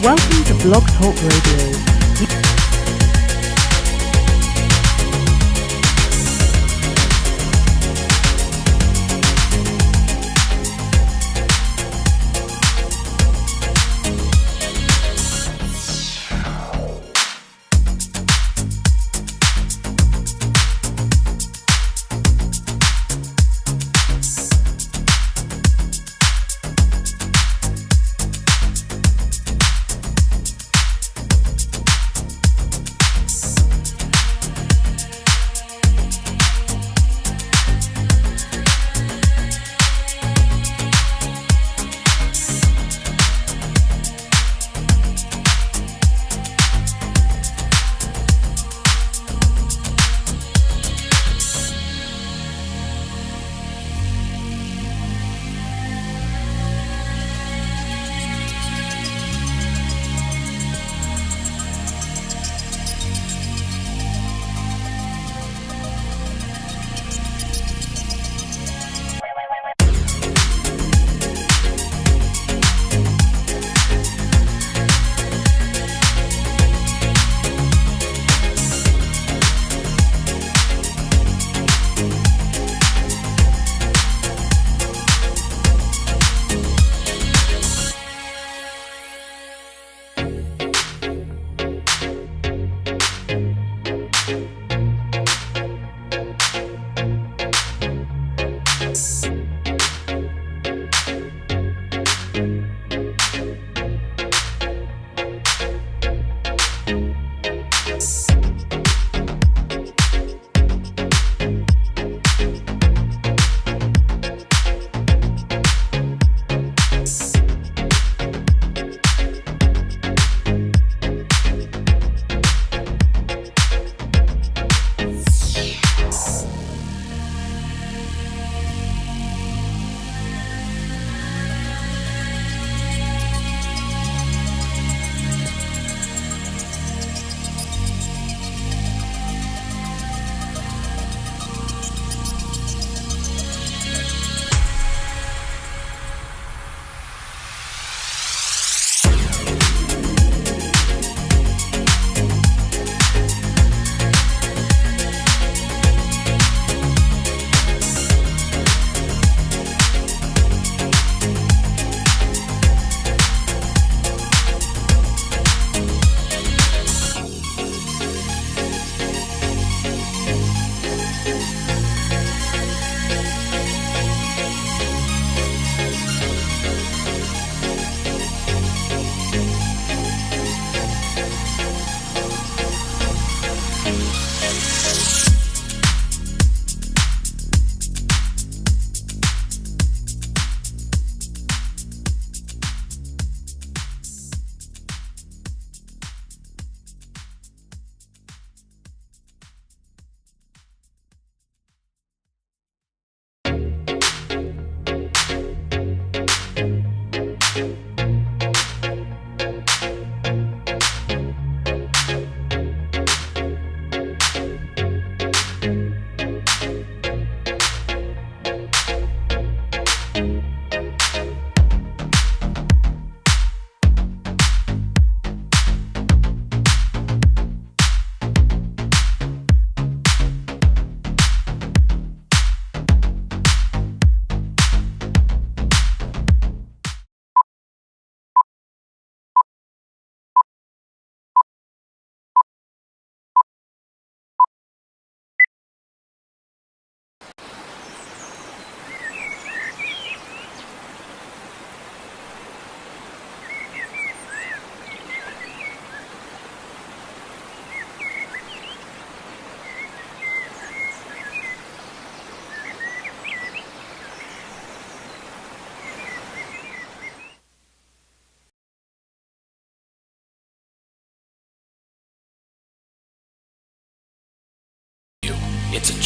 Welcome to Blog Talk Radio.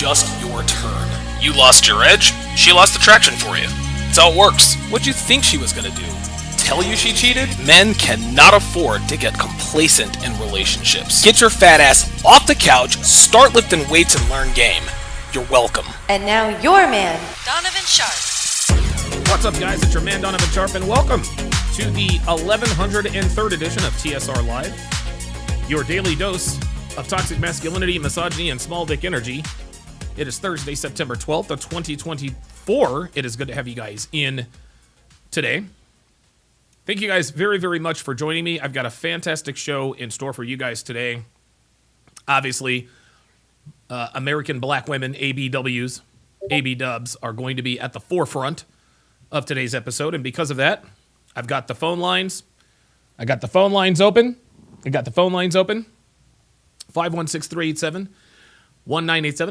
just your turn. You lost your edge, she lost attraction for you. That's how it works. What'd you think she was gonna do? Tell you she cheated? Men cannot afford to get complacent in relationships. Get your fat ass off the couch, start lifting weights, and learn game. You're welcome. And now your man, Donovan Sharpe. What's up, guys? It's your man, Donovan Sharpe, and welcome to the 1103rd edition of TSR Live, your daily dose of toxic masculinity, misogyny, and small dick energy. It is Thursday, September 12th of 2024. It is good to have you guys in today. Thank you guys very, very much for joining me. I've got a fantastic show in store for you guys today. Obviously, American black women, ABWs, ABWs, are going to be at the forefront of today's episode. And because of that, I've got the phone lines. I got the phone lines open. 516-387-1987.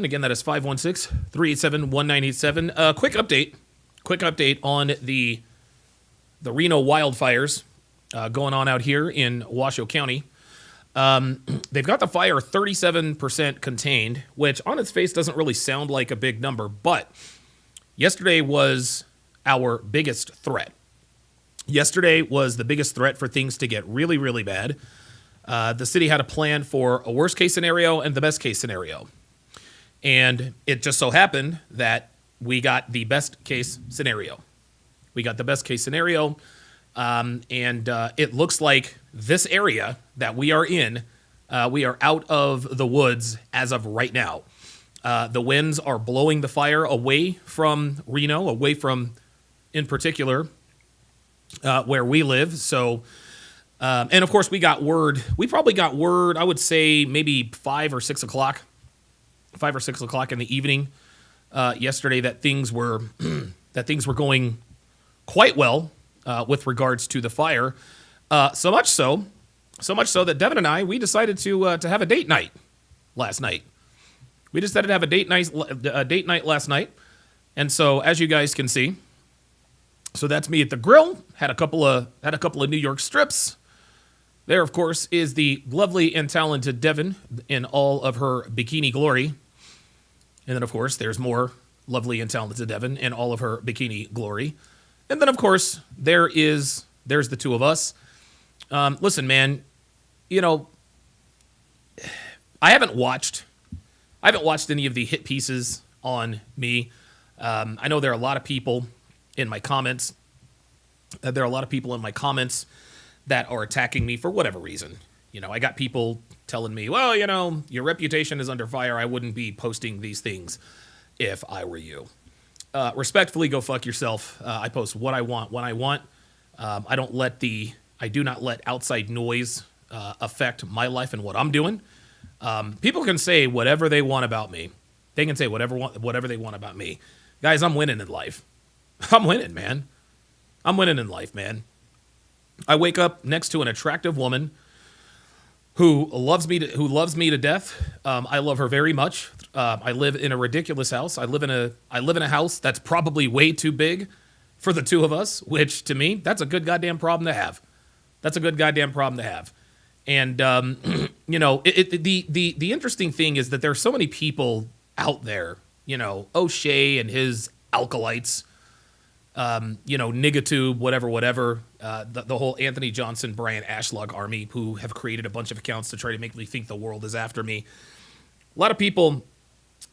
Again, that is 516-387-1987. Quick update on the Reno wildfires going on out here in Washoe County. They've got the fire 37% contained, which on its face doesn't really sound like a big number, but yesterday was our biggest threat. Yesterday was the biggest threat for things to get really, really bad. The city had a plan for a worst case scenario and the best case scenario. And it just so happened that we got the best case scenario. And it looks like this area that we are in, we are out of the woods as of right now. The winds are blowing the fire away from Reno, away from, in particular, where we live. So, and of course, we probably got word, I would say maybe 5 or 6 o'clock in the evening yesterday that things were going quite well with regards to the fire. So much so that Devin and I, we decided to have a date night last night. We decided to have a date night last night. And so, as you guys can see, so that's me at the grill. Had a couple of New York strips. There, of course, is the lovely and talented Devin in all of her bikini glory. And then, of course, there's more lovely and talented Devin in all of her bikini glory. And then, of course, there's the two of us. Listen, man, you know, I haven't watched any of the hit pieces on me. I know there are a lot of people in my comments. That are attacking me for whatever reason. You know, I got people telling me, well, you know, your reputation is under fire. I wouldn't be posting these things if I were you. Respectfully, go fuck yourself. I post what I want when I want. I do not let outside noise affect my life and what I'm doing. People can say whatever they want about me. They can say whatever they want about me. Guys, I'm winning in life. I'm winning, man. I'm winning in life, man. I wake up next to an attractive woman who loves me to death. I love her very much. I live in a ridiculous house. I live in a house that's probably way too big for the two of us, which to me, that's a good goddamn problem to have. And you know, the interesting thing is that there are so many people out there, you know, O'Shea and his alkalites, you know, Nigatube, whatever, the whole Anthony Johnson, Brian Ashlock army who have created a bunch of accounts to try to make me think the world is after me. A lot of people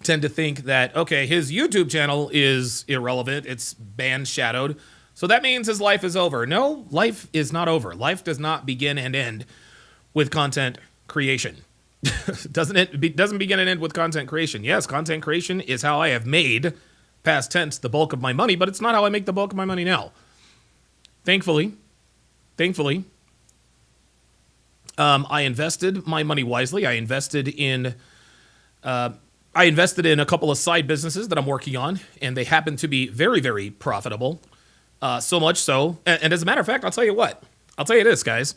tend to think that, okay, his YouTube channel is irrelevant. It's banned, shadowed. So that means his life is over. No, life is not over. Life does not begin and end with content creation. Doesn't begin and end with content creation. Yes, content creation is how I have made, past tense, the bulk of my money, but it's not how I make the bulk of my money now. Thankfully, I invested my money wisely. I invested in a couple of side businesses that I'm working on, and they happen to be very, very profitable. So much so, and as a matter of fact, I'll tell you what. I'll tell you this, guys.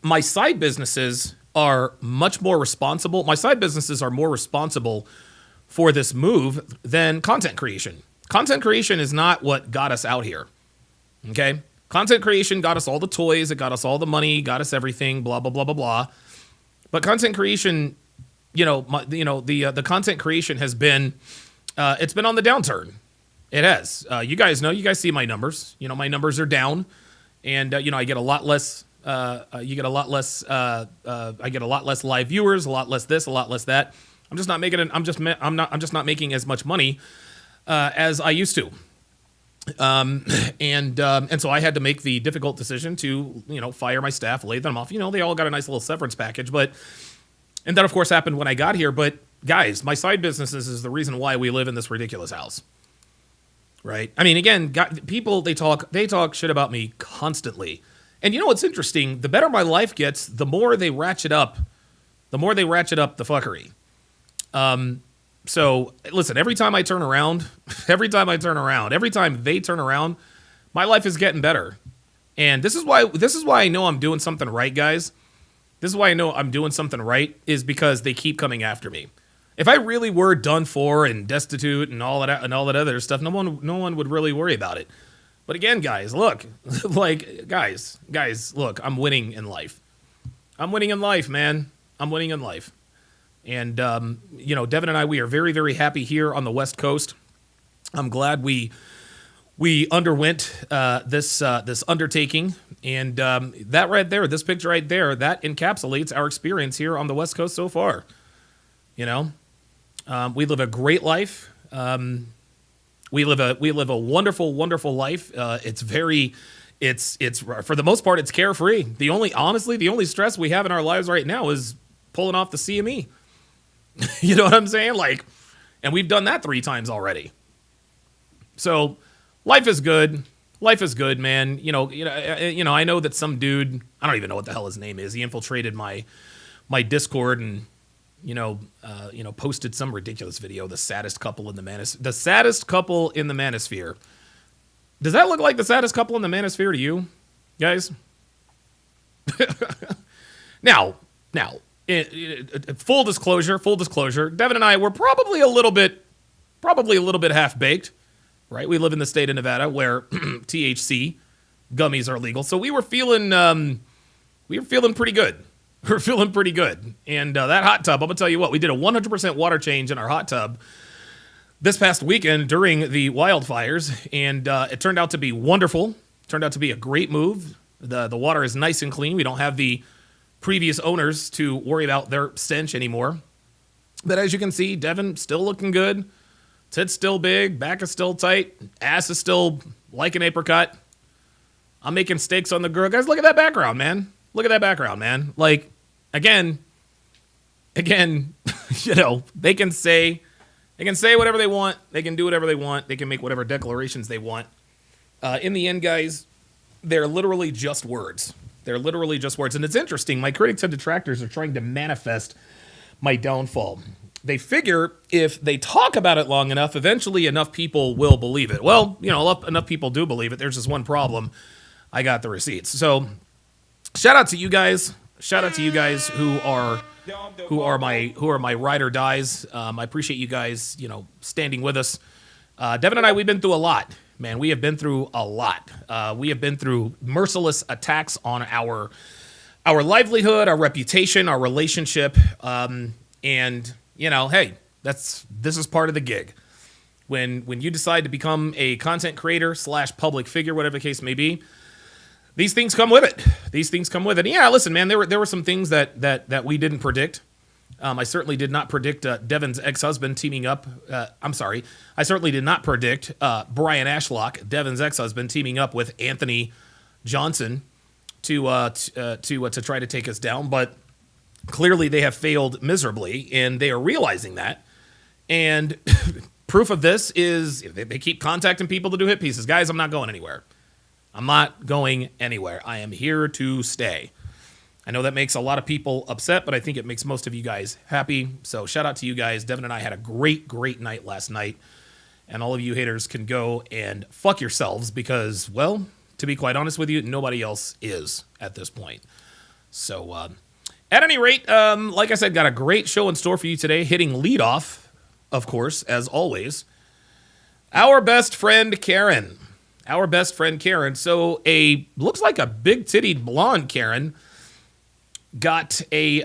My side businesses are much more responsible. My side businesses are more responsible for this move than content creation. Content creation is not what got us out here. Okay? Content creation got us all the toys, it got us all the money, got us everything, blah, blah, blah, blah, blah. But content creation the content creation has been, it's been on the downturn. It has. You guys see my numbers. My numbers are down, and I get a lot less. I get a lot less live viewers, a lot less this, a lot less that. I'm just not making I'm just not making as much money as I used to. And so I had to make the difficult decision to fire my staff, lay them off. They all got a nice little severance package, and that of course happened when I got here. But guys, my side businesses is the reason why we live in this ridiculous house. Right? I mean, again, people, they talk shit about me constantly. And what's interesting? The better my life gets, the more they ratchet up the fuckery. So listen, every time they turn around, my life is getting better. And this is why I know I'm doing something right, guys. This is why I know I'm doing something right, is because they keep coming after me. If I really were done for and destitute and all that other stuff, no one would really worry about it. But again, guys, look, guys, look, I'm winning in life. I'm winning in life, man. I'm winning in life. And Devin and I, we are very, very happy here on the West Coast. I'm glad we underwent this undertaking, and that right there, this picture right there, that encapsulates our experience here on the West Coast so far. We live a great life. We live a wonderful, wonderful life. It's for the most part, it's carefree. The only stress we have in our lives right now is pulling off the CME. You know what I'm saying? And we've done that 3 times already. So life is good. Life is good, man. I know that some dude, I don't even know what the hell his name is. He infiltrated my Discord and posted some ridiculous video. The saddest couple in the manosphere. Does that look like the saddest couple in the manosphere to you, guys? Now, full disclosure. Devin and I were probably a little bit half baked, right? We live in the state of Nevada where THC gummies are legal, so we were feeling pretty good. We're feeling pretty good. And that hot tub, I'm gonna tell you what, we did a 100% water change in our hot tub this past weekend during the wildfires, and it turned out to be wonderful. Turned out to be a great move. The water is nice and clean. We don't have the previous owners to worry about their stench anymore. But as you can see, Devin still looking good. Tits still big, back is still tight, ass is still like an apricot. I'm making steaks on the grill. Guys, look at that background, man. Look at that background, man. Again, they can say whatever they want. They can do whatever they want. They can make whatever declarations they want. In the end, guys, they're literally just words. They're literally just words. And it's interesting. My critics and detractors are trying to manifest my downfall. They figure if they talk about it long enough, eventually enough people will believe it. Well, enough people do believe it. There's just one problem. I got the receipts. So shout out to you guys. Shout out to you guys who are my ride or dies. I appreciate you guys, standing with us. Devin and I, we've been through a lot, man. We have been through a lot. We have been through merciless attacks on our livelihood, our reputation, our relationship. And hey, this is part of the gig. When you decide to become a content creator / public figure, whatever the case may be, these things come with it. Yeah, listen, man, there were some things that we didn't predict. I certainly did not predict Devin's ex-husband teaming up. I certainly did not predict Brian Ashlock, Devin's ex-husband, teaming up with Anthony Johnson to try to take us down. But clearly, they have failed miserably, and they are realizing that. And proof of this is they keep contacting people to do hit pieces. Guys, I'm not going anywhere. I'm not going anywhere. I am here to stay. I know that makes a lot of people upset, but I think it makes most of you guys happy. So shout out to you guys. Devin and I had a great, great night last night. And all of you haters can go and fuck yourselves because, well, to be quite honest with you, nobody else is at this point. So at any rate, like I said, got a great show in store for you today. Hitting lead off, of course, as always, our best friend Karen. So looks like a big-tittied blonde Karen got a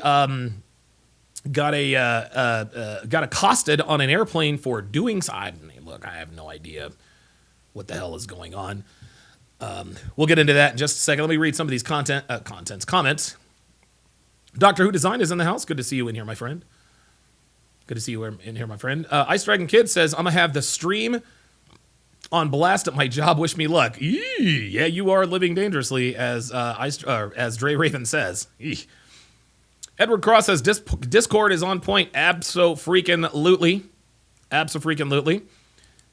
got accosted on an airplane for doing so. Look, I have no idea what the hell is going on. We'll get into that in just a second. Let me read some of these comments. Doctor Who Design is in the house. Good to see you in here, my friend. Good to see you in here, my friend. Ice Dragon Kid says, I'm going to have the stream on blast at my job. Wish me luck. Eee, yeah, you are living dangerously, as Dre Raven says. Eee. Edward Cross says, Discord is on point. Abso-freaking-lutely.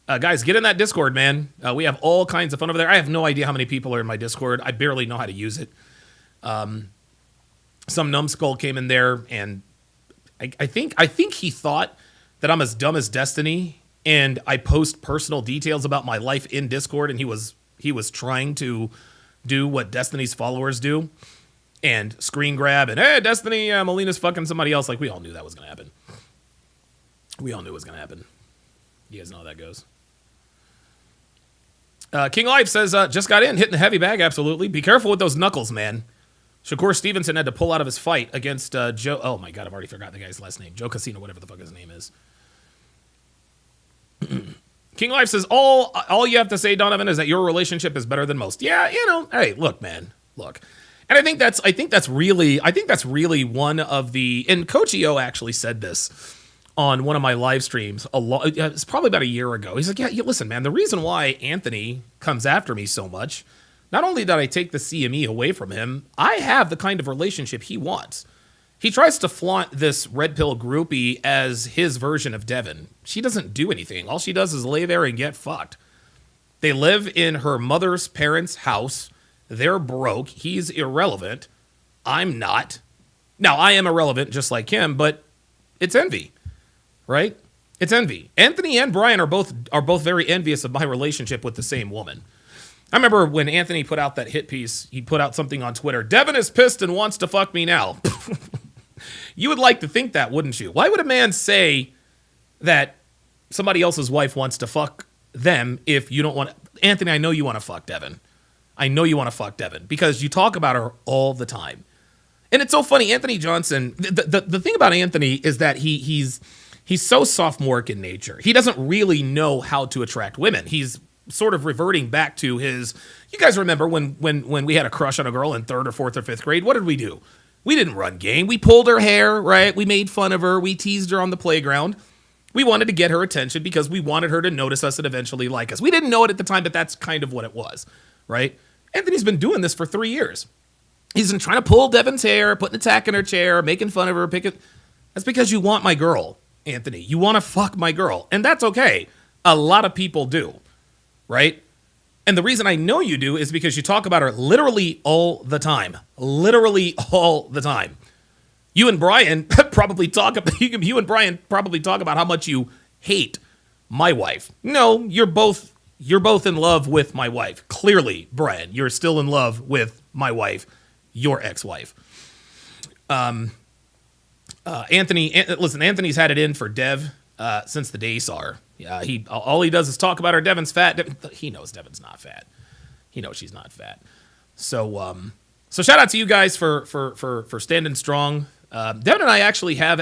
Guys, get in that Discord, man. We have all kinds of fun over there. I have no idea how many people are in my Discord. I barely know how to use it. Some numbskull came in there, and I think he thought that I'm as dumb as Destiny, and I post personal details about my life in Discord, and he was trying to do what Destiny's followers do, and screen grab, and hey, Destiny, Molina's fucking somebody else. Like, we all knew that was going to happen. We all knew it was going to happen. You guys know how that goes. King Life says, just got in, hitting the heavy bag, absolutely. Be careful with those knuckles, man. Shakur Stevenson had to pull out of his fight against Joe. Oh, my God, I've already forgotten the guy's last name. Joe Casino, whatever the fuck his name is. King Life says, all you have to say, Donovan, is that your relationship is better than most. Yeah, hey, look, man, look. And I think that's really one of the, and Coach EO actually said this on one of my live streams it's probably about a year ago. He's like, yeah, listen, man, the reason why Anthony comes after me so much, not only did I take the CME away from him, I have the kind of relationship he wants. He tries to flaunt this red pill groupie as his version of Devin. She doesn't do anything. All she does is lay there and get fucked. They live in her mother's parents' house. They're broke. He's irrelevant. I'm not. Now, I am irrelevant just like him, but it's envy, right? It's envy. Anthony and Brian are both very envious of my relationship with the same woman. I remember when Anthony put out that hit piece, he put out something on Twitter. Devin is pissed and wants to fuck me now. You would like to think that, wouldn't you? Why would a man say that somebody else's wife wants to fuck them if you don't want... Anthony, I know you want to fuck Devin. I know you want to fuck Devin because you talk about her all the time. And it's so funny, Anthony Johnson, the thing about Anthony is that he's so sophomoric in nature. He doesn't really know how to attract women. He's sort of reverting back to his, you guys remember when we had a crush on a girl in 3rd or 4th or 5th grade, what did we do? We didn't run game. We pulled her hair, right? We made fun of her. We teased her on the playground. We wanted to get her attention because we wanted her to notice us and eventually like us. We didn't know it at the time, but that's kind of what it was, right? Anthony's been doing this for 3 years. He's been trying to pull Devin's hair, putting a tack in her chair, making fun of her, That's because you want my girl, Anthony. You want to fuck my girl. And that's okay. A lot of people do, right? And the reason I know you do is because you talk about her literally all the time. Literally all the time. You and Brian probably talk about how much you hate my wife. No, you're both in love with my wife. Clearly, Brian, you're still in love with my wife, your ex-wife. Anthony's had it in for Dev since the day he saw her. Yeah, all he does is talk about her. Devin's fat. He knows Devin's not fat. He knows she's not fat. So shout out to you guys for standing strong. Devin and I actually have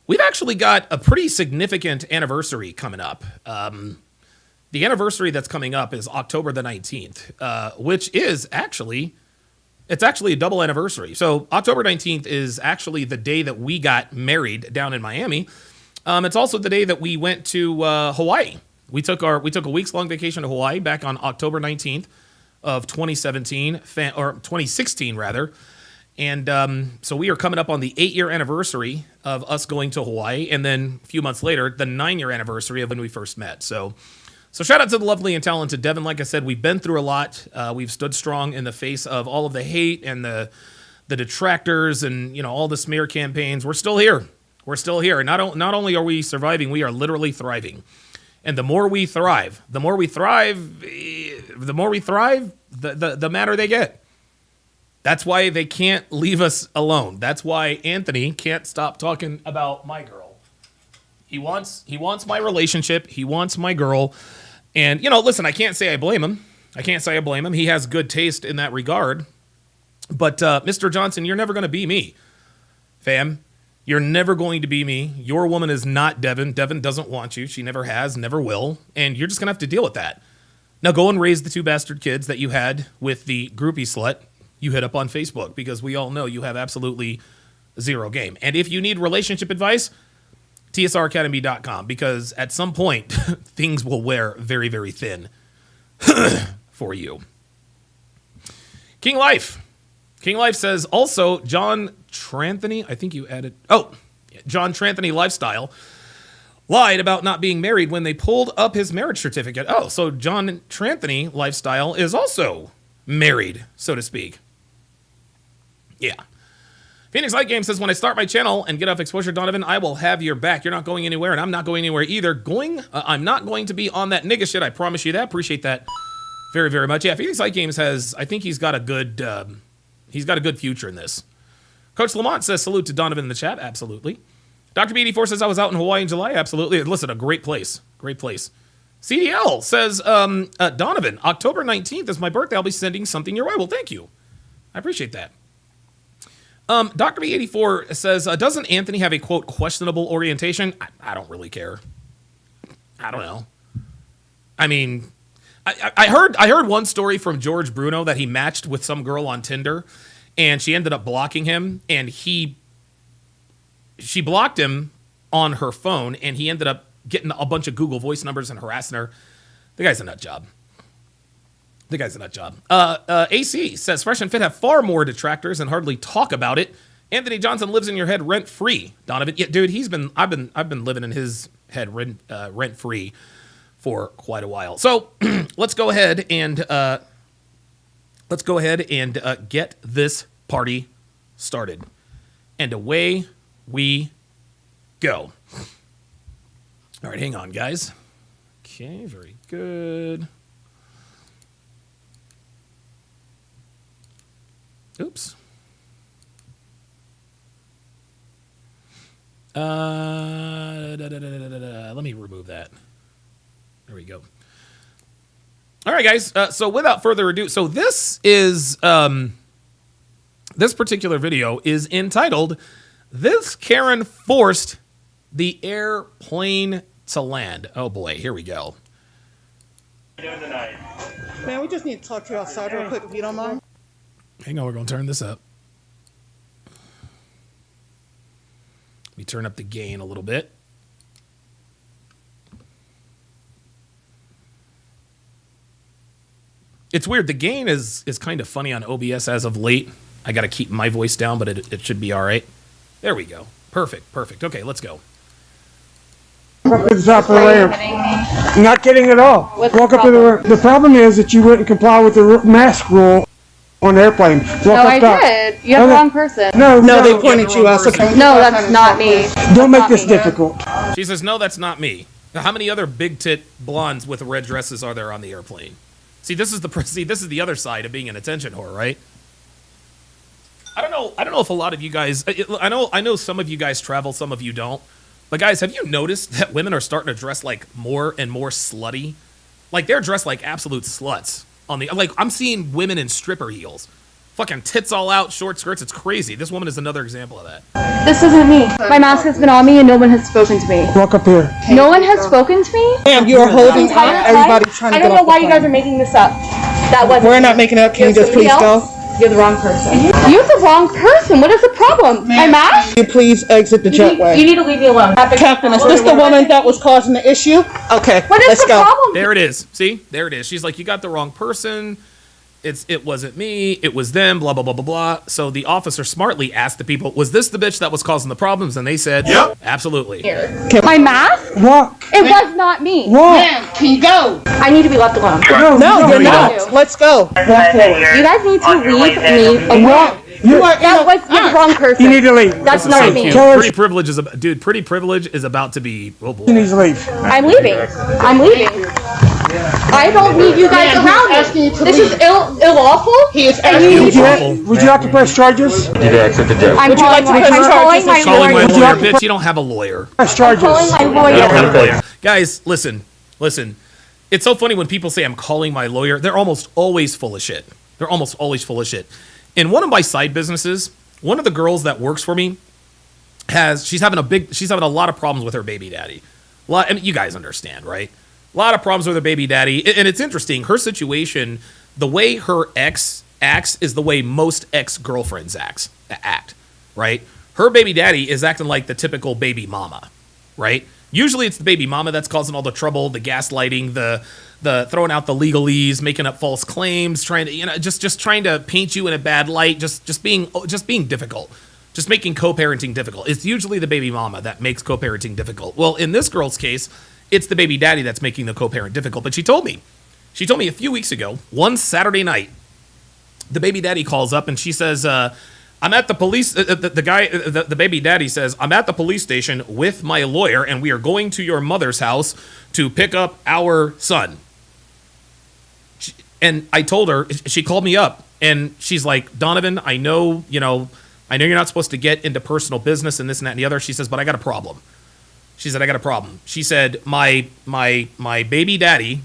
we've actually got a pretty significant anniversary coming up. The anniversary that's coming up is October the 19th, which is actually a double anniversary. So October 19th is actually the day that we got married down in Miami. It's also the day that we went to Hawaii. We took a weeks-long vacation to Hawaii back on October 19th of 2016 rather. And so we are coming up on the 8-year anniversary of us going to Hawaii, and then a few months later, the 9-year anniversary of when we first met. So shout out to the lovely and talented Devin. Like I said, we've been through a lot. We've stood strong in the face of all of the hate and the detractors and all the smear campaigns. We're still here. We're still here. Not only are we surviving, we are literally thriving. And the more we thrive, the madder they get. That's why they can't leave us alone. That's why Anthony can't stop talking about my girl. He wants my relationship. He wants my girl. And, listen, I can't say I blame him. He has good taste in that regard. But, Mr. Johnson, you're never going to be me, fam. You're never going to be me. Your woman is not Devin. Devin doesn't want you. She never has, never will. And you're just going to have to deal with that. Now go and raise the 2 bastard kids that you had with the groupie slut you hit up on Facebook, because we all know you have absolutely zero game. And if you need relationship advice, tsracademy.com, because at some point things will wear very, very thin for you. King Life says, also John Tranthony, I think you added, John Tranthony Lifestyle lied about not being married when they pulled up his marriage certificate. Oh, so John Tranthony Lifestyle is also married, so to speak. Yeah. Phoenix Light Game says, when I start my channel and get off exposure, Donovan, I will have your back. You're not going anywhere, and I'm not going anywhere either. I'm not going to be on that nigga shit. I promise you that. Appreciate that very, very much. Yeah, Phoenix Light Games I think he's got a good future in this. Coach Lamont says, salute to Donovan in the chat. Absolutely. Dr. B84 says, I was out in Hawaii in July. Absolutely. Listen, a great place. Great place. CDL says, Donovan, October 19th is my birthday. I'll be sending something your way. Well, thank you. I appreciate that. Dr. B84 says, doesn't Anthony have a, quote, questionable orientation? I don't really care. I don't know. I mean, I heard one story from George Bruno that he matched with some girl on Tinder, and she ended up blocking him, and she blocked him on her phone, and he ended up getting a bunch of Google Voice numbers and harassing her. The guy's a nut job. AC says, Fresh and Fit have far more detractors and hardly talk about it. Anthony Johnson lives in your head rent free, Donovan. Yeah, dude, I've been living in his head rent free for quite a while. So let's go ahead and get this party started. And away we go. All right, hang on, guys. Okay, very good. Oops. Let me remove that. There we go. All right, guys. So without further ado, so this is this particular video is entitled "This Karen Forced the Airplane to Land." Oh boy, here we go. How you doing tonight? Man, we just need to talk to you outside real quick if you don't mind. Hang on, we're going to turn this up. Let me turn up the gain a little bit. It's weird. The gain is kind of funny on OBS as of late. I got to keep my voice down, but it should be all right. There we go. Perfect. Okay, let's go. It's up the layer. Not kidding at all. Walk up to the room. The problem is that you wouldn't comply with the mask rule on the airplane. No, I did. You have the wrong person. No, they pointed you out. No, that's not me. Don't make this difficult. She says, no, that's not me. Now, how many other big tit blondes with red dresses are there on the airplane? See, this is the other side of being an attention whore, right? I don't know if a lot of you guys, I know some of you guys travel, some of you don't. But guys, have you noticed that women are starting to dress like more and more slutty? Like they're dressed like absolute sluts on the, like I'm seeing women in stripper heels. Fucking tits all out, short skirts. It's crazy. This woman is another example of that. This isn't me. My mask has been on me and no one has spoken to me. Walk up here. No one has spoken to me? Ma'am, you are holding Entire up time? everybody trying to I get don't know off why the you guys plane. are making this up. That wasn't We're me. not making it up. Can you just please go? You're the wrong person. You're the wrong person. What is the problem? My mask? Can you please exit the jetway? You need to leave me alone. Captain, is this the woman that was causing the issue? Okay, What is let's the go. problem? There it is. See? There it is. She's like, you got the wrong person. It wasn't me. It was them, blah, blah, blah, blah, blah. So the officer smartly asked the people, was this the bitch that was causing the problems? And they said, yep, absolutely. My mask? Walk. It was not me. Walk. Can you go? I need to be left alone. No, you're you not. don't. Let's go. You guys need to leave me alone. That was the wrong person. You need to leave. That's not So me. cute. Tell her Pretty privilege is about to be, oh boy. she needs to leave. I'm leaving. I don't need you guys around me. This is unlawful. He is And you need to. Would you like to press charges? I'm Would you like calling to press my charges? Calling my lawyer. lawyer, bitch, you don't have a lawyer. Press Calling charges. my You don't lawyer. have a lawyer. Guys, listen. It's so funny when people say I'm calling my lawyer. They're almost always full of shit. In one of my side businesses, one of the girls that works for me, she's having a lot of problems with her baby daddy. I mean, you guys understand, right? A lot of problems with her baby daddy. And it's interesting. Her situation, the way her ex acts is the way most ex-girlfriends act, right? Her baby daddy is acting like the typical baby mama, right? Usually it's the baby mama that's causing all the trouble, the gaslighting, the throwing out the legalese, making up false claims, trying to, just trying to paint you in a bad light, just being difficult. Just making co-parenting difficult. It's usually the baby mama that makes co-parenting difficult. Well, in this girl's case, it's the baby daddy that's making the co-parent difficult. But she told me a few weeks ago, one Saturday night, the baby daddy calls up and she says, I'm at the police. The baby daddy says, I'm at the police station with my lawyer and we are going to your mother's house to pick up our son. And I told her, she called me up and she's like, Donovan, I know you're not supposed to get into personal business and this and that and the other. She says, but I got a problem. She said, I got a problem. She said, my baby daddy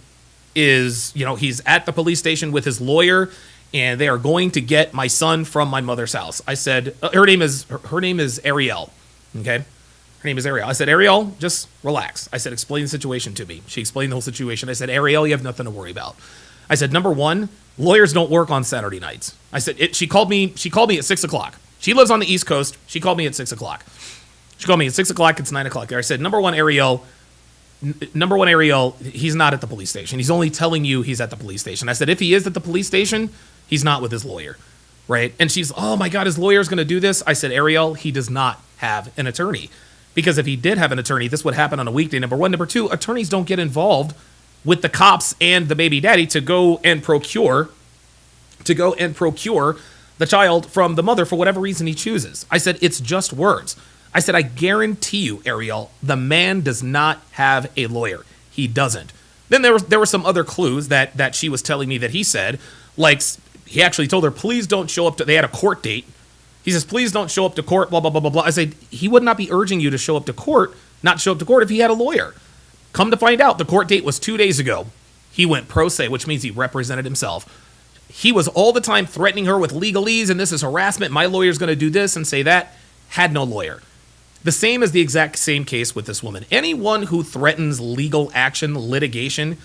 is, he's at the police station with his lawyer and they are going to get my son from my mother's house. I said, her name is Ariel. Okay. Her name is Ariel. I said, Ariel, just relax. I said, explain the situation to me. She explained the whole situation. I said, Ariel, you have nothing to worry about. I said, number one, lawyers don't work on Saturday nights. I said, she called me at 6:00. She lives on the East Coast. She called me at 6:00. She called me at 6:00. It's 9:00 there. I said, number one, Ariel, he's not at the police station. He's only telling you he's at the police station. I said, if he is at the police station, he's not with his lawyer, right? And she's, oh my God, his lawyer's going to do this. I said, Ariel, he does not have an attorney. Because if he did have an attorney, this would happen on a weekday, number one. Number two, attorneys don't get involved with the cops and the baby daddy to go and procure the child from the mother for whatever reason he chooses. I said, it's just words. I said, I guarantee you, Ariel, the man does not have a lawyer. He doesn't. Then there were some other clues that she was telling me that he said, like he actually told her, please don't show up they had a court date. He says, please don't show up to court, blah, blah, blah, blah, blah. I said, he would not be urging you to show up to court, not show up to court if he had a lawyer. Come to find out, the court date was 2 days ago. He went pro se, which means he represented himself. He was all the time threatening her with legalese and this is harassment. My lawyer's going to do this and say that. Had no lawyer. The same as the exact same case with this woman. Anyone who threatens legal action, litigation,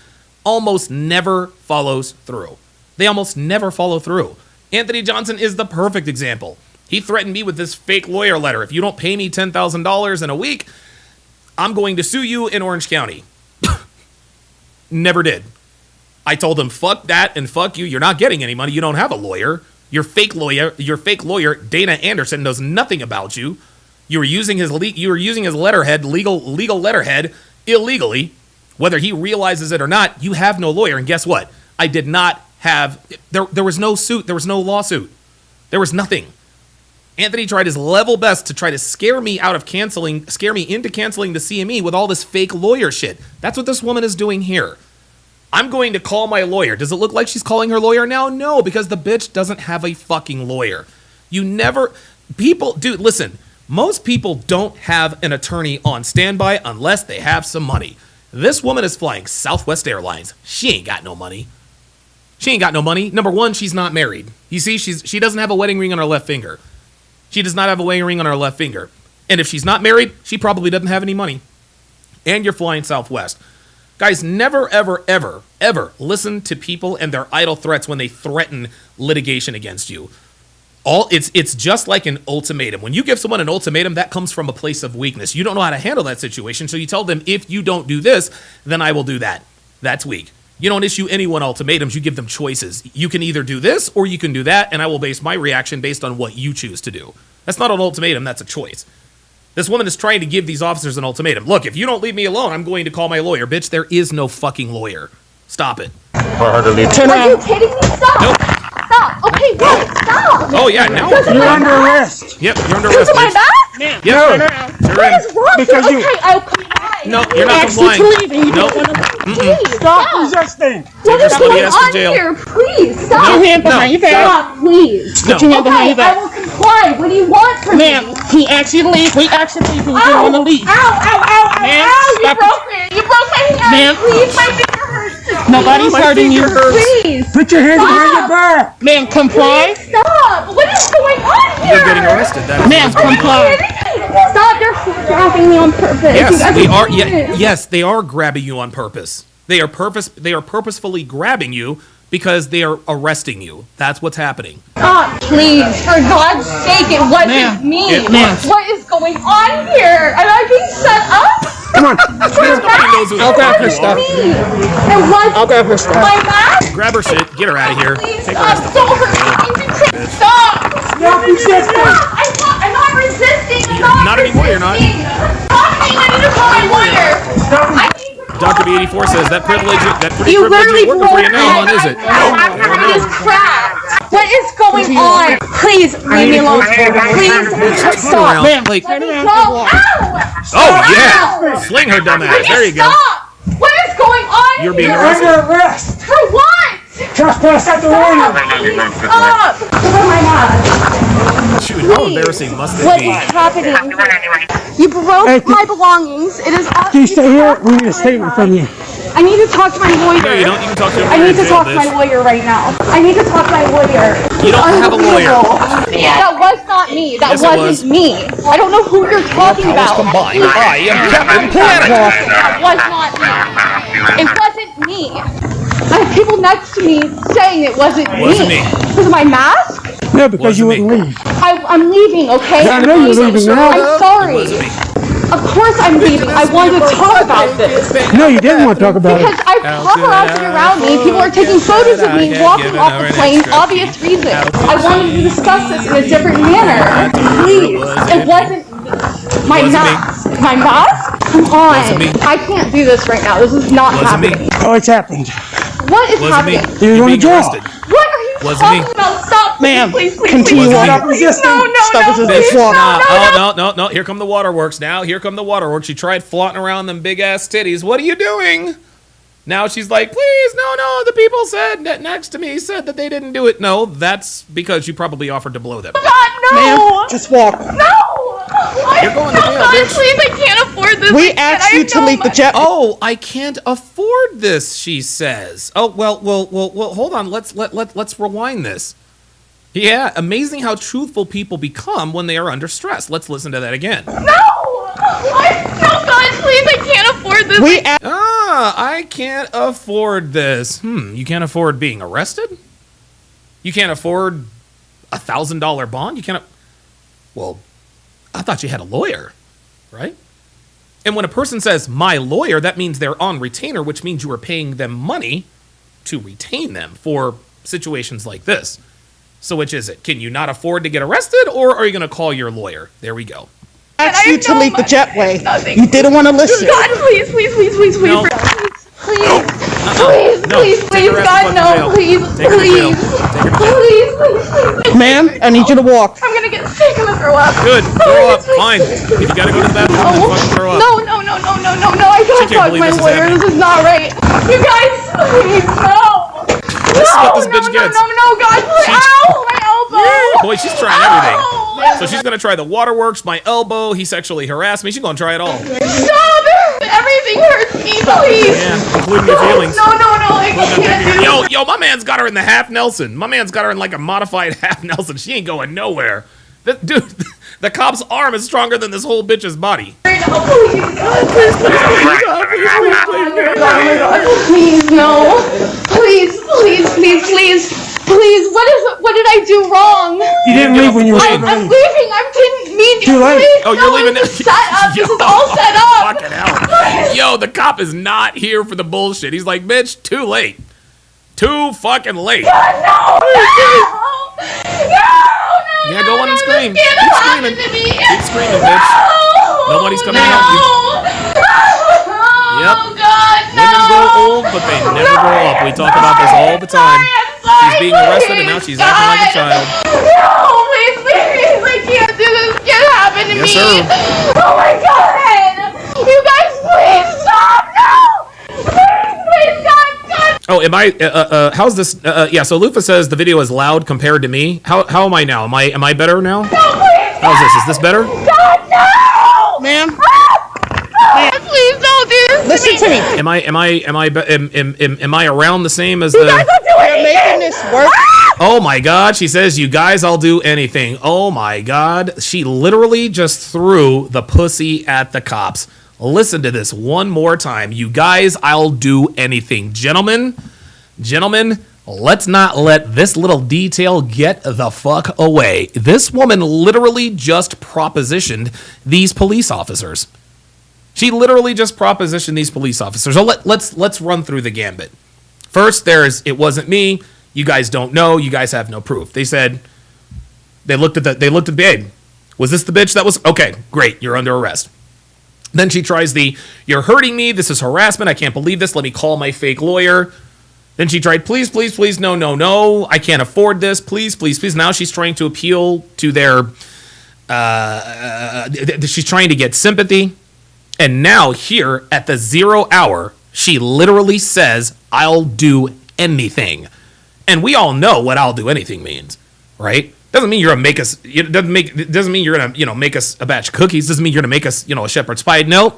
almost never follows through. They almost never follow through. Anthony Johnson is the perfect example. He threatened me with this fake lawyer letter. If you don't pay me $10,000 in a week, I'm going to sue you in Orange County. Never did. I told him, fuck that and fuck you. You're not getting any money. You don't have a lawyer. Your fake lawyer, Dana Anderson, knows nothing about you. You were using his letterhead, legal letterhead, illegally. Whether he realizes it or not, you have no lawyer. And guess what? I did not have. There was no suit. There was no lawsuit. There was nothing. Anthony tried his level best to try to scare me into canceling the CME with all this fake lawyer shit. That's what this woman is doing here. I'm going to call my lawyer. Does it look like she's calling her lawyer now? No, because the bitch doesn't have a fucking lawyer. Dude, listen, most people don't have an attorney on standby unless they have some money. This woman is flying Southwest Airlines. She ain't got no money. Number one, she's not married. You see, she doesn't have a wedding ring on her left finger. She does not have a wedding ring on her left finger. And if she's not married, she probably doesn't have any money. And you're flying Southwest. Guys, never, ever, ever, ever listen to people and their idle threats when they threaten litigation against you. It's just like an ultimatum. When you give someone an ultimatum, that comes from a place of weakness. You don't know how to handle that situation, so you tell them, if you don't do this, then I will do that. That's weak. You don't issue anyone ultimatums. You give them choices. You can either do this or you can do that, and I will base my reaction based on what you choose to do. That's not an ultimatum. That's a choice. This woman is trying to give these officers an ultimatum. Look, if you don't leave me alone, I'm going to call my lawyer. Bitch, there is no fucking lawyer. Stop it. Are you kidding me? Stop. Nope. Stop. Okay, wait. Stop. Oh, yeah, now You're under arrest. Yep, you're under arrest, my bitch. back? Yep. No. What is wrong with Because you? you- Okay, I'll comply. No, you're not complying. Nope. Please, Stop resisting. What is somebody going else to on jail. here? Please, stop. No, Put your hand behind your back. Stop, please. No. Put your hand behind Okay, your back. I will comply. What do you want from Ma'am, me? he asked you to leave. We asked you to leave. We didn't want to leave. Ow, ow, ow, Ma'am, ow, you stop broke me. You broke my hand. Ma'am. Please, my finger hurts. Nobody's hurting you. Please. Put your hands behind your back. Ma'am, comply. Stop. What is going on here? You're getting arrested. That is Ma'am, what's going on. comply. Kidding me? Stop! They're grabbing me on purpose. Yes, they are. Yes, they are grabbing you on purpose. They are purposefully grabbing you because they are arresting you. That's what's happening. Please, for God's sake, it wasn't me. What is going on here? Am I being set up? Come on. I'll grab her stuff. I'll grab her stuff. My mask? Grab her shit. Get her out of here. Please Take her stop. Don't hurt me. Stop. Stop resisting. I'm not resisting. Not anymore, you're not. I need to call my lawyer. Dr. B84 says that privilege You is literally working for you now, is it? It is cracked. What is going on? Please leave me alone. Please stop. Ma'am, like, Let me go. Ow! oh yeah, sling her dumb ass. There you go. Stop! What is going on? You're being here? arrested. Under arrest. For what? Trespass at the warning. Stop! Give her my mask. Shoot, how embarrassing must it What be? is happening? You broke Hey, my belongings. It is. Can you stay here? We need a statement from you. I need to talk to my lawyer. No, you don't. You can talk to her. I need to talk to my lawyer right now. I need to talk to my lawyer. You don't have a lawyer. That was not me. That Yes, it was. wasn't me. I don't know who you're talking about. Combined, I am Captain Planet. That was not me. It wasn't me. I have people next to me saying it wasn't Wasn't me. Because of my mask? No, because you Wasn't wouldn't me. leave. I'm leaving, okay? Yeah, I know you're leaving now. I'm sorry. Wasn't me. Of course I'm leaving. I wanted to talk about this. No, you didn't want to talk about Because it. I paparazzi around me. People are taking photos of me walking off the plane. Obvious reason. I wanted to discuss this in a different manner. Please. It wasn't my mask. My mask? Come on. I can't do this right now. This is not Wasn't me. happening. Oh, it's happened. What is Wasn't me. happening? You're going to being jail. arrested. What are you Wasn't talking me. about? Stop. Ma'am, Please, please, continue please, on. please, Stop resisting. No, Stop no, resisting. please, Walk. No. Here come the waterworks now. Here come the waterworks. She tried flaunting around them big ass titties. What are you doing? Now she's like, please, no. The people said that next to me said that they didn't do it. No, that's because you probably offered to blow them. God, no. Just walk. No. You're going to jail, God, bitch. please, I can't afford this. We asked you to leave the jet. Oh, I can't afford this, she says. Oh, well, hold on. Let's rewind this. Yeah, amazing how truthful people become when they are under stress. Let's listen to that again. No. God, please, I can't afford this. We asked. I can't afford this. You can't afford being arrested? You can't afford $1,000 bond? You can't. Well, I thought you had a lawyer, right? And when a person says, my lawyer, that means they're on retainer, which means you are paying them money to retain them for situations like this. So which is it? Can you not afford to get arrested, or are you going to call your lawyer? There we go. Asked you to leave the jetway. You didn't want to listen. God, please, No. please, God, no, please, Take her to jail. Take her to jail. please. Ma'am, I need you to walk. I'm gonna get sick. I'm gonna throw up. Good. Throw up. Please. Fine. If you got to go to the bathroom, then fucking throw up. No, I She gotta can't talk to believe my this is lawyer. happening. This is not right. You guys, please, no. This is what this bitch gets. No, God, please. Ow, my elbow. Boy, she's trying everything. So she's going to try the waterworks, my elbow. He sexually harassed me. She's going to try it all. Stop. Everything hurts me, please. Yeah, including your feelings. No, I can't do this. Yo, my man's got her in the half Nelson. My man's got her in like a modified half Nelson. She ain't going nowhere. Dude, the cop's arm is stronger than this whole bitch's body. Please, no. Please. What did I do wrong? You didn't leave when you were I'm leaving. leaving. I didn't mean to. Too late. Please, Oh, you're no, leaving this is now. set up. This is all set up. Fucking hell. Yo, the cop is not here for the bullshit. He's like, bitch, too late. Too fucking late. No. Yeah, go on and scream. This can't Keep happen screaming. to me. Keep screaming, bitch. Nobody's coming to help you. Yep. Oh, God, no. Women grow old, but they never grow up. We talk about this all the time. She's being arrested, and now she's acting like a child. No, please, I can't do this. It can't happen to Yes, me. sir. Oh my God! You guys, please stop! No! Please, God! Oh, am I? How's this? Yeah. So Lufa says the video is loud compared to me. How am I now? Am I better now? No, please! How's this? Is this better? God, no! Ma'am? Please don't do this Listen to me. Am I around the same as You the? guys will do You're anything. making this work. Oh my God, she says, you guys, I'll do anything. Oh my God, she literally just threw the pussy at the cops. Listen to this one more time. You guys, I'll do anything. Gentlemen, let's not let this little detail get the fuck away. This woman literally just propositioned these police officers. She literally just propositioned these police officers. So let's run through the gambit. First, there's, it wasn't me. You guys don't know. You guys have no proof. They said, they looked at the babe. Was this the bitch that was? Okay, great. You're under arrest. Then she tries the, you're hurting me. This is harassment. I can't believe this. Let me call my fake lawyer. Then she tried, please, no. I can't afford this. Please. Now she's trying to appeal to their, she's trying to get sympathy. And now here at the 0 hour, she literally says, I'll do anything. And we all know what I'll do anything means, right? Doesn't mean you're gonna make us. It doesn't mean you're gonna make us a batch of cookies. Doesn't mean you're gonna make us a shepherd's pie. No,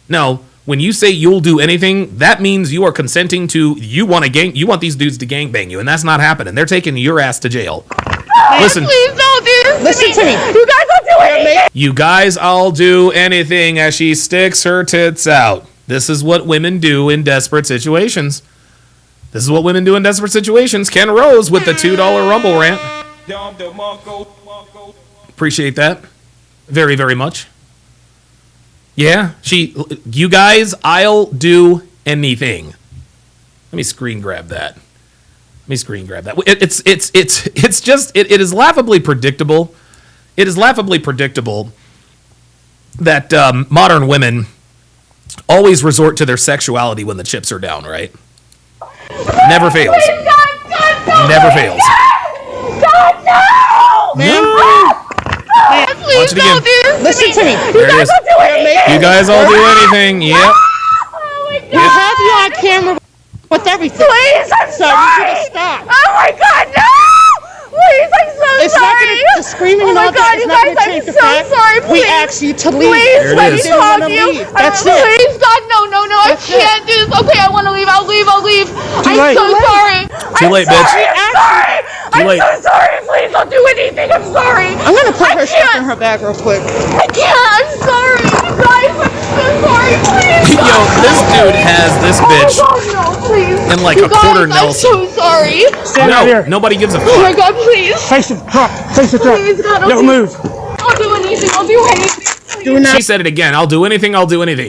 no. When you say you'll do anything, that means you are consenting to you want these dudes to gangbang you, and that's not happening. They're taking your ass to jail. Listen, Please don't do this. Listen to me. You guys will do anything. you guys, I'll do anything. As she sticks her tits out. This is what women do in desperate situations. This is what women do in desperate situations. Ken Rose with the $2 Rumble rant. Appreciate that. Very, very much. Yeah, you guys, I'll do anything. Let me screen grab that. It is laughably predictable. It is laughably predictable that modern women always resort to their sexuality when the chips are down, right? Never fails. Never fails. God, no! Please Watch it again. don't do this. Listen to me. There it is. Don't do anything. You guys all do anything. Yep. Oh my We God. have you on camera with everything. Please, I'm So sorry. you need to stop. Oh my God, no! Please, I'm so It's not sorry. gonna, the screaming Oh and my all God, that is you not guys, gonna I'm change the so fact. sorry. We Please. asked you to leave. Please, There it let me is. You didn't talk wanna to you. leave. That's it. Please, God, no. I That's can't do this. Okay, I want to leave. I'll leave. I'm late. so sorry. Too late, bitch. I'm sorry. Too late. I'm so sorry. Please don't do anything. I'm sorry. I'm gonna put her stuff can't. in her bag real quick. I can't. I'm sorry. You guys, I'm so sorry. Please. Yo, this dude has this bitch Oh God, no, please. in like You a quarter guys, Nelson. I'm so sorry. Stand right No, here. nobody gives a Oh my fuck. God, please. Face the truck. Face the truck. Please, God, Don't move. I'll do anything. I'll do anything. Do not She said it again. I'll do anything.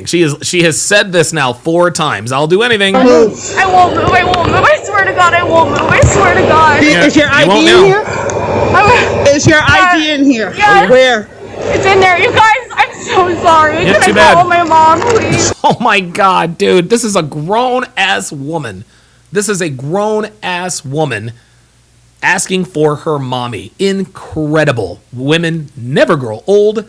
She has said this now 4 times. I'll do anything. move. I won't move. I swear to God, I won't move. I swear to God. Yeah, Is your you won't ID now. in here? Is your ID in here? Yeah. Where? It's in there. You guys, I'm so sorry. Yeah, Can too I bad. call my mom, please? Oh my God, dude. This is a grown-ass woman. This is a grown-ass woman asking for her mommy. Incredible. Women never grow old.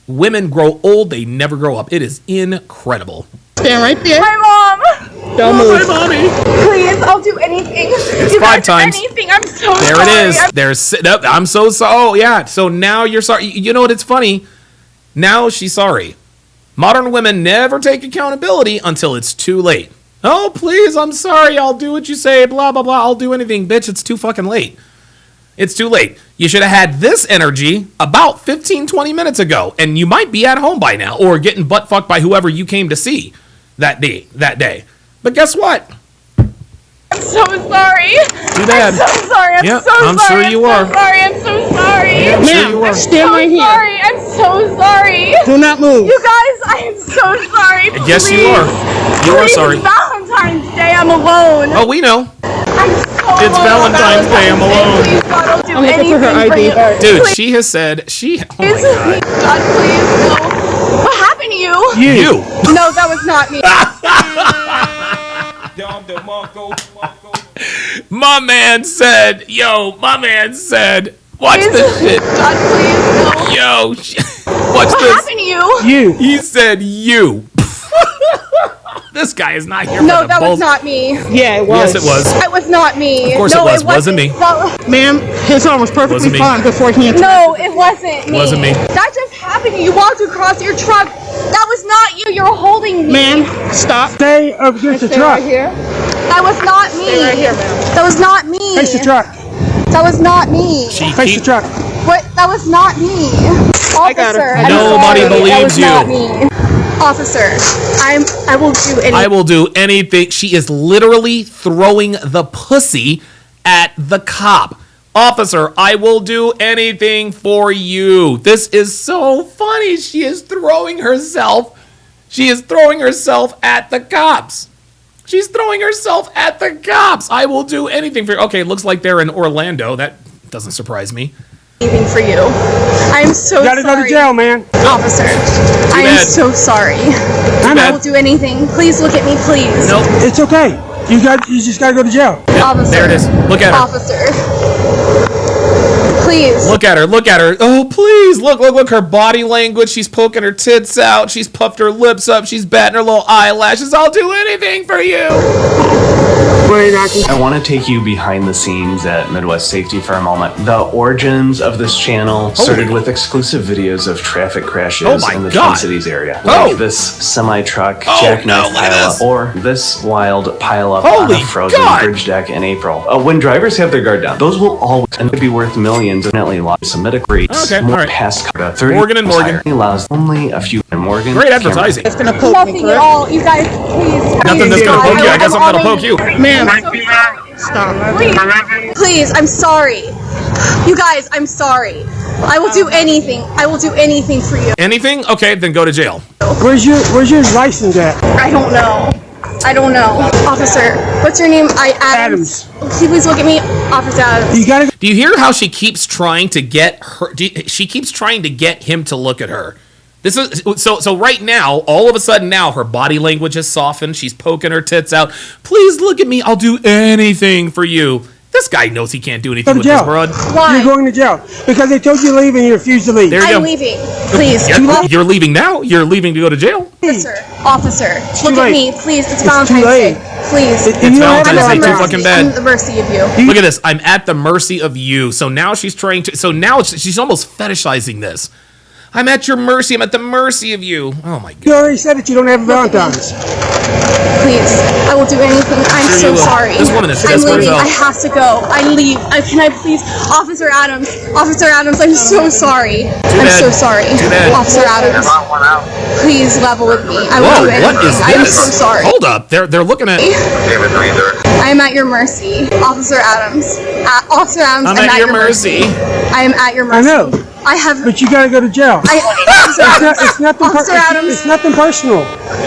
Women grow old. They never grow up. It is incredible. Stand right there. My mom. Don't move. Mommy. Please, I'll do anything. It's You 5 guys, times. Anything. I'm so There sorry. it is. There's. I'm so sorry. Oh yeah. So now you're sorry. You know what? It's funny. Now she's sorry. Modern women never take accountability until it's too late. Oh please, I'm sorry. I'll do what you say. Blah blah blah. I'll do anything, bitch. It's too fucking late. It's too late. You should have had this energy about 15, 20 minutes ago, and you might be at home by now or getting butt fucked by whoever you came to see that day. But guess what? I'm so sorry. Too bad. I'm so sorry. I'm Yeah, so I'm sorry. sure you I'm are. so sorry. I'm so sorry. Yeah, I'm sure you Ma'am, are. stand right here. Sorry. I'm so sorry. Do not move. You guys, I am so sorry. Yes, you Please. are. You are Please, sorry. It's Valentine's Day. I'm alone. Oh, we know. I'm so It's alone. Valentine's Day, I'm alone. Please, God, I'll do I'm looking anything for her ID. you. Dude, Please, she has said oh my please, God. God, please, no. What happened to you? You. No, that was not me. My man said, watch Please, this shit. God, please, no. Yo, watch What this. happened to you? You. He said you. This guy is not here No, for the that was bulls. not me. Yeah, it was. Yes, it was. That was not me. Of course no, it wasn't me. Ma'am, his arm was perfectly Wasn't me. fine before he interrupted. No, it wasn't me. Wasn't me. That just happened. You walked across your truck. That was not you. You're holding me. Ma'am, stop. Stay up against the Stay truck. right here. That was not me. Stay right here, ma'am. That was not me. Face the truck. That was not me. Face the truck. What? That was not me. got Officer, it. I'm Nobody sorry. believes that was you. Not me. Officer, I will do anything. I will do anything. She is literally throwing the pussy at the cop. Officer, I will do anything for you. This is so funny. She is throwing herself. She is throwing herself at the cops. She's throwing herself at the cops. I will do anything for you. Okay, looks like they're in Orlando. That doesn't surprise me. Anything for you. I'm so You gotta sorry. go to jail, man. Officer, I am bad. so sorry. I bad. will do anything. Please look at me, please. Nope. It's okay. You just gotta go to jail. Officer. There it is. Look at her. Officer. Please. Look at her. Look at her. Oh, please. Look. Her body language. She's poking her tits out. She's puffed her lips up. She's batting her little eyelashes. I'll do anything for you. I want to take you behind the scenes at Midwest Safety for a moment. The origins of this channel started with exclusive videos of traffic crashes Oh my in the God. Twin Cities area. Oh. Like this semi-truck Oh, jackknife no, let pileup, us. or this wild pileup on Holy a frozen God. bridge deck in April. When drivers have their guard down, those will always end up be worth millions. Definitely submit a great Okay, more all right. past 30 Morgan and Morgan. allows only a few. And Morgan. Great advertising. It's gonna poke me, Nothing at correct? all. You guys, please. Nothing that's gonna poke you. I guess I'm gonna poke you. Ma'am, Stop. Please, I'm sorry. You guys, I'm sorry. I will do anything. I will do anything for you. Anything? Okay, then go to jail. Where's your license at? I don't know. I don't know. Officer, what's your name? Adams. Can you please look at me? Officer Adams. You gotta. Do you hear how she keeps trying to get her? She keeps trying to get him to look at her. This is so right now. All of a sudden now, her body language has softened. She's poking her tits out. Please look at me. I'll do anything for you. This guy knows he can't do anything Go with to this jail. broad. Why? You're going to jail because they told you to leave and you refused to leave. There you I'm go. leaving. Please. You're leaving now. You're leaving to go to jail. Officer, look late. at me, please. It's too Valentine's late. Day. Please. It's Valentine's I'm Day, at too the fucking mercy. bad. I'm at the mercy of you. Look at this. I'm at the mercy of you. So now she's trying to. So now she's almost fetishizing this. I'm at your mercy. I'm at the mercy of you. Oh my God. You already said that you don't have a Valentine's. Please. I will do anything. I'm Sure so you will. sorry. This woman is I'm desperate as leaving. hell. I have to go. I leave. Can I please? Officer Adams. Officer Adams, I'm so sorry. I'm bad. so sorry. Too bad. Officer Adams. Please level with me. I will Whoa, do anything. what is I'm this? so sorry. Hold up. They're looking at. I am at your mercy. Officer Adams. Officer Adams, I'm at your mercy. I am at your I mercy. know, I have. but you gotta go to jail. Officer Adams. It's nothing. Officer Adams. It's nothing personal.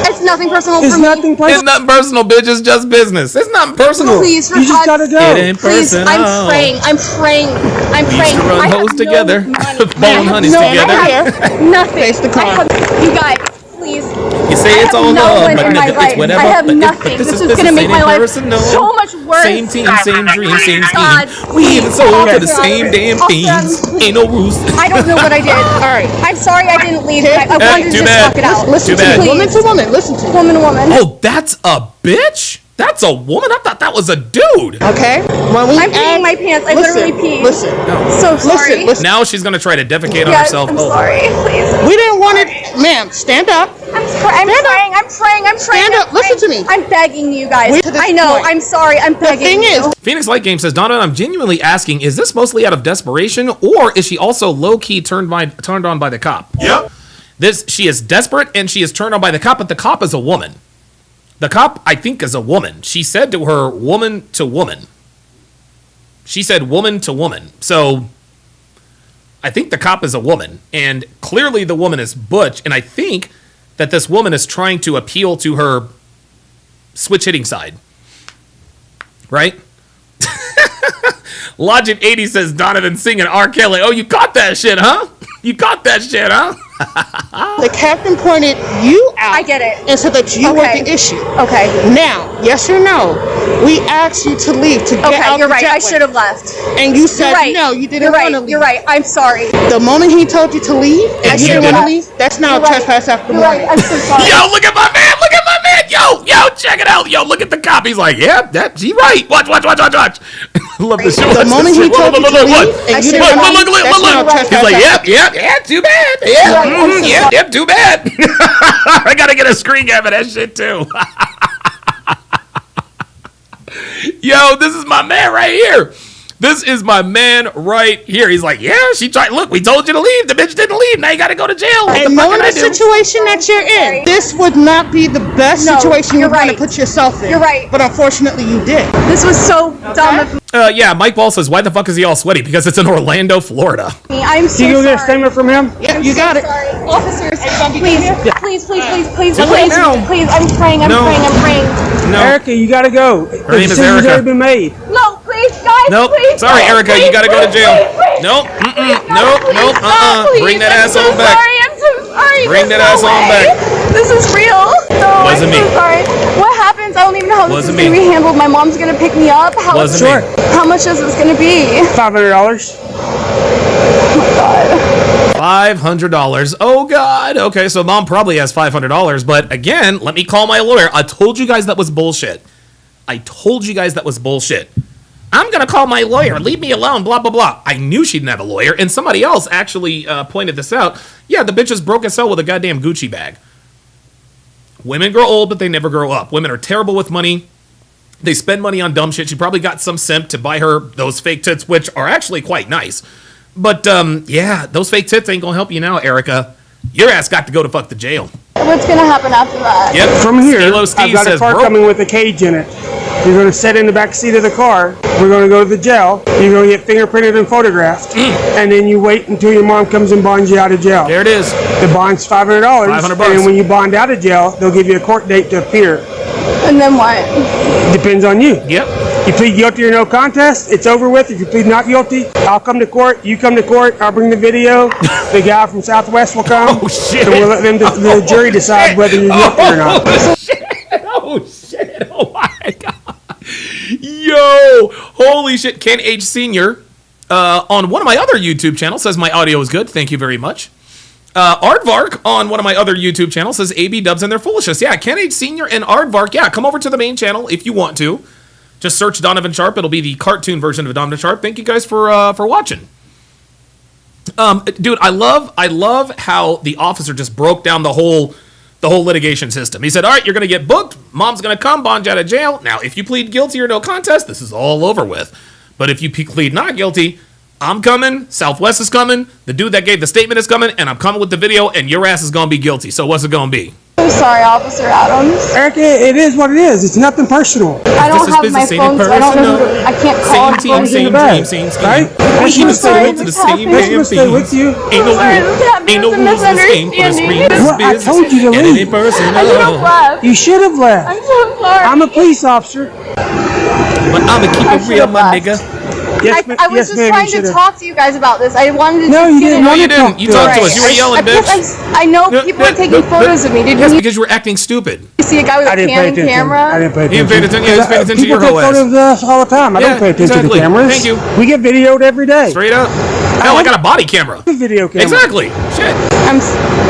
It's nothing personal It's for me. nothing It's personal. nothing personal, bitch. It's just business. It's not personal. Please, for You just God's gotta go. It ain't Please, personal. I'm praying. I'm praying. I'm We used praying. to run I have hoes no together. money. Bone honeys no, together. I have nothing. Face the car. I have, you guys, please. You say it's I have all no love, one but in my it's life. whatever. I have but nothing. This This is is gonna make my life personal. so much worse. Same team, same dream, same God, scheme. We even sold to the Officer same Adams. damn Officer thieves. Adams, Ain't no rules. I don't know what I did. All right. I'm sorry I didn't leave. I wanted to too just bad. talk it out. Too bad. Please. woman to woman, listen to me. Woman to woman. Oh, that's a bitch? That's a woman? I thought that was a dude. Okay? When we I'm peeing my pants. I literally peed. Listen. So sorry. Listen. Now she's gonna try to defecate on Guys, herself. I'm Oh. sorry. Please. We didn't want it. Ma'am, stand up. I'm praying. I'm praying. Stand up. Listen to me. I'm begging you guys. Wait to this I know. point. I'm sorry. I'm The begging thing you. is, Phoenix Light Game says, Donovan, I'm genuinely asking, is this mostly out of desperation, or is she also low-key turned on by the cop? Yep. She is desperate, and she is turned on by the cop, but the cop is a woman. The cop, I think, is a woman. She said to her, woman to woman. She said woman to woman. So I think the cop is a woman, and clearly the woman is butch, and I think that this woman is trying to appeal to her switch-hitting side. Right? Logic 80 says Donovan singing R. Kelly. Oh, you caught that shit, huh? You caught that shit, huh? the captain pointed you out. I get it. And said that you were Okay. the issue. Okay. Now, yes or no, we asked you to leave, to get Okay. out You're the right. I jetway. should have left. And you said You're right. no, you didn't You're want right. to leave. You're right. I'm sorry. The moment he told you to leave, and you you didn't want to didn't. leave, that's now You're right. trespass after You're right. morning. I'm so sorry. Yo, look at my man! Look at my man! Yo, yo, check it out. Yo, look at the cop. He's like, yeah, she right. Watch. Love the show. The moment he told you to leave, and you didn't leave, that's when I'll He's trespass like, out. yep, too bad. Yep, too bad. I gotta get a screen cap of that shit too. Yo, this is my man right here. This is my man right here. He's like, yeah, she tried. Look, we told you to leave. The bitch didn't leave. Now you got to go to jail. And knowing the situation that you're in, this would not be the best situation you're going to put yourself in. You're right. But unfortunately, you did. This was so dumb of me. Yeah, Mike Ball says, why the fuck is he all sweaty? Because it's in Orlando, Florida. I'm so Can you go get a sorry. statement from him? Yeah, you got it. Sorry. Officers, please, Too late now. please, I'm praying. No. Erica, you gotta go. Her name is Decision's Erica. already been made. No, please, guys, Nope. please. Sorry, no, Erica, you gotta go to jail. Nope. Nope. Bring that ass on back. I'm so sorry. Bring that There's ass on back. This is real. No, Wasn't I'm me. so sorry. What happens? I don't even know how this is Wasn't going to me. be handled. My mom's going to pick me up. Wasn't Sure. me. How much is this going to be? $500. $500. Oh, God. Okay, so mom probably has $500. But again, let me call my lawyer. I told you guys that was bullshit. I'm going to call my lawyer. Leave me alone, blah, blah, blah. I knew she didn't have a lawyer. And somebody else actually pointed this out. Yeah, the bitch is broke as hell with a goddamn Gucci bag. Women grow old, but they never grow up. Women are terrible with money. They spend money on dumb shit. She probably got some simp to buy her those fake tits, which are actually quite nice. But, yeah, those fake tits ain't going to help you now, Erica. Your ass got to go to fuck the jail. What's going to happen after that? Yep. From here, Skilo Steve I've got a says, car bro. coming with a cage in it. You're going to sit in the back seat of the car. We're going to go to the jail. You're going to get fingerprinted and photographed. And then you wait until your mom comes and bonds you out of jail. There it is. The bond's $500. $500. And when you bond out of jail, they'll give you a court date to appear. And then what? Depends on you. Yep. You plead guilty or no contest, it's over with. If you plead not guilty, I'll come to court. You come to court. I'll bring the video. The guy from Southwest will come. Oh, shit. And we'll let them, the jury decide whether you're guilty or not. Oh, shit. Oh, my God. Yo, holy shit. Ken H. Sr. On one of my other YouTube channels says my audio is good. Thank you very much. Aardvark on one of my other YouTube channels says ABWs and their foolishness. Yeah, Ken H. Sr. and Aardvark. Yeah, come over to the main channel if you want to. Just search Donovan Sharpe. It'll be the cartoon version of Donovan Sharpe. Thank you guys for watching. Dude, I love how the officer just broke down the whole litigation system. He said, all right, you're going to get booked. Mom's going to come, bond you out of jail. Now, if you plead guilty or no contest, this is all over with. But if you plead not guilty, I'm coming, Southwest is coming, the dude that gave the statement is coming, and I'm coming with the video, and your ass is going to be guilty. So what's it going to be? I'm sorry, Officer Adams. Erica, it is what it is. It's nothing personal. I don't This is have my business, ain't phone, it so I don't know personal? I can't call Same team, anybody. same bag, team, same scheme. right? We She was stay saying to the this same happened. damn She was stay with thing. you. Ain't no rules in this game, but it's green. This is Well, I business, told you to and it leave. ain't personal. I should have left. You should have left. I'm so sorry. I'm a police officer. But I'ma keep I it real, should've my left. nigga. Yes, I was just trying to talk to you guys about this. I wanted to No, just you get didn't it. No, want you to talk didn't. You to talked to us. us. You were yelling, bitch. I know people are taking photos of me. Did Yes, you because you were acting stupid. see a guy with I a didn't pay Canon attention. camera? I didn't pay You attention. didn't pay attention. Yeah, he's paying attention to People your take whole ass. photos of us all the time. I Yeah, don't pay attention exactly. to cameras. Thank you. We get videoed every day. Straight up. Hell, I got a body camera. A video camera. Exactly. Shit.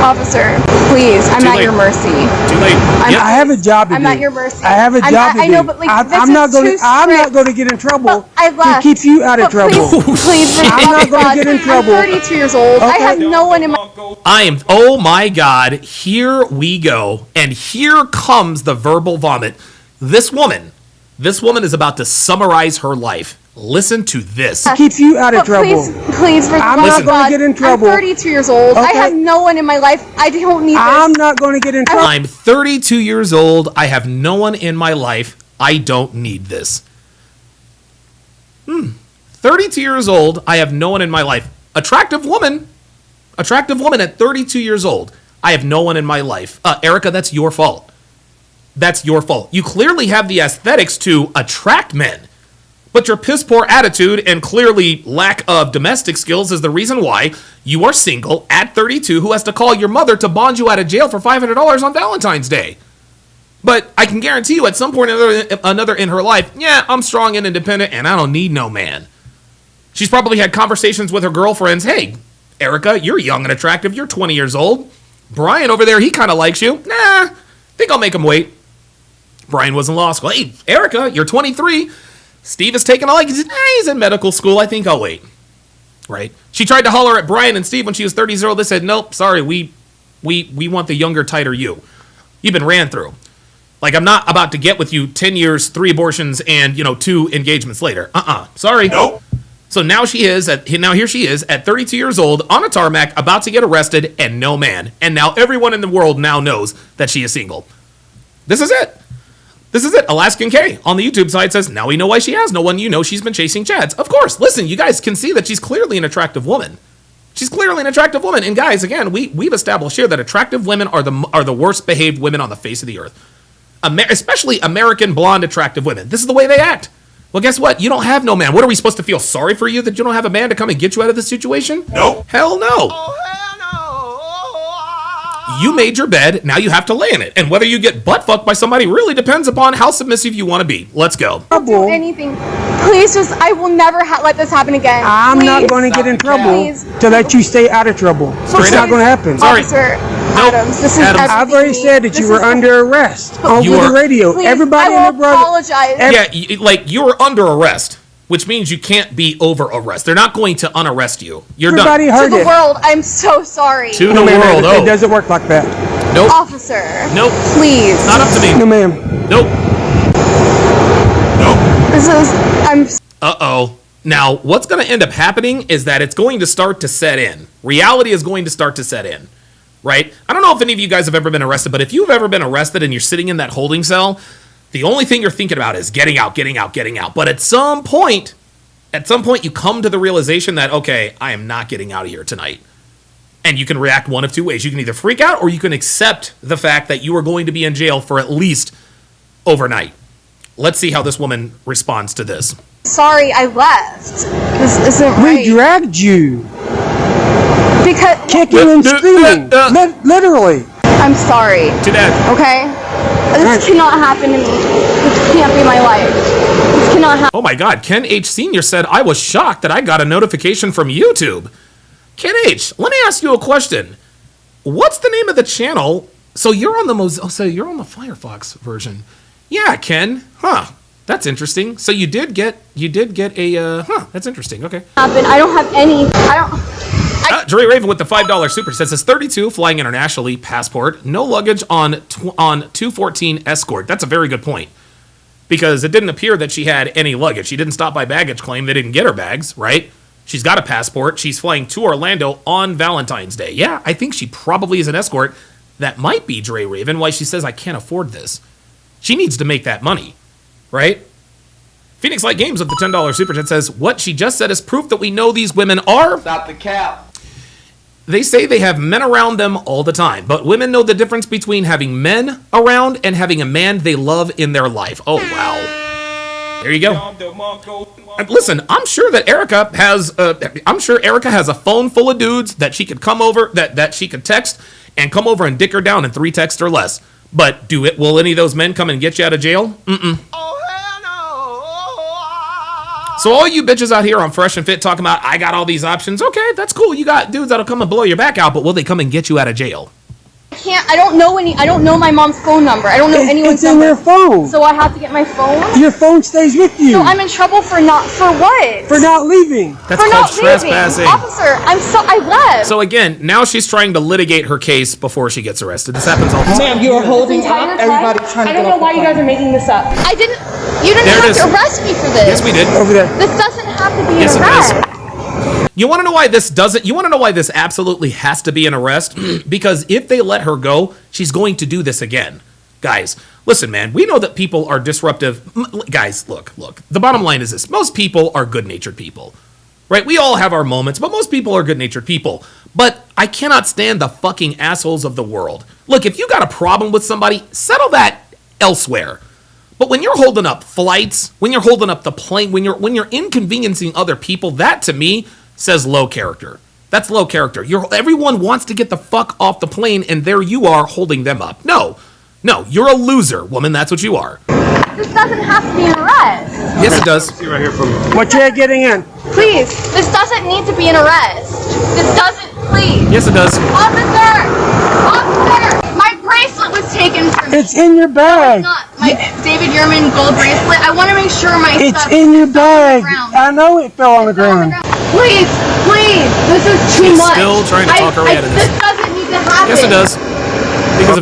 Officer, please, I'm Too at late. your mercy. Too late. Yep. I have a job to I'm do. at your mercy. I have a job to do. I know, but like, I'm this not is going. too I'm not strict. going to get in trouble But I to left. keep you out of But trouble. Please, I'm not going to get in trouble. I'm 32 years old. I Okay. have no one in my. I am. Oh my God. Here we go. And here comes the verbal vomit. This woman is about to summarize her life. Listen to this. Keep you out of But trouble. please, for the I'm love not of gonna God, get in trouble. I'm 32 years old. I Okay. have no one in my life. I don't need this. I'm not going to get in trouble. I'm 32 years old. I have no one in my life. I don't need this. 32 years old. I have no one in my life. Attractive woman at 32 years old. I have no one in my life. Erica, that's your fault. That's your fault. You clearly have the aesthetics to attract men, but your piss poor attitude and clearly lack of domestic skills is the reason why you are single at 32 who has to call your mother to bond you out of jail for $500 on Valentine's Day. But I can guarantee you at some point or another in her life, yeah, I'm strong and independent and I don't need no man. She's probably had conversations with her girlfriends. Hey, Erica, you're young and attractive. You're 20 years old. Brian over there, he kind of likes you. Nah, think I'll make him wait. Brian was in law school. Hey, Erica, you're 23. Steve is taking a like. He's in medical school. I think I'll wait. Right? She tried to holler at Brian and Steve when she was 30 years old. They said, nope, sorry, we want the younger, tighter you. You've been ran through. Like, I'm not about to get with you 10 years, 3 abortions, and, 2 engagements later. Sorry. Nope. So now here she is at 32 years old on a tarmac about to get arrested and no man. And now everyone in the world now knows that she is single. This is it. Alaskan K on the YouTube side says, now we know why she has no one. She's been chasing Chads. Of course. Listen, you guys can see that she's clearly an attractive woman. And guys, again, we've established here that attractive women are the worst behaved women on the face of the earth. Especially American blonde attractive women. This is the way they act. Well, guess what? You don't have no man. What are we supposed to feel sorry for you that you don't have a man to come and get you out of this situation? No. Hell no. Oh, hell no. You made your bed. Now you have to lay in it. And whether you get butt fucked by somebody really depends upon how submissive you want to be. Let's go. Don't do anything. Please, I will never let this happen again. I'm not going to get in trouble to let you stay out of trouble. It's not going to happen. Sorry. Officer Nope. Adams, this is Adams. I've already said that you were under arrest over the radio. Please, Everybody I in will the brother. apologize. You were under arrest, which means you can't be over arrest. They're not going to unarrest you. You're Everybody done. heard To the it. world, I'm so sorry. To the No, ma'am, world. it Oh, doesn't work like that. nope. Officer. Nope. Please. Not up to me. No, ma'am. Nope. This is. I'm. Uh-oh. Now, what's going to end up happening is that it's going to start to set in. Reality is going to start to set in. Right? I don't know if any of you guys have ever been arrested, but if you've ever been arrested and you're sitting in that holding cell, the only thing you're thinking about is getting out. But at some point, you come to the realization that, okay, I am not getting out of here tonight. And you can react one of 2 ways. You can either freak out or you can accept the fact that you are going to be in jail for at least overnight. Let's see how this woman responds to this. Sorry, I left. This isn't right. We dragged you. Because. Kicking and screaming. Literally. I'm sorry. Too bad. Okay? This cannot happen to me. This can't be my life. This cannot happen. Oh my God, Ken H. Sr. said, I was shocked that I got a notification from YouTube. Ken H., let me ask you a question. What's the name of the channel? So you're on the you're on the Firefox version. Yeah, Ken. Huh. That's interesting. So you did get a that's interesting. Okay. I don't have any. Dre Raven with the $5 super says 32, flying internationally, passport, no luggage on 214 escort. That's a very good point. Because it didn't appear that she had any luggage. She didn't stop by baggage claim. They didn't get her bags, right? She's got a passport. She's flying to Orlando on Valentine's Day. Yeah, I think she probably is an escort. That might be Dre Raven, why she says, I can't afford this. She needs to make that money, right? Phoenix Light Games with the $10 super chat says, what she just said is proof that we know these women are... Stop the cap. They say they have men around them all the time, but women know the difference between having men around and having a man they love in their life. Oh, wow. There you go. Listen, I'm sure Erica has a phone full of dudes that she could come over, that she could text and come over and dick her down in 3 texts or less. But will any of those men come and get you out of jail? Mm-mm. So all you bitches out here on Fresh and Fit talking about, I got all these options. Okay, that's cool. You got dudes that'll come and blow your back out, but will they come and get you out of jail? I don't know my mom's phone number. I don't know anyone's number. It's in their phone. So I have to get my phone? Your phone stays with you. So I'm in trouble for what? For not leaving. That's for called not trespassing. Leaving. Officer, I left. So again, now she's trying to litigate her case before she gets arrested. This happens all the time. Ma'am, you are holding up everybody trying to get off the plane. are making this up. You didn't There it have to is. arrest me for this. Yes, we did. Over there. This doesn't have to be Yes, an it arrest. does. You want to know why this doesn't? You want to know why this absolutely has to be an arrest? Because if they let her go, she's going to do this again. Guys, listen, man, we know that people are disruptive. Guys, look. The bottom line is this. Most people are good-natured people, right? We all have our moments, but most people are good-natured people. But I cannot stand the fucking assholes of the world. Look, if you got a problem with somebody, settle that elsewhere. But when you're holding up flights, when you're holding up the plane, when you're inconveniencing other people, that to me says low character. That's low character. Everyone wants to get the fuck off the plane, and there you are holding them up. No, you're a loser, woman. That's what you are. This doesn't have to be an arrest. Yes, it does. What you're getting in? Please, this doesn't need to be an arrest. This doesn't, please. Yes, it does. Officer! My bracelet was taken from me. It's in your No, bag. it's not. My David Yurman gold bracelet. I want to make sure my It's stuff in your fell on the bag. ground. I know it fell on the Fell on the ground. Please, please. This is too She's much. still trying to talk her way out of this. This doesn't need to happen. Yes, it does. Because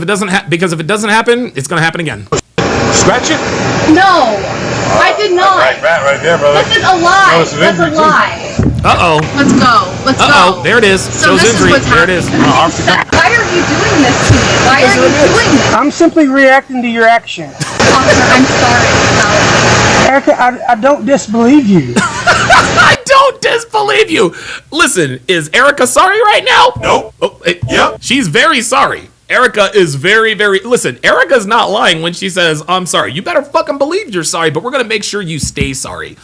if it doesn't happen, it's going to happen again. Scratch it? No, I did not. Right there, brother. This is a lie. No, it's an That's a injury, too. lie. Uh-oh. Let's go. Let's Uh-oh. go. There it is. So Shows this injury. is what's There it is. happening. Why are you doing this to me? Why are you doing this? I'm simply reacting to your action. Officer, I'm sorry. Erica, I don't disbelieve you. I don't disbelieve you. Listen, is Erica sorry right now? Nope. Oh, Yep. She's very sorry. Erica is very, very... Listen, Erica's not lying when she says, I'm sorry. You better fucking believe you're sorry, but we're going to make sure you stay sorry.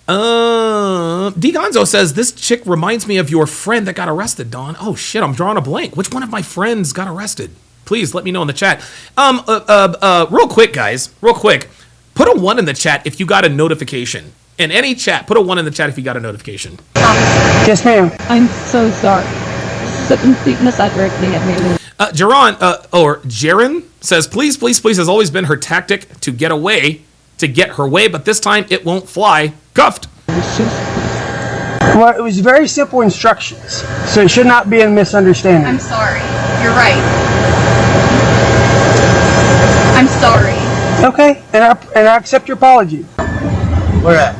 D. Gonzo says, this chick reminds me of your friend that got arrested, Dawn. Oh, shit, I'm drawing a blank. Which one of my friends got arrested? Please let me know in the chat. Real quick, guys. Real quick. Put a 1 in the chat if you got a notification. In any chat, put a 1 in the chat if you got a notification. Yes, ma'am. I'm so sorry. So complete misdirecting at me. Jaren says, please, please, please has always been her tactic to get her way, but this time it won't fly. Cuffed. Well, it was very simple instructions, so it should not be a misunderstanding. I'm sorry. You're right. I'm sorry. Okay, and I accept your apology. Where at?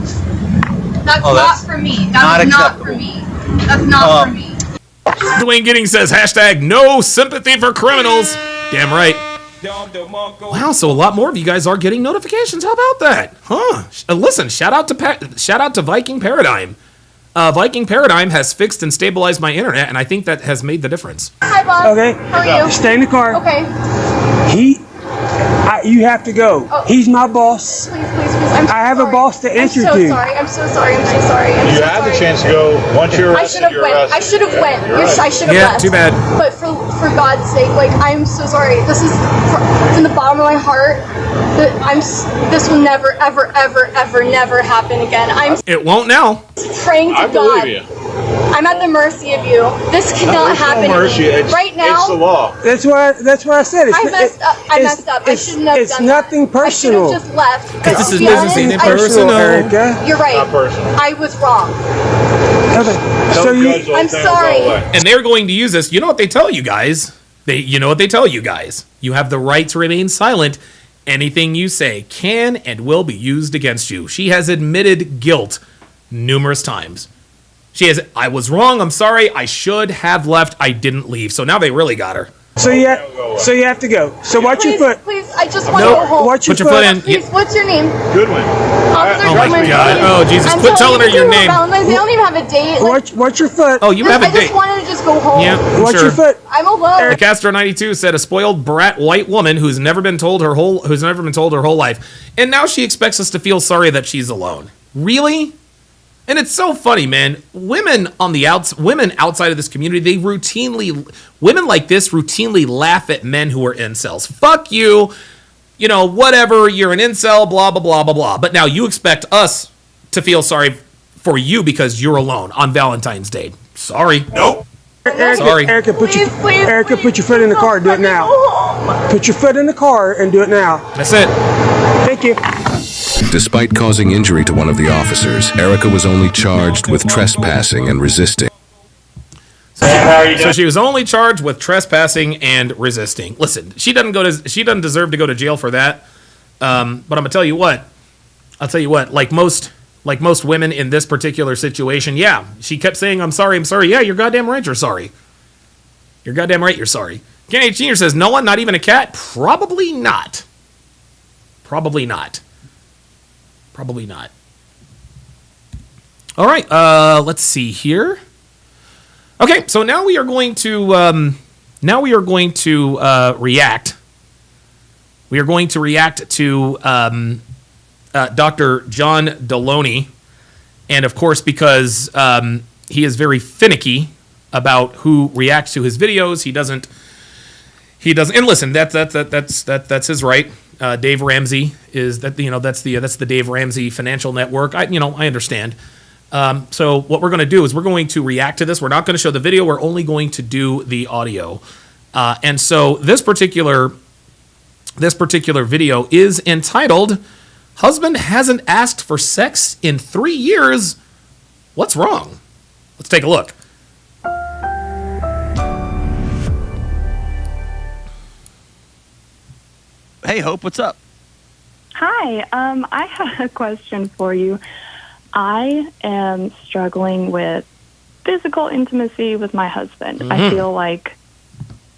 That's not for me. That is not for me. That's not for me. Dwayne Giddings says, hashtag no sympathy for criminals. Damn right. Wow, so a lot more of you guys are getting notifications. How about that? Huh? Listen, shout out to Viking Paradigm. Viking Paradigm has fixed and stabilized my internet, and I think that has made the difference. Hi, boss. Okay. How are you? Stay in the car. Okay. You have to go. Oh. He's my boss. Please, please, please. I'm so I have sorry. a boss to answer I'm so to. sorry. I'm so sorry. I'm so sorry. You had the chance to go once you're I should arrested. have You're went. arrested. I should have went. Right. I should have Yeah, left. too bad. But for God's sake, like, I'm so sorry. This is from the bottom of my heart. This will never, ever, ever, ever, never happen again. I'm It won't now. praying to I God. believe you. I'm at the mercy of you. This cannot There's happen. no mercy. It's, right now, it's the law. That's what I said. I messed up. I messed up. I shouldn't have It's done nothing that. personal. I should have just left. But this to is be business, honest, ain't it? I- Personal. Erica. You're right. Not personal. I was wrong. Okay. Tell So the you, judge those I'm things sorry. all away. And they're going to use this. You know what they tell you guys? You know what they tell you guys? You have the right to remain silent. Anything you say can and will be used against you. She has admitted guilt numerous times. She has, I was wrong, I'm sorry, I should have left, I didn't leave. So now they really got her. so you have to go. So watch your Please, foot. please, I just want to Nope. go home. Watch Put your foot in. Please, what's your name? Goodwin. Officer Oh my Goodwin, God. please. Oh, Jesus. I'm Quit telling her your name. Valentine's. They don't even have a date. Like, Watch your foot. Oh, you have a I just date. wanted to just go home. Yeah, I'm Watch sure. your foot. I'm alone. The Castro 92 said a spoiled brat white woman who's never been told her whole life, and now she expects us to feel sorry that she's alone. Really? And it's so funny, man. Women outside of this community, women like this routinely laugh at men who are incels. Fuck you. You know, whatever, you're an incel, blah, blah, blah, blah, blah. But now you expect us to feel sorry for you because you're alone on Valentine's Day. Sorry. Nope. Erica, Sorry. Erica, put your foot in the car. Do it now. Put your foot in the car and do it now. That's it. Thank you. Despite causing injury to one of the officers, Erica was only charged with trespassing and resisting. How are you So doing? she was only charged with trespassing and resisting. Listen, she doesn't deserve to go to jail for that. But I'm gonna tell you what. I'll tell you what. Like most women in this particular situation, yeah, she kept saying, "I'm sorry, I'm sorry." Yeah, you're goddamn right. You're sorry. You're goddamn right. You're sorry. Kenny Jr. says, "No one, not even a cat." Probably not. Probably not. Probably not. All right. Let's see here. Okay, so now we are going to react. We are going to react to Dr. John Deloney, and of course, because he is very finicky about who reacts to his videos, he doesn't. And listen, that's his right. Dave Ramsey is that, you know, that's the Dave Ramsey Financial Network. I understand. So what we're going to do is we're going to react to this. We're not going to show the video. We're only going to do the audio. And so this particular This particular video is entitled, "Husband Hasn't Asked for Sex in 3 Years. What's Wrong?" Let's take a look. Hey, Hope, what's up? Hi, I have a question for you. I am struggling with physical intimacy with my husband. I feel like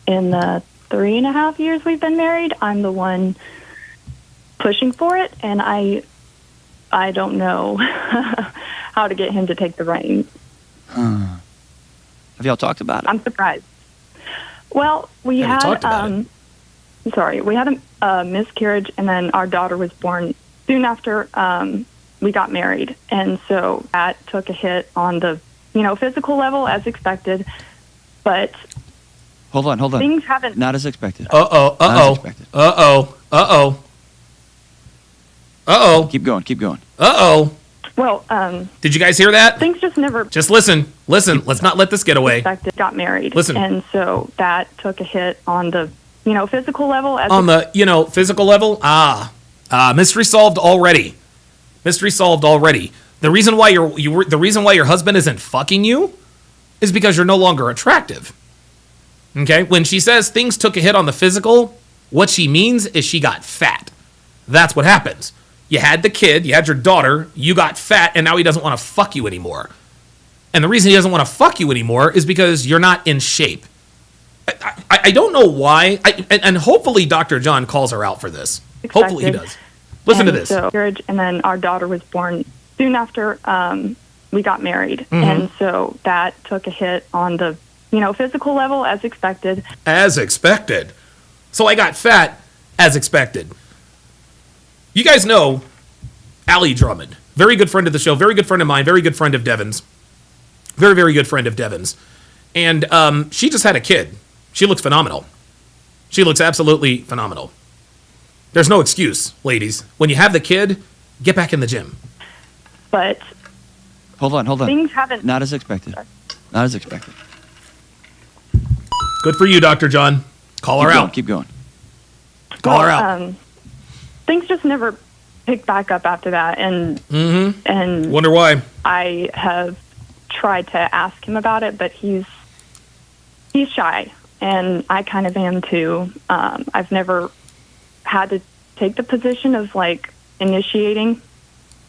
in the 3.5 years we've been married, I'm the one pushing for it, and I don't know how to get him to take the reins. Have y'all talked about it? I'm surprised. Well, we had we had a miscarriage, and then our daughter was born soon after we got married, and so that took a hit on the physical level as expected. But hold on. Things haven't. Not as expected. Keep going. Well, did you guys hear that? Things just never. Just listen. Let's not let this get away. Got married. Listen. And so that took a hit on the physical level. On the physical level. Mystery solved already. The reason why your husband isn't fucking you is because you're no longer attractive. Okay? When she says things took a hit on the physical, what she means is she got fat. That's what happens. You had the kid, you had your daughter, you got fat, and now he doesn't want to fuck you anymore. And the reason he doesn't want to fuck you anymore is because you're not in shape. I don't know why, and hopefully Dr. John calls her out for this. Hopefully he does. Listen to this. And then our daughter was born soon after we got married. And so that took a hit on the physical level as expected. As expected. So I got fat as expected. You guys know Allie Drummond. Very good friend of the show. Very good friend of mine. Very good friend of Devin's. Very, very good friend of Devin's. And she just had a kid. She looks phenomenal. She looks absolutely phenomenal. There's no excuse, ladies. When you have the kid, get back in the gym. But hold on. Things haven't. Not as expected. Good for you, Dr. John. Call her out. Keep going. Call her out. Things just never picked back up after that, and wonder why. I have tried to ask him about it, but he's shy, and I kind of am too. I've never had to take the position of like initiating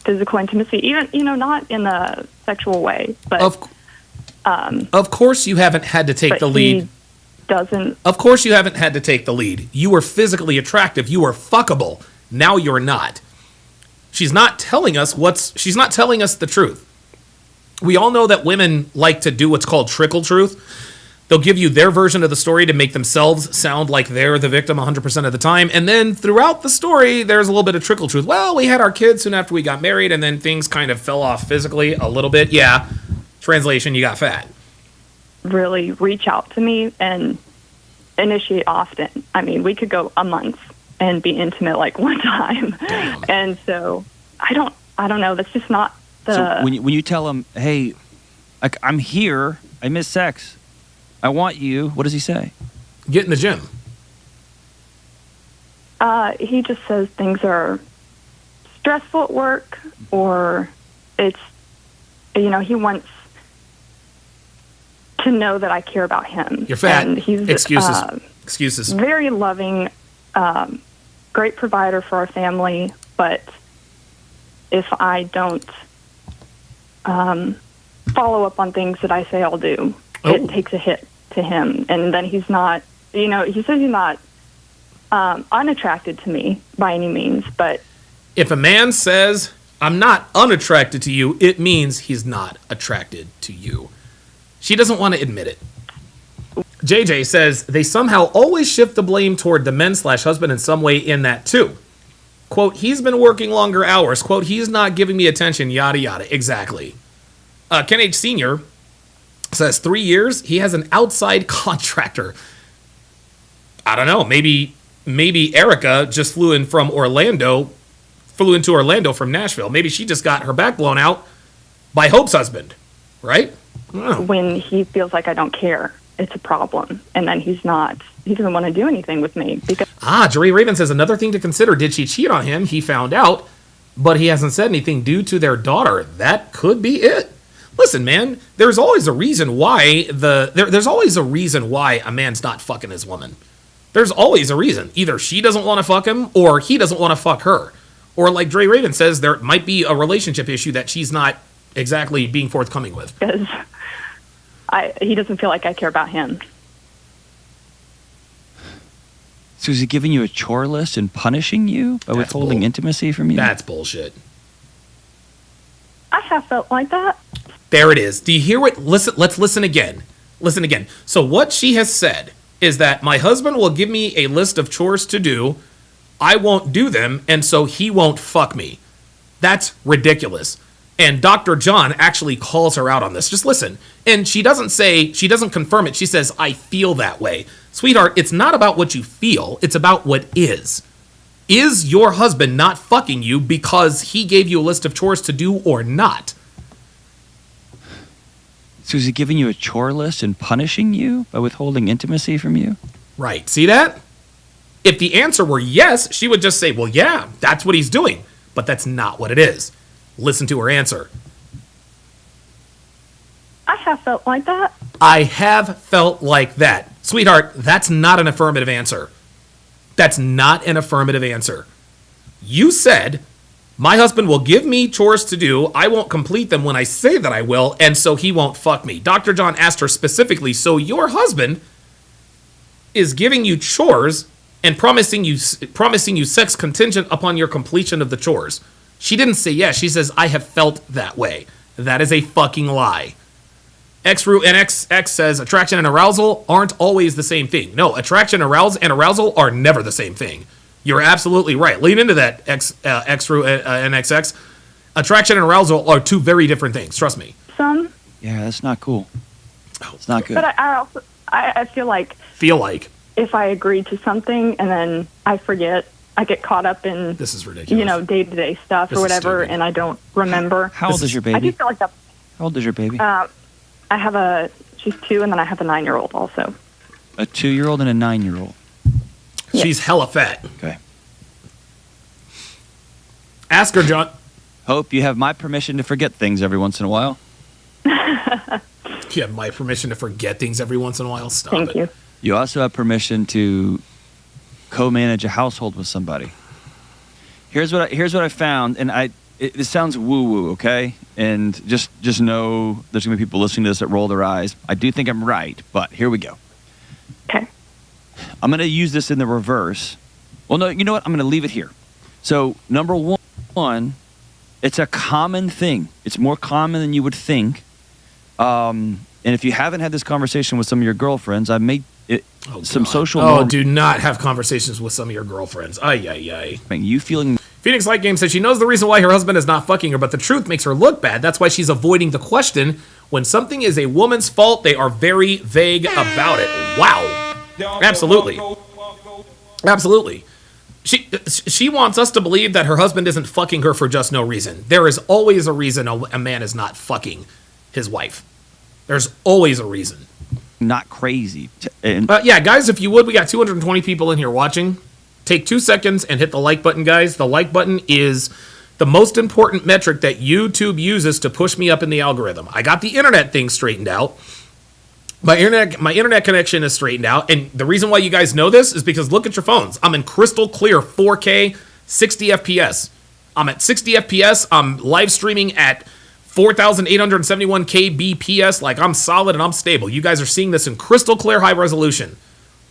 physical intimacy, even not in a sexual way, but of course you haven't had to take the lead. Of course you haven't had to take the lead. You were physically attractive. You were fuckable. Now you're not. She's not telling us the truth. We all know that women like to do what's called trickle truth. They'll give you their version of the story to make themselves sound like they're the victim 100% of the time. And then throughout the story, there's a little bit of trickle truth. Well, we had our kids soon after we got married, and then things kind of fell off physically a little bit. Yeah. Translation, you got fat. Really reach out to me and initiate often. I mean, we could go a month and be intimate like one time. Damn. And so I don't know. That's just not the. So when you tell him, hey, I'm here, I miss sex, I want you, what does he say? Get in the gym. He just says things are stressful at work, or it's, he wants to know that I care about him. You're fat. And he's, Excuses. Very loving, great provider for our family, but if I don't follow up on things that I say I'll do, it takes a hit to him. And then he's not, he says he's not unattracted to me by any means, but if a man says, I'm not unattracted to you, it means he's not attracted to you. She doesn't want to admit it. JJ says they somehow always shift the blame toward the men/husband in some way in that too. Quote, he's been working longer hours. Quote, he's not giving me attention, yada, yada. Exactly. Ken H. Sr. says 3 years. He has an outside contractor. I don't know. Maybe Erica just flew into Orlando from Nashville. Maybe she just got her back blown out by Hope's husband, right? When he feels like I don't care, it's a problem. And then he doesn't want to do anything with me. Because Jerry Raven says another thing to consider. Did she cheat on him? He found out, but he hasn't said anything due to their daughter. That could be it. Listen, man, there's always a reason why there's always a reason why a man's not fucking his woman. There's always a reason. Either she doesn't want to fuck him or he doesn't want to fuck her. Or like Dre Raven says, there might be a relationship issue that she's not exactly being forthcoming with. Because he doesn't feel like I care about him. So is he giving you a chore list and punishing you by withholding intimacy from you? That's bullshit. I have felt like that. There it is. Do you hear what? Listen. Let's listen again. Listen again. So what she has said is that my husband will give me a list of chores to do. I won't do them, and so he won't fuck me. That's ridiculous. And Dr. John actually calls her out on this. Just listen. And she doesn't confirm it. She says, I feel that way. Sweetheart, it's not about what you feel. It's about what is. Is your husband not fucking you because he gave you a list of chores to do or not? So is he giving you a chore list and punishing you by withholding intimacy from you? Right. See that? If the answer were yes, she would just say, well, yeah, that's what he's doing. But that's not what it is. Listen to her answer. I have felt like that. I have felt like that. Sweetheart, that's not an affirmative answer. That's not an affirmative answer. You said, my husband will give me chores to do. I won't complete them when I say that I will, and so he won't fuck me. Dr. John asked her specifically, so your husband is giving you chores and promising you sex contingent upon your completion of the chores. She didn't say yes. She says, I have felt that way. That is a fucking lie. Xru NXX says, attraction and arousal aren't always the same thing. No, attraction and arousal are never the same thing. You're absolutely right. Lean into that, Xru NXX. Attraction and arousal are two very different things. Trust me. Some. Yeah, that's not cool. It's not good. But I feel like if I agree to something and then I forget, I get caught up in this is ridiculous. Day-to-day stuff or whatever, and I don't remember. How old is your baby? I do feel like that. How old is your baby? She's 2, and then I have a 9-year-old also. A 2-year-old and a 9-year-old. Yes. She's hella fat. Okay. Ask her, John. Hope you have my permission to forget things every once in a while. You have my permission to forget things every once in a while. Stop Thank it. you. You also have permission to co-manage a household with somebody. Here's what I found, and it sounds woo-woo, okay? And just know there's going to be people listening to this that roll their eyes. I do think I'm right, but here we go. Okay. I'm going to use this in the reverse. Well, no, you know what? I'm going to leave it here. So, number one, it's a common thing. It's more common than you would think. And if you haven't had this conversation with some of your girlfriends, I've made some social... Oh, do not have conversations with some of your girlfriends. Ay. You feeling... Phoenix Light Game says she knows the reason why her husband is not fucking her, but the truth makes her look bad. That's why she's avoiding the question. When something is a woman's fault, they are very vague about it. Wow. Absolutely. Absolutely. She wants us to believe that her husband isn't fucking her for just no reason. There is always a reason a man is not fucking his wife. There's always a reason. Not crazy. Yeah, guys, if you would, we got 220 people in here watching. Take 2 seconds and hit the like button, guys. The like button is the most important metric that YouTube uses to push me up in the algorithm. I got the internet thing straightened out. My internet connection is straightened out, and the reason why you guys know this is because look at your phones. I'm in crystal clear 4K, 60 FPS. I'm at 60 FPS. I'm live streaming at 4,871 kbps. Like, I'm solid and I'm stable. You guys are seeing this in crystal clear high resolution.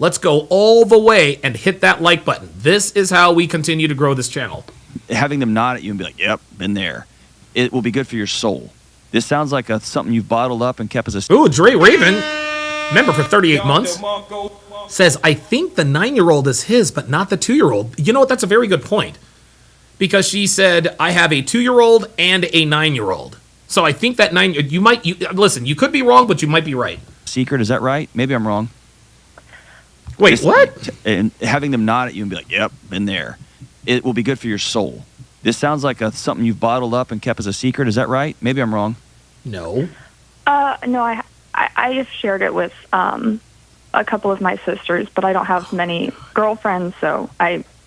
Let's go all the way and hit that like button. This is how we continue to grow this channel. Having them nod at you and be like, yep, been there. It will be good for your soul. This sounds like something you've bottled up and kept as a... Ooh, Dre Raven, member for 38 months, says, I think the 9-year-old is his, but not the 2-year-old. You know what? That's a very good point. Because she said, I have a 2-year-old and a 9-year-old. So I think that listen, you could be wrong, but you might be right. Secret, is that right? Maybe I'm wrong. Wait, what? And having them nod at you and be like, yep, been there. It will be good for your soul. This sounds like something you've bottled up and kept as a secret. Is that right? Maybe I'm wrong. No. No, I have shared it with a a couple of my sisters, but I don't have many girlfriends, so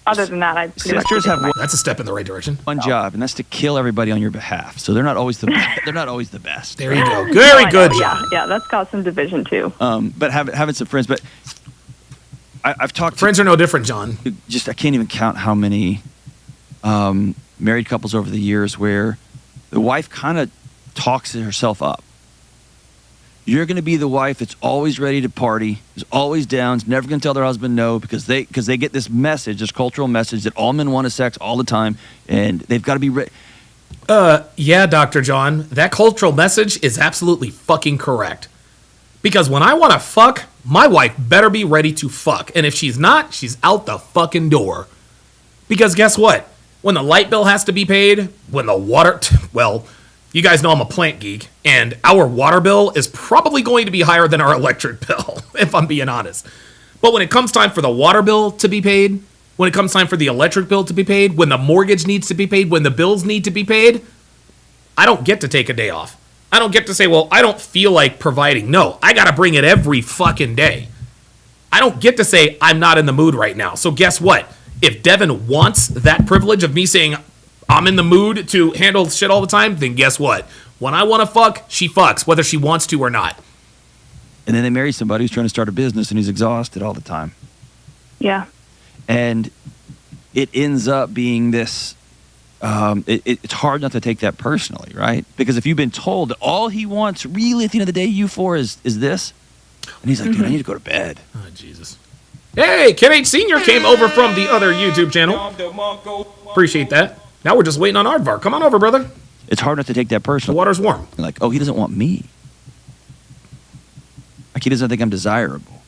other than that, I pretty much Sisters have That's a step in the right direction. one job, and that's to kill everybody on your behalf. So they're not always the they're not always the best. There you go. Very good, John. Yeah, that's caused some division too. But having some friends, but I've talked. Friends are no different, John. Just I can't even count how many married couples over the years where the wife kind of talks herself up. You're going to be the wife that's always ready to party, is always down, is never going to tell their husband no because they get this message, this cultural message that all men want is sex all the time, and they've got to be ready. Yeah, Dr. John, that cultural message is absolutely fucking correct. Because when I want to fuck, my wife better be ready to fuck. And if she's not, she's out the fucking door. Because guess what? When the light bill has to be paid, when the water... Well, you guys know I'm a plant geek, and our water bill is probably going to be higher than our electric bill, if I'm being honest. But when it comes time for the water bill to be paid, when it comes time for the electric bill to be paid, when the mortgage needs to be paid, when the bills need to be paid, I don't get to take a day off. I don't get to say, well, I don't feel like providing. No, I got to bring it every fucking day. I don't get to say I'm not in the mood right now. So guess what? If Devin wants that privilege of me saying I'm in the mood to handle shit all the time, then guess what? When I want to fuck, she fucks, whether she wants to or not. And then they marry somebody who's trying to start a business and he's exhausted all the time. Yeah. And it ends up being this, it's hard not to take that personally, right? Because if you've been told that all he wants really at the end of the day you for is this, and he's like, dude, I need to go to bed. Oh, Jesus. Hey, Ken H. Sr. came over from the other YouTube channel. Appreciate that. Now we're just waiting on Aardvark. Come on over, brother. It's hard not to take that personally. The water's warm. Like, oh, he doesn't want me. Like, he doesn't think I'm desirable.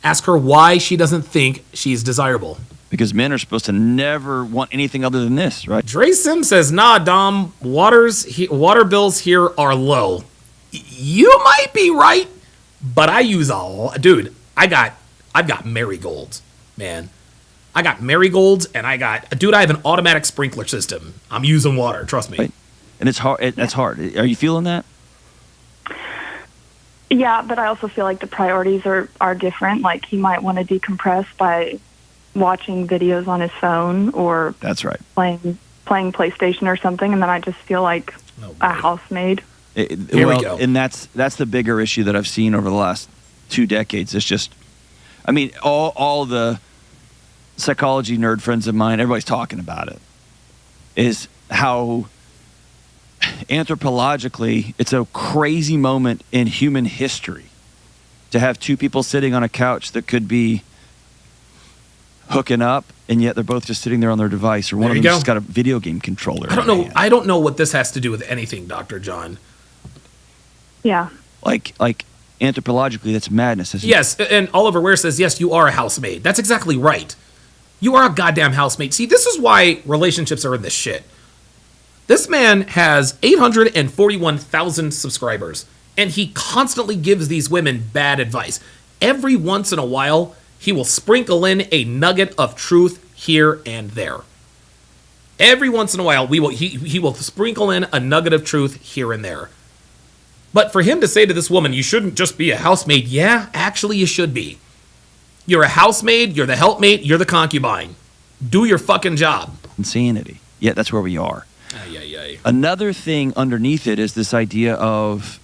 Ask her why she doesn't think she's desirable. Because men are supposed to never want anything other than this, right? Dre Sim says, nah, Dom, water bills here are low. You might be right, but I use dude, I've got marigolds, man. I got marigolds, and I have an automatic sprinkler system. I'm using water, trust me. Right. And it's hard. That's hard. Are you feeling that? Yeah, but I also feel like the priorities are different. Like, he might want to decompress by watching videos on his phone or that's right, playing PlayStation or something, and then I just feel like a housemaid. Here we go. And that's the bigger issue that I've seen over the last 2 decades. It's just, I mean, all the psychology nerd friends of mine, everybody's talking about it, is how anthropologically it's a crazy moment in human history to have 2 people sitting on a couch that could be hooking up, and yet they're both just sitting there on their device, or one of them just got a video game controller. I don't know what this has to do with anything, Dr. John. Yeah. Like anthropologically, that's madness. Yes, and Oliver Ware says, yes, you are a housemaid. That's exactly right. You are a goddamn housemaid. See, this is why relationships are in this shit. This man has 841,000 subscribers, and he constantly gives these women bad advice. Every once in a while, he will sprinkle in a nugget of truth here and there. Every once in a while, he will sprinkle in a nugget of truth here and there. But for him to say to this woman, you shouldn't just be a housemaid, yeah, actually you should be. You're a housemaid, you're the helpmate, you're the concubine. Do your fucking job. Insanity. Yeah, that's where we are. Another thing underneath it is this idea of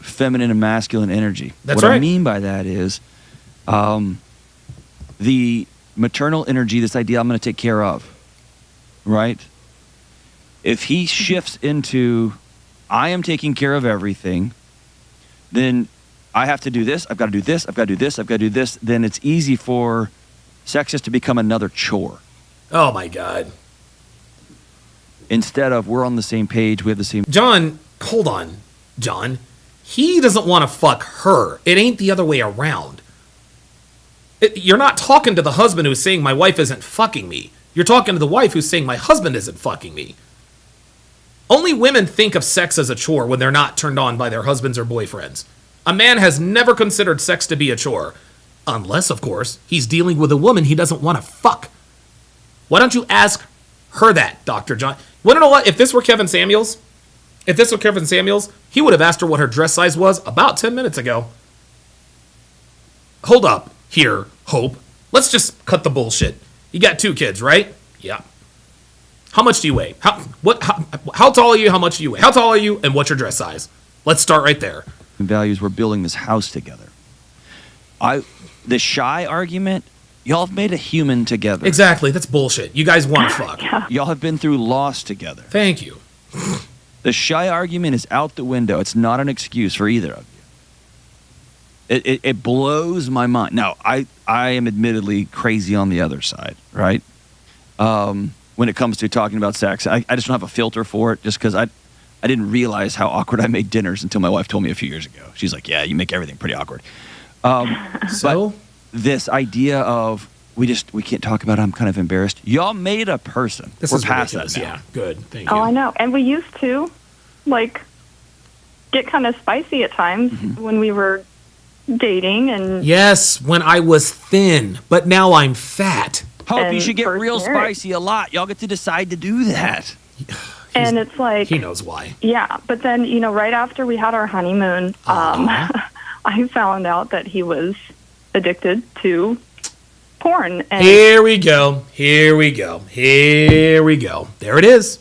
feminine and masculine energy. That's what right. I mean by that is the maternal energy, this idea I'm going to take care of, right? If he shifts into, I am taking care of everything, then I have to do this, I've got to do this, I've got to do this, I've got to do this, then it's easy for sex just to become another chore. Oh my God. Instead of, we're on the same page, we have the same... John, hold on, John. He doesn't want to fuck her. It ain't the other way around. You're not talking to the husband who's saying my wife isn't fucking me. You're talking to the wife who's saying my husband isn't fucking me. Only women think of sex as a chore when they're not turned on by their husbands or boyfriends. A man has never considered sex to be a chore. Unless, of course, he's dealing with a woman he doesn't want to fuck. Why don't you ask her that, Dr. John? Want to know what? If this were Kevin Samuels, he would have asked her what her dress size was about 10 minutes ago. hold up here, Hope. Let's just cut the bullshit. You got 2 kids, right? Yeah. How much do you weigh? How tall are you? How much do you weigh? How tall are you? And what's your dress size? Let's start right there. Values, we're building this house together. The shy argument, y'all have made a human together. Exactly. That's bullshit. You guys want to fuck. Y'all have been through loss together. Thank you. The shy argument is out the window. It's not an excuse for either of you. It blows my mind. Now, I am admittedly crazy on the other side, right? When it comes to talking about sex, I just don't have a filter for it just because I didn't realize how awkward I made dinners until my wife told me a few years ago. She's like, yeah, you make everything pretty awkward. So? But this idea of we can't talk about it, I'm kind of embarrassed. Y'all made a person. We're past that now. Yeah, good. Thank you. Oh, I know. And we used to, get kind of spicy at times when we were dating. And yes, when I was thin, but now I'm fat. Hope you should get real spicy a lot. Y'all get to decide to do that. And it's like... He knows why. Yeah, but then, right after we had our honeymoon, I found out that he was addicted to porn. And Here we go. There it is.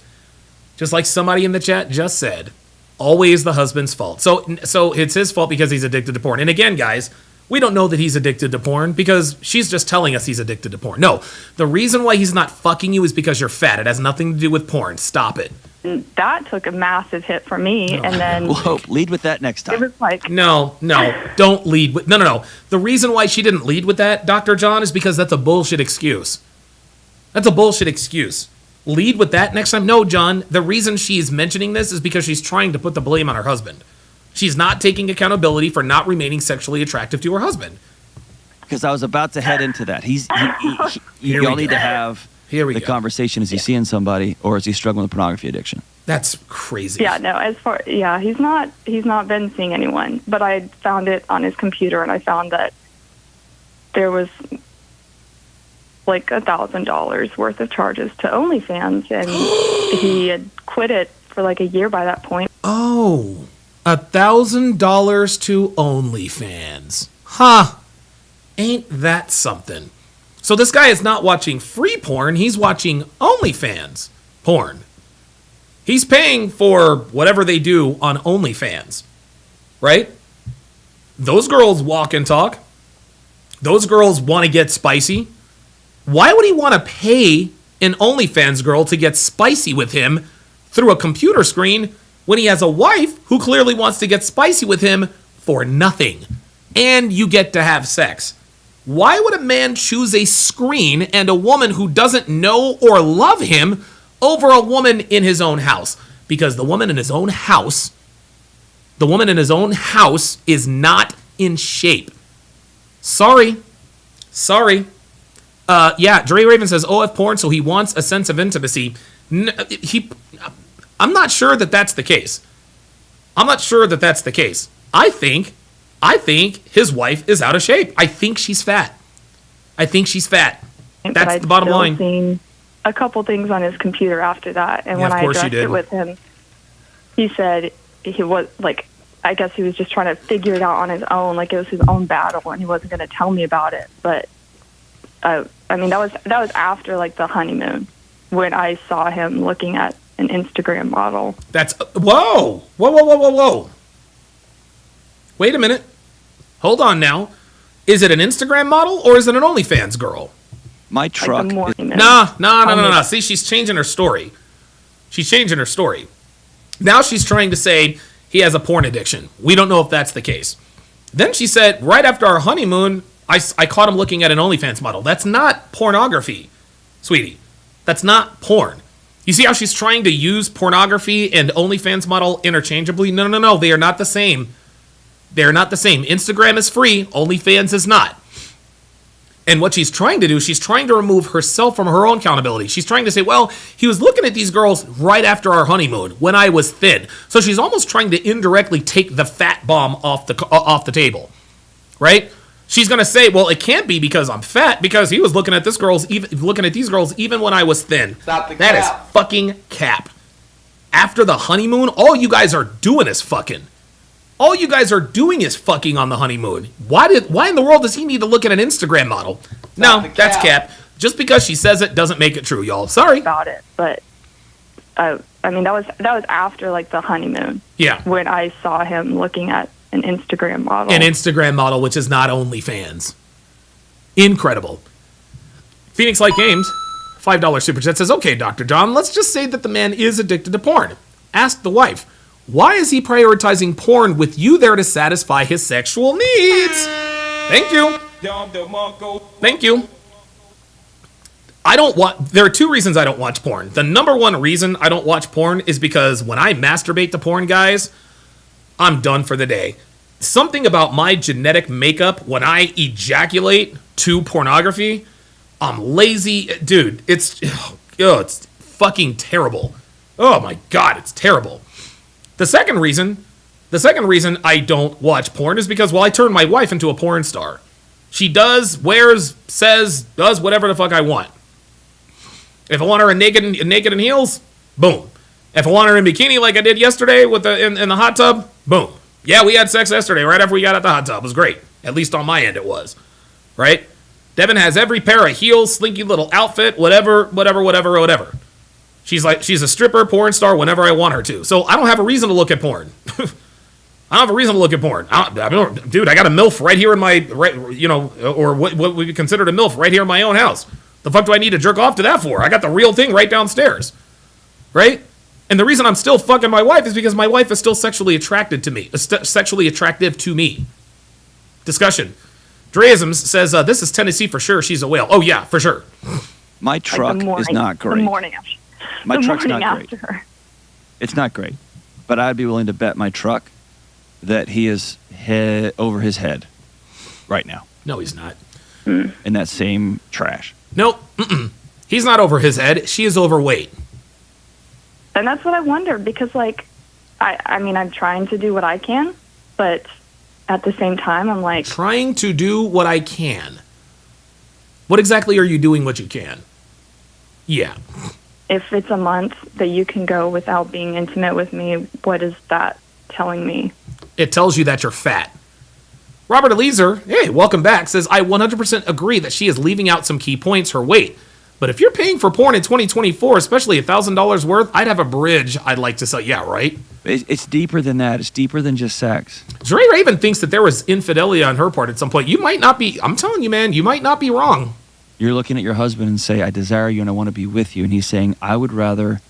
Just like somebody in the chat just said, always the husband's fault. So it's his fault because he's addicted to porn. And again, guys, we don't know that he's addicted to porn because she's just telling us he's addicted to porn. No, the reason why he's not fucking you is because you're fat. It has nothing to do with porn. Stop it. That took a massive hit for me. And then... Well, Hope, lead with that next time. It was like... No, don't lead with... No. The reason why she didn't lead with that, Dr. John, is because that's a bullshit excuse. Lead with that next time? No, John, the reason she's mentioning this is because she's trying to put the blame on her husband. She's not taking accountability for not remaining sexually attractive to her husband. Because I was about to head into that. Y'all need to have the conversation. Is he seeing somebody, or is he struggling with pornography addiction? That's crazy. Yeah, no, he's not been seeing anyone. But I found it on his computer, and I found that there was $1,000 worth of charges to OnlyFans, and he had quit it for a year by that point. Oh, $1,000 to OnlyFans. Huh. Ain't that something? So this guy is not watching free porn, he's watching OnlyFans porn. He's paying for whatever they do on OnlyFans, right? Those girls walk and talk. Those girls want to get spicy. Why would he want to pay an OnlyFans girl to get spicy with him through a computer screen when he has a wife who clearly wants to get spicy with him for nothing? And you get to have sex. Why would a man choose a screen and a woman who doesn't know or love him over a woman in his own house? Because the woman in his own house is not in shape. Sorry. Yeah, Dre Raven says OF porn, so he wants a sense of intimacy. I'm not sure that that's the case. I think his wife is out of shape. I think she's fat. That's the bottom line. Seen a couple things on his computer after that, and when I addressed it with him, he said he was I guess he was just trying to figure it out on his own, it was his own battle, and he wasn't going to tell me about it. But that was after the honeymoon when I saw him looking at an Instagram model. That's whoa. Wait a minute. Hold on now. Is it an Instagram model or is it an OnlyFans girl? My truck. No. See, she's changing her story. Now she's trying to say he has a porn addiction. We don't know if that's the case. Then she said, right after our honeymoon, I caught him looking at an OnlyFans model. That's not pornography, sweetie. That's not porn. You see how she's trying to use pornography and OnlyFans model interchangeably? No. They are not the same. Instagram is free. OnlyFans is not. And what she's trying to do, she's trying to remove herself from her own accountability. She's trying to say, well, he was looking at these girls right after our honeymoon when I was thin. So she's almost trying to indirectly take the fat bomb off the table, right? She's going to say, well, it can't be because I'm fat, because he was looking at these girls even when I was thin. That is fucking cap. After the honeymoon, all you guys are doing is fucking. All you guys are doing is fucking on the honeymoon. Why in the world does he need to look at an Instagram model? No, that's cap. Just because she says it doesn't make it true, y'all. Sorry. About it, but I mean that was after like the honeymoon. Yeah. When I saw him looking at an Instagram model. An Instagram model, which is not OnlyFans. Incredible. Phoenix Light Games, $5 super chat says, okay, Dr. John, let's just say that the man is addicted to porn. Ask the wife, why is he prioritizing porn with you there to satisfy his sexual needs? Thank you. Thank you. There are two reasons I don't watch porn. The number one reason I don't watch porn is because when I masturbate to porn, guys, I'm done for the day. Something about my genetic makeup when I ejaculate to pornography, I'm lazy. Dude, it's fucking terrible. Oh my God, it's terrible. The second reason I don't watch porn is because, well, I turn my wife into a porn star. She does, wears, says, does whatever the fuck I want. If I want her naked in heels, boom. If I want her in bikini like I did yesterday in the hot tub, boom. Yeah, we had sex yesterday right after we got out the hot tub. It was great. At least on my end it was. Right? Devin has every pair of heels, slinky little outfit, whatever. She's a stripper, porn star whenever I want her to. So I don't have a reason to look at porn. I don't have a reason to look at porn. Dude, I got a MILF right here in my, or what we considered a MILF right here in my own house. The fuck do I need to jerk off to that for? I got the real thing right downstairs. Right? And the reason I'm still fucking my wife is because my wife is still sexually attracted to me. Sexually attractive to me. Discussion. Dreisms says, this is Tennessee for sure. She's a whale. Oh, yeah, for sure. My truck is not great. The morning after. My truck's not great. After. It's not great. But I'd be willing to bet my truck that he is over his head right now. No, he's not. In that same trash. Nope. Mm-mm. He's not over his head. She is overweight. And that's what I wonder, because, like, I mean, I'm trying to do what I can, but at the same time, I'm like... Trying to do what I can. What exactly are you doing what you can? Yeah. If it's a month that you can go without being intimate with me, what is that telling me? It tells you that you're fat. Robert Eliezer, hey, welcome back, says, I 100% agree that she is leaving out some key points, her weight. But if you're paying for porn in 2024, especially $1,000 worth, I'd have a bridge I'd like to sell. Yeah, right? It's deeper than that. It's deeper than just sex. Zuri Raven thinks that there was infidelity on her part at some point. You might not be, I'm telling you, man, you might not be wrong. You're looking at your husband and say, I desire you and I want to be with you. And he's saying, I would rather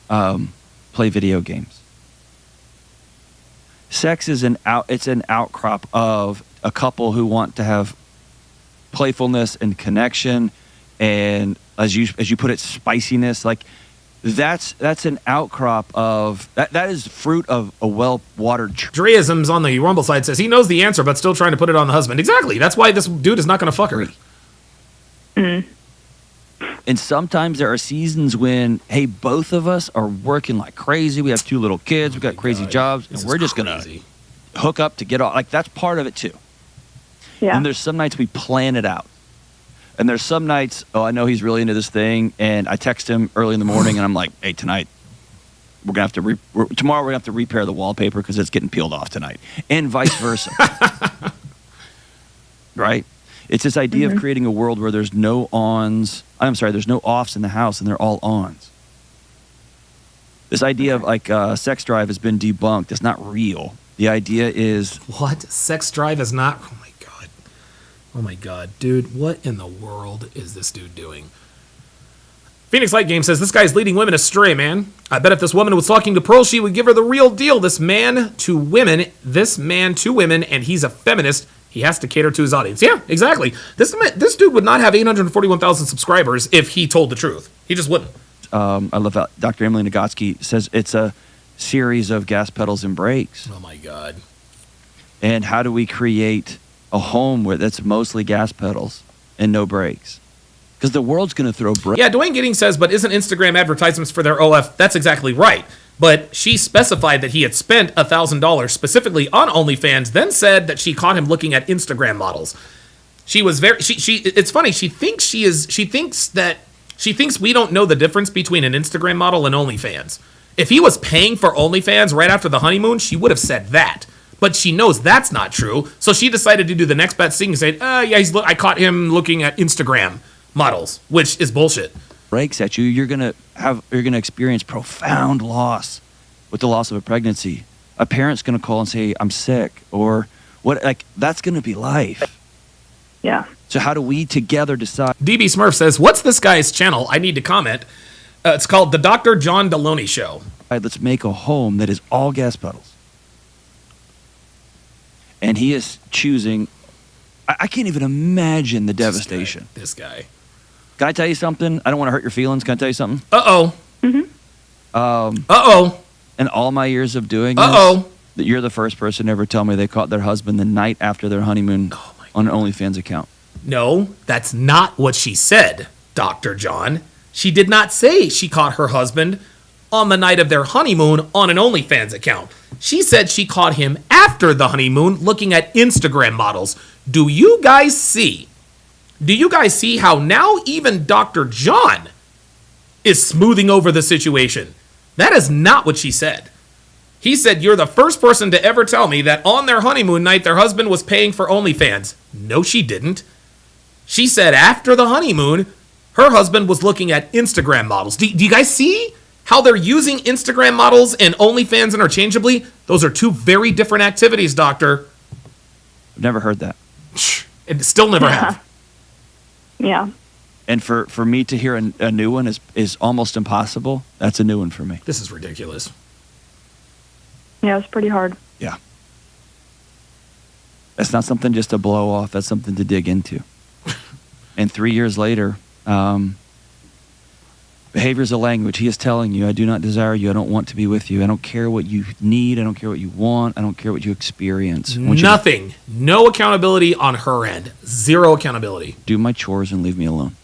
play video games. Sex is it's an outcrop of a couple who want to have playfulness and connection, and as you put it, spiciness. Like that's an outcrop of that is fruit of a well-watered. Dreisms on the Rumble side says he knows the answer, but still trying to put it on the husband. Exactly. That's why this dude is not going to fuck her. And sometimes there are seasons when, hey, both of us are working like crazy. We have 2 little kids. We got crazy jobs, and we're just gonna hook up to get off. Like that's part of it too. Yeah. And there's some nights we plan it out. And there's some nights, I know he's really into this thing, and I text him early in the morning, and I'm like, hey, tonight, tomorrow we're gonna have to repair the wallpaper because it's getting peeled off tonight, and vice versa. Right? It's this idea of creating a world where there's no there's no offs in the house, and they're all ons. This idea of like sex drive has been debunked. It's not real. The idea is... What? Sex drive is not... Oh my god, dude, what in the world is this dude doing? Phoenix Light Game says, this guy's leading women astray, man. I bet if this woman was talking to Pearl, she would give her the real deal. This man to women, and he's a feminist. He has to cater to his audience. Yeah, exactly. This dude would not have 841,000 subscribers if he told the truth. He just wouldn't. I love that Dr. Emily Nagotsky says it's a series of gas pedals and brakes. Oh my god. And how do we create a home where that's mostly gas pedals and no brakes? Because the world's going to throw brakes. Yeah, Dwayne Giddings says, but isn't Instagram advertisements for their OF? That's exactly right. But she specified that he had spent $1,000 specifically on OnlyFans, then said that she caught him looking at Instagram models. She was very, it's funny, she thinks we don't know the difference between an Instagram model and OnlyFans. If he was paying for OnlyFans right after the honeymoon, she would have said that. but she knows that's not true. So she decided to do the next best thing and say, yeah, I caught him looking at Instagram models, which is bullshit. Breaks at you, you're gonna experience profound loss with the loss of a pregnancy. A parent's gonna call and say, I'm sick, or what, like, that's gonna be life. Yeah. So how do we together decide? DB Smurf says, what's this guy's channel? I need to comment. It's called The Dr. John Deloney Show. All right, let's make a home that is all gas pedals. And he is choosing, I can't even imagine the devastation. This guy. Can I tell you something? I don't want to hurt your feelings. Can I tell you something? Uh-oh. Uh-oh. In all my years of doing this, that you're the first person to ever tell me they caught their husband the night after their honeymoon on an OnlyFans account. No, that's not what she said, Dr. John. She did not say she caught her husband on the night of their honeymoon on an OnlyFans account. She said she caught him after the honeymoon looking at Instagram models. Do you guys see? Do you guys see how now even Dr. John is smoothing over the situation? That is not what she said. He said, you're the first person to ever tell me that on their honeymoon night, their husband was paying for OnlyFans. No, she didn't. She said after the honeymoon, her husband was looking at Instagram models. Do you guys see how they're using Instagram models and OnlyFans interchangeably? Those are two very different activities, Doctor. I've never heard that. And still never have. Yeah. And for me to hear a new one is almost impossible. That's a new one for me. This is ridiculous. Yeah, it's pretty hard. Yeah. That's not something just to blow off. That's something to dig into. And 3 years later, behavior is a language. He is telling you, I do not desire you. I don't want to be with you. I don't care what you need. I don't care what you want. I don't care what you experience. Nothing. No accountability on her end. Zero accountability. Do my chores and leave me alone.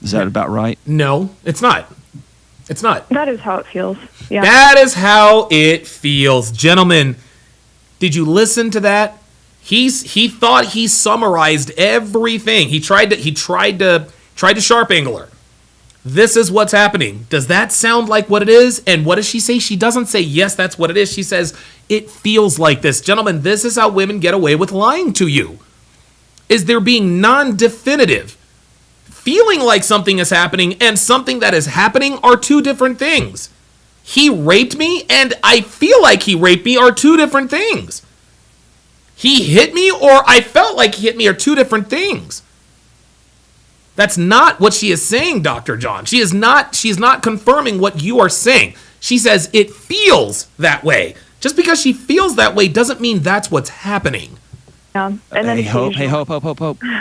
Is that about right? No, it's not. It's not. That is how it feels. Yeah. That is how it feels. Gentlemen, did you listen to that? He thought he summarized everything. He tried to sharp angle her. This is what's happening. Does that sound like what it is? And what does she say? She doesn't say, yes, that's what it is. She says, it feels like this. Gentlemen, this is how women get away with lying to you. Is they're being non-definitive. Feeling like something is happening and something that is happening are two different things. He raped me and I feel like he raped me are two different things. He hit me or I felt like he hit me are two different things. That's not what she is saying, Dr. John. She is not confirming what you are saying. She says it feels that way. Just because she feels that way doesn't mean that's what's happening. Yeah. And then Hope.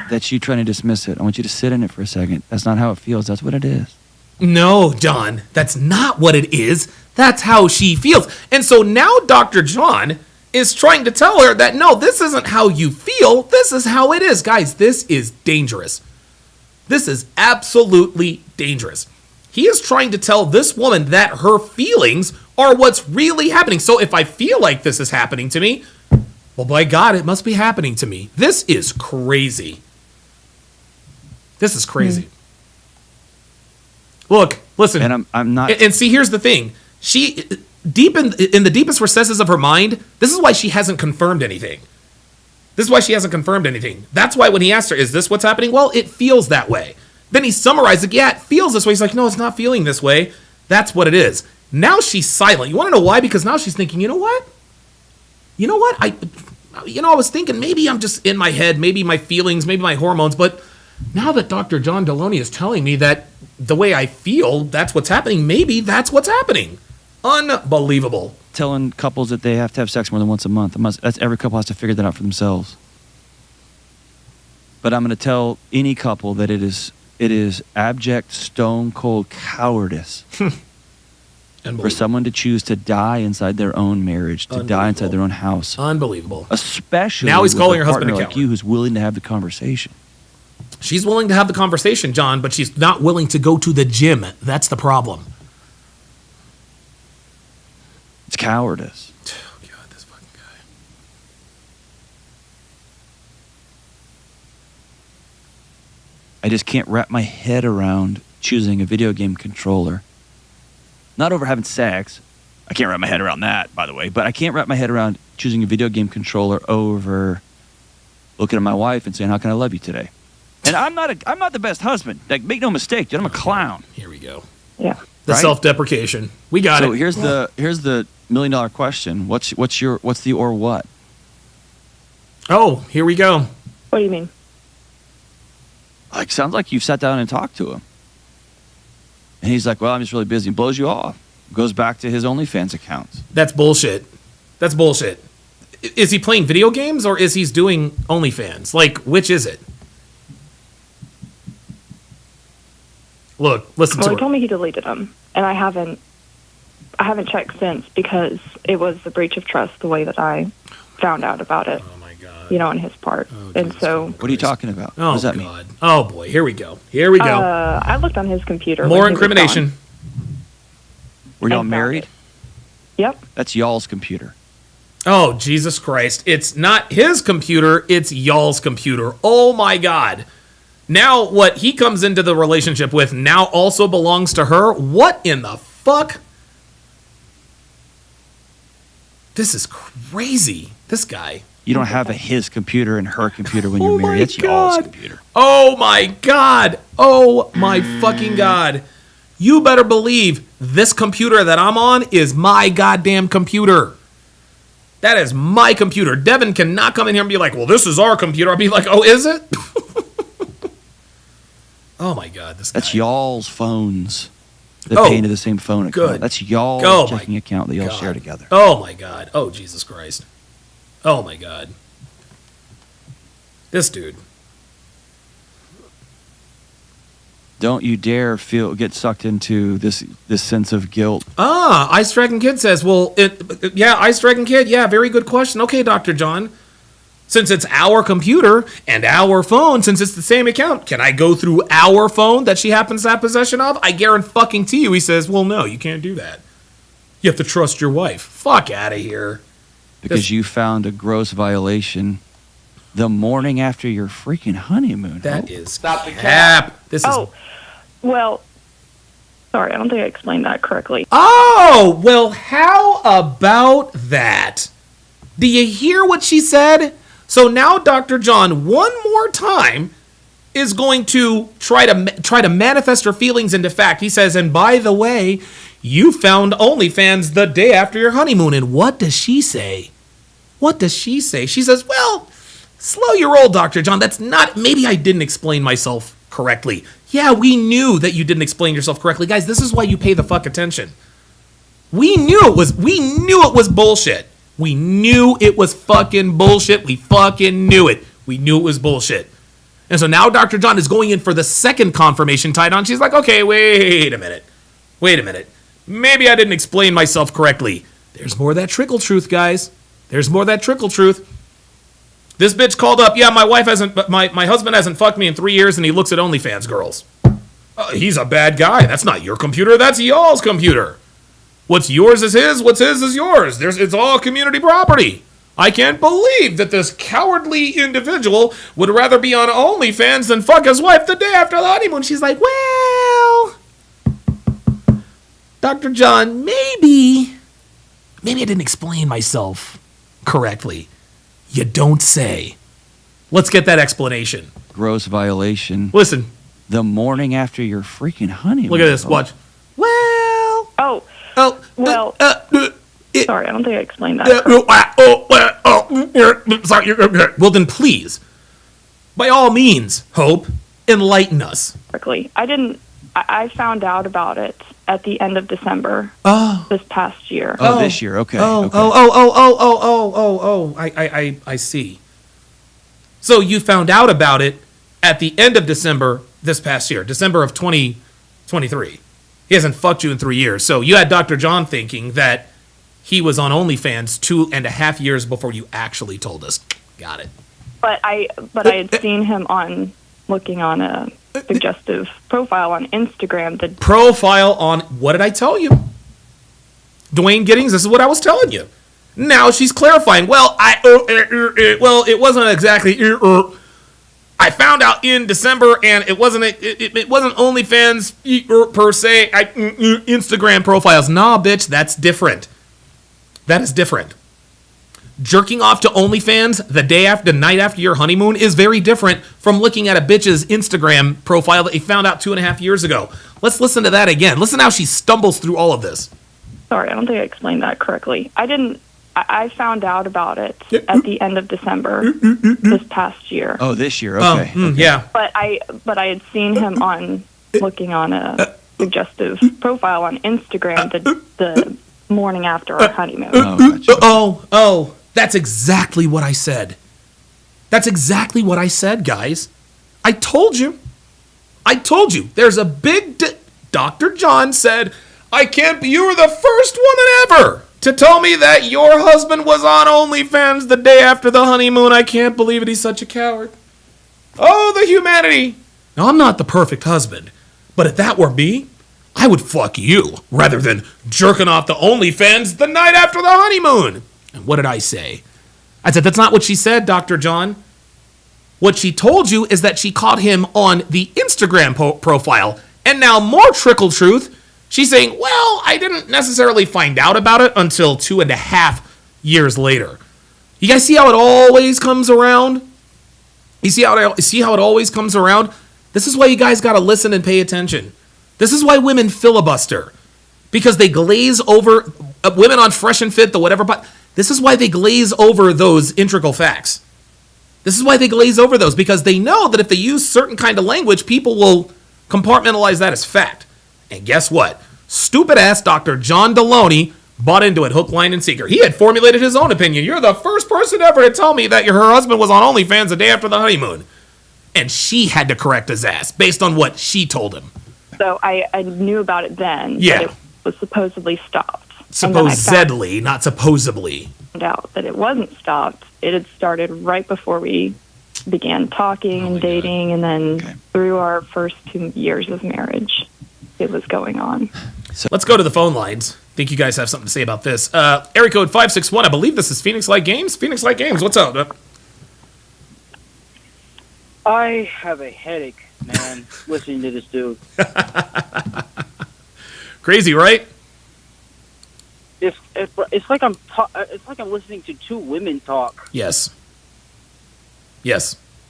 That's you trying to dismiss it. I want you to sit in it for a second. That's not how it feels. That's what it is. No, John, that's not what it is. That's how she feels. And so now Dr. John is trying to tell her that, no, this isn't how you feel. This is how it is. Guys, this is dangerous. This is absolutely dangerous. He is trying to tell this woman that her feelings are what's really happening. So if I feel like this is happening to me, well, by God, it must be happening to me. This is crazy. This is crazy. Look, listen. And I'm not. And see, here's the thing. She, deep in the deepest recesses of her mind, this is why she hasn't confirmed anything. This is why she hasn't confirmed anything. That's why when he asked her, is this what's happening? Well, it feels that way. Then he summarized it. Yeah, it feels this way. He's like, no, it's not feeling this way. That's what it is. Now she's silent. You want to know why? Because now she's thinking, you know what? I was thinking maybe I'm just in my head, maybe my feelings, maybe my hormones, but now that Dr. John Deloney is telling me that the way I feel, that's what's happening, maybe that's what's happening. Unbelievable. Telling couples that they have to have sex more than once a month. That's every couple has to figure that out for themselves. But I'm going to tell any couple that it is abject, stone cold cowardice for someone to choose to die inside their own marriage, to die inside their own house. Unbelievable. Especially now he's calling her a husband a partner coward. like you who's willing to have the conversation. She's willing to have the conversation, John, but she's not willing to go to the gym. That's the problem. It's cowardice. Oh, God, this fucking guy. I just can't wrap my head around choosing a video game controller. Not over having sex. I can't wrap my head around that, by the way. But I can't wrap my head around choosing a video game controller over looking at my wife and saying, "How can I love you today?" And I'm not the best husband. Like, make no mistake, dude. I'm a clown. Here we go. Yeah. The Right? self-deprecation. We got it. So here's the $1 million question. What's the or what? Oh, here we go. What do you mean? Like, sounds like you've sat down and talked to him. And he's like, "Well, I'm just really busy." Blows you off. Goes back to his OnlyFans accounts. That's bullshit. That's bullshit. Is he playing video games or is he doing OnlyFans? Like, which is it? Look, listen Well, to he her. told me he deleted them, and I haven't checked since because it was a breach of trust the way that I found out about it. Oh my god. You know, on his part, and so. What are you talking about? Oh, what does that god. mean? Oh boy, here we go. Here we go. I looked on his computer. More when he was incrimination. gone. Were y'all found married? it. Yep. That's y'all's computer. Oh, Jesus Christ. It's not his computer, it's y'all's computer. Oh my god. Now what he comes into the relationship with now also belongs to her? What in the fuck? This is crazy. This guy. You don't have a his computer and her computer when Oh you're my married. That's y'all's God. computer. Oh my god. Oh my fucking god. You better believe this computer that I'm on is my goddamn computer. That is my computer. Devin cannot come in here and be like, "Well, this is our computer." I'll be like, "Oh, is it?" Oh my god, this guy. That's y'all's phones. They Oh, pay into the same phone account. good. That's y'all's Oh my checking account that y'all God. share together. Oh my god. Oh Jesus Christ. Oh my god. This dude. Don't you dare get sucked into this sense of guilt. Ice Dragon Kid says, well, yeah, Ice Dragon Kid, yeah, very good question. Okay, Dr. John. Since it's our computer and our phone, since it's the same account, can I go through our phone that she happens to have possession of? I guarantee you, he says, well, no, you can't do that. You have to trust your wife. Fuck out of here. Because you found a gross violation the morning after your freaking honeymoon. That is cap. This is... Well, sorry, I don't think I explained that correctly. Oh, well, how about that? Do you hear what she said? So now Dr. John, one more time, is going to try to manifest her feelings into fact. He says, and by the way, you found OnlyFans the day after your honeymoon. And what does she say? What does she say? She says, well, slow your roll, Dr. John. That's not... Maybe I didn't explain myself correctly. Yeah, we knew that you didn't explain yourself correctly. Guys, this is why you pay the fuck attention. We knew it was bullshit. We knew it was fucking bullshit. We fucking knew it. We knew it was bullshit. And so now Dr. John is going in for the second confirmation tied on. She's like, okay, wait a minute. Maybe I didn't explain myself correctly. There's more of that trickle truth, guys. There's more of that trickle truth. This bitch called up, yeah, my husband hasn't fucked me in 3 years and he looks at OnlyFans girls. He's a bad guy. That's not your computer. That's y'all's computer. What's yours is his. What's his is yours. It's all community property. I can't believe that this cowardly individual would rather be on OnlyFans than fuck his wife the day after the honeymoon. She's like, well, Dr. John, maybe I didn't explain myself correctly. You don't say. Let's get that explanation. Gross violation. Listen. The morning after your freaking honeymoon. Look at this. Watch. Well. Well. Sorry, I don't think I explained that. Sorry. Well, then please, by all means, Hope, enlighten us. Correctly. I found out about it at the end of December this past year. Oh, this year. Okay. I see. So you found out about it at the end of December this past year, December of 2023. He hasn't fucked you in 3 years. So you had Dr. John thinking that he was on OnlyFans 2.5 years before you actually told us. Got it. But I had seen him looking on a suggestive profile on Instagram. What did I tell you? Dwayne Giddings, this is what I was telling you. Now she's clarifying. Well, it wasn't exactly. I found out in December, and it wasn't OnlyFans per se. Instagram profiles. Nah, bitch, that's different. That is different. Jerking off to OnlyFans the night after your honeymoon is very different from looking at a bitch's Instagram profile that you found out 2.5 years ago. Let's listen to that again. Listen how she stumbles through all of this. Sorry, I don't think I explained that correctly. I found out about it at the end of December this past year. Oh, this year. Okay. Yeah. But I had seen him looking on a suggestive profile on Instagram the morning after our honeymoon. Oh, that's exactly what I said. That's exactly what I said, guys. I told you. There's a big... Dr. John said, you were the first woman ever to tell me that your husband was on OnlyFans the day after the honeymoon. I can't believe it. He's such a coward. Oh, the humanity. Now, I'm not the perfect husband, but if that were me, I would fuck you rather than jerking off to OnlyFans the night after the honeymoon. And what did I say? I said, that's not what she said, Dr. John. What she told you is that she caught him on the Instagram profile. And now, more trickle truth, she's saying, well, I didn't necessarily find out about it until 2.5 years later. You guys see how it always comes around? You see how it always comes around? This is why you guys got to listen and pay attention. This is why women filibuster. Because they glaze over, women on Fresh and Fit, the whatever, but this is why they glaze over those integral facts. This is why they glaze over those, because they know that if they use certain kind of language, people will compartmentalize that as fact. And guess what? Stupid ass Dr. John Deloney bought into it hook, line, and sinker. He had formulated his own opinion. You're the first person ever to tell me that her husband was on OnlyFans the day after the honeymoon. And she had to correct his ass based on what she told him. So I knew about it then. Yeah. But it was supposedly stopped. Supposedly, not supposedly. Found out that it wasn't stopped. It had started right before we began talking and dating, and then through our first 2 years of marriage, it was going on. So let's go to the phone lines. Think you guys have something to say about this. Area code 561. I believe this is Phoenix Light Games. Phoenix Light Games, what's up? I have a headache, man, listening to this dude. Crazy, right? It's like I'm listening to two women talk. Yes.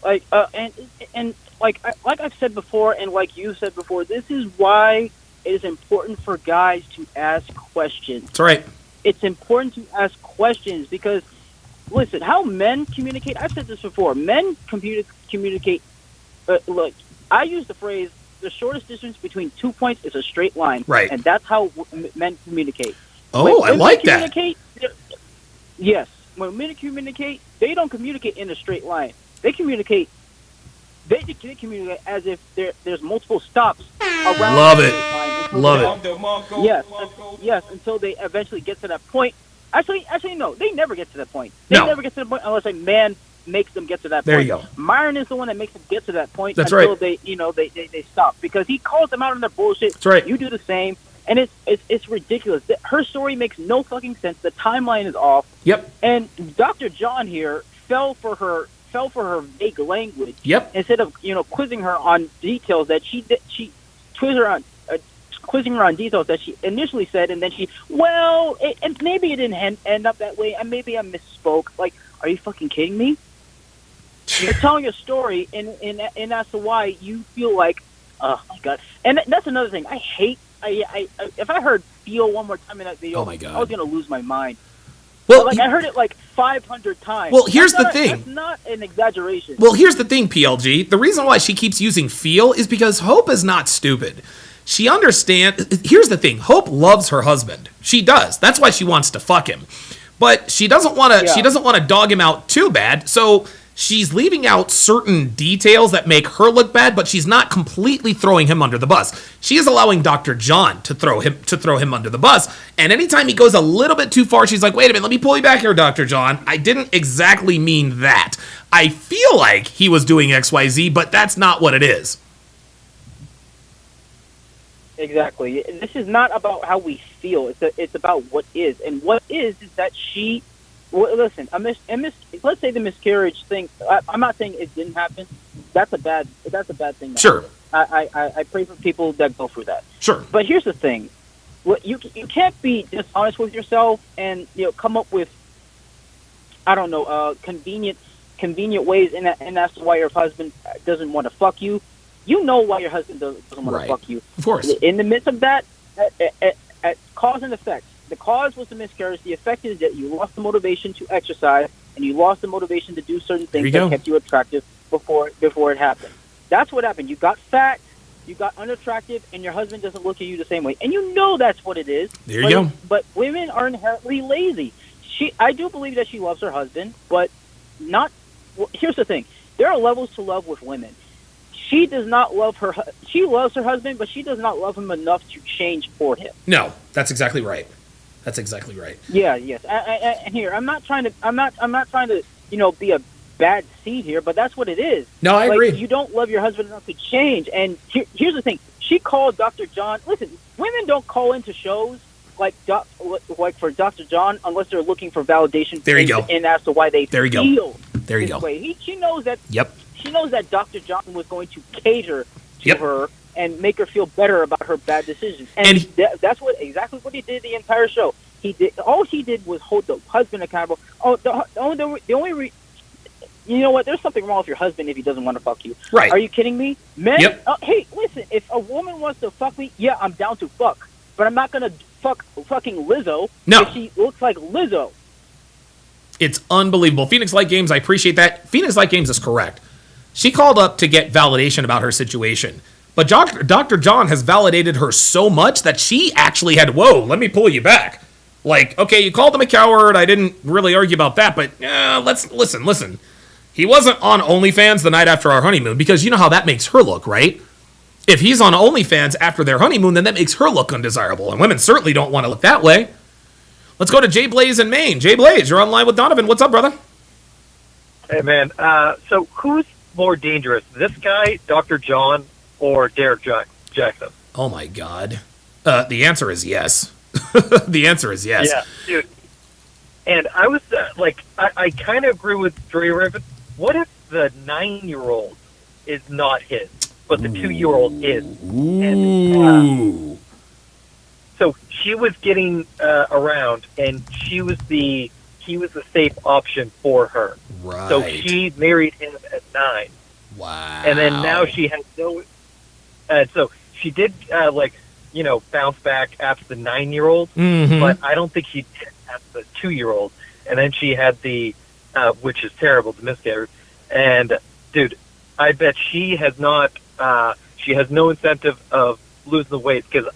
Like and like I've said before, and like you said before, this is why it is important for guys to ask questions. That's right. It's important to ask questions because, listen, how men communicate. I've said this before. Men communicate. Look, I use the phrase: the shortest distance between 2 points is a straight line. Right. And that's how men communicate. Oh, I like that. Yes. When men communicate, they don't communicate in a straight line. They communicate. They communicate as if there's multiple stops around. Love it. Love it. Yes. Until they eventually get to that point. Actually, no. They never get to that point. They No. never get to the point unless a man makes them get to that point. There you go. Myron is the one that makes them get to that point. That's until right. they stop because he calls them out on their bullshit. That's right. You do the same. And it's ridiculous. Her story makes no fucking sense. The timeline is off. Yep. And Dr. John here fell for her vague language. Yep. Instead of quizzing her on details that she quizzing her on details that she initially said, and then and maybe it didn't end up that way, and maybe I misspoke. Like, are you fucking kidding me? You're telling a story, and that's why you feel like, oh my god. And that's another thing. I hate. If I heard "feel" one more time in that video, oh my God. I was gonna lose my mind. Well, I heard it like 500 times. Well, here's the thing. That's not an exaggeration. Well, here's the thing, PLG. The reason why she keeps using "feel" is because Hope is not stupid. She understands. Here's the thing. Hope loves her husband. She does. That's why she wants to fuck him. But she doesn't want to. Yeah. She doesn't want to dog him out too bad. So she's leaving out certain details that make her look bad, but she's not completely throwing him under the bus. She is allowing Dr. John to throw him under the bus. And anytime he goes a little bit too far, she's like, wait a minute, let me pull you back here, Dr. John. I didn't exactly mean that. I feel like he was doing XYZ, but that's not what it is. Exactly. This is not about how we feel. It's about what is. And what is that she Well, listen, let's say the miscarriage thing. I'm not saying it didn't happen. That's a bad thing. Sure. I pray for people that go through that. Sure. But here's the thing: you can't be dishonest with yourself and come up with, I don't know, convenient ways, and that's why your husband doesn't want to fuck you. You know why your husband doesn't want to fuck you. Of course. In the midst of that, cause and effect. The cause was the miscarriage. The effect is that you lost the motivation to exercise, and you lost the motivation to do certain things that kept you attractive before it happened. That's what happened. You got fat, you got unattractive, and your husband doesn't look at you the same way. And you know that's what it is. There you go. But women are inherently lazy. I do believe that she loves her husband, but not. Well, here's the thing: there are levels to love with women. She does not love her. She loves her husband, but she does not love him enough to change for him. No, that's exactly right. That's exactly right. Yeah. Yes. And here, I'm not trying to, be a bad seed here, but that's what it is. No, I agree. You don't love your husband enough to change. And here's the thing: she called Dr. John. Listen, women don't call into shows like for Dr. John unless they're looking for validation. There you go. And as to why they there you feel go. There you go. Way. She knows that. Yep. She knows that Dr. John was going to cater to her and make her feel better about her bad decisions. And that's exactly what he did the entire show. All he did was hold the husband accountable. Oh, you know what? There's something wrong with your husband if he doesn't want to fuck you. Right. Are you kidding me? Men, Yep. Hey, listen, if a woman wants to fuck me, yeah, I'm down to fuck. But I'm not going to fuck fucking Lizzo if she looks like Lizzo. It's unbelievable. Phoenix Light Games, I appreciate that. Phoenix Light Games is correct. She called up to get validation about her situation. But Dr. John has validated her so much that she actually had, let me pull you back. Like, okay, you called him a coward. I didn't really argue about that, but let's listen. He wasn't on OnlyFans the night after our honeymoon because you know how that makes her look, right? If he's on OnlyFans after their honeymoon, then that makes her look undesirable. And women certainly don't want to look that way. Let's go to Jay Blaze in Maine. Jay Blaze, you're online with Donovan. What's up, brother? Hey, man. So who's more dangerous, this guy, Dr. John, or Derek Jackson? Oh, my God. The answer is yes. The answer is yes. Yeah, dude. And I was I kind of agree with Dre Riven. What if the 9-year-old is not his, but the 2-year-old is? And, so she was getting around, and he was the safe option for her. Right. So she married him at 9. Wow. And then now she has no. So she did bounce back after the 9-year-old, but I don't think she did after the 2-year-old. And then she had the, which is terrible, the miscarriage. And dude, I bet she has not. She has no incentive of losing the weight because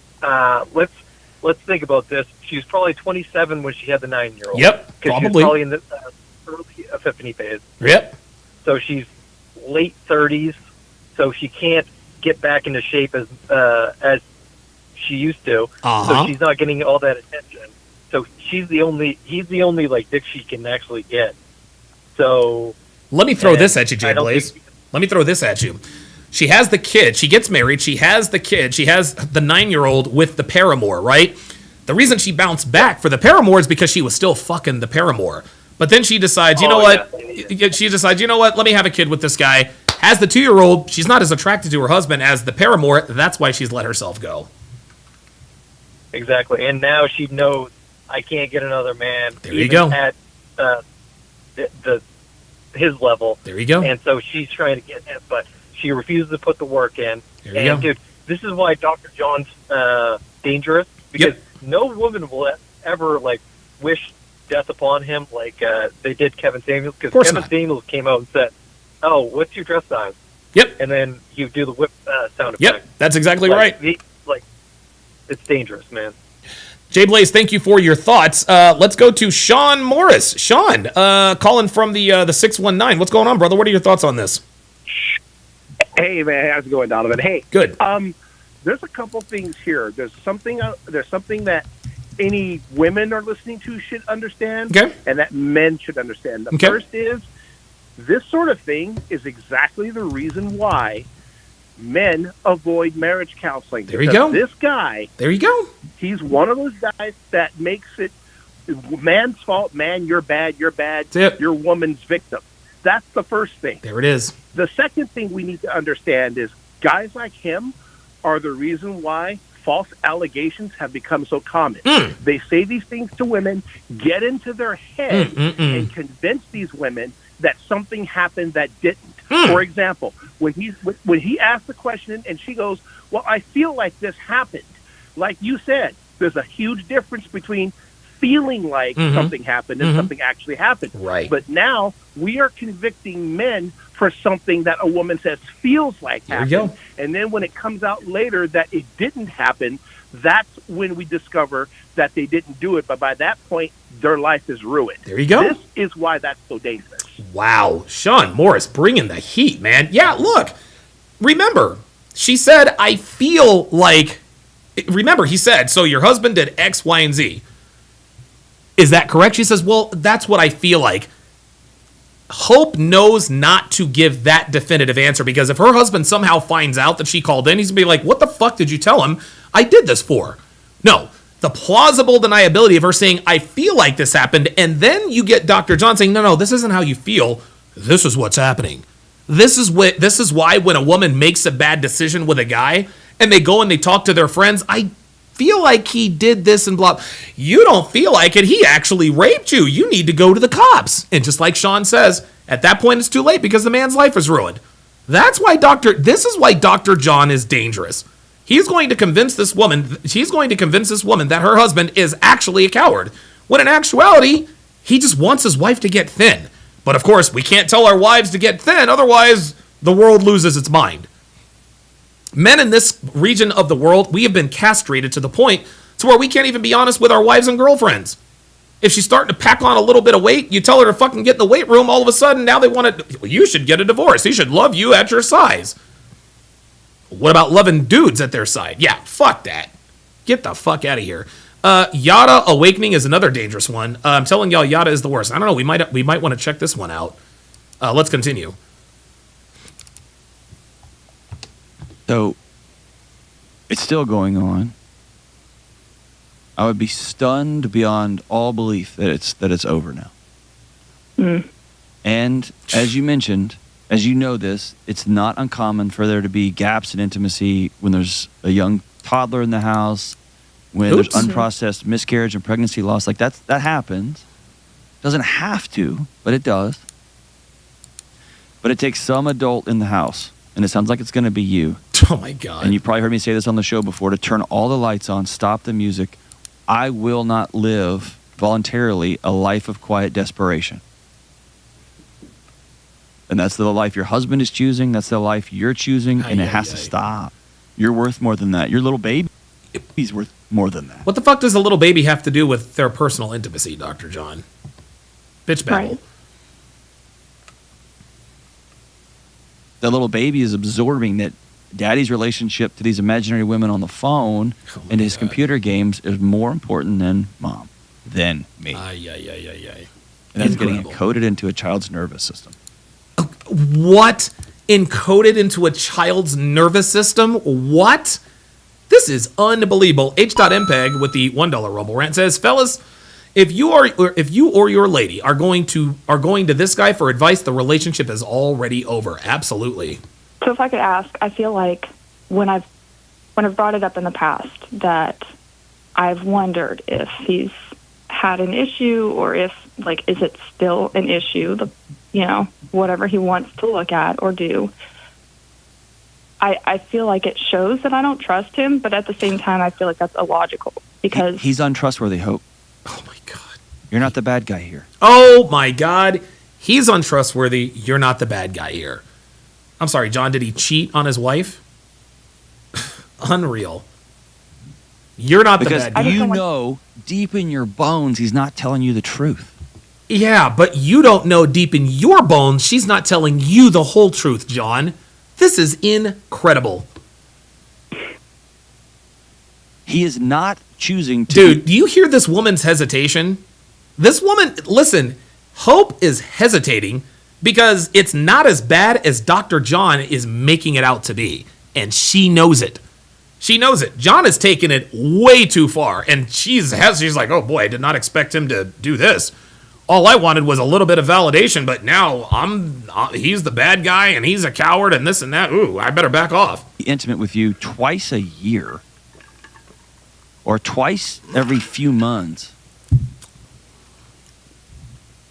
let's think about this. She was probably 27 when she had the 9-year-old. Yep, because she was probably in the early epiphany phase. Yep. So she's late 30s, so she can't get back into shape as she used to. So she's not getting all that attention. So he's the only like dick she can actually get. So let me throw this at you, Jay Blaze. Let me throw this at you. She has the kid. She gets married. She has the kid. She has the 9-year-old with the paramour, right? The reason she bounced back for the paramour is because she was still fucking the paramour. But then she decides, you know what? She decides, you know what? Let me have a kid with this guy. Has the 2-year-old. She's not as attracted to her husband as the paramour. That's why she's let herself go. Exactly. And now she knows I can't get another man. There you go. At his level. There you go. And so she's trying to get him, but she refuses to put the work in. There you go. Dude, this is why Dr. John's dangerous, because no woman will ever wish death upon him like they did Kevin Samuels, because Kevin Samuels came out and said, "Oh, what's your dress size?" Yep. And then he would do the whip sound effect. Yep, that's exactly right. It's dangerous, man. Jay Blaze, thank you for your thoughts. Let's go to Sean Morris. Sean, calling from the 619. What's going on, brother? What are your thoughts on this? Hey, man, how's it going, Donovan? Hey, good. There's a couple things here. There's something that any women are listening to should understand, and that men should understand. The first is this sort of thing is exactly the reason why men avoid marriage counseling. There you go. This guy, there you go. He's one of those guys that makes it man's fault, man, you're bad, you're woman's victim. That's the first thing. There it is. The second thing we need to understand is guys like him are the reason why false allegations have become so common. They say these things to women, get into their head, and convince these women that something happened that didn't. For example, when he asked the question and she goes, well, I feel like this happened. Like you said, there's a huge difference between feeling like something happened and something actually happened. Right. But now we are convicting men for something that a woman says feels like There you happened. go. And then when it comes out later that it didn't happen, that's when we discover that they didn't do it. But by that point, their life is ruined. There you go. This is why that's so dangerous. Wow. Sean Morris bringing the heat, man. Yeah, look. Remember, she said, I feel like... Remember, he said, so your husband did X, Y, and Z. Is that correct? She says, well, that's what I feel like. Hope knows not to give that definitive answer, because if her husband somehow finds out that she called in, he's going to be like, what the fuck did you tell him I did this for? No. The plausible deniability of her saying, I feel like this happened, and then you get Dr. John saying, no, this isn't how you feel. This is what's happening. This is why when a woman makes a bad decision with a guy, and they go and they talk to their friends, I feel like he did this and blah. You don't feel like it. He actually raped you. You need to go to the cops. And just like Sean says, at that point it's too late because the man's life is ruined. This is why Dr. John is dangerous. He's going to convince this woman that her husband is actually a coward, when in actuality, he just wants his wife to get thin. But of course, we can't tell our wives to get thin, otherwise the world loses its mind. Men in this region of the world, we have been castrated to the point to where we can't even be honest with our wives and girlfriends. If she's starting to pack on a little bit of weight, you tell her to fucking get in the weight room, all of a sudden now they want to, well, you should get a divorce. He should love you at your size. What about loving dudes at their side? Yeah, fuck that. Get the fuck out of here. Yada Awakening is another dangerous one. I'm telling y'all, Yada is the worst. I don't know, we might want to check this one out. Let's continue. So, it's still going on. I would be stunned beyond all belief that it's over now. And as you mentioned, as you know this, it's not uncommon for there to be gaps in intimacy when there's a young toddler in the house, when there's unprocessed miscarriage and pregnancy loss. Like that happens. Doesn't have to, but it does. But it takes some adult in the house. And it sounds like it's going to be you. Oh, my God. And you probably heard me say this on the show before, to turn all the lights on, stop the music. I will not live voluntarily a life of quiet desperation. And that's the life your husband is choosing. That's the life you're choosing. And it has to stop. You're worth more than that. Your little baby's worth more than that. What the fuck does a little baby have to do with their personal intimacy, Dr. John? Bitch babble. Right. The little baby is absorbing that daddy's relationship to these imaginary women on the phone and his computer games is more important than mom, than me. And that's getting encoded into a child's nervous system. What? Encoded into a child's nervous system? What? This is unbelievable. H.MPEG with the $1 Rumble Rant says, fellas, if you or your lady are going to this guy for advice, the relationship is already over. Absolutely. So if I could ask, I feel like when I've brought it up in the past that I've wondered if he's had an issue, or if, like, is it still an issue, whatever he wants to look at or do. I feel like it shows that I don't trust him, but at the same time, I feel like that's illogical because he's untrustworthy, Hope. Oh, my God. You're not the bad guy here. Oh, my God. He's untrustworthy. You're not the bad guy here. I'm sorry, John, did he cheat on his wife? Unreal. You're not the bad guy. Because you know deep in your bones he's not telling you the truth. Yeah, but you don't know deep in your bones she's not telling you the whole truth, John. This is incredible. He is not choosing to... Dude, do you hear this woman's hesitation? This woman, listen, Hope is hesitating because it's not as bad as Dr. John is making it out to be. And she knows it. She knows it. John has taken it way too far, and she's like, oh boy, I did not expect him to do this. All I wanted was a little bit of validation, but now he's the bad guy, and he's a coward, and this and that. Ooh, I better back off. Intimate with you twice a year, or twice every few months,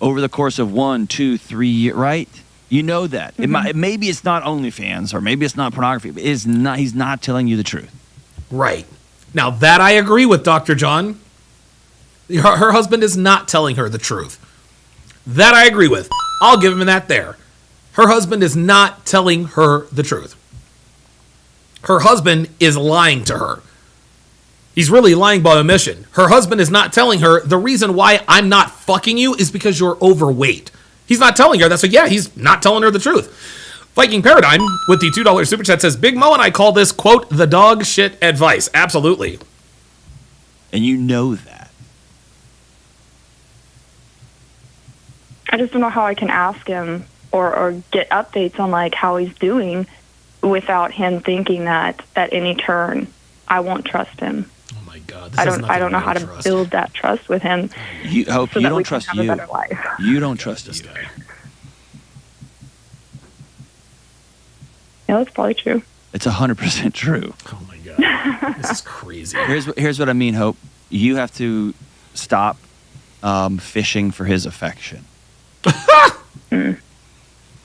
over the course of 1, 2, 3 years, right? You know that. Maybe it's not OnlyFans, or maybe it's not pornography, but he's not telling you the truth. Right. Now, that I agree with, Dr. John. Her husband is not telling her the truth. That I agree with. I'll give him that there. Her husband is not telling her the truth. Her husband is lying to her. He's really lying by omission. Her husband is not telling her the reason why I'm not fucking you is because you're overweight. He's not telling her that. So yeah, he's not telling her the truth. Viking Paradigm with the $2 super chat says, Big Mo and I call this, quote, the dog shit advice. Absolutely. And you know that. I just don't know how I can ask him or get updates on like how he's doing without him thinking that at any turn I won't trust him. Oh my God! I don't know how to build that trust with him. You hope so you that don't we can trust have you. a better life. You don't trust this guy. Yeah, that's probably true. It's 100% true. Oh my God, this is crazy. Here's what I mean, Hope. You have to stop fishing for his affection.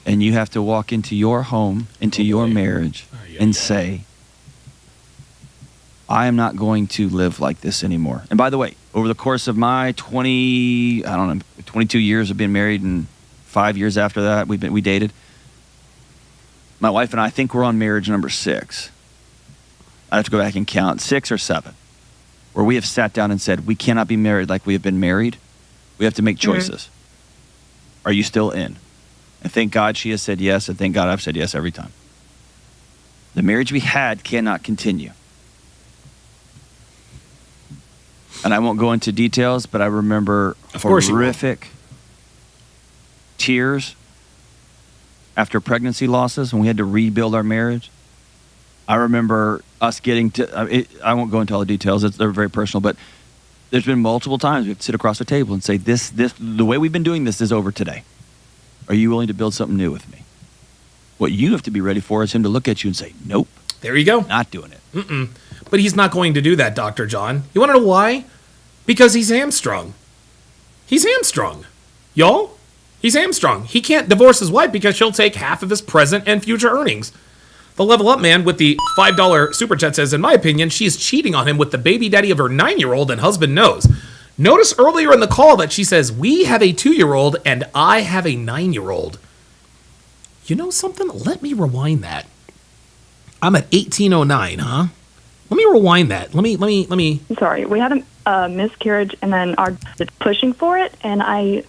And you have to walk into your home, into your marriage, and say, I am not going to live like this anymore. And by the way, over the course of my 22 years of being married, and 5 years after that, we dated. My wife and I think we're on marriage number 6. I have to go back and count, 6 or 7, where we have sat down and said, we cannot be married like we have been married. We have to make choices. Are you still in? And thank God she has said yes, and thank God I've said yes every time. The marriage we had cannot continue. And I won't go into details, but I remember horrific tears after pregnancy losses when we had to rebuild our marriage. I remember us getting to, I won't go into all the details, they're very personal, but there's been multiple times we have to sit across the table and say, the way we've been doing this is over today. Are you willing to build something new with me? What you have to be ready for is him to look at you and say, nope. There you go. Not doing it. But he's not going to do that, Dr. John. You want to know why? Because he's hamstrung. He's hamstrung. Y'all, he's hamstrung. He can't divorce his wife because she'll take half of his present and future earnings. The Level Up Man with the $5 super chat says, in my opinion, she is cheating on him with the baby daddy of her 9-year-old and husband knows. Notice earlier in the call that she says, we have a 2-year-old and I have a 9-year-old. You know something? Let me rewind that. I'm at 1809, huh? Let me rewind that. Let me. Sorry, we had a miscarriage and then are pushing for it, and I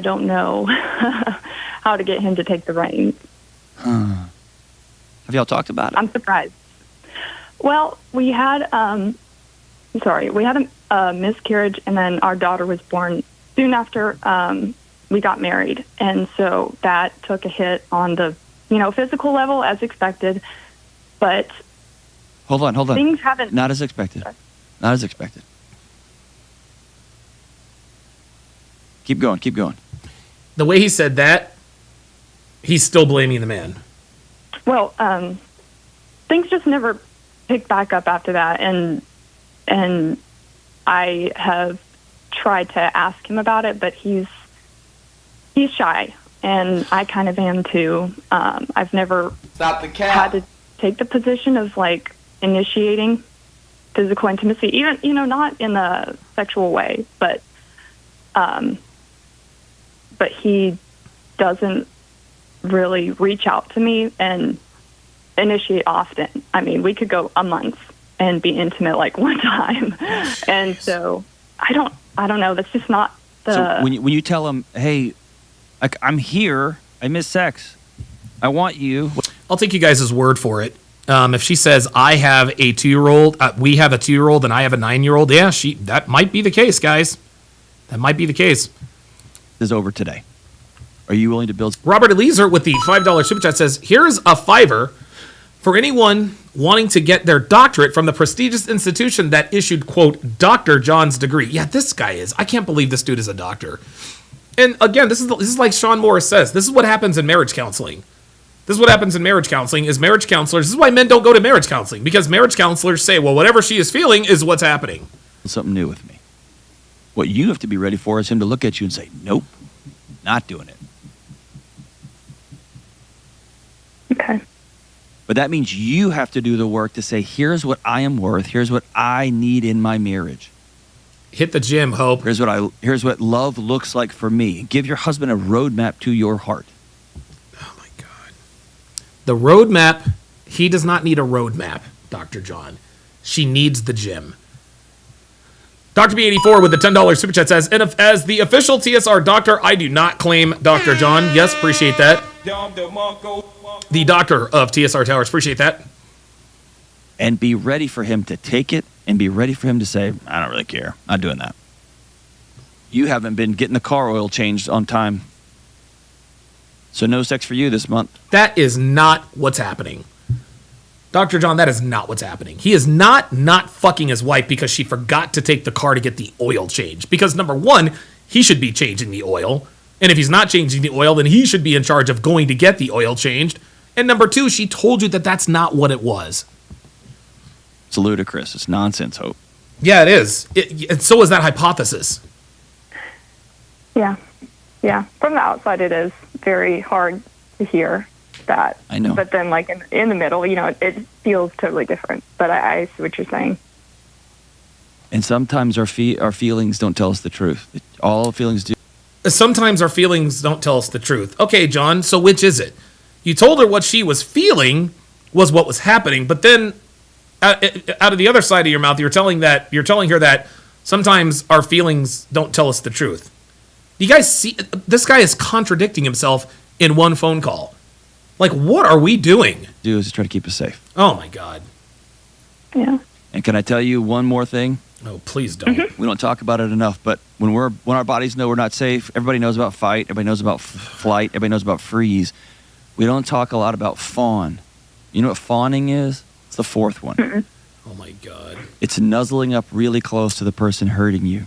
don't know how to get him to take the reins. Have y'all talked about it? I'm surprised. Well, we had a miscarriage, and then our daughter was born soon after we got married, and so that took a hit on the physical level as expected, but hold on. Things haven't. Not as expected. Not as expected. Keep going. The way he said that, he's still blaming the man. Well, things just never picked back up after that, and I have tried to ask him about it, but he's shy, and I kind of am too. I've never had to take the position of like initiating physical intimacy, even not in a sexual way, but he doesn't really reach out to me and initiate often. I mean, we could go a month and be intimate like one time, and so I don't know. That's just not the. So when you tell him, hey, I'm here, I miss sex, I want you. I'll take you guys' word for it. If she says, I have a 2-year-old, we have a 2-year-old, and I have a 9-year-old, yeah, that might be the case, guys. That might be the case. Is over today. Are you willing to build? Robert Eliezer with the $5 super chat says, here's a $5 For anyone wanting to get their doctorate from the prestigious institution that issued, quote, Dr. John's degree. Yeah, this guy is. I can't believe this dude is a doctor. And again, this is like Sean Morris says. This is what happens in marriage counseling. This is what happens in marriage counseling is marriage counselors. This is why men don't go to marriage counseling, because marriage counselors say, well, whatever she is feeling is what's happening. Something new with me. What you have to be ready for is him to look at you and say, nope, not doing it. Okay. But that means you have to do the work to say, here's what I am worth. Here's what I need in my marriage. Hit the gym, Hope. Here's what love looks like for me. Give your husband a roadmap to your heart. The roadmap, he does not need a roadmap, Dr. John. She needs the gym. Dr. B84 with the $10 super chat says, and if, as the official TSR doctor, I do not claim Dr. John. Yes, appreciate that. The doctor of TSR Towers, appreciate that. And be ready for him to take it and be ready for him to say, I don't really care. Not doing that. You haven't been getting the car oil changed on time. So no sex for you this month. That is not what's happening. Dr. John, that is not what's happening. He is not fucking his wife because she forgot to take the car to get the oil changed. Because number one, he should be changing the oil. And if he's not changing the oil, then he should be in charge of going to get the oil changed. And number two, she told you that that's not what it was. It's ludicrous. It's nonsense, Hope. Yeah, it is. And so is that hypothesis. Yeah. Yeah. From the outside, it is very hard to hear that. I know. But then, like, in the middle, it feels totally different. But I see what you're saying. And sometimes our feelings don't tell us the truth. All feelings do. Sometimes our feelings don't tell us the truth. Okay, John, so which is it? You told her what she was feeling was what was happening, but then out of the other side of your mouth, you're telling her that sometimes our feelings don't tell us the truth. You guys see, this guy is contradicting himself in one phone call. Like, what are we doing? Do is just try to keep us safe. Oh my God. Yeah. And can I tell you one more thing? Oh, please don't. Mm-hmm. We don't talk about it enough, but when our bodies know we're not safe, everybody knows about fight, everybody knows about flight, everybody knows about freeze. We don't talk a lot about fawn. You know what fawning is? It's the fourth one. Mm-mm. Oh my God. It's nuzzling up really close to the person hurting you.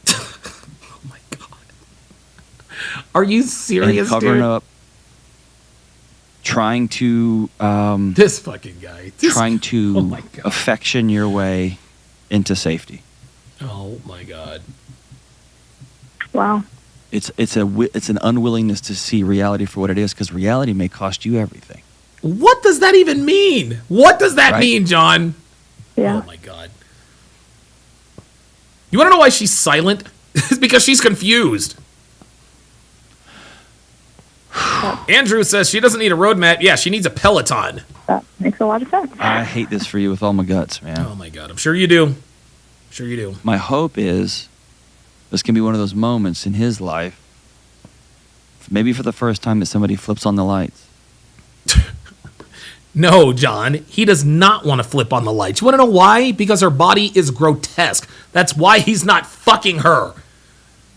Oh my God. Are you serious, and covering dude? up. Trying to this fucking guy. Trying to Oh my God. affection your way into safety. Oh my God. Wow. It's an unwillingness to see reality for what it is, because reality may cost you everything. What does that even mean? What does that mean, John? Yeah. Oh my God. You want to know why she's silent? It's because she's confused. Andrew says she doesn't need a roadmap. Yeah, she needs a Peloton. That makes a lot of sense. I hate this for you with all my guts, man. Oh my God. I'm sure you do. Sure you do. My hope is this can be one of those moments in his life, maybe for the first time, that somebody flips on the lights. No, John, he does not want to flip on the lights. You want to know why? Because her body is grotesque. That's why he's not fucking her.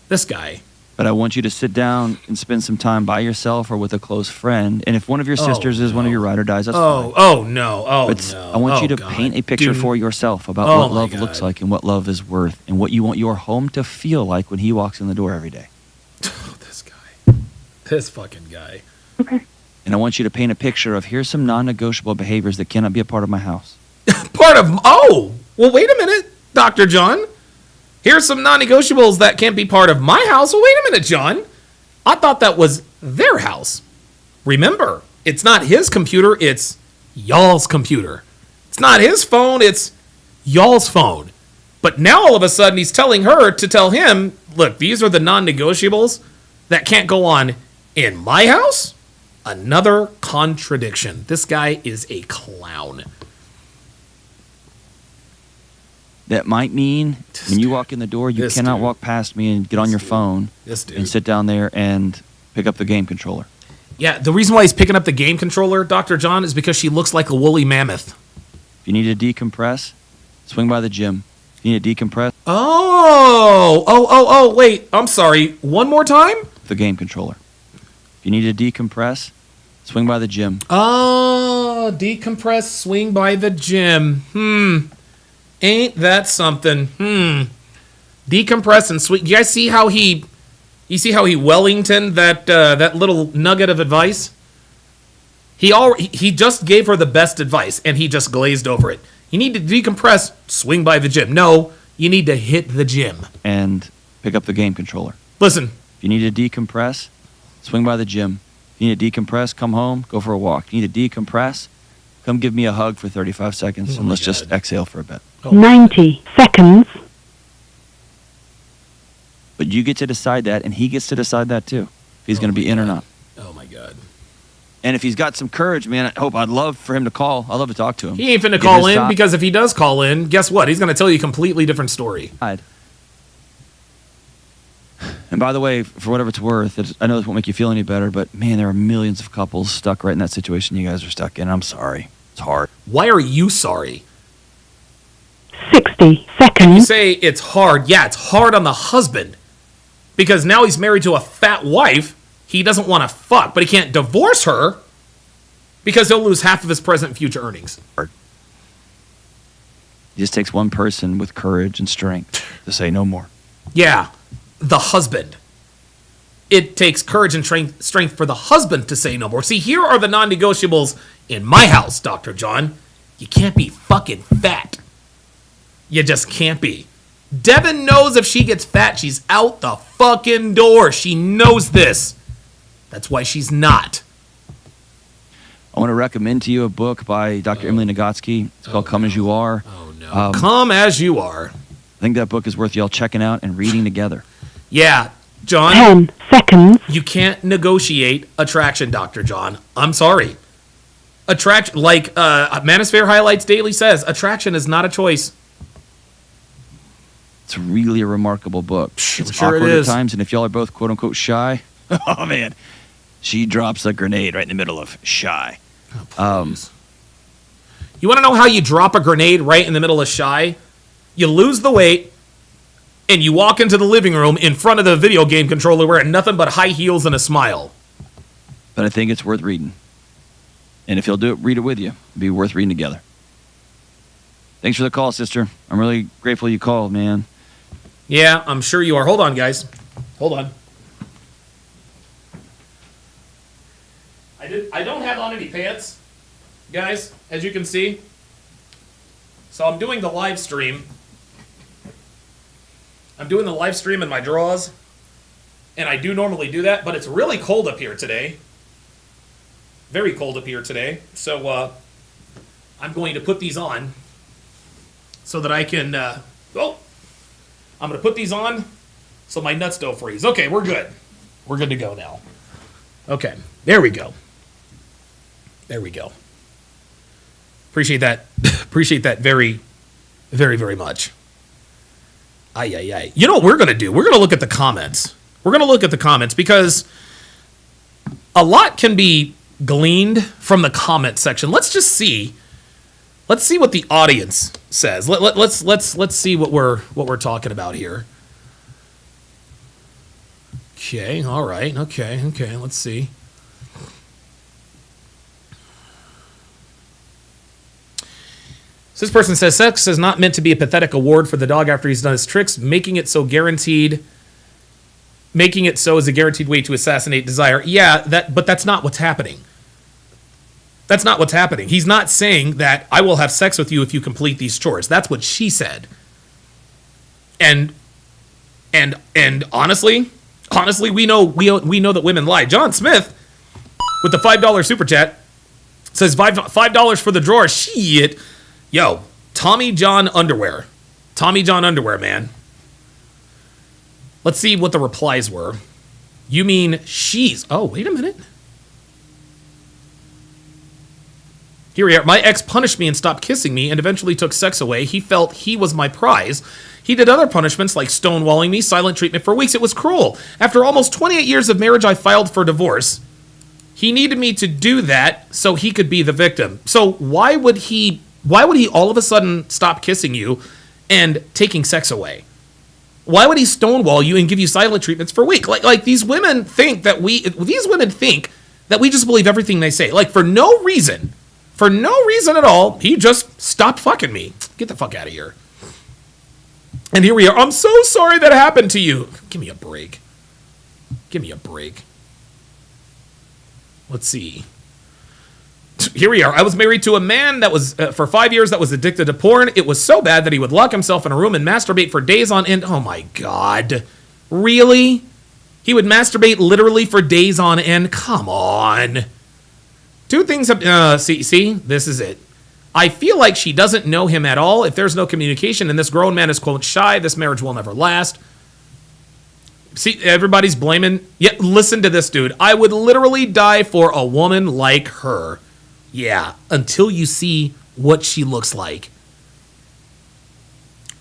This guy. But I want you to sit down and spend some time by yourself or with a close friend. And if one of your sisters is one of your ride or dies, that's fine. Oh, no. Oh, But no. I want you to God. paint a picture Dude. for yourself about Oh what my love God. looks like and what love is worth and what you want your home to feel like when he walks in the door every day. This guy. This fucking guy. Okay. And I want you to paint a picture of, here's some non-negotiable behaviors that cannot be a part of my house. Oh, well, wait a minute, Dr. John. Here's some non-negotiables that can't be part of my house. Well, wait a minute, John. I thought that was their house. Remember, it's not his computer, it's y'all's computer. It's not his phone, it's y'all's phone. But now all of a sudden he's telling her to tell him, look, these are the non-negotiables that can't go on in my house? Another contradiction. This guy is a clown. That might mean when you walk in the door, you cannot walk past me and get on your phone and sit down there and pick up the game controller. Yeah, the reason why he's picking up the game controller, Dr. John, is because she looks like a woolly mammoth. If you need to decompress, swing by the gym. If you need to decompress, wait, I'm sorry. One more time? the game controller. If you need to decompress, swing by the gym. Oh, Oh, decompress, swing by the gym. Ain't that something? Decompress and swing. You guys see how he Wellington that little nugget of advice? He just gave her the best advice, and he just glazed over it. You need to decompress, swing by the gym. No, you need to hit the gym. And pick up the game controller. Listen. If you need to decompress, swing by the gym. If you need to decompress, come home, go for a walk. If you need to decompress, come give me a hug for 35 seconds, and let's just exhale for a bit. 90 seconds. But you get to decide that, and he gets to decide that too. If he's going to be in or not. Oh, my God. And if he's got some courage, man, I'd love for him to call. I'd love to talk to him. He ain't finna call in, because if he does call in, guess what? He's going to tell you a completely different story. And by the way, for whatever it's worth, I know this won't make you feel any better, but man, there are millions of couples stuck right in that situation you guys are stuck in. I'm sorry. It's hard. Why are you sorry? 60 seconds. You say it's hard. Yeah, it's hard on the husband. Because now he's married to a fat wife he doesn't want to fuck, but he can't divorce her because he'll lose half of his present and future earnings. It just takes one person with courage and strength to say no more. Yeah, the husband. It takes courage and strength for the husband to say no more. See, here are the non-negotiables in my house, Dr. John. You can't be fucking fat. You just can't be. Devin knows if she gets fat, she's out the fucking door. She knows this. That's why she's not. I want to recommend to you a book by Dr. Emily Nagotsky. It's called Come As You Are. Oh, no. Come As You Are. I think that book is worth y'all checking out and reading together. Yeah, John. 10 seconds. You can't negotiate attraction, Dr. John. I'm sorry. Attraction, like Manosphere Highlights Daily says, attraction is not a choice. It's really a remarkable book. It's sure awkward it is. at times, and if y'all are both quote-unquote shy, oh, man, she drops a grenade right in the middle of shy. You want to know how you drop a grenade right in the middle of shy? You lose the weight, and you walk into the living room in front of the video game controller wearing nothing but high heels and a smile. But I think it's worth reading. And if you'll do it, read it with you. It'd be worth reading together. Thanks for the call, sister. I'm really grateful you called, man. Yeah, I'm sure you are. Hold on, guys. Hold on. I don't have on any pants, guys, as you can see. So I'm doing the live stream. I'm doing the live stream in my drawers. And I do normally do that, but it's really cold up here today. Very cold up here today. So I'm going to put these on so that I can... I'm going to put these on so my nuts don't freeze. Okay, we're good. We're good to go now. Okay, there we go. There we go. Appreciate that. Appreciate that very, very, very much. Ay. You know what we're going to do? We're going to look at the comments. We're going to look at the comments because a lot can be gleaned from the comment section. Let's just see. Let's see what the audience says. Let's see what we're talking about here. Okay, all right. Okay. Let's see. So this person says sex is not meant to be a pathetic award for the dog after he's done his tricks, making it so is a guaranteed way to assassinate desire. Yeah, but that's not what's happening. That's not what's happening. He's not saying that I will have sex with you if you complete these chores. That's what she said. And honestly, we know that women lie. John Smith with the $5 super chat says $5 for the drawer. Shit. Yo, Tommy John underwear. Tommy John underwear, man. Let's see what the replies were. You mean she's... Oh, wait a minute. Here we are. My ex punished me and stopped kissing me and eventually took sex away. He felt he was my prize. He did other punishments like stonewalling me, silent treatment for weeks. It was cruel. After almost 28 years of marriage, I filed for divorce. He needed me to do that so he could be the victim. So why would he all of a sudden stop kissing you and taking sex away? Why would he stonewall you and give you silent treatments for a week? Like these women think that we just believe everything they say. Like for no reason For no reason at all, he just stopped fucking me. Get the fuck out of here. And here we are. I'm so sorry that happened to you. Give me a break. Give me a break. Let's see. Here we are. I was married to a man that was, for 5 years, that was addicted to porn. It was so bad that he would lock himself in a room and masturbate for days on end. Oh my God. Really? He would masturbate literally for days on end? Come on. Two things. See, this is it. I feel like she doesn't know him at all. If there's no communication and this grown man is, quote, shy, this marriage will never last. See, everybody's blaming. Yeah, listen to this, dude. I would literally die for a woman like her. Yeah, until you see what she looks like.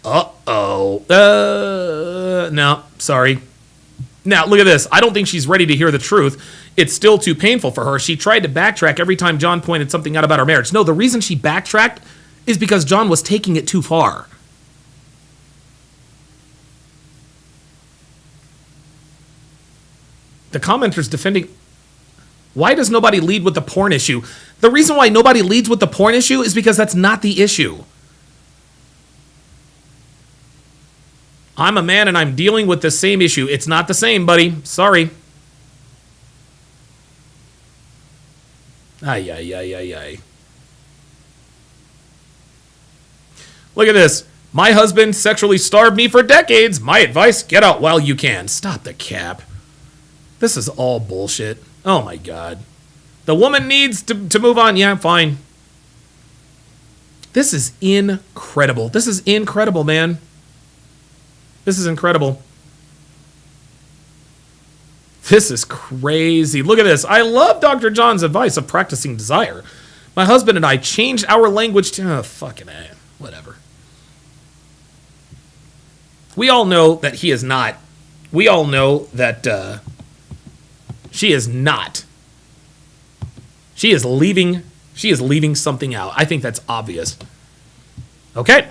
Uh-oh. No, sorry. Now, look at this. I don't think she's ready to hear the truth. It's still too painful for her. She tried to backtrack every time John pointed something out about our marriage. No, the reason she backtracked is because John was taking it too far. The commenter's defending... Why does nobody lead with the porn issue? The reason why nobody leads with the porn issue is because that's not the issue. I'm a man and I'm dealing with the same issue. It's not the same, buddy. Sorry. Ay, ay, ay, ay, ay. Look at this. My husband sexually starved me for decades. My advice, get out while you can. Stop the cap. This is all bullshit. Oh my God. The woman needs to move on. Yeah, fine. This is incredible. This is incredible, man. This is incredible. This is crazy. Look at this. I love Dr. John's advice of practicing desire. My husband and I changed our language to... fucking A. Whatever. We all know that he is not. We all know that she is not. She is leaving something out. I think that's obvious. Okay.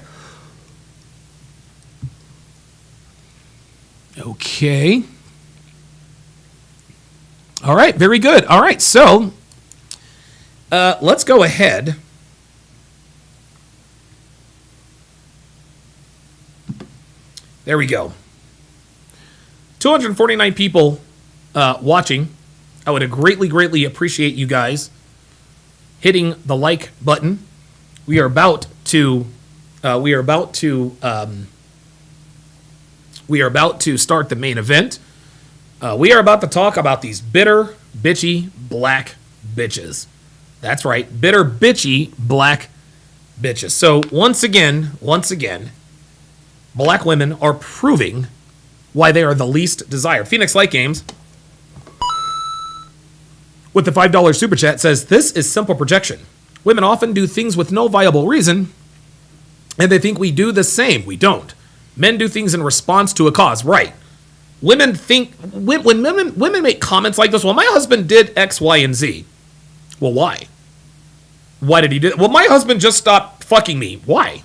Okay. All right, very good. All right, so let's go ahead. There we go. 249 people watching. I would greatly, greatly appreciate you guys hitting the like button. We are about to start the main event. We are about to talk about these bitter, bitchy, black bitches. That's right, bitter, bitchy, black bitches. So once again, black women are proving why they are the least desired. Phoenix Light Games, with the $5 super chat, says, this is simple projection. Women often do things with no viable reason, and they think we do the same. We don't. Men do things in response to a cause. Right. Women think, when women make comments like this, well, my husband did X, Y, and Z. Well, why? Why did he do it? Well, my husband just stopped fucking me. Why?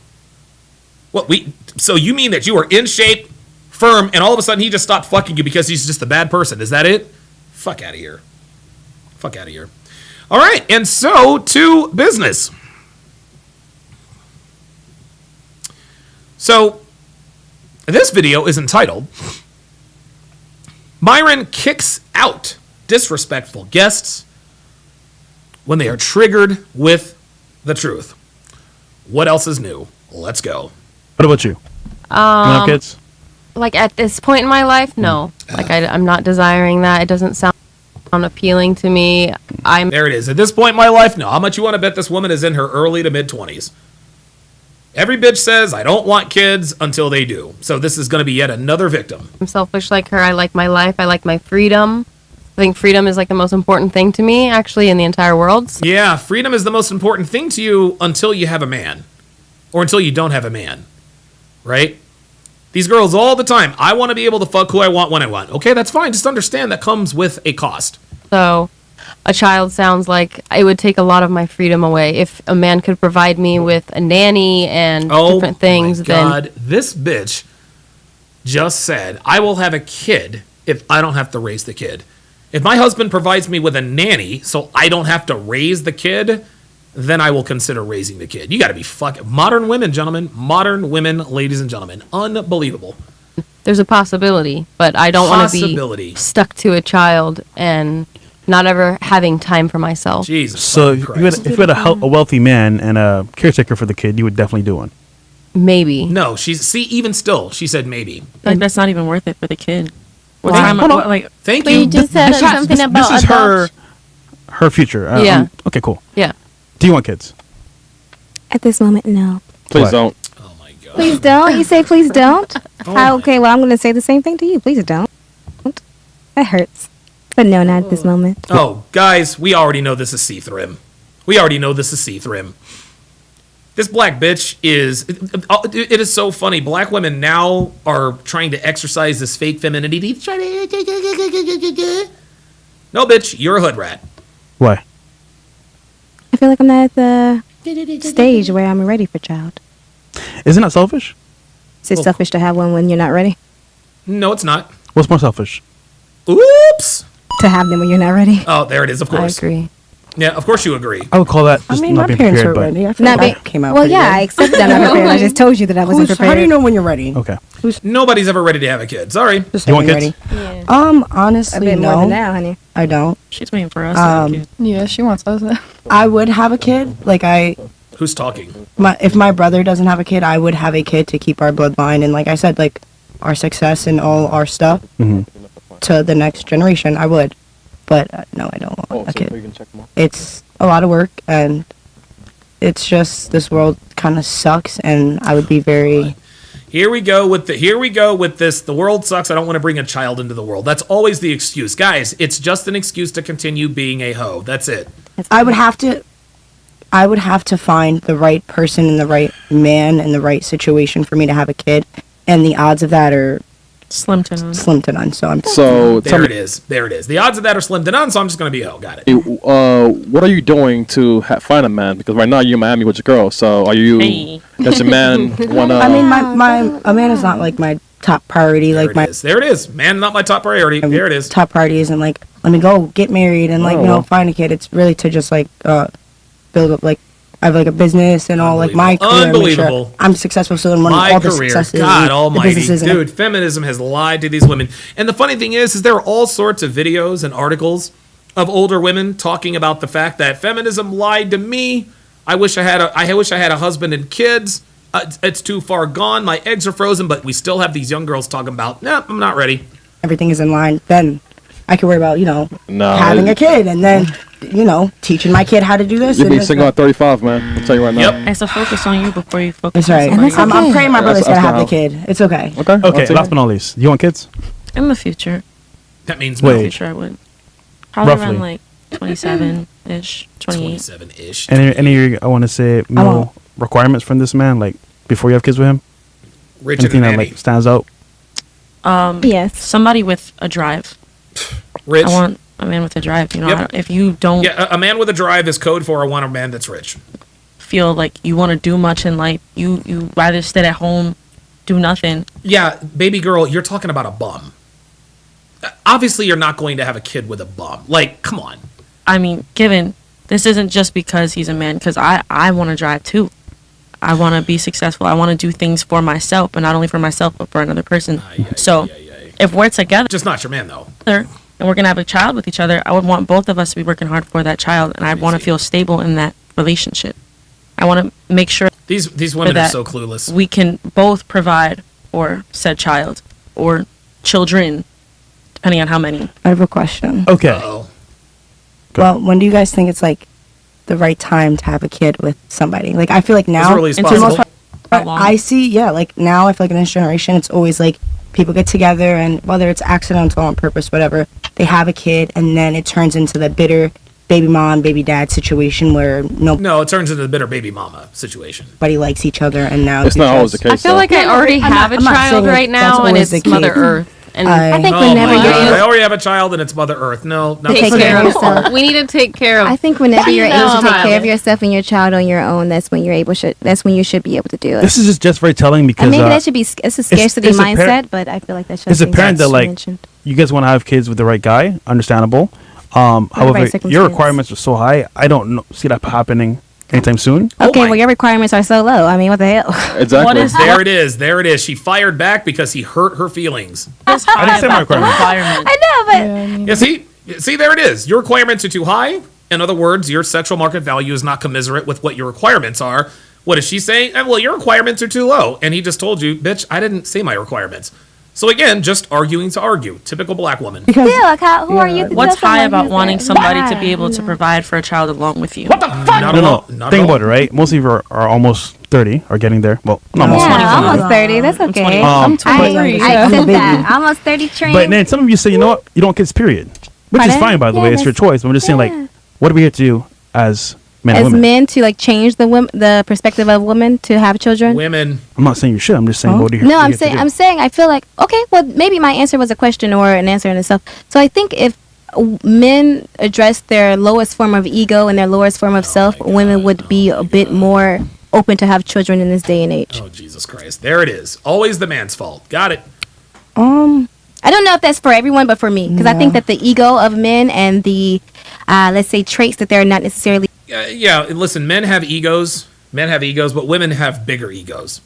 So you mean that you were in shape, firm, and all of a sudden he just stopped fucking you because he's just a bad person? Is that it? Fuck out of here. Fuck out of here. All right, and so to business. So this video is entitled, Myron kicks out disrespectful guests when they are triggered with the truth. What else is new? Let's go. What about you? You want kids? Like at this point in my life, no. Like I'm not desiring that. It doesn't sound appealing to me. There it is. At this point in my life, no. How much you want to bet this woman is in her early to mid 20s? Every bitch says, I don't want kids until they do. So this is going to be yet another victim. I'm selfish like her. I like my life. I like my freedom. I think freedom is like the most important thing to me, actually, in the entire world. Yeah, freedom is the most important thing to you until you have a man. Or until you don't have a man. Right? These girls all the time, I want to be able to fuck who I want when I want. Okay, that's fine. Just understand that comes with a cost. So a child sounds like it would take a lot of my freedom away. If a man could provide me with a nanny and different things, my God. This bitch just said, I will have a kid if I don't have to raise the kid. If my husband provides me with a nanny so I don't have to raise the kid, then I will consider raising the kid. You got to be fucking modern women, gentlemen. Modern women, ladies and gentlemen. Unbelievable. There's a possibility, but I don't want to be stuck to a child and not ever having time for myself. Jesus. So if you had a wealthy man and a caretaker for the kid, you would definitely do one. Maybe. No, even still, she said maybe. Like that's not even worth it for the kid. What Why? time? Hold on. What, like, Thank you. you just said something about this is her future. Yeah. Okay, cool. Yeah. Do you want kids? At this moment, no. Please don't. Please don't. You say please don't? Okay, well, I'm going to say the same thing to you. Please don't. That hurts. But no, not at this moment. Oh, guys, we already know this is see-through. This black bitch is... It is so funny. Black women now are trying to exercise this fake femininity. No, bitch, you're a hood rat. Why? I feel like I'm not at the stage where I'm ready for a child. Isn't that selfish? Is it selfish to have one when you're not ready? No, it's not. What's more selfish? Oops. To have them when you're not ready. Oh, there it is, of course. I agree. Yeah, of course you agree. I would call that just not being prepared. But Well, yeah, I accepted I'm not prepared. I just told you that I wasn't prepared. How do you know when you're ready? Okay. Nobody's ever ready to have a kid. Sorry. You want kids? Yeah. Honestly, A bit no. more than that, honey. I don't. She's waiting for us. to have a kid. Yeah, she wants us. I would have a kid. Like Who's talking? if my brother doesn't have a kid, I would have a kid to keep our bloodline and, like I said, like our success and all our stuff to the next generation. I would, but no, I don't want a kid. It's a lot of work, and it's just this world kind of sucks, and I would be very. Here we go with this. The world sucks. I don't want to bring a child into the world. That's always the excuse. Guys, it's just an excuse to continue being a hoe. That's it. I would have to find the right person and the right man and the right situation for me to have a kid, and the odds of that are slim to none. There it is. The odds of that are slim to none. So I'm just gonna be a hoe. Got it. What are you doing to find a man? Because right now you're in Miami with your girl. So are you? Does your man wanna? I mean, a man is not like my top priority. There it is. Man, not my top priority. There it is. Top priority isn't like let me go get married and find a kid. It's really to just like build up like. I have like a business and all like my career. Unbelievable. Sure I'm successful so in one My all the career. successes. God and almighty. the businesses and Dude, feminism has lied to these women. And the funny thing is there are all sorts of videos and articles of older women talking about the fact that feminism lied to me. I wish I had a husband and kids. It's too far gone. My eggs are frozen, but we still have these young girls talking about, I'm not ready. Everything is in line. Then I can worry about, having a kid and then, teaching my kid how to do this. You'll be single at 35, man. I'll tell you right now. It's a focus on you before you focus. That's right. on somebody. I'm praying my brother's That's gonna have how- the kid. It's okay. Okay. Last but not least, you want kids? In the future. That means What In the age? future I would. Probably Roughly. around like 27-ish, 28. 27-ish. Any I want to say no requirements from this man, like before you have kids with him. Rich Anything and that nanny. like stands out. Yes. Somebody with a drive. Rich. I want a man with a drive. You know, Yep. if you don't A man with a drive is code for I want a man that's rich. feel like you want to do much in life, you rather sit at home, do nothing. Yeah, baby girl, you're talking about a bum. Obviously, you're not going to have a kid with a bum. Like, come on. I mean, given this isn't just because he's a man, because I want to drive too. I want to be successful. I want to do things for myself, but not only for myself, but for another person. So, if we're together, just not your man though, and we're gonna have a child with each other, I would want both of us to be working hard for that child, and I want to feel stable in that relationship. I want to make sure these women are that so clueless. we can both provide for said child or children, depending on how many. I have a question. Okay. Well, when do you guys think it's like the right time to have a kid with somebody? Like, I feel like now, As early as and for the most possible. part, I see, like now I feel like in this generation, it's always like people get together and whether it's accidental on purpose, whatever, they have a kid and then it turns into the bitter baby mom, baby dad situation where No, it turns into the bitter baby mama situation. nobody likes each other and now It's not always the case. I feel like I already have a child right now, and it's Mother Earth. And I think Oh whenever my God, you're I already have a child and it's Mother Earth. No, not take the care same. of yourself. We need to take care of. I think whenever you're able to take care of No. yourself and your child on your own, that's when that's when you should be able to do it. This is just very telling because maybe that should be it's a scarcity it's mindset, apparent- but I feel like that's It's something apparent that that's like mentioned. you guys want to have kids with the right guy, understandable. However, right your circumstance. requirements are so high. I don't see that happening anytime soon. Okay, well, your requirements are so low. I mean, what the hell? Exactly. There it is. There it is. She fired back because he hurt her feelings. I didn't say my requirements. I know, but Yeah, see, there it is. Your requirements are too high. In other words, your sexual market value is not commiserate with what your requirements are. What is she saying? Well, your requirements are too low. And he just told you, bitch, I didn't say my requirements. So again, just arguing to argue. Typical black woman. still, like, who are you? to What's tell high someone about who's wanting that? somebody to be able to provide for a child along with you? What the fuck? No. Think about it, right? Most of you are almost 30, or getting there. Well, not almost. Yeah, almost 30. That's okay. I'm 23. I accept that. Almost 30 train. But then some of you say, you know what? You don't kids, period. Which is Pardon? fine, by the Yeah, way. It's your that's- choice. But I'm just saying, like, what are we here to do as men and As women? men to like change the perspective of women to have children. Women. I'm not saying you should. I'm just saying, what are you No, I'm here to do? saying I feel like okay, well maybe my answer was a question or an answer in itself. So I think if men address their lowest form of ego and their lowest form of self, women would be a bit more open to have children in this day and age. Oh, Jesus Christ. There it is. Always the man's fault. Got it. I don't know if that's for everyone, but for me, because I think that the ego of men and the let's say traits that they're not necessarily. Yeah, listen, men have egos. Men have egos, but women have bigger egos.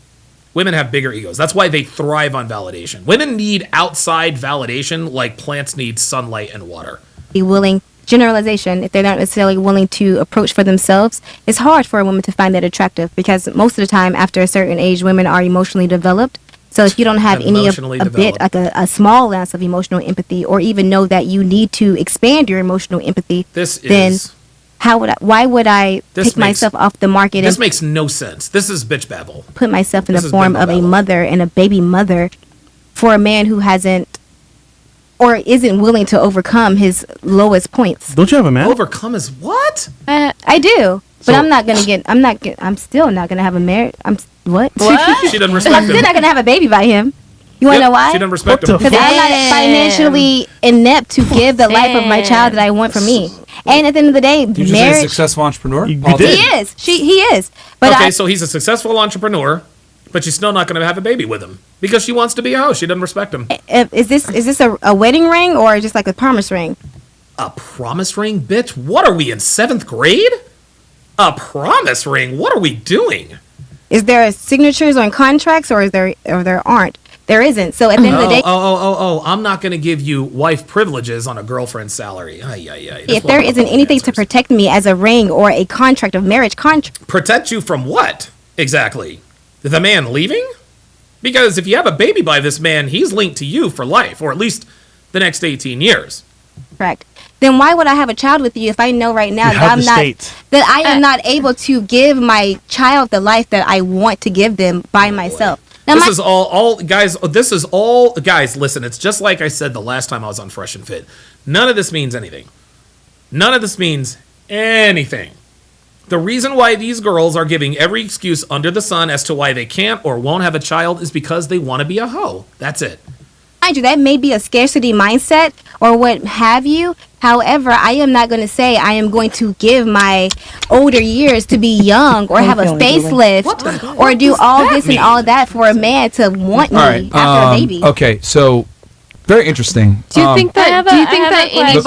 Women have bigger egos. That's why they thrive on validation. Women need outside validation like plants need sunlight and water. Be willing, generalization, if they're not necessarily willing to approach for themselves, it's hard for a woman to find that attractive because most of the time after a certain age, women are emotionally developed. So if you don't have any of Emotionally a bit, like a small ounce of emotional empathy, or even know that you need to expand your emotional empathy, then why would I take myself off the market This and makes no sense. This is bitch babble. put myself in This the is form bimbo of a babble. mother and a baby mother for a man who hasn't or isn't willing to overcome his lowest points? Don't you have a man? Overcome his what? I do, but So- I'm still not gonna have a marriage. What? She doesn't respect I'm still him. not gonna have a baby by him. You wanna Yep, know why? she doesn't respect him. Because I'm not financially inept to give the life of my child that I want for me. And at the end of the day, You just say a marriage. successful entrepreneur? You Paul did. He is. He is. But Okay, so he's a successful entrepreneur, but she's still not going to have a baby with him because she wants to be a hoe. She doesn't respect him. is this a wedding ring or just like a promise ring? A promise ring, bitch? What are we in 7th grade? A promise ring? What are we doing? Is there signatures on contracts or there aren't? There isn't. So at the end of the day, I'm not going to give you wife privileges on a girlfriend's salary. if there isn't anything to protect me as a ring or a contract of marriage contract. Protect you from what exactly? The man leaving? Because if you have a baby by this man, he's linked to you for life, or at least the next 18 years. Correct. Then why would I have a child with you if I know right now You that have the I'm not state. that I am not able to give my child the life that I want to give them by myself? Now, This is all guys. This is all guys. Listen, it's just like I said the last time I was on Fresh and Fit. None of this means anything. None of this means anything. The reason why these girls are giving every excuse under the sun as to why they can't or won't have a child is because they want to be a hoe. That's it. mind you, that may be a scarcity mindset or what have you. However, I am not going to say I am going to give my older years to be young or have a facelift or do all this and all that for a man to want me All right. after a baby. Okay, so very interesting. Do you think that? Do you think that anybody?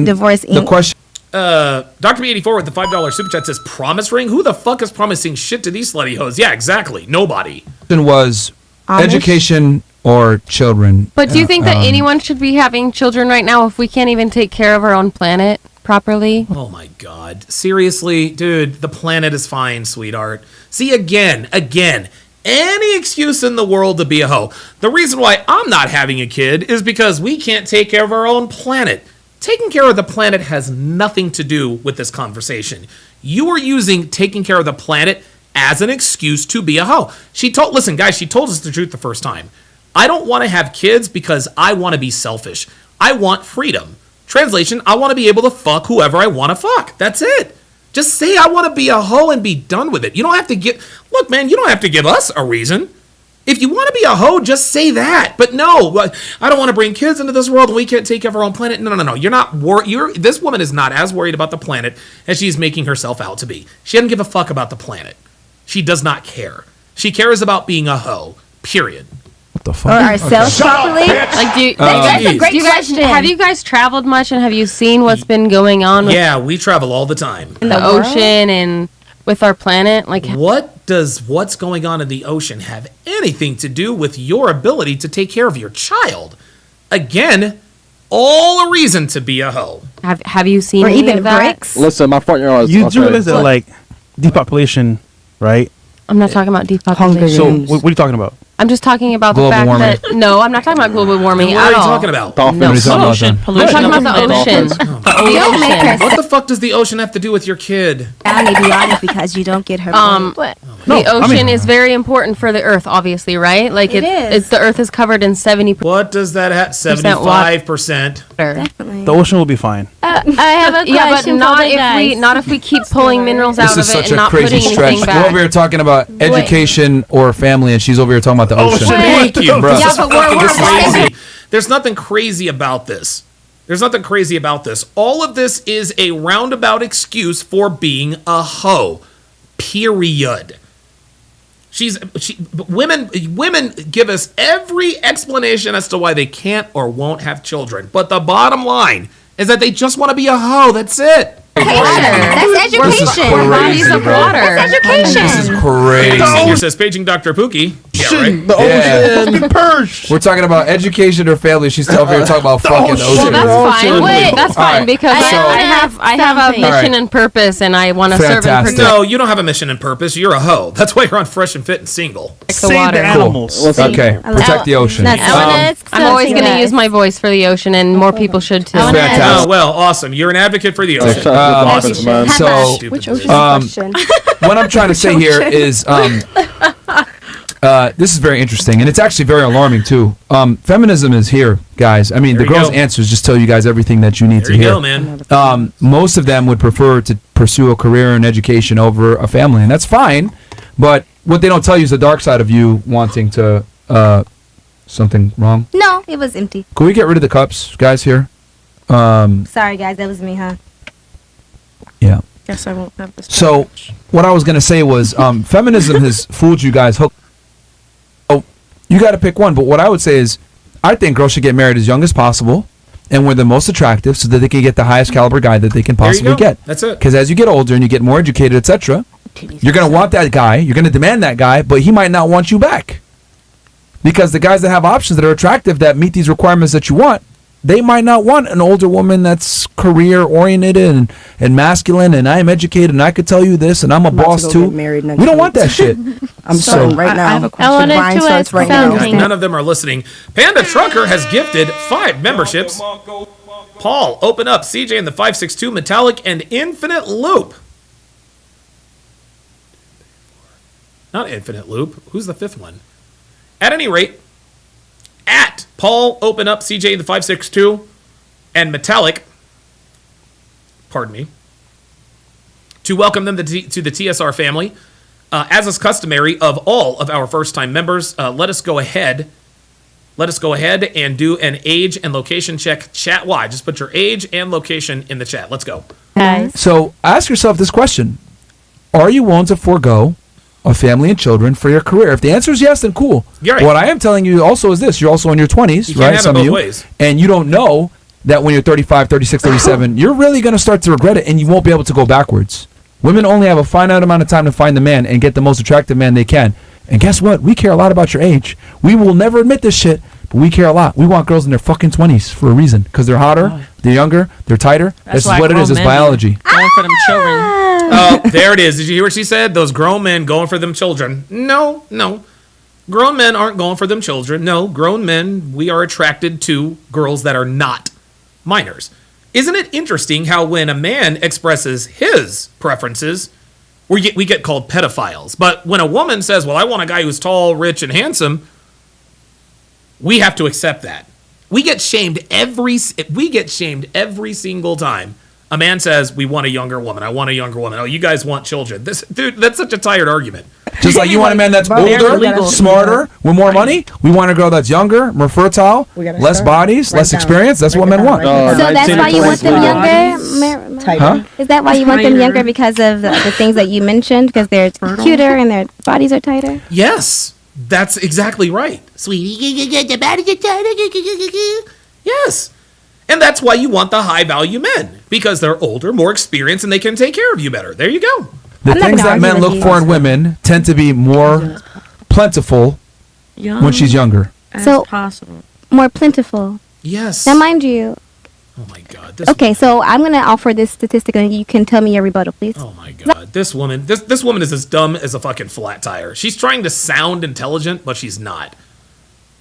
The question. The question. Dr. B84 with the $5 super chat says, promise ring? Who the fuck is promising shit to these slutty hoes? Yeah, exactly. Nobody. Was Amish? education or children. But do you think that anyone should be having children right now if we can't even take care of our own planet properly? Oh my God. Seriously, dude, the planet is fine, sweetheart. See, again, any excuse in the world to be a hoe. The reason why I'm not having a kid is because we can't take care of our own planet. Taking care of the planet has nothing to do with this conversation. You are using taking care of the planet as an excuse to be a hoe. Listen, guys, she told us the truth the first time. I don't want to have kids because I want to be selfish. I want freedom. Translation, I want to be able to fuck whoever I want to fuck. That's it. Just say I want to be a hoe and be done with it. You don't have to look, man, you don't have to give us a reason. If you want to be a hoe, just say that. But no, I don't want to bring kids into this world and we can't take care of our own planet. No. You're not this woman is not as worried about the planet as she's making herself out to be. She doesn't give a fuck about the planet. She does not care. She cares about being a hoe. Period. What the fuck? Or ourselves properly? Like, that's a great question. Have you guys traveled much and have you seen what's been going on with Yeah, we travel all the time. in the ocean and with our planet. Like, what does what's going on in the ocean have anything to do with your ability to take care of your child? Again, all a reason to be a hoe. Have you seen Or any even of that? bricks. Listen, my front yard is You do okay. realize that like depopulation, right? I'm not talking about Hunger depopulation. So what are you talking about? I'm just talking about Global the fact warming. that no, I'm not talking about global warming What at are you all. talking about? Dolphins. No, What are you talking about then? I'm talking about the ocean. The Don't make her ocean. What the fuck does the ocean have to do with your kid? down, to be honest, because you don't get her. point. The ocean is very important for the Earth, obviously, right? Like It is. It's the Earth is covered in 70% What does that have? 75%. water. Definitely. The ocean will be fine. I have a question Yeah, but for not the if we guys. not if we keep pulling minerals out This is of it such and a not crazy putting stretch. anything We're back. over here talking about education or family, and she's over here talking about the ocean. Thank you, bro. Yeah, but we're crazy. There's nothing crazy about this. There's nothing crazy about this. All of this is a roundabout excuse for being a hoe. Period. Women give us every explanation as to why they can't or won't have children. But the bottom line is that they just want to be a hoe. That's it. That's education. We're bodies of water. That's education. This is crazy. Senior says paging Dr. Pookie. Yeah, right. The ocean Yeah. is fucking purged. We're talking about education or family. She's over here talking about fucking Well, ocean. that's fine. Wait, that's All fine right, because so- I have a something. mission All right. and purpose, and I want to serve and Fantastic. protect No, you don't have a mission and purpose. You're a hoe. That's why you're on Fresh and Fit and Single. the water. animals. Okay, protect the ocean. That's- I'm always going to use my voice for the ocean, and more people should too. Fantastic. Oh, well, awesome. You're an advocate for the ocean. Dolphins, man. So, Stupid Question. what I'm trying to say here is this is very interesting, and it's actually very alarming too. Feminism is here, guys. I mean, There the you girls' go. answers just tell you guys everything that you need There to you hear. go, man. Most of them would prefer to pursue a career in education over a family, and that's fine. But what they don't tell you is the dark side of you wanting to. Something wrong? No, it was empty. Can we get rid of the cups, guys? Here. Sorry, guys, that was me, huh? Yeah. Guess I won't have this. So, what I was gonna say was, feminism has fooled you guys. Oh, you got to pick one. But what I would say is, I think girls should get married as young as possible, and when they're most attractive, so that they can get the highest caliber guy that they can There you possibly go. get. That's it. Because as you get older and you get more educated, etc., you're gonna want that guy. You're gonna demand that guy, but he might not want you back. Because the guys that have options that are attractive that meet these requirements that you want, they might not want an older woman that's career oriented and masculine, and I'm educated and I could tell you this and I'm a about boss to go too. get married next We don't week. want that shit. I'm So- starting right now. I have a question. I wanted Grind to starts ask right now. something. None of them are listening. Panda Trucker has gifted 5 memberships. Paul, open up. CJ and the 562, Metallic, and Infinite Loop. Not Infinite Loop. Who's the 5th one? At any rate, at Paul, open up. CJ and the 562, and Metallic. Pardon me. To welcome them to the TSR family. As is customary of all of our first-time members, let us go ahead and do an age and location check chat-wide. Just put your age and location in the chat. Let's go. So ask yourself this question: are you willing to forego a family and children for your career? If the answer is yes, then cool. You're right. What I am telling you also is this: you're also in your 20s, You can't right? have it Some both of you, ways. and you don't know that when you're 35, 36, 37, you're really going to start to regret it, and you won't be able to go backwards. Women only have a finite amount of time to find the man and get the most attractive man they can. And guess what? We care a lot about your age. We will never admit this shit, but we care a lot. We want girls in their fucking 20s for a reason, because they're hotter, they're younger, they're tighter. This is what it is. It's biology. Going for them children. Oh, there it is. Did you hear what she said? Those grown men going for them children. No. Grown men aren't going for them children. No, grown men, we are attracted to girls that are not minors. Isn't it interesting how when a man expresses his preferences, we get called pedophiles. But when a woman says, well, I want a guy who's tall, rich, and handsome, we have to accept that. We get shamed every single time a man says, we want a younger woman. I want a younger woman. Oh, you guys want children. Dude, that's such a tired argument. Just like you want a man that's older, smarter, with more money. We want a girl that's younger, more fertile, less bodies, less experience. That's what men want. So that's why you want them younger? Huh? Is that why you want them younger because of the things that you mentioned? Because they're cuter and their bodies are tighter? Yes, that's exactly right. Sweetie, the bodies are tighter. Yes. And that's why you want the high value men, because they're older, more experienced, and they can take care of you better. There you go. The I'm not things gonna that argue men with look you. for in women tend to be more plentiful when she's younger. So possible. More plentiful. Yes. Now, mind you. Oh my God. Okay, so I'm gonna offer this statistic, and you can tell me your rebuttal, please. Oh my God. This woman is as dumb as a fucking flat tire. She's trying to sound intelligent, but she's not.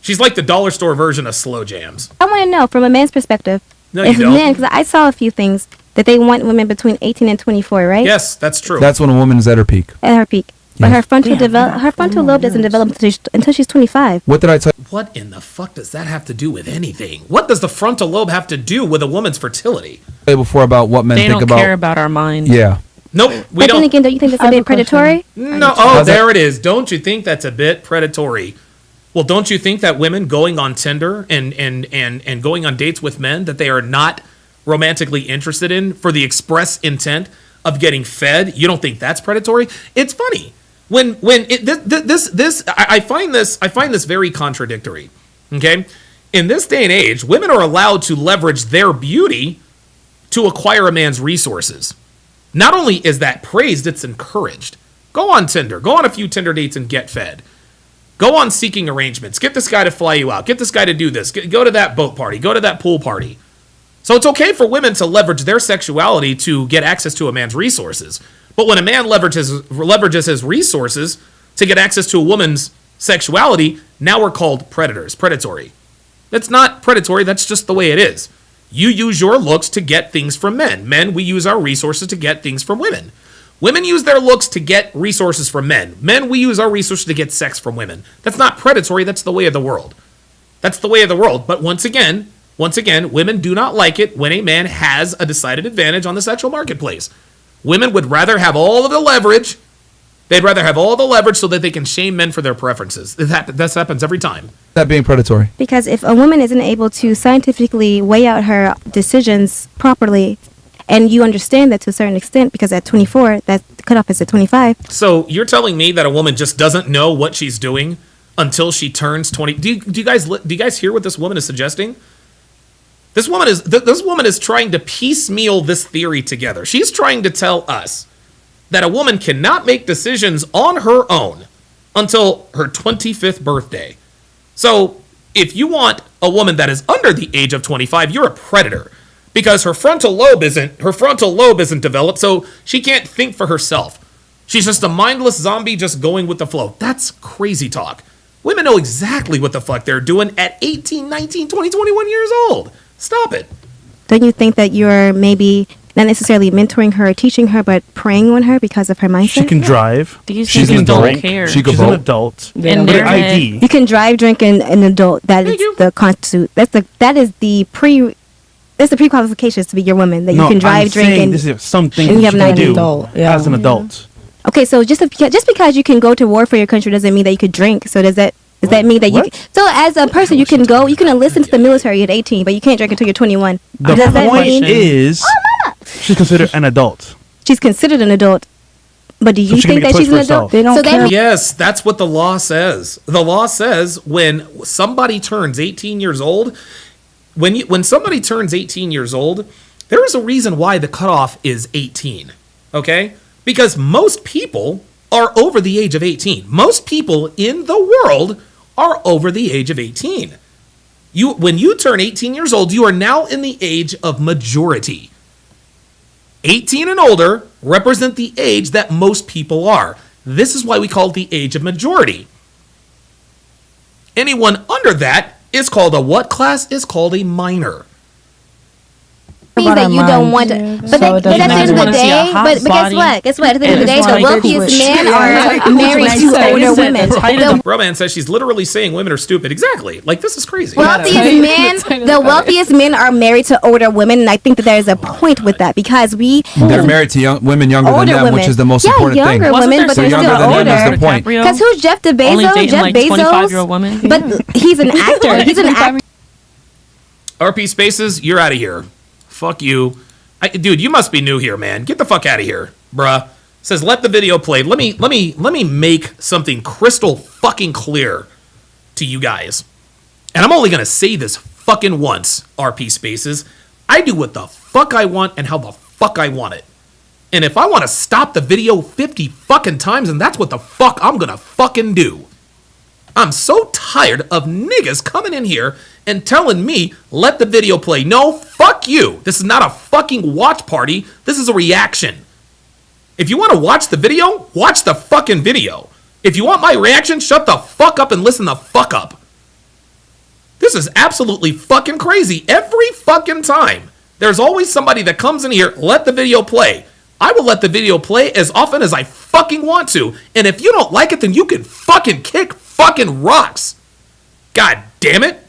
She's like the dollar store version of slow jams. I want to know from a man's perspective. No, if you don't. men, because I saw a few things that they want women between 18 and 24, right? Yes, that's true. That's when a woman's at her peak. At her peak. But her frontal lobe doesn't develop until she's 25. What did I tell you? What in the fuck does that have to do with anything? What does the frontal lobe have to do with a woman's fertility? Before about what men They think don't about. care about our mind. Yeah. Nope, we But don't. then again, don't you think that's a bit predatory? No, oh, there it is. Don't you think that's a bit predatory? Well, don't you think that women going on Tinder and going on dates with men that they are not romantically interested in for the express intent of getting fed, you don't think that's predatory? It's funny. I find this very contradictory. Okay? In this day and age, women are allowed to leverage their beauty to acquire a man's resources. Not only is that praised, it's encouraged. Go on Tinder. Go on a few Tinder dates and get fed. Go on seeking arrangements. Get this guy to fly you out. Get this guy to do this. Go to that boat party. Go to that pool party. So it's okay for women to leverage their sexuality to get access to a man's resources. But when a man leverages his resources to get access to a woman's sexuality, now we're called predators, predatory. That's not predatory. That's just the way it is. You use your looks to get things from men. Men, we use our resources to get things from women. Women use their looks to get resources from men. Men, we use our resources to get sex from women. That's not predatory. That's the way of the world. That's the way of the world. But once again, women do not like it when a man has a decided advantage on the sexual marketplace. Women would rather have all of the leverage. They'd rather have all the leverage so that they can shame men for their preferences. This happens every time. That being predatory. Because if a woman isn't able to scientifically weigh out her decisions properly, and you understand that to a certain extent, because at 24, that cutoff is at 25. So you're telling me that a woman just doesn't know what she's doing until she turns 20? Do you guys hear what this woman is suggesting? This woman is trying to piecemeal this theory together. She's trying to tell us that a woman cannot make decisions on her own until her 25th birthday. So if you want a woman that is under the age of 25, you're a predator because her frontal lobe isn't developed, so she can't think for herself. She's just a mindless zombie just going with the flow. That's crazy talk. Women know exactly what the fuck they're doing at 18, 19, 20, 21 years old. Stop it. Don't you think that you're maybe not necessarily mentoring her or teaching her, but preying on her because of her mindset? She can drive. She's an adult. She's an adult. And With ID. You can drive, drink, and an adult. That is the constitute. That is the pre-qualifications to be your woman. That you can drive, drink, and this is something and you you have an can ID. do as an adult. Okay, so just because you can go to war for your country doesn't mean that you could drink. So does that mean that so as a person you can enlist into the military at 18, but you can't drink until you're 21? The Does that point mean is, she's considered an adult. she's considered an adult? But do you think that she's an adult? Yes, that's what the law says. The law says when somebody turns 18 years old, when somebody turns 18 years old, there is a reason why the cutoff is 18. Okay? Because most people are over the age of 18. Most people in the world are over the age of 18. When you turn 18 years old, you are now in the age of majority. 18 and older represent the age that most people are. This is why we call it the age of majority. Anyone under that is called a what class? Is called a minor. Means that you don't want to, but at the end of the day, but guess what? Guess what? At the end of the day, the wealthiest men are married to older women. The Roman says she's literally saying women are stupid. Exactly. Like, this is crazy. the wealthiest men are married to older women, and I think that there is a point with that because They're married to women younger than them, which is the most important thing. Younger women, but so they're still younger than older. them is the point. Because who's Jeff Bezos? Only dating Jeff like Bezos, 25-year-old women. but he's an actor. He's an actor. RP Spaces, you're out of here. Fuck you. Dude, you must be new here, man. Get the fuck out of here, bruh. Says let the video play. Let me make something crystal fucking clear to you guys. And I'm only gonna say this fucking once, RP Spaces. I do what the fuck I want and how the fuck I want it. And if I want to stop the video 50 fucking times, and that's what the fuck I'm gonna fucking do. I'm so tired of niggas coming in here and telling me, let the video play. No, fuck you. This is not a fucking watch party. This is a reaction. If you want to watch the video, watch the fucking video. If you want my reaction, shut the fuck up and listen the fuck up. This is absolutely fucking crazy. Every fucking time. There's always somebody that comes in here, let the video play. I will let the video play as often as I fucking want to. And if you don't like it, then you can fucking kick fucking rocks. God damn it.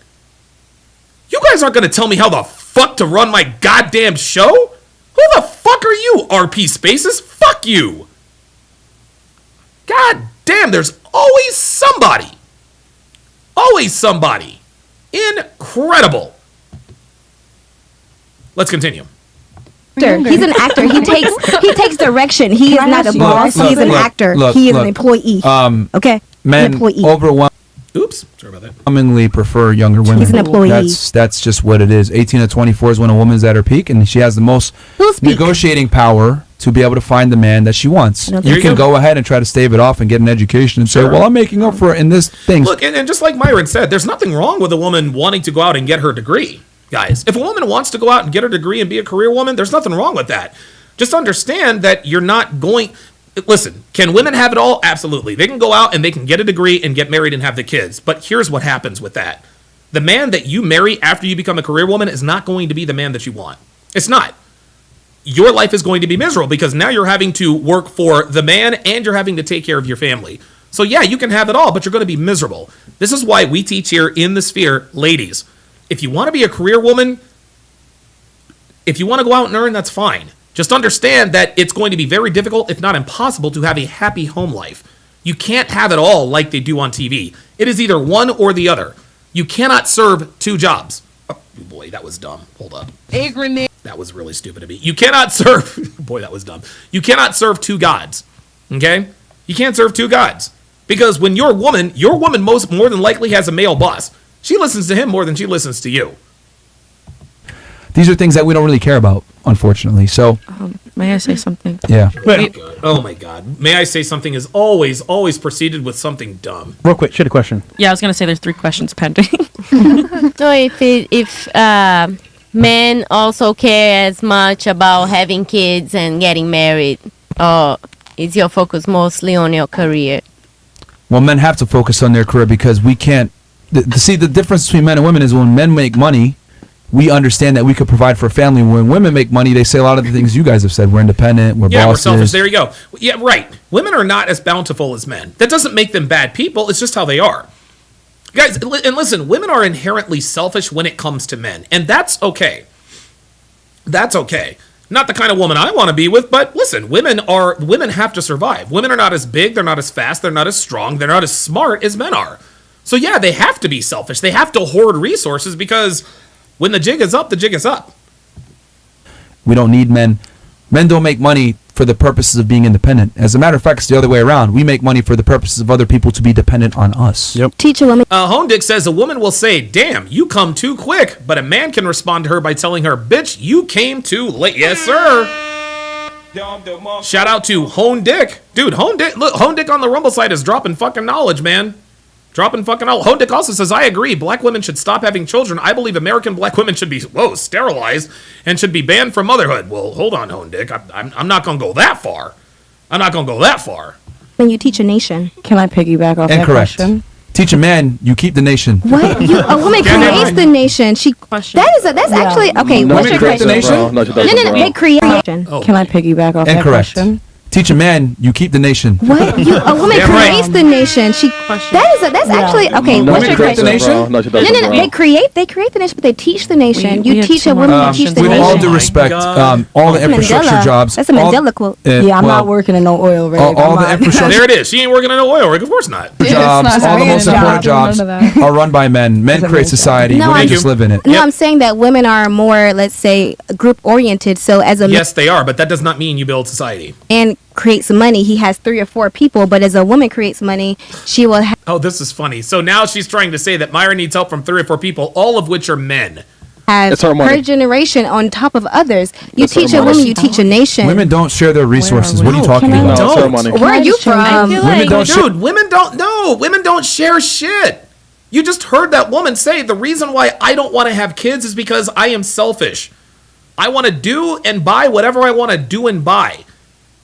You guys aren't going to tell me how the fuck to run my goddamn show? Who the fuck are you, RP Spaces? Fuck you. God damn, there's always somebody. Always somebody. Incredible. Let's continue. He's an actor. He takes direction. He is not a boss. He's an actor. He is an employee. Okay? Men overwhelmingly prefer younger women. He's an employee. That's just what it is. 18 to 24 is when a woman's at her peak, and she has the most negotiating power to be able to find the man that she wants. You can go ahead and try to stave it off and get an education and say, well, I'm making up for it in this thing. Look, and just like Myron said, there's nothing wrong with a woman wanting to go out and get her degree. Guys, if a woman wants to go out and get her degree and be a career woman, there's nothing wrong with that. Just understand that you're not going... Listen, can women have it all? Absolutely. They can go out and they can get a degree and get married and have the kids. But here's what happens with that. The man that you marry after you become a career woman is not going to be the man that you want. It's not. Your life is going to be miserable because now you're having to work for the man and you're having to take care of your family. So yeah, you can have it all, but you're going to be miserable. This is why we teach here in the sphere, ladies, if you want to be a career woman, if you want to go out and earn, that's fine. Just understand that it's going to be very difficult, if not impossible, to have a happy home life. You can't have it all like they do on TV. It is either one or the other. You cannot serve two jobs. Oh, boy, that was dumb. Hold up. That was really stupid of me. You cannot serve... Boy, that was dumb. You cannot serve two gods. Okay? You can't serve two gods. Because when your woman more than likely has a male boss. She listens to him more than she listens to you. These are things that we don't really care about, unfortunately. So, may I say something? Yeah. Oh my God. May I say something is always preceded with something dumb. Real quick, she had a question. Yeah, I was gonna say there's 3 questions pending. So if men also care as much about having kids and getting married, or is your focus mostly on your career? Well, men have to focus on their career because we can't. See, the difference between men and women is when men make money, we understand that we could provide for a family. When women make money, they say a lot of the things you guys have said. We're independent, we're bosses. We're selfish. There you go. Yeah, right. Women are not as bountiful as men. That doesn't make them bad people. It's just how they are. Guys, and listen, women are inherently selfish when it comes to men. And that's okay. That's okay. Not the kind of woman I want to be with, but listen, women have to survive. Women are not as big, they're not as fast, they're not as strong, they're not as smart as men are. So yeah, they have to be selfish. They have to hoard resources because when the jig is up, the jig is up. We don't need men. Men don't make money for the purposes of being independent. As a matter of fact, it's the other way around. We make money for the purposes of other people to be dependent on us. Yep. Teach a woman. Honedick says a woman will say, damn, you come too quick. But a man can respond to her by telling her, bitch, you came too late. Yes, sir. Shout out to Honedick. Dude, Honedick on the Rumble site is dropping fucking knowledge, man. Dropping fucking knowledge. Honedick also says, I agree. Black women should stop having children. I believe American black women should be, sterilized and should be banned from motherhood. Well, hold on, Honedick. I'm not going to go that far. I'm not going to go that far. When you teach a nation. Can I piggyback off that Incorrect. question? Teach a man, you keep the nation. What? A woman creates the nation. That's actually okay. No, what's your create the question? nation? No. They create the nation. Can I piggyback off that Incorrect. question? Teach a man, you keep the nation. What? A woman creates the nation. That's actually okay. No, what's your create the question? nation? No. They create the nation, but they teach the nation. You teach a woman to teach the with nation. all due respect, all the infrastructure jobs. That's a Mandela quote. I'm not working in no oil rig. All the infrastructure. There it is. She ain't working in an oil rig. Of course not. Jobs, all the most important jobs are run by men. Men create society. Women just live in it. No, I'm saying that women are more, let's say, group oriented. So as a yes, they are, but that does not mean you build society. And creates money. He has 3 or 4 people, but as a woman creates money, she will have. Oh, this is funny. So now she's trying to say that Myra needs help from 3 or 4 people, all of which are men. have It's her money. her generation on top of others. You It's her teach a money. woman, you teach a nation. Women don't share their resources. What are you talking No, about? it's her money. Where are you from? Women don't share. Dude, women don't. No, women don't share shit. You just heard that woman say the reason why I don't want to have kids is because I am selfish. I want to do and buy whatever I want to do and buy.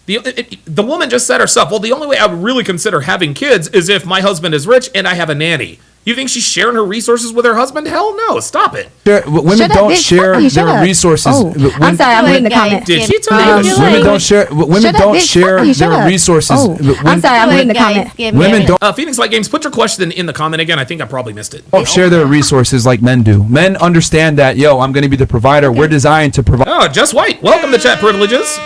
The woman just said herself, well, the only way I would really consider having kids is if my husband is rich and I have a nanny. You think she's sharing her resources with her husband? Hell no, stop it. Women Shut up, don't bitch. share Fuck you, shut their up. resources. Oh, I'm sorry, I'm reading the comment. Did she tell you? Women don't share. Women Shut up, don't bitch. share Fuck you, shut their up. resources. Oh, I'm sorry, I'm reading the comment. Women don't Phoenix Light Games, put your question in the comment again. I think I probably missed it. share their resources like men do. Men understand that, yo, I'm going to be the provider. We're designed to provide. Oh, Jess White, welcome to Chat Privileges.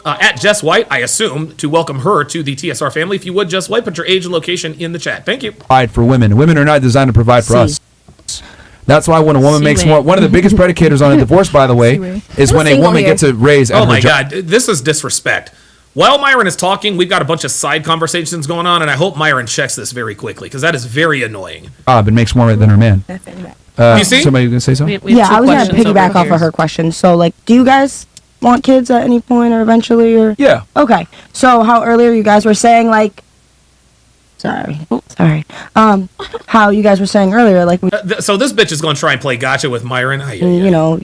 At Jess White, I assume, to welcome her to the TSR family. If you would, Jess White, put your age and location in the chat. Thank you. Provide for women. Women are not designed to provide for us. That's why when a woman makes more, one of the biggest predicators on a divorce, by the way, is when a woman gets a raise. Oh my God, this is disrespect. While Myron is talking, we've got a bunch of side conversations going on, and I hope Myron checks this very quickly because that is very annoying. And makes more than her man. You see? Somebody gonna say something? Yeah, I was gonna piggyback off of her question. So, like, do you guys want kids at any point or eventually? Or yeah. Okay. So, how earlier you guys were saying like, sorry, how you guys were saying earlier, like, So this bitch is going to try and play gotcha with Myron. you know,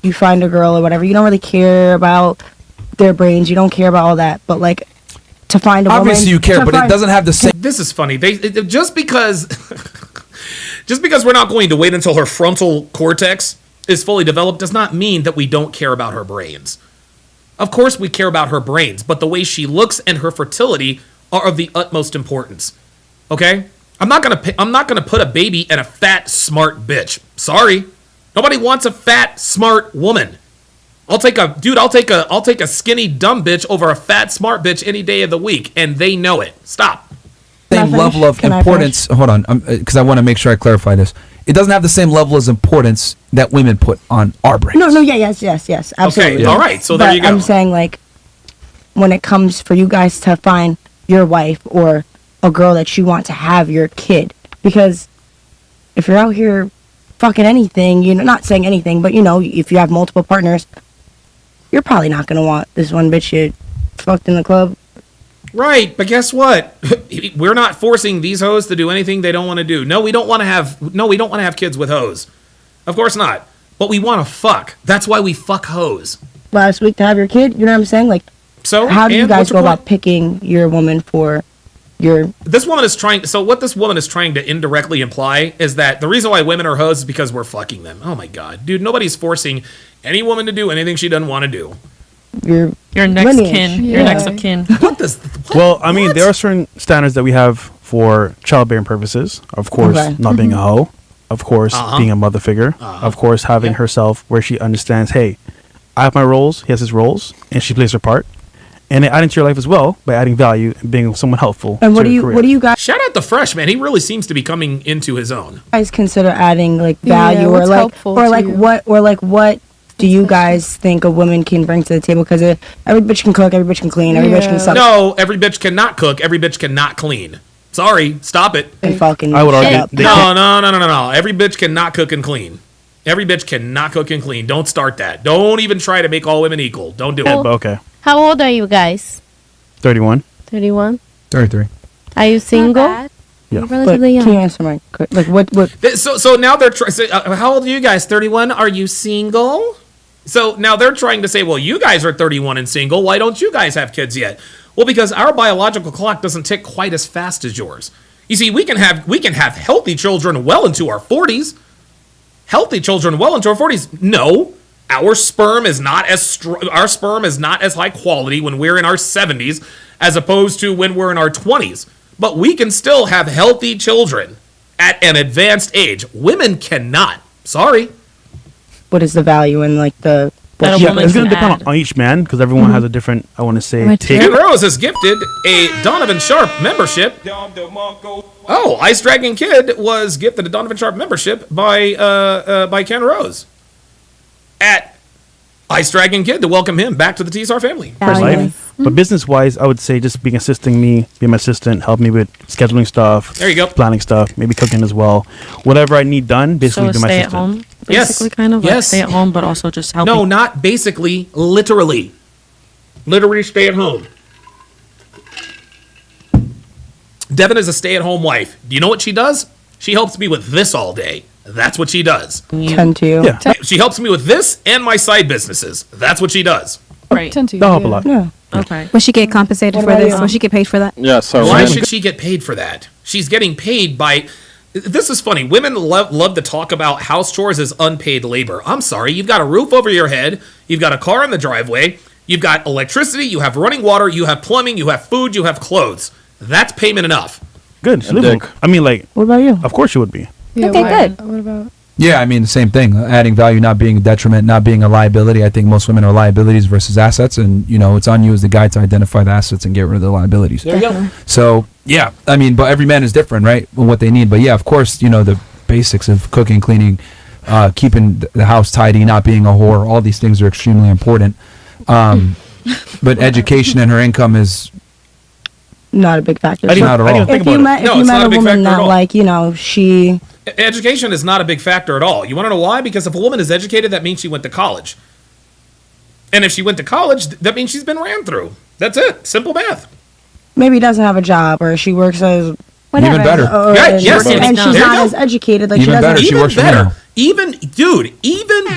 you find a girl or whatever, you don't really care about their brains, you don't care about all that, but like, to find a woman, Obviously you care, to but it find- doesn't have the same. This is funny. Just because we're not going to wait until her frontal cortex is fully developed does not mean that we don't care about her brains. Of course we care about her brains, but the way she looks and her fertility are of the utmost importance. Okay? I'm not gonna put a baby in a fat, smart bitch. Sorry. Nobody wants a fat, smart woman. I'll take a skinny, dumb bitch over a fat, smart bitch any day of the week, and they know it. Stop. Same level of importance. Hold on, because I want to make sure I clarify this. It doesn't have the same level of importance that women put on our brains. No, yes, absolutely. Okay, all right, so there But you go. I'm saying, like, when it comes for you guys to find your wife or a girl that you want to have your kid, because if you're out here fucking anything, you know, not saying anything, but you know, if you have multiple partners, you're probably not gonna want this one bitch you fucked in the club. Right, but guess what? We're not forcing these hoes to do anything they don't want to do. No, we don't want to have kids with hoes. Of course not. But we want to fuck. That's why we fuck hoes. Last week to have your kid, you know what I'm saying? Like, so how do you and guys what's go your about picking your woman for your? This woman is trying. So what this woman is trying to indirectly imply is that the reason why women are hoes is because we're fucking them. Oh my God, dude! Nobody's forcing any woman to do anything she doesn't want to do. Your next lineage. kin. Yeah. Your next of kin. Well, I mean, there are certain standards that we have for childbearing purposes. Of course, Okay. not being a hoe. Of course, Uh-huh. being a mother figure. Of course, having herself where she understands, hey, I have my roles, he has his roles, and she plays her part. And adding to your life as well by adding value and being someone helpful. And what to do your you career. what do you guys Shout out the Fresh man. He really seems to be coming into his own. consider adding like value what's or like helpful or to like you? what do you guys think a woman can bring to the table? Because every bitch can cook, every bitch can clean, every bitch can suck. No, every bitch cannot cook. Every bitch cannot clean. Sorry, stop it. And fucking I would argue shut up. they No. Every bitch cannot cook and clean. Every bitch cannot cook and clean. Don't start that. Don't even try to make all women equal. Don't do it. Oh. Okay. How old are you guys? 31. 31? 33. Are you single? Yeah. You're But relatively can you young. answer my like what So now they're trying. How old are you guys? 31. Are you single? So now they're trying to say, well, you guys are 31 and single. Why don't you guys have kids yet? Well, because our biological clock doesn't tick quite as fast as yours. You see, we can have healthy children well into our 40s. Healthy children well into our 40s. No, our sperm is not as high quality when we're in our 70s as opposed to when we're in our 20s. But we can still have healthy children at an advanced age. Women cannot. Sorry. what is the value in like the That a Yeah, woman it's going can to depend add. on each man because everyone has a different, I want to say, take. Ken Rose has gifted a Donovan Sharpe membership. Oh, Ice Dragon Kid was gifted a Donovan Sharpe membership by Ken Rose at Ice Dragon Kid to welcome him back to the TSR family. For life? But business-wise, I would say just being assisting me, be my assistant, help me with scheduling stuff. There you go. Planning stuff, maybe cooking as well. Whatever I need done, basically So be my stay at assistant. home, basically, kind of like stay at home, but also just helping. No, not basically, literally. Literally stay at home. Devin is a stay-at-home wife. Do you know what she does? She helps me with this all day. That's what she does. Tend to. Yeah. She helps me with this and my side businesses. That's what she does. Right. That'll help a lot. Yeah. Okay. Will she get compensated for this? Will she get paid for that? Yeah, so Why should she get paid for that? She's getting paid by... This is funny. Women love to talk about house chores as unpaid labor. I'm sorry. You've got a roof over your head. You've got a car in the driveway. You've got electricity. You have running water. You have plumbing. You have food. You have clothes. That's payment enough. Good. I mean, like, what about you? Of course you would be. Yeah, okay, good. What about? Yeah, I mean the same thing. Adding value, not being a detriment, not being a liability. I think most women are liabilities versus assets, and it's on you as the guy to identify the assets and get rid of the liabilities. There you go. So yeah, I mean, but every man is different, right? And what they need. But yeah, of course, the basics of cooking, cleaning, keeping the house tidy, not being a whore. All these things are extremely important. But education and her income is not a big factor. Not at all. If you met a woman that she... Education is not a big factor at all. You want to know why? Because if a woman is educated, that means she went to college. And if she went to college, that means she's been ran through. That's it. Simple math. Maybe doesn't have a job, or she works as whatever. Even better. Right, yes. And she's not as educated. Like Even she doesn't. better. She works for Reno. Even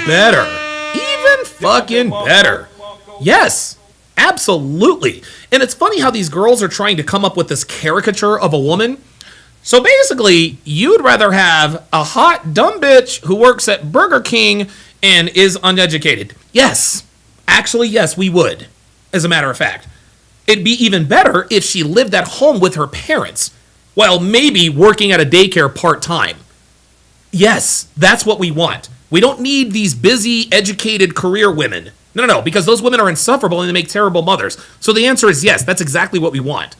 better. Even fucking better. Yes. Absolutely. And it's funny how these girls are trying to come up with this caricature of a woman. So basically, you'd rather have a hot, dumb bitch who works at Burger King and is uneducated. Yes. Actually, yes, we would. As a matter of fact. It'd be even better if she lived at home with her parents, while maybe working at a daycare part-time. Yes, that's what we want. We don't need these busy, educated career women. No, because those women are insufferable and they make terrible mothers. So the answer is yes, that's exactly what we want.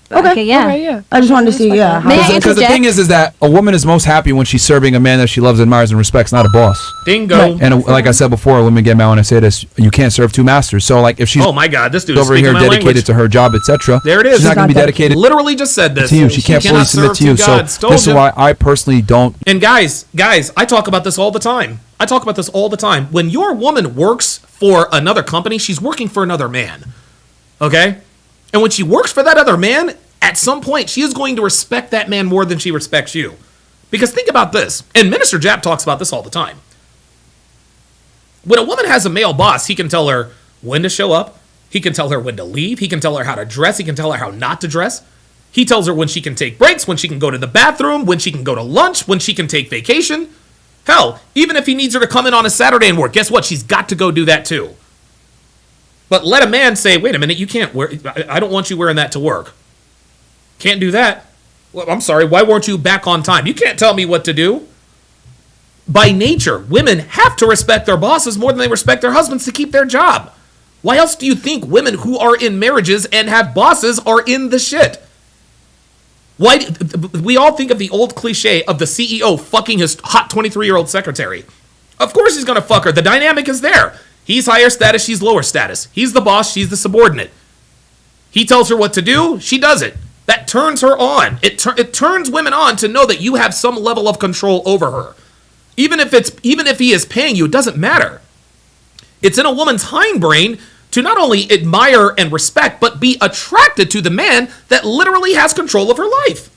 Okay, yeah. I just wanted to see, yeah. Because the thing is that a woman is most happy when she's serving a man that she loves, admires, and respects, not a boss. Bingo. And like I said before, women get mad when I say this. You can't serve two masters. So like if she's oh my god, this dude is over here my dedicated language. to her job, etc. There it is. She's not going to be dedicated. Literally just said this to you. She can't fully cannot submit serve to you. two So gods. Told this is you. why I personally don't. And guys, I talk about this all the time. When your woman works for another company, she's working for another man. Okay? And when she works for that other man, at some point, she is going to respect that man more than she respects you. Because think about this, and Minister Jap talks about this all the time. When a woman has a male boss, he can tell her when to show up, he can tell her when to leave, he can tell her how to dress, he can tell her how not to dress. He tells her when she can take breaks, when she can go to the bathroom, when she can go to lunch, when she can take vacation. Hell, even if he needs her to come in on a Saturday and work, guess what? She's got to go do that too. But let a man say, wait a minute, you can't wear, I don't want you wearing that to work. Can't do that. Well, I'm sorry, why weren't you back on time? You can't tell me what to do. By nature, women have to respect their bosses more than they respect their husbands to keep their job. Why else do you think women who are in marriages and have bosses are in the shit? Why? We all think of the old cliche of the CEO fucking his hot 23-year-old secretary. Of course he's going to fuck her. The dynamic is there. He's higher status, she's lower status. He's the boss, she's the subordinate. He tells her what to do, she does it. That turns her on. It turns women on to know that you have some level of control over her. Even if he is paying you, it doesn't matter. It's in a woman's hindbrain to not only admire and respect, but be attracted to the man that literally has control of her life.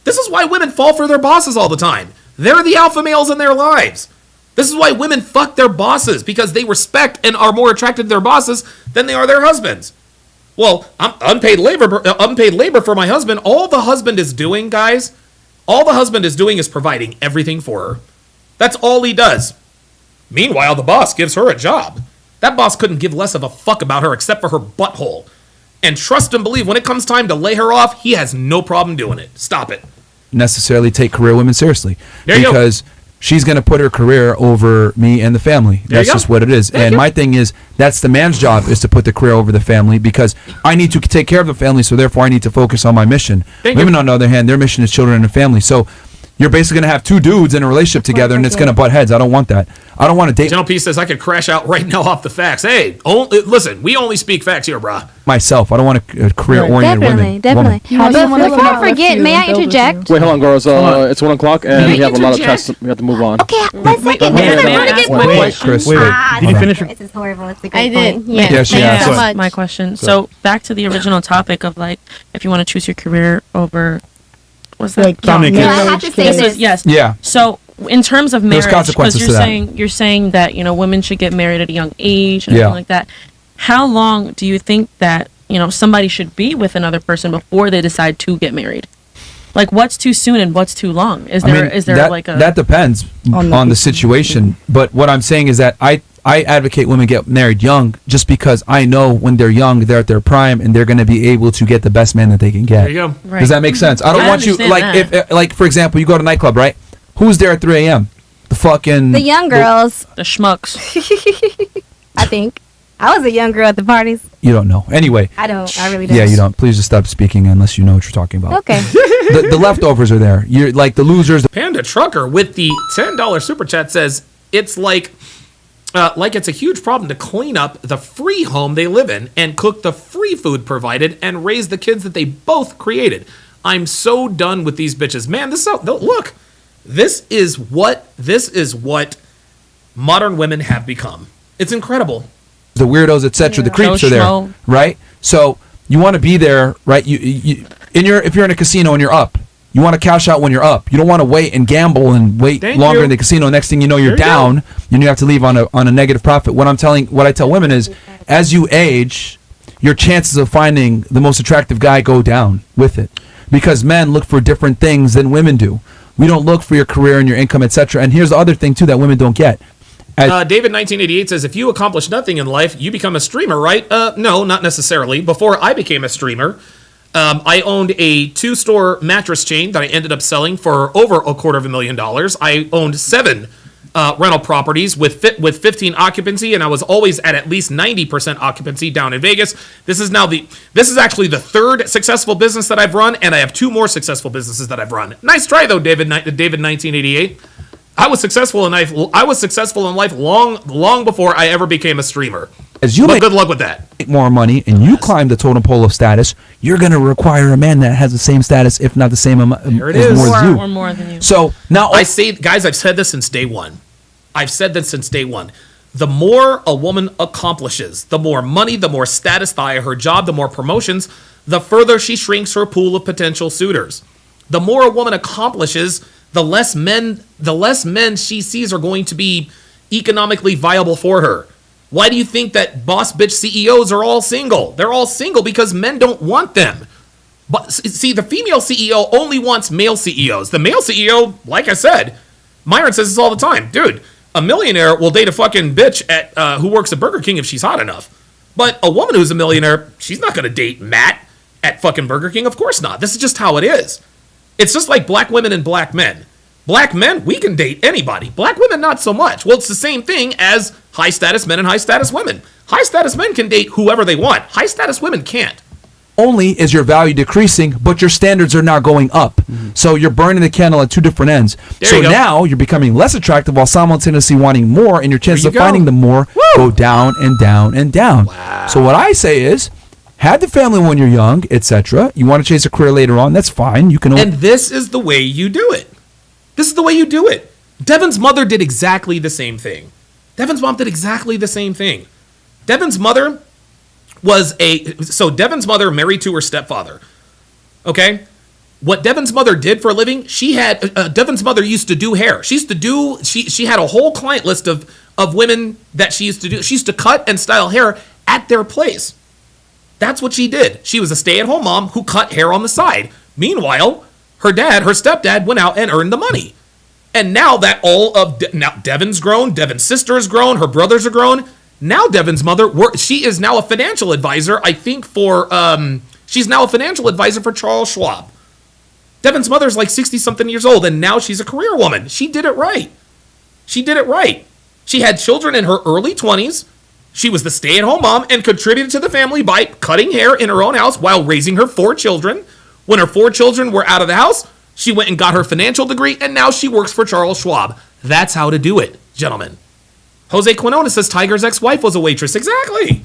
This is why women fall for their bosses all the time. They're the alpha males in their lives. This is why women fuck their bosses, because they respect and are more attracted to their bosses than they are their husbands. Well, I'm unpaid labor for my husband. All the husband is doing, guys, is providing everything for her. That's all he does. Meanwhile, the boss gives her a job. That boss couldn't give less of a fuck about her except for her butthole. And trust and believe, when it comes time to lay her off, he has no problem doing it. Stop it. Necessarily take career women seriously. There you go. Because she's going to put her career over me and the family. That's just what it is. And my thing is, that's the man's job, is to put the career over the family, because I need to take care of the family, so therefore I need to focus on my mission. Women, on the other hand, their mission is children and family. So you're basically going to have two dudes in a relationship together and it's going to butt heads. I don't want that. I don't want to date General P says I could crash out right now off the facts. Hey, listen, we only speak facts here, brah. myself. I don't want a career-oriented woman. Definitely. But before I forget, may I interject? Wait, hold on, girls. It's 1 o'clock, and we have a lot of chats. We have to move on. Okay, 1 second. This is a really good point. Wait, Chris. Wait. Did you finish? This is horrible. It's a good I did. point. Yeah. Yeah, she Thank asked. you so much. My question. So back to the original topic of like, if you want to choose your career over, what's that? Like family No, I kids. have to say This this. is, yes. Yeah. So in terms of There's marriage, consequences because to that. you're saying that women should get married at a young age and Yeah. everything like that. How long do you think that somebody should be with another person before they decide to get married? Like, what's too soon and what's too long? Is there that, like a that depends on the situation. But what I'm saying is that I advocate women get married young just because I know when they're young, they're at their prime and they're going to be able to get the best man that they can get. There you go. Right. Does that make sense? I don't want you understand like that. if like for example, you go to a nightclub, right? Who's there at 3 a.m.? The fucking The young girls. the schmucks? I think. I was a young girl at the parties. You don't know. Anyway. I don't. I really don't. Yeah, you don't. Please just stop speaking unless you know what you're talking about. Okay. The leftovers are there. You're like the losers. Panda Trucker with the $10 super chat says it's like it's a huge problem to clean up the free home they live in and cook the free food provided and raise the kids that they both created. I'm so done with these bitches. Man, look. This is what modern women have become. It's incredible. The weirdos, etc. The creeps are there, right? So you want to be there, right? If you're in a casino and you're up, you want to cash out when you're up. You don't want to wait and gamble and wait longer in the casino. Next thing you know, you're down and you have to leave on a negative profit. What I tell women is, as you age, your chances of finding the most attractive guy go down with it, because men look for different things than women do. We don't look for your career and your income, etc. And here's the other thing too that women don't get. David 1988 says, if you accomplish nothing in life, you become a streamer, right? No, not necessarily. Before I became a streamer, I owned a 2-store mattress chain that I ended up selling for over $250,000. I owned 7 rental properties with 15 occupancy, and I was always at least 90% occupancy down in Vegas. This is actually the 3rd successful business that I've run, and I have 2 more successful businesses that I've run. Nice try though, David 1988. I was successful in life long before I ever became a streamer. But good luck with that. Make more money and you climb the totem pole of status, you're going to require a man that has the same status, if not the same amount, more than you. Or more than you. So now I've said this since day one. The more a woman accomplishes, the more money, the more status, the higher her job, the more promotions, the further she shrinks her pool of potential suitors. The more a woman accomplishes, the less men she sees are going to be economically viable for her. Why do you think that boss bitch CEOs are all single? They're all single because men don't want them. But see, the female CEO only wants male CEOs. The male CEO, like I said, Myron says this all the time. Dude, a millionaire will date a fucking bitch who works at Burger King if she's hot enough. But a woman who's a millionaire, she's not going to date Matt at fucking Burger King. Of course not. This is just how it is. It's just like black women and black men. Black men, we can date anybody. Black women, not so much. Well, it's the same thing as high status men and high status women. High status men can date whoever they want. High status women can't. Only is your value decreasing, but your standards are now going up. So you're burning the candle at 2 different ends. So now you're becoming less attractive while simultaneously wanting more, and your chances of finding the more go down and down and down. Wow. So what I say is, have the family when you're young, etc. You want to chase a career later on, that's fine. You can. And this is the way you do it. This is the way you do it. Devin's mother did exactly the same thing. Devin's mom did exactly the same thing. Devin's mother Devin's mother married to her stepfather. Okay? What Devin's mother did for a living, Devin's mother used to do hair. She had a whole client list of women that she used to do. She used to cut and style hair at their place. That's what she did. She was a stay-at-home mom who cut hair on the side. Meanwhile, her stepdad went out and earned the money. And now that now Devin's grown, Devin's sister is grown, her brothers are grown. Now Devin's mother, she is now a financial advisor, I think she's now a financial advisor for Charles Schwab. Devin's mother's like 60-something years old, and now she's a career woman. She did it right. She had children in her early 20s. She was the stay-at-home mom and contributed to the family by cutting hair in her own house while raising her 4 children. When her 4 children were out of the house, She went and got her financial degree, and now she works for Charles Schwab. That's how to do it, gentlemen. Jose Quinona says Tiger's ex-wife was a waitress. Exactly.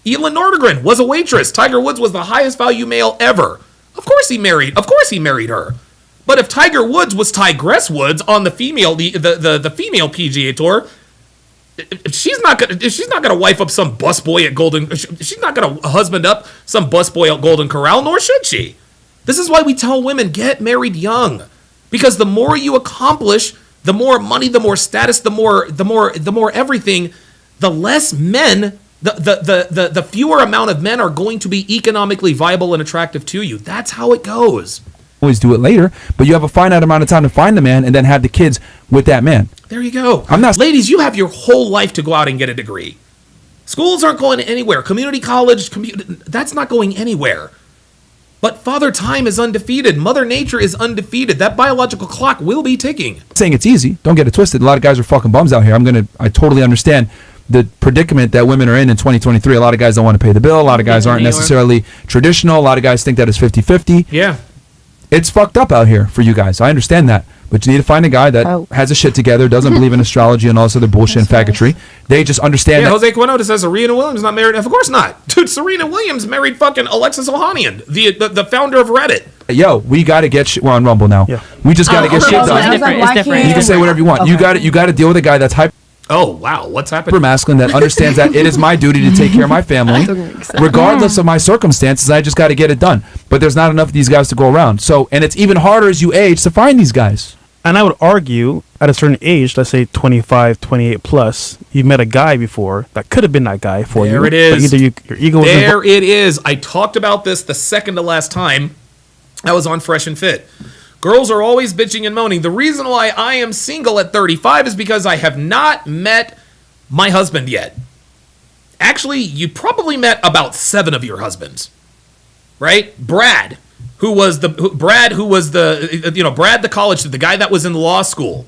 Elin Nordegren was a waitress. Tiger Woods was the highest value male ever. Of course he married her. But if Tiger Woods was Tigress Woods on the female PGA Tour, she's not gonna wife up some busboy at Golden. She's not gonna husband up some busboy at Golden Corral, nor should she. This is why we tell women, get married young, because the more you accomplish, the more money, the more status, the more everything, the less men, the fewer amount of men are going to be economically viable and attractive to you. That's how it goes. Always do it later, but you have a finite amount of time to find the man and then have the kids with that man. There you go. Ladies, you have your whole life to go out and get a degree. Schools aren't going anywhere. Community college, that's not going anywhere. But Father Time is undefeated. Mother Nature is undefeated. That biological clock will be ticking. Saying it's easy. Don't get it twisted. A lot of guys are fucking bums out here. I totally understand the predicament that women are in 2023. A lot of guys don't want to pay the bill. A lot of guys aren't necessarily traditional. A lot of guys think that it's 50-50. Yeah. It's fucked up out here for you guys. I understand that. But you need to find a guy that has a shit together, doesn't believe in astrology and all this other bullshit and faggotry. They just understand that. Jose Quinota says Serena Williams not married. Of course not. Dude, Serena Williams married fucking Alexis Ohanian, the founder of Reddit. Yo, we got to get shit. We're on Rumble now. Yeah. We just got to get shit done. It's different. You can say whatever you want. Okay. You got to deal with a guy that's hyper. Oh, wow. What's happening? Masculine that understands that it is my duty to take care of my family, regardless of my circumstances. I just got to get it done. But there's not enough of these guys to go around. So, and it's even harder as you age to find these guys. And I would argue at a certain age, let's say 25, 28 plus, you've met a guy before that could have been that guy for you. There it is. But either your ego was there it is. I talked about this the second to last time I was on Fresh and Fit. Girls are always bitching and moaning. The reason why I am single at 35 is because I have not met my husband yet. Actually, you probably met about 7 of your husbands, right? Brad, who was the college student, the guy that was in law school,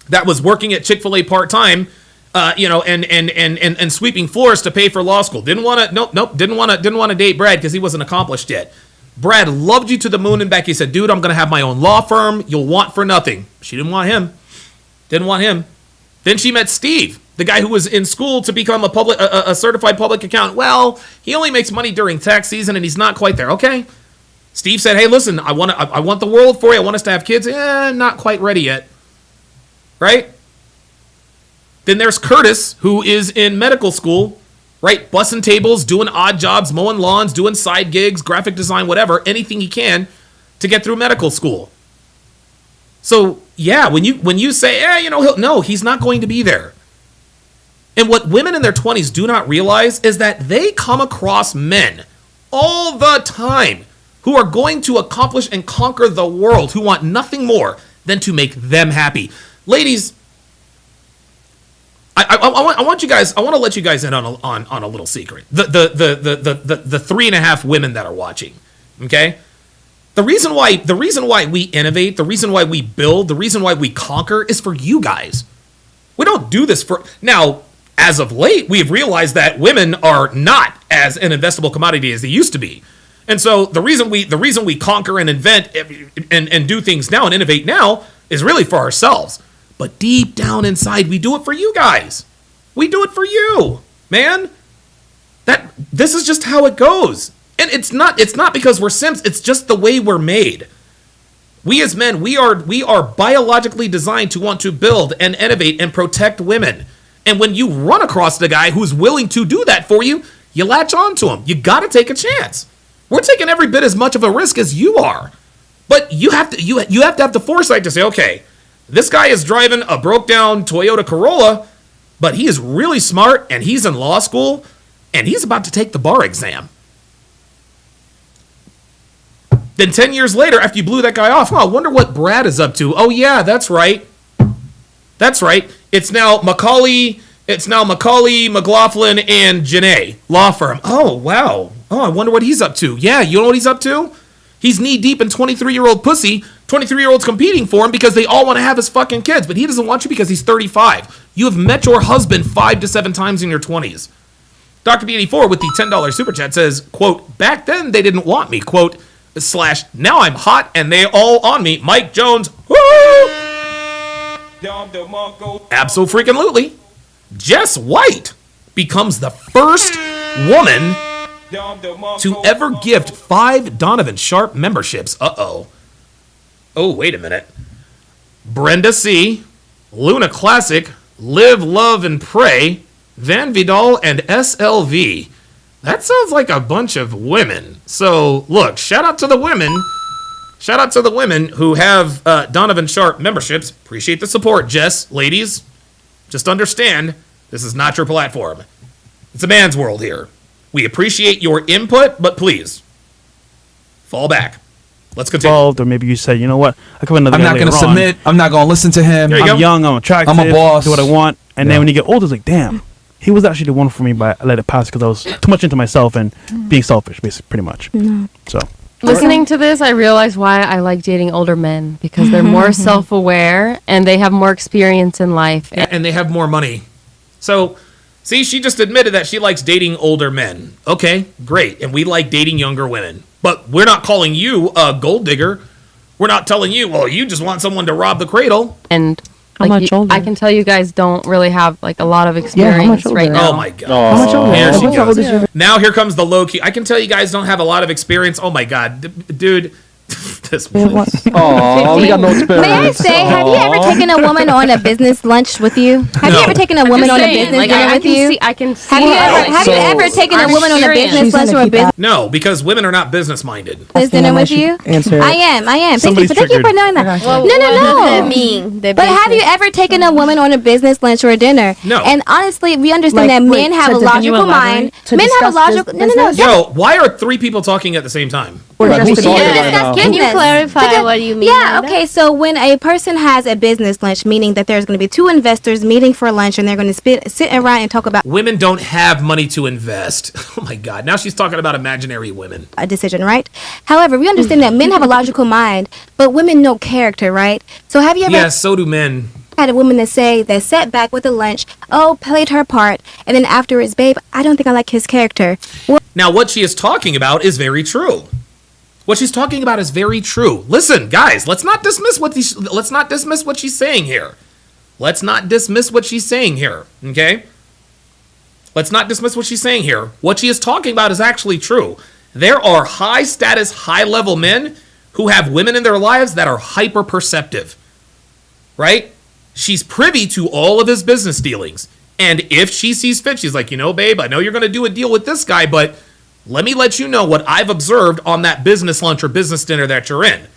that was working at Chick-fil-A part-time, and sweeping floors to pay for law school. Didn't want to date Brad because he wasn't accomplished yet. Brad loved you to the moon and back. He said, dude, I'm going to have my own law firm. You'll want for nothing. She didn't want him. Then she met Steve, the guy who was in school to become a certified public accountant. Well, he only makes money during tax season and he's not quite there. Okay. Steve said, hey, listen, I want the world for you. I want us to have kids. Not quite ready yet. Right? Then there's Curtis, who is in medical school. Right, bussing tables, doing odd jobs, mowing lawns, doing side gigs, graphic design, whatever, anything he can to get through medical school. So yeah, when you say, he's not going to be there. And what women in their 20s do not realize is that they come across men all the time who are going to accomplish and conquer the world, who want nothing more than to make them happy. Ladies, I want you guys. I want to let you guys in on a little secret. The 3.5 women that are watching. Okay, the reason why we innovate, the reason why we build, the reason why we conquer is for you guys. We don't do this for now. As of late, we've realized that women are not as an investable commodity as they used to be, and so the reason we conquer and invent and do things now and innovate now is really for ourselves. But deep down inside, we do it for you guys. We do it for you, man. This is just how it goes. And it's not because we're simps, it's just the way we're made. We as men, we are biologically designed to want to build and innovate and protect women. And when you run across the guy who's willing to do that for you, you latch on to him. You got to take a chance. We're taking every bit as much of a risk as you are. But you have to have the foresight to say, okay, this guy is driving a broke down Toyota Corolla, but he is really smart and he's in law school and he's about to take the bar exam. Then 10 years later, after you blew that guy off, I wonder what Brad is up to. Oh yeah, that's right. It's now Macaulay, McLaughlin, and Janae law firm. Oh wow. Oh, I wonder what he's up to. Yeah, you know what he's up to? He's knee deep in 23-year-old pussy. 23-year-olds competing for him because they all want to have his fucking kids, but he doesn't want you because he's 35. You have met your husband 5 to 7 times in your 20s. Dr. B84 with the $10 super chat says, quote, back then they didn't want me. Quote, / now I'm hot and they all on me. Mike Jones. Woo! Abso-freaking-lutely. Jess White becomes the first woman to ever gift 5 Donovan Sharpe memberships. Uh-oh. Oh, wait a minute. Brenda C., Luna Classic, Live, Love, and Pray, Van Vidal, and SLV. That sounds like a bunch of women. So, look, shout out to the women. Shout out to the women who have Donovan Sharpe memberships. Appreciate the support, Jess. Ladies, just understand, this is not your platform. It's a man's world here. We appreciate your input, but please, fall back. Let's continue. Or maybe you say, you know what? I come another I'm not going to submit. I'm not going to listen to him. I'm young. I'm attractive. I'm a boss. Do what I want. And then when you get older, it's like, damn, he was actually the one for me, but I let it pass because I was too much into myself and being selfish, basically, pretty much. So. Listening to this, I realize why I like dating older men, because they're more self-aware and they have more experience in life. And they have more money. So, see, she just admitted that she likes dating older men. Okay, great. And we like dating younger women. But we're not calling you a gold digger. We're not telling you, well, you just want someone to rob the cradle. And How much older? I can tell you guys don't really have like a lot of experience right now. Oh my god. How much older? Here she How goes. old is your- Now here comes the low key. I can tell you guys don't have a lot of experience. Oh my god. Dude. This one. Oh, we got no experience. May I say, have you ever taken a woman on a business lunch with you? Have you ever taken a woman on a business dinner with you? I can see. Have you ever taken a woman on a business lunch or a business No, because women are not business minded. dinner with you? I am. Thank you for knowing that. Well, no. what does that mean? But have you ever taken a woman on a business lunch or a dinner? No. And honestly, we understand that men have a logical mind. Men have a logical. No. Yo, why are 3 people talking at the same time? Can you clarify what you mean? Yeah, okay, so when a person has a business lunch, meaning that there's going to be 2 investors meeting for lunch and they're going to sit around and talk about Women don't have money to invest. Oh my god. Now she's talking about imaginary women. a decision, right? However, we understand that men have a logical mind, but women know character, right? So have you ever Yes, so do men. had a woman that sat back with the lunch, played her part, and then afterwards, babe, I don't think I like his character. Now, what she is talking about is very true. What she's talking about is very true. Listen, guys, let's not dismiss what she's saying here. Let's not dismiss what she's saying here, okay? Let's not dismiss what she's saying here. What she is talking about is actually true. There are high status, high level men who have women in their lives that are hyper perceptive, right? She's privy to all of his business dealings. And if she sees fit, she's like, you know, babe, I know you're going to do a deal with this guy, but let me let you know what I've observed on that business lunch or business dinner that you're in.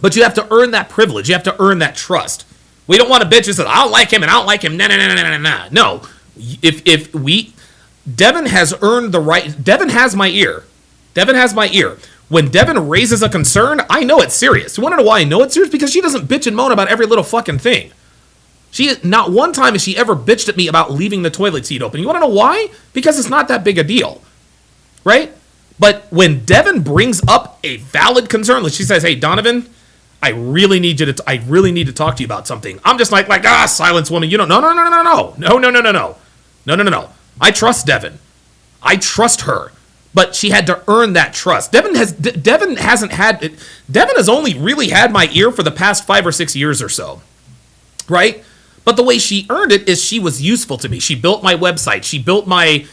But you have to earn that privilege. You have to earn that trust. We don't want a bitch who says, I don't like him and I don't like him. Nah. No. Devin has earned the right. Devin has my ear. When Devin raises a concern, I know it's serious. You want to know why I know it's serious? Because she doesn't bitch and moan about every little fucking thing. Not one time has she ever bitched at me about leaving the toilet seat open. You want to know why? Because it's not that big a deal. Right? But when Devin brings up a valid concern, like she says, hey, Donovan, I really need to talk to you about something. I'm just like, silence woman. You don't, no. I trust Devin. I trust her. But she had to earn that trust. Devin has only really had my ear for the past 5 or 6 years or so. Right? But the way she earned it is she was useful to me. She built my website. She built my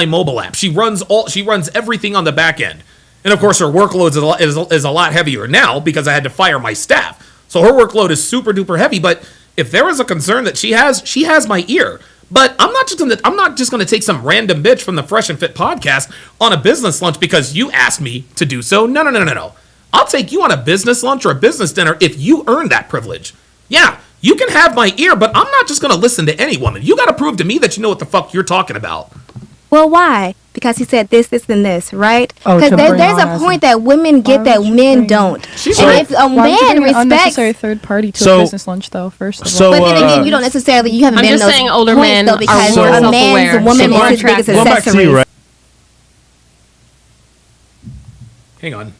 mobile app. She runs everything on the back end. And of course, her workload is a lot heavier now because I had to fire my staff. So her workload is super duper heavy. But if there is a concern that she has my ear. But I'm not just gonna take some random bitch from the Fresh and Fit podcast on a business lunch because you asked me to do so. No. I'll take you on a business lunch or a business dinner if you earn that privilege. Yeah, you can have my ear, but I'm not just gonna listen to any woman. You gotta prove to me that you know what the fuck you're talking about. Well, why? Because he said this, and this, right? Oh, Because to there's bring a on point that women get that men don't. And if a man respects, unnecessary third party to a business lunch, though. First of all, but then again, you don't necessarily you haven't I'm been just those saying older points, men though, because are more a self-aware. man's a woman More is his biggest attractive. Going back to you, accessory. right? Hang on.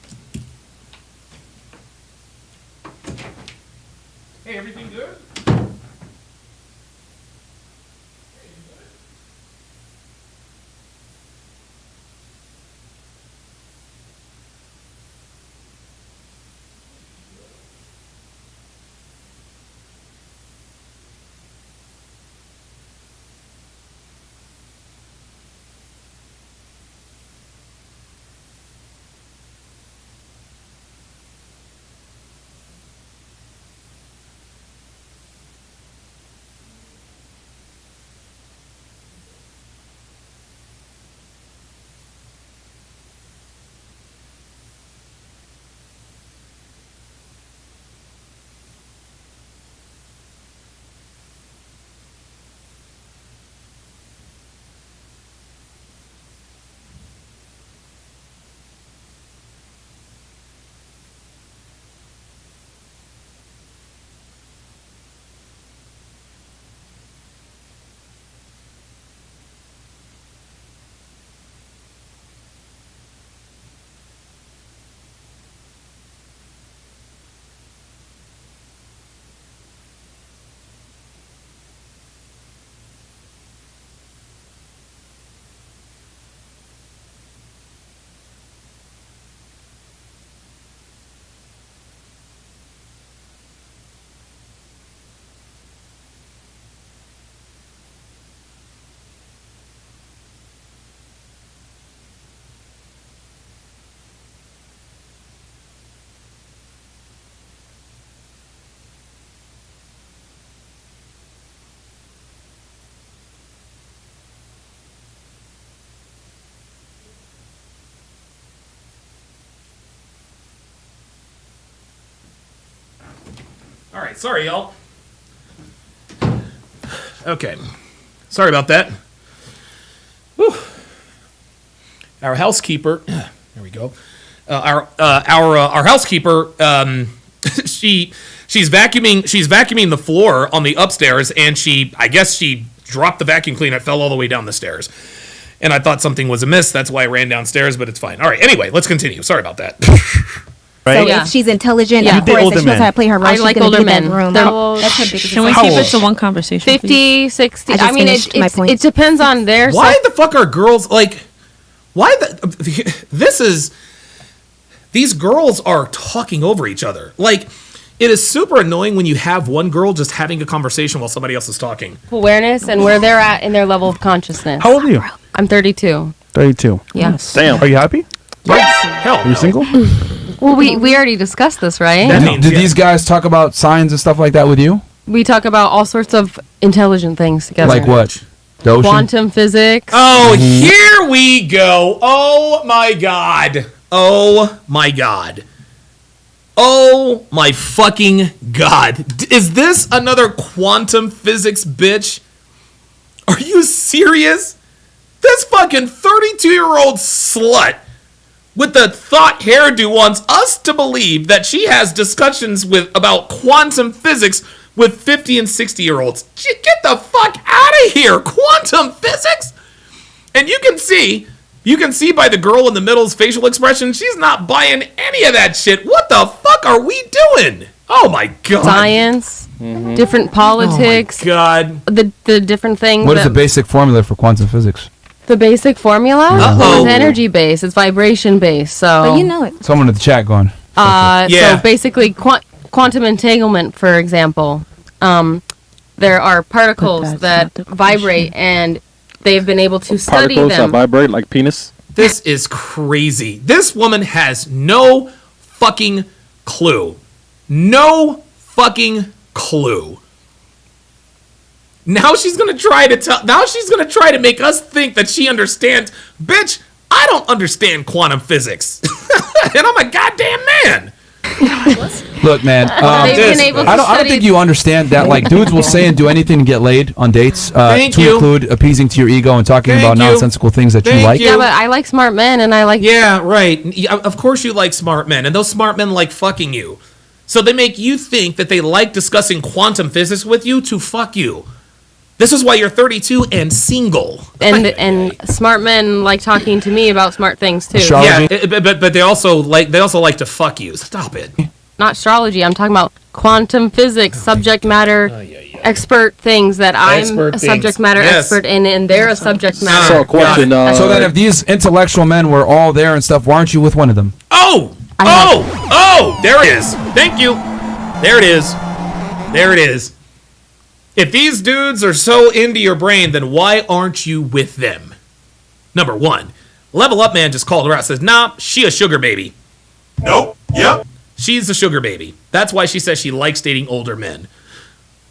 Hey, everything good? right, sorry, y'all. Okay. Sorry about that. Whew. Our housekeeper, there we go. Our housekeeper, she's vacuuming the floor on the upstairs, and I guess she dropped the vacuum cleaner. It fell all the way down the stairs. And I thought something was amiss. That's why I ran downstairs, but it's fine. All right, anyway, let's continue. Sorry about that. So if she's intelligent, of course, and she knows how to play her role, she's like gonna older keep that men. room. That's her biggest Can we keep it to one conversation? 50, 60. I just I mean, finished my point. it depends on their. Why the fuck are girls like? Why these girls are talking over each other. Like, it is super annoying when you have one girl just having a conversation while somebody else is talking. Awareness and where they're at in their level of consciousness. How old are you? I'm 32. 32. Yes. Damn. Are you happy? Hell, Are you single? Well, we already discussed this, right? Did these guys talk about signs and stuff like that with you? We talk about all sorts of intelligent things together. Like what? The ocean? Quantum physics. Oh, here we go. Oh my god. Oh my god. Oh my fucking god. Is this another quantum physics bitch? Are you serious? This fucking 32-year-old slut with the thought hairdo wants us to believe that she has discussions about quantum physics with 50 and 60-year-olds. Get the fuck out of here. Quantum physics? And you can see by the girl in the middle's facial expression, she's not buying any of that shit. What the fuck are we doing? Oh my god. Science, different politics. Oh my god. The different things. What is the basic formula for quantum physics? The basic formula? Uh-oh. It's energy based. It's vibration based. So. But you know it. Someone in the chat going. So basically, quantum entanglement, for example, there are particles that vibrate, and they've been able to study Particles that them. vibrate like penis. This is crazy. This woman has no fucking clue. No fucking clue. Now she's gonna try to make us think that she understands. Bitch, I don't understand quantum physics. And I'm a goddamn man. Look, man. I don't think you understand that. Like, dudes will say and do anything to get laid on dates. To include appeasing to your ego and talking about nonsensical things that you like. Yeah, but I like smart men, and I like. Yeah, right. Yeah, of course you like smart men, and those smart men like fucking you. So they make you think that they like discussing quantum physics with you to fuck you. This is why you're 32 and single. And smart men like talking to me about smart things too. Yeah, but they also like to fuck you. Stop it. Not astrology. I'm talking about quantum physics, subject matter expert things that I'm a subject matter expert in, and they're a subject matter. So, question. So then, if these intellectual men were all there and stuff, why aren't you with one of them? Oh, there it is. Thank you. There it is. There it is. If these dudes are so into your brain, then why aren't you with them? Number one, Level Up Man just called her out. Says, nah, she a sugar baby. Nope. Yep. She's a sugar baby. That's why she says she likes dating older men.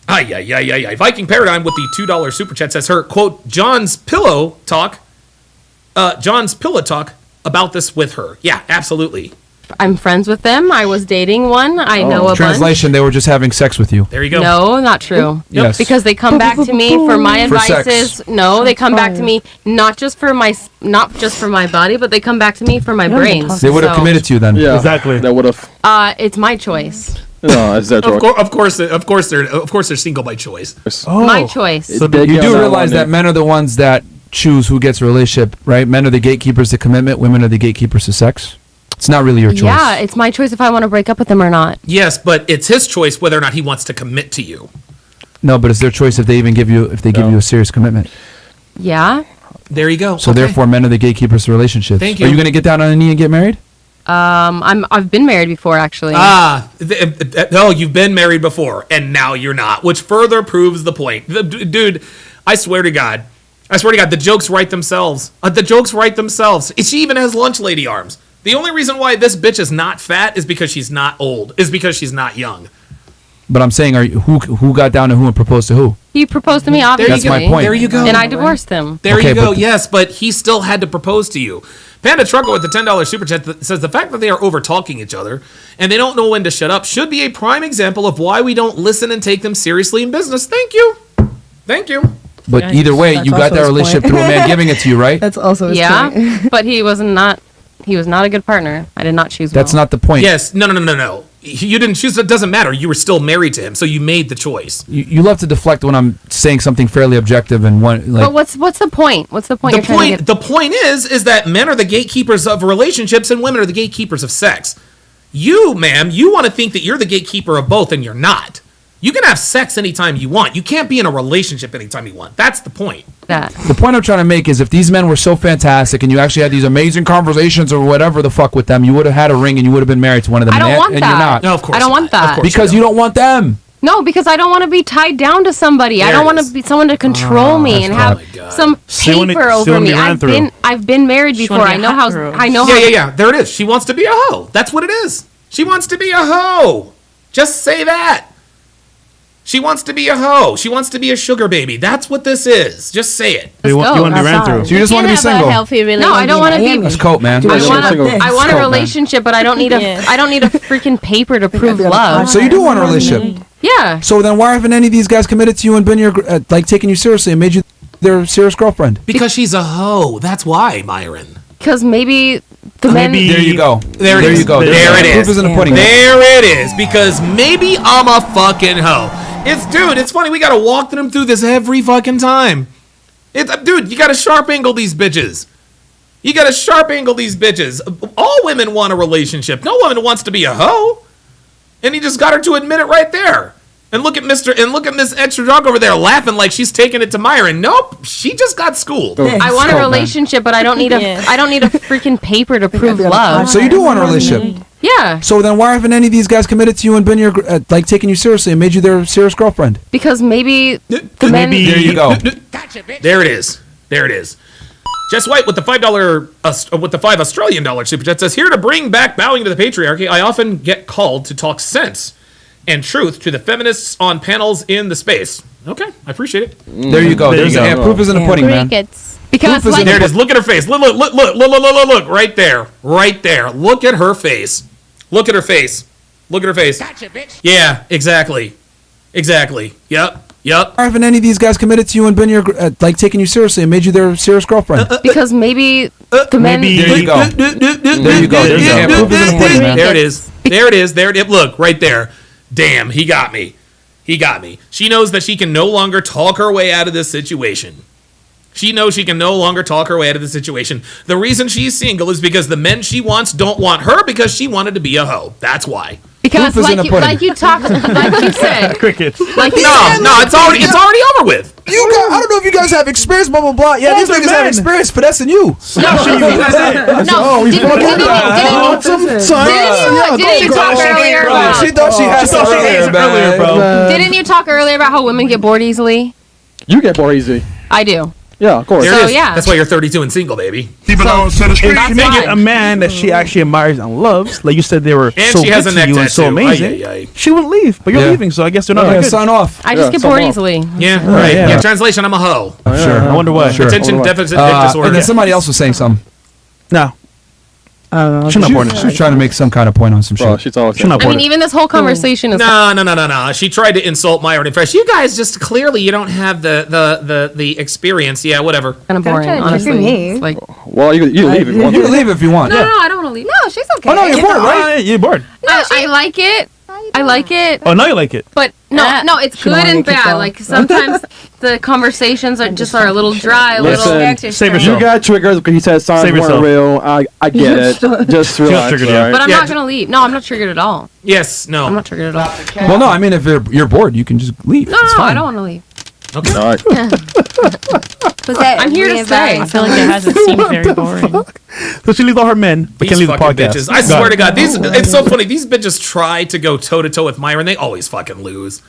Ay. Viking Paradigm with the $2 super chat says her, quote, John's pillow talk about this with her. Yeah, absolutely. I'm friends with them. I was dating one. I know a Translation, they were just having sex with you. There you go. No, not true. Yes. Because they come back to me for my For sex. advices. No, they come back to me not just for my body, but they come back to me for my brains. They would have committed to you then. Yeah, exactly. They would have. It's my choice. No, it's their choice. Of course they're single by choice. My choice. So you do realize that men are the ones that choose who gets a relationship, right? Men are the gatekeepers to commitment. Women are the gatekeepers to sex. It's not really your choice. Yeah, it's my choice if I want to break up with them or not. Yes, but it's his choice whether or not he wants to commit to you. No, but it's their choice if they even give you give you a serious commitment. Yeah. There you go. So therefore, men are the gatekeepers to relationships. Thank you. Are you going to get down on a knee and get married? I've been married before, actually. No, you've been married before, and now you're not, which further proves the point. Dude, I swear to God, the jokes write themselves. She even has lunch lady arms. The only reason why this bitch is not fat is because she's not old. Is because she's not young. But I'm saying, who got down to who and proposed to who? He proposed to me, obviously. That's my point. There you go. And I divorced him. There Okay, you go. but- Yes, but he still had to propose to you. Panda Trucker with the $10 super chat says the fact that they are over talking each other and they don't know when to shut up should be a prime example of why we don't listen and take them seriously in business. Thank you. Thank you. But either way, That's you got also that his relationship point. through a man giving it to you, right? That's also his point. Yeah, but he was not a good partner. I did not choose That's well. not the point. Yes. No. You didn't choose. It doesn't matter. You were still married to him, so you made the choice. You love to deflect when I'm saying something fairly objective and one like. But what's the point? What's the point? The point is that men are the gatekeepers of relationships and women are the gatekeepers of sex. You, ma'am, you want to think that you're the gatekeeper of both, and you're not. You can have sex anytime you want. You can't be in a relationship anytime you want. That's the point. The point I'm trying to make is if these men were so fantastic and you actually had these amazing conversations or whatever the fuck with them, you would have had a ring and you would have been married to one of them. I don't want and that. you're not. No, of course I don't want that. Because you don't want them. No, because I don't want to be tied down to somebody. I There don't it want is. to be someone to control me and have some See what paper it- see over what me. they ran through. I've been married She before. wanna be I a know hot how girl. I know how Yeah. There it is. She wants to be a hoe. That's what it is. She wants to be a hoe. Just say that. She wants to be a hoe. She wants to be a sugar baby. That's what this is. Just say it. You want to be ran through. So you just want to be single. No, I don't want to be. That's cope, man. I want It's a cope, man. relationship, but I don't need I don't need a freaking paper to prove love. So you do want a relationship. Yeah. So then why haven't any of these guys committed to you and been your like taking you seriously and made you their serious girlfriend? Because she's a hoe. That's why, Myron. Because maybe the men. There you go. There it is. you go. There it Proof is. in the pudding. There it is. Because maybe I'm a fucking hoe. It's funny. We gotta walk them through this every fucking time. Dude, you gotta sharp angle these bitches. You gotta sharp angle these bitches. All women want a relationship. No woman wants to be a hoe. And he just got her to admit it right there. And look at Miss Extra Dog over there laughing like she's taking it to Myron. Nope, she just got schooled. I want a relationship, but I don't need I don't need a freaking paper to prove love. So you do want a relationship. Yeah. So then why haven't any of these guys committed to you and been your like taking you seriously and made you their serious girlfriend? Because maybe the men. There you go. There it is. There it is. Jess White with the $5 Australian super chat says, here to bring back bowing to the patriarchy, I often get called to talk sense and truth to the feminists on panels in the space. Okay, I appreciate it. There you go. There's proof is in the pudding, man. Because Proof is in There it the is. Look at her face. Look, right there. Right there. Look at her face. Look at her face. Look at her face. Gotcha, bitch. Yeah, exactly. Yep. Why haven't any of these guys committed to you and been your like taking you seriously and made you their serious girlfriend? Because maybe the men. There you go. There you go. Proof is in the pudding, man. There it is. There it is. Look, right there. Damn, he got me. She knows that she can no longer talk her way out of this situation. The reason she's single is because the men she wants don't want her because she wanted to be a hoe. That's why. Because like you said. Crickets. Like No, it's already over with. You guys, I don't know if you guys have experience, blah blah blah. Yeah, these niggas have experience finessing you. No, didn't you talk earlier about? She thought she had some earlier, bro. Didn't you talk earlier about how women get bored easily? You get bored easy. I do. Yeah, of course. There So, it is. yeah. That's why you're 32 and single, baby. If she That's may get why. a man that she actually admires and loves, like you said, they were And so she has good a to you neck and so tattoo. amazing. Ay. She wouldn't leave, but you're Yeah. leaving, so I guess they're not that good. Sign off. I just get sign bored off. easily. Yeah, right. yeah. Yeah, translation, I'm a hoe. Sure. I wonder why. Sure. Attention deficit disorder. And then somebody else was saying something. No. She's not born. She was trying to make some kind of point on some Bro, shit. she's always She's not I born. mean, even this whole conversation is. No. She tried to insult Myron and Fresh. You guys just clearly you don't have the experience. Yeah, whatever. Kind of boring, try to honestly. trigger me. It's like, Well, you leave if you want You to. can leave if you want. no, I don't want to leave. No, she's okay. Oh no, you're bored, right? You're bored. I like it. I like it. Oh, now you like it. But no, it's She don't good wanna and get kicked bad. off. Like sometimes the conversations are a little dry, a little. Listen, Save you yourself. got triggered because he said signs Save weren't yourself. real. I get it. Just relax. triggered, all yeah. right? But I'm Yeah, not gonna leave. No, I'm not triggered at all. Yes, no. I'm not triggered at all. Well, no, I mean if you're bored, you can just leave. No, It's I fine. don't want to leave. Okay. All right. I'm here to stay. I feel like it hasn't seemed very boring. So she leaves all her men, but These can't leave the fucking podcast. bitches. I swear to God, it's so funny. These bitches try to go toe to toe with Myron. They always fucking lose.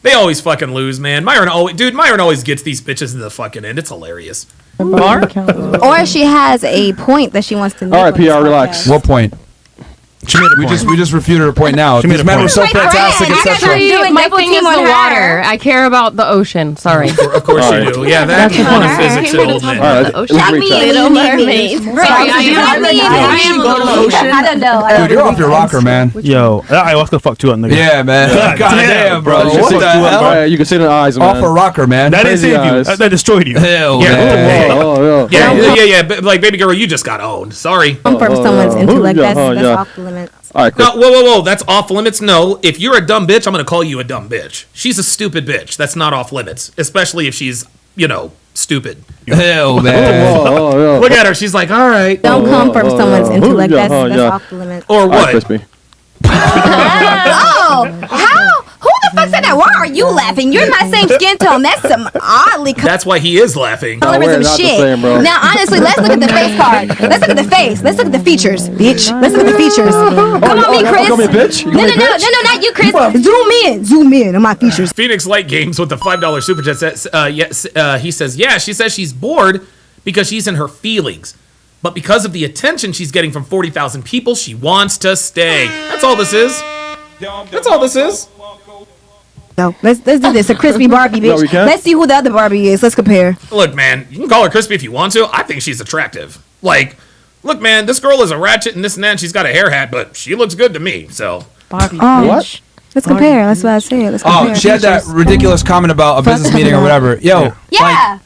They always fucking lose, man. Myron always gets these bitches in the fucking end. It's hilarious. Or she has a point that she wants to make. All right, on this PR, relax. podcast. What point? We just refuted her point now. These men were so fantastic, etc. My thing is the water. I care about the ocean. Sorry. Of course you do. Yeah, that's one of physics and old men. Little Mermaid. I don't know. Dude, you're off your rocker, man. Yo, I was gonna fuck two on the Yeah, man. God damn, bro. What the hell? You can see the eyes, man. Off a rocker, man. That didn't save you. That destroyed you. Hell, Yeah. But like, baby girl, you just got owned. Sorry. From someone's intellect. That's off the limits. All right, no, whoa. That's off limits. No, if you're a dumb bitch, I'm going to call you a dumb bitch. She's a stupid bitch. That's not off limits, especially if she's, stupid. Hell, man. Look at her. She's like, all right. Don't come from someone's intellect. That's off the limits. Or what? How? Who the fuck said that? Why are you laughing? You're my same skin tone. That's some oddly That's why he is laughing. colorism shit. Now, honestly, let's look at the face card. Let's look at the face. Let's look at the features, bitch. Let's look at the features. Come on, me, Chris. Call me a bitch? No, not you, Chris. Zoom in on my features. Phoenix Light Games with the $5 super chat says, he says, yeah, she says she's bored because she's in her feelings. But because of the attention she's getting from 40,000 people, she wants to stay. That's all this is. That's all this is. No, let's do this. A crispy Barbie, bitch. No, we can't. Let's see who the other Barbie is. Let's compare. Look, man, you can call her crispy if you want to. I think she's attractive. Like, look, man, this girl is a ratchet and this and that. And she's got a hair hat, but she looks good to me. So Barbie. What? Let's compare. That's what I said. Let's compare. Oh, she had that ridiculous comment about a business meeting or whatever. Yo, Yeah.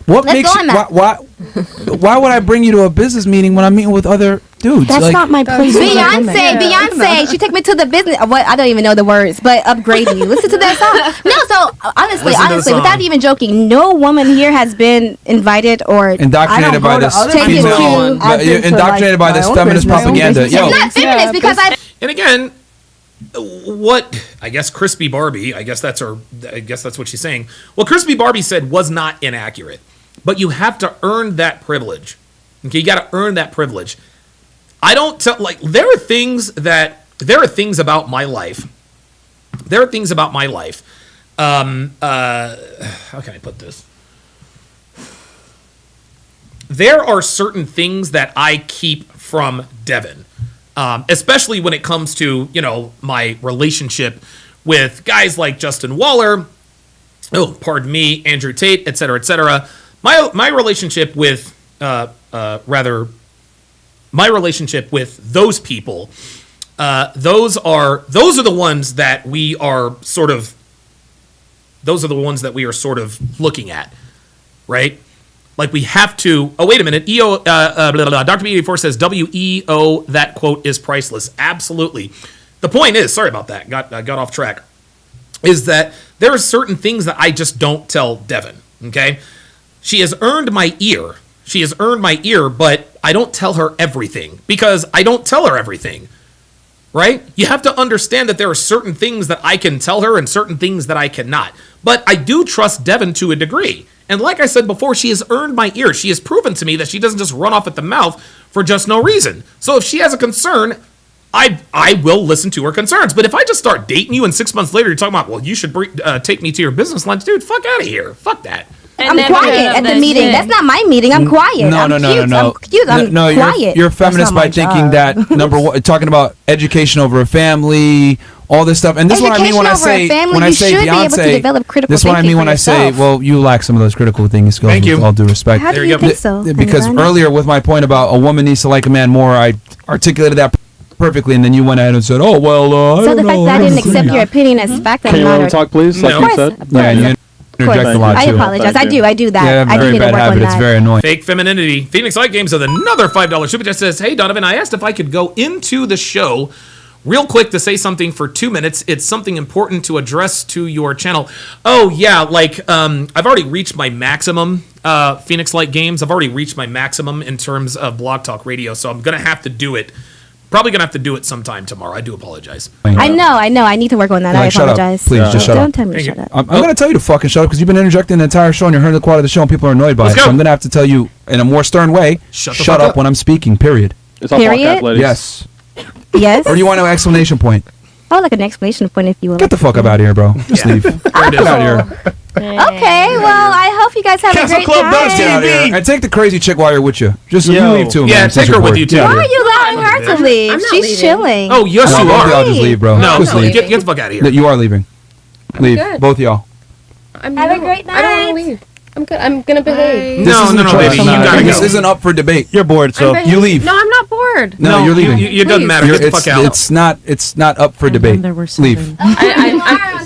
what Let's makes go you, on that. why would I bring you to a business meeting when I'm meeting with other dudes? That's Like, not my place. Beyonce. She took me to the business. What? I don't even know the words, but upgrade you. Listen to that song. No, so honestly, Listen to the song. without even joking, no woman here has been invited or indoctrinated by this female, indoctrinated by this feminist propaganda. Yo, It's not feminist because I. And again, what I guess Crispy Barbie, I guess that's what she's saying. What Crispy Barbie said was not inaccurate, but you have to earn that privilege. Okay, you got to earn that privilege. I don't tell there are things about my life. There are things about my life. How can I put this? There are certain things that I keep from Devin. Especially when it comes to, my relationship with guys like Justin Waller, Andrew Tate, et cetera, et cetera. My relationship with, my relationship with those people, those are the ones that we are sort of looking at, right? Like we have to. Oh, wait a minute. Dr. B84 says WEO. That quote is priceless. Absolutely. The point is, sorry about that. Got off track. Is that there are certain things that I just don't tell Devin. Okay, she has earned my ear. But I don't tell her everything because I don't tell her everything. Right? You have to understand that there are certain things that I can tell her and certain things that I cannot. But I do trust Devin to a degree. And like I said before, she has earned my ear. She has proven to me that she doesn't just run off at the mouth for just no reason. So if she has a concern, I will listen to her concerns. But if I just start dating you and 6 months later you're talking about, well, you should take me to your business lunch, dude, fuck out of here. Fuck that. I'm quiet at the meeting. That's not my meeting. I'm quiet. No. I'm cute. I'm quiet. You're feminist by thinking that number one, talking about education over a family, all this stuff, and this is what I mean when I say Beyonce. This is what I mean when I say, well, you lack some of those critical thinking skills. Thank you. With all due respect. How do you think so? Because earlier with my point about a woman needs to like a man more, I articulated that perfectly, and then you went ahead and said, "Oh well." So the fact that I didn't accept your opinion as fact, can you let me talk, please? Like you said. Yeah, and you interject a lot I too. apologize. I do that. Yeah, I do very need to bad work habit. on It's that. very annoying. Fake femininity. Phoenix Light Games with another $5 super chat says, "Hey Donovan, I asked if I could go into the show real quick to say something for 2 minutes. It's something important to address to your channel." Oh yeah, I've already reached my maximum. Phoenix Light Games. I've already reached my maximum in terms of Blog Talk Radio, so I'm gonna have to do it. Probably gonna have to do it sometime tomorrow. I do apologize. I know. I need to work on that. I Shut up. apologize. Please, just shut up. Don't tell me to shut up. I'm going to tell you to fucking shut up because you've been interjecting the entire show and you're hearing the quality of the show and people are annoyed by it. So I'm going to have to tell you in a more stern way, shut up when I'm speaking, period. It's all podcast, ladies. Yes. Yes. Or do you want an explanation point? Oh, like an explanation point if you will. Get the fuck up out of here, bro. Just leave. Get out of here. Okay, well, I hope you guys have a great time. Get out of here. And take the crazy chick while you're with you. Just you leave too, man. Yeah, take her with you too. Why are you laughing? telling her to leave. I'm not She's leaving. chilling. Oh, yes, No, you both are. of y'all just leave, bro. No, Just no, leave. get the fuck out of here. No, you are leaving. Leave. good. Both of y'all. Have a great I don't want to leave. I'm good. I'm gonna behave. This No, isn't no, a no, choice. baby, you gotta This go. isn't up for debate. You're bored, so I'm you leave. No, I'm not bored. No, you're leaving. It doesn't matter. You're- Get the fuck out. It's not up for debate. Leave.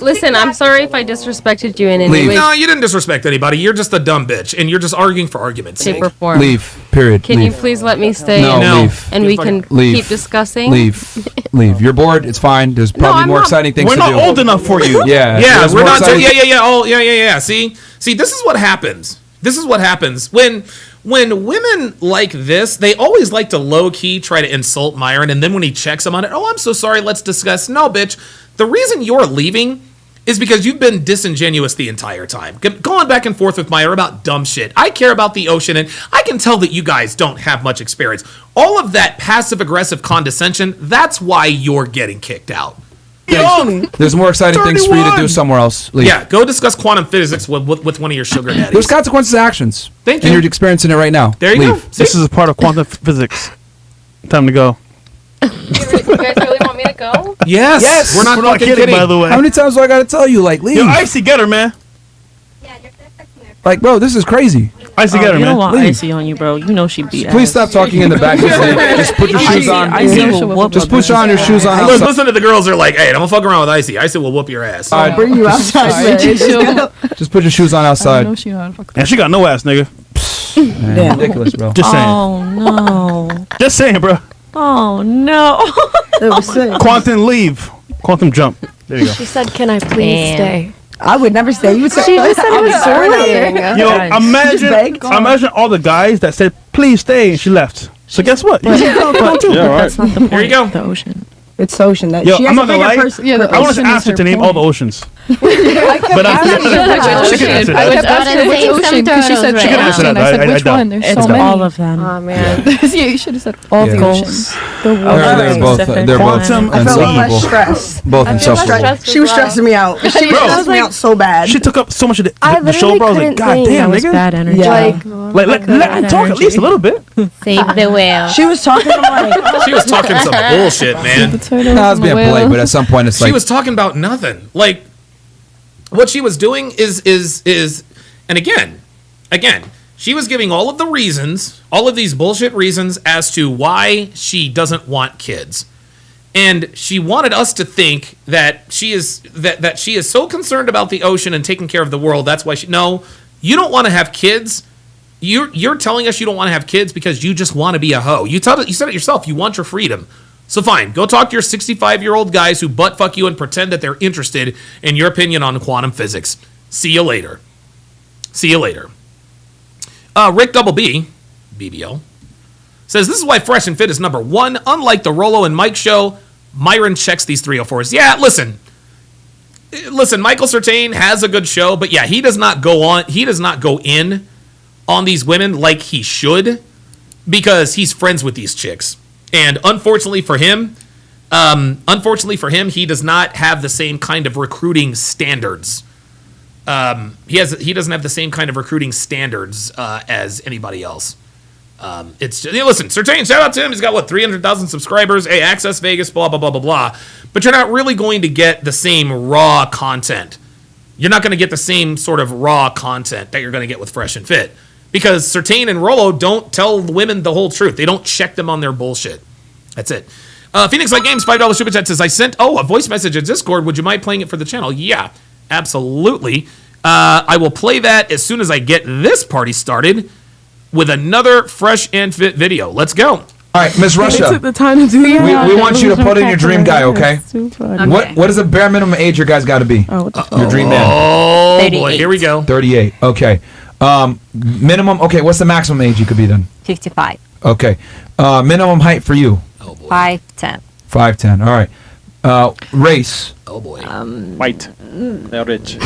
Listen, I'm sorry if I disrespected you in any Leave. way. No, you didn't disrespect anybody. You're just a dumb bitch, and you're just arguing for argument's sake. Shape or form. Leave. Period. Can leave. you please let me stay? No, and, leave. and we can Leave. keep discussing. Leave. Leave. You're bored. It's fine. There's probably I'm more not- exciting things we're to not do. old enough for you. Yeah. Yeah, there's we're more not. exciting- Yeah. Oh, yeah. See, this is what happens. This is what happens when women like this. They always like to low key try to insult Myron, and then when he checks them on it, oh, I'm so sorry. Let's discuss. No, bitch. The reason you're leaving is because you've been disingenuous the entire time, going back and forth with Myra about dumb shit. I care about the ocean, and I can tell that you guys don't have much experience. All of that passive aggressive condescension. That's why you're getting kicked out. There's more exciting things for you to do somewhere else. Leave. Yeah, go discuss quantum physics with one of your sugar daddies. There's consequences to actions. Thank And you. you're experiencing it right now. There you Leave. go. This is a part of quantum physics. Time to go. You guys really want me to go? Yes. We're not fucking kidding. by the way. How many times do I gotta tell you? Like, leave. Yo, Icy, get her, man. Like, bro, this is crazy. Icy, get her, You man. don't want Leave. Icy on you, bro. You know she beat Please ass. stop talking in the back. Just leave. Just put your shoes on. Just put on your shoes on Look, outside. listen to the girls. Are like, hey, don't fuck around with Icy. Icy will whoop your ass. I'll bring you outside. Just put your shoes on outside. And she got no ass, nigga. Man, ridiculous, bro. Just saying. Oh no. Just saying, bro. Oh no. Quantum leave. Quantum jump. There you go. She said, "Can I please stay?" I would never say. You would say. She just said it was sorry. Yo, Just begged. imagine all the guys that said, "Please stay," and she left. So guess what? You should go too. Yeah, right. That's not the point. Here you go. The ocean. It's ocean. That Yo, she has I'm not a gonna bigger lie. person. Yeah, the I want ocean to is ask her her to name all the point. oceans. I kept But asking I- her she can answer I that. kept asking her which Say some ocean because she said turtles, she right? ocean. I I- said I which doubt. one? There's It's so many. all of them. Oh man. Yeah, you should have said all the oceans. The They're water. both. Pacific. They're both Quantum I felt less insufferable. stress. Both I feel less insufferable. stressed She was as well. stressing me out. She was stressing me out so bad. She took up so much of I the show, literally bro. I was like, couldn't God think. damn, That was nigga. bad energy. Yeah. Like, let me talk at least a little bit. Save the whale. She was talking to like. She was talking some bullshit, man. The turtle No, I was and the being polite, whale. but at some point it's She like was talking about nothing. Like, what she was doing is, and again, she was giving all of the reasons, all of these bullshit reasons as to why she doesn't want kids. And she wanted us to think that she is that she is so concerned about the ocean and taking care of the world. That's why no, you don't want to have kids. You're telling us you don't want to have kids because you just want to be a hoe. You said it yourself. You want your freedom. So fine, go talk to your 65-year-old guys who butt fuck you and pretend that they're interested in your opinion on quantum physics. See you later. Rick Double B, BBL, says this is why Fresh and Fit is number one. Unlike the Rolo and Mike show, Myron checks these 304s. Yeah, listen, Michael Certain has a good show, but yeah, he does not go in on these women like he should because he's friends with these chicks. And unfortunately for him, he does not have the same kind of recruiting standards. He doesn't have the same kind of recruiting standards as anybody else. It's just, listen, Certain, shout out to him. He's got 300,000 subscribers. Hey, Access Vegas, blah blah blah blah blah. But you're not really going to get the same raw content. You're not going to get the same sort of raw content that you're going to get with Fresh and Fit. Because Certain and Rolo don't tell women the whole truth. They don't check them on their bullshit. That's it. Phoenix Light Games, $5 super chat says, I sent a voice message at Discord. Would you mind playing it for the channel? Yeah, absolutely. I will play that as soon as I get this party started with another Fresh and Fit video. Let's go. All right, Miss Russia. Took the time to do that. We want you to put in your dream guy, okay? Okay. What is the bare minimum age your guy's got to be? Your dream man. Oh, 38. boy, here we go. 38. Okay. Minimum. Okay, what's the maximum age you could be then? 55. Okay. Minimum height for you? 5'10". 5'10". All right. Race? Oh boy. White. They're rich.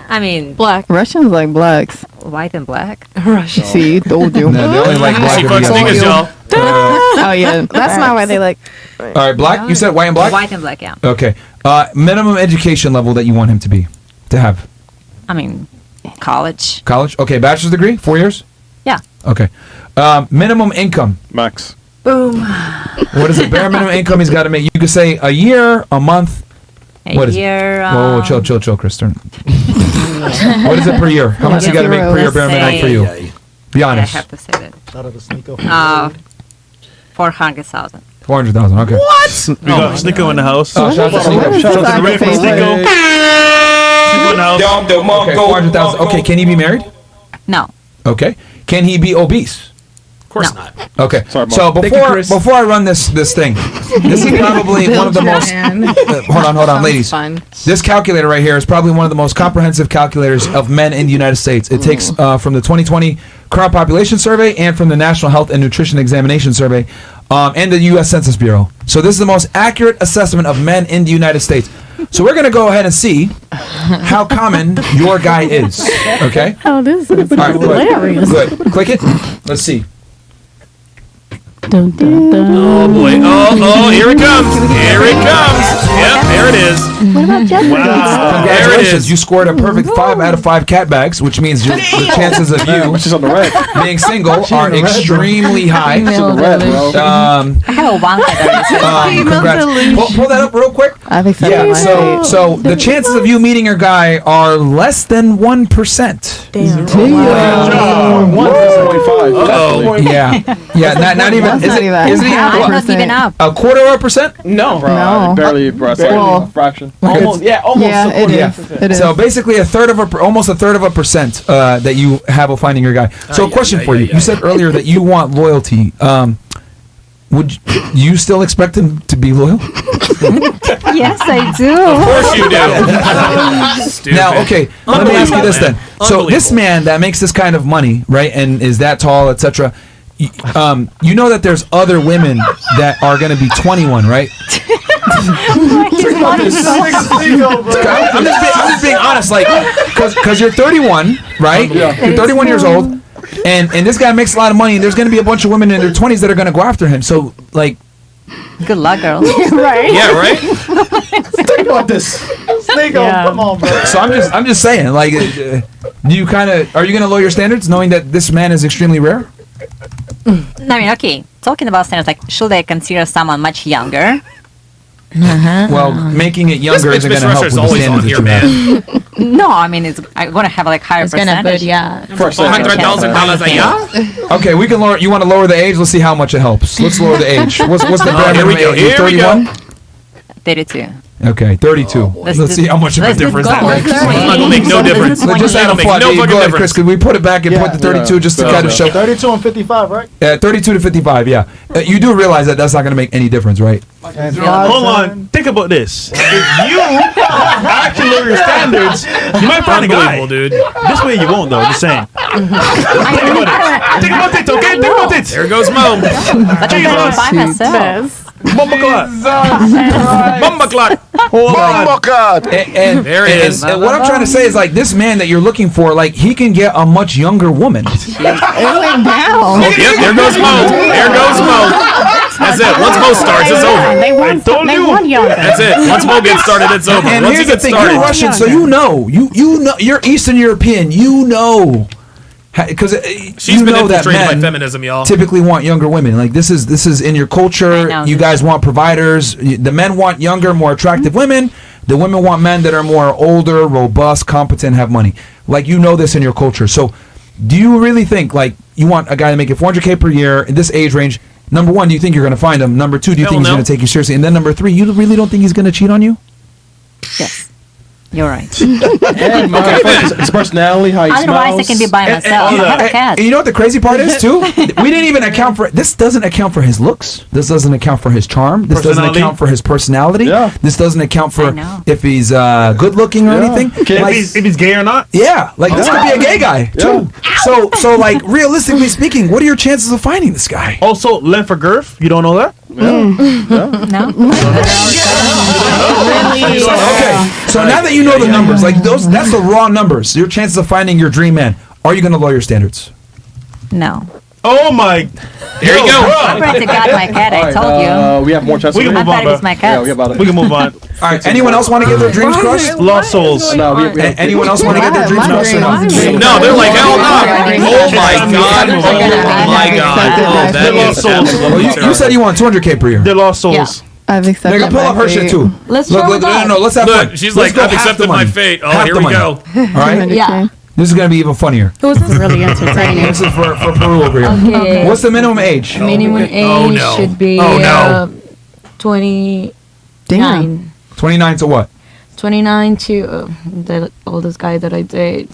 I mean, Black. Russians like blacks. white and black. Russian. See, told you. No, they only like black. She and fucks yellow. niggas, y'all. Oh yeah, that's not why they like. All right, black. You said white and black. White and black, yeah. Okay. Minimum education level that you want him to have. I mean, college. College. Okay. Bachelor's degree. 4 years. Yeah. Okay. Minimum income. Max. Boom. What is the bare minimum income he's got to make? You could say a year, a month. What is year, it? Whoa, chill, Kristen. What is it per year? How much you got to make per year bare minimum for you? Be honest. I have to say that. 400,000. 400,000. Okay. What? We got Snicko in the house. Shout out to Snicko. Shout out to the Red Snicko. Snicko in the house. Okay, 400,000. Okay, can he be married? No. Okay. Can he be obese? Of course not. Okay. Sorry, Mark. So Thank you, Chris. before I run this thing, this is probably one of the most. Hold on, ladies. Fun. This calculator right here is probably one of the most comprehensive calculators of men in the United States. It takes from the 2020 Current Population Survey and from the National Health and Nutrition Examination Survey and the U.S. Census Bureau. So this is the most accurate assessment of men in the United States. So we're going to go ahead and see how common your guy is. Okay? Oh, this is All right, hilarious. good. Click it. Let's see. Oh boy. Oh, here it comes. Here it comes. Yep, there it is. What about Jeffrey? Wow. There it Congratulations, is. you scored a perfect 5 out of 5 cat bags, which means the chances of you Which is on the red. being single are extremely high. It's on the red, bro. I have a one Congrats. Pull that up real quick. I think Yeah, so the chances of you meeting your guy are less than 1%. Damn. 1.5. Uh-oh. Yeah, not even. That's Is not it? even Isn't he half a- I'm not giving up. a quarter of a percent? No, bro. No. Barely, bro. It's like Well, a fraction. okay. Almost. Yeah, almost. Yeah, a it quarter. is. It is. So basically, almost a third of a percent that you have of finding your guy. So, a question for you: you said earlier that you want loyalty. Would you still expect him to be loyal? Yes, I do. Of course you do. Stupid. Now, okay, let me ask you this then. Unbelievable, man. So, this man that makes this kind of money, right, and is that tall, etc. You know that there's other women that are going to be 21, right? I'm just being honest, like, because you're 31, right? Yeah. You're 31 years old, and this guy makes a lot of money, and there's going to be a bunch of women in their 20s that are going to go after him. So, like, Good luck, girl. Right? Yeah, right? Think about this. Come on, bro. so I'm just saying, like, do you are you going to lower your standards, knowing that this man is extremely rare? I mean, okay. Talking about standards, like, should I consider someone much younger? Well, making it younger isn't going to help with the standards that you have. No, I mean, I'm gonna have like higher It's gonna percentage. put, yeah. $400,000 a year? Okay, we can lower. You want to lower the age? Let's see how much it helps. Let's lower the age. What's the bare here we minimum go, age? here we go. 31? 32. Okay, 32. Let's see how much of a difference that makes. It's not gonna make no difference. Let's just add a Make flat. no Go fucking ahead, difference. Chris. Could we put it back and put the 32 just to kind of show? 32 and 55, right? 32 to 55. Yeah, you do realize that that's not going to make any difference, right? Hold on. Think about this. If you actually lower your standards, you might find a guy. Unbelievable, dude. This way you won't, though. Just saying. Think about it. Think about it, okay? Think about it. There goes Mo. But I'm gonna buy myself. Bomba clot. Bomba clot. Hold on. And There it is. And what I'm trying to say is, like, this man that you're looking for, like, he can get a much younger woman. It went down. Yep, there goes Mo. There goes Mo. That's it. Once Mo starts, it's over. They want younger. That's it. Once Mo gets started, it's over. And Once here's he the gets thing: started, you're Russian, so you know, you know, you're Eastern European, you know, because she's you been know that infiltrated by men feminism, y'all. typically want younger women. Like this is in your culture. know, You guys want providers. The men want younger, more attractive women. The women want men that are more older, robust, competent, have money. Like you know this in your culture. So, do you really think like you want a guy to make it $400K per year in this age range? Number one, do you think you're going to find him? Number two, do you Hell think he's no. going to take you seriously? And then number three, you really don't think he's going to cheat on you? Yes. You're right. His personality, how he Otherwise, smells. I can be by myself. I have a cat. And you know what the crazy part is too? We didn't even account for this. Doesn't account for his looks. This doesn't account for his charm. This doesn't Personality. account for his personality. Yeah. This doesn't account I for know. if he's good looking or anything. Like, If he's gay or not. yeah, like this could be a gay guy too. So like realistically speaking, what are your chances of finding this guy? Also, length for girth. You don't know that? No. Okay, so now that you know the numbers, like that's the raw numbers. Your chances of finding your dream man. Are you going to lower your standards? No. Oh my! There you go. I swear to God, my cat. I told you. We have more chances. We can I move thought on, it bro. was my cat. We can move on. All right. Anyone else want to get their dreams crushed? Lost souls. No, Anyone else want to get their dreams crushed? Or no? No, they're like, hell no. Oh my god. Oh my god. Oh, that They're is lost souls. absolutely You said you want 200K per year. They're lost souls. I've accepted They're gonna pull up her shit too. Let's Look, try look, with that. no, let's have Look, fun. she's Let's like, go I've half the accepted my money. fate. Oh, Half here the we money. go. All right. Yeah. This is gonna be even funnier. Who's this really entertaining? This is for Peru over here. Okay. What's the minimum age? Minimum age no. should be Oh, no. 29. Damn. 29 to what? 29 to the oldest guy that I date,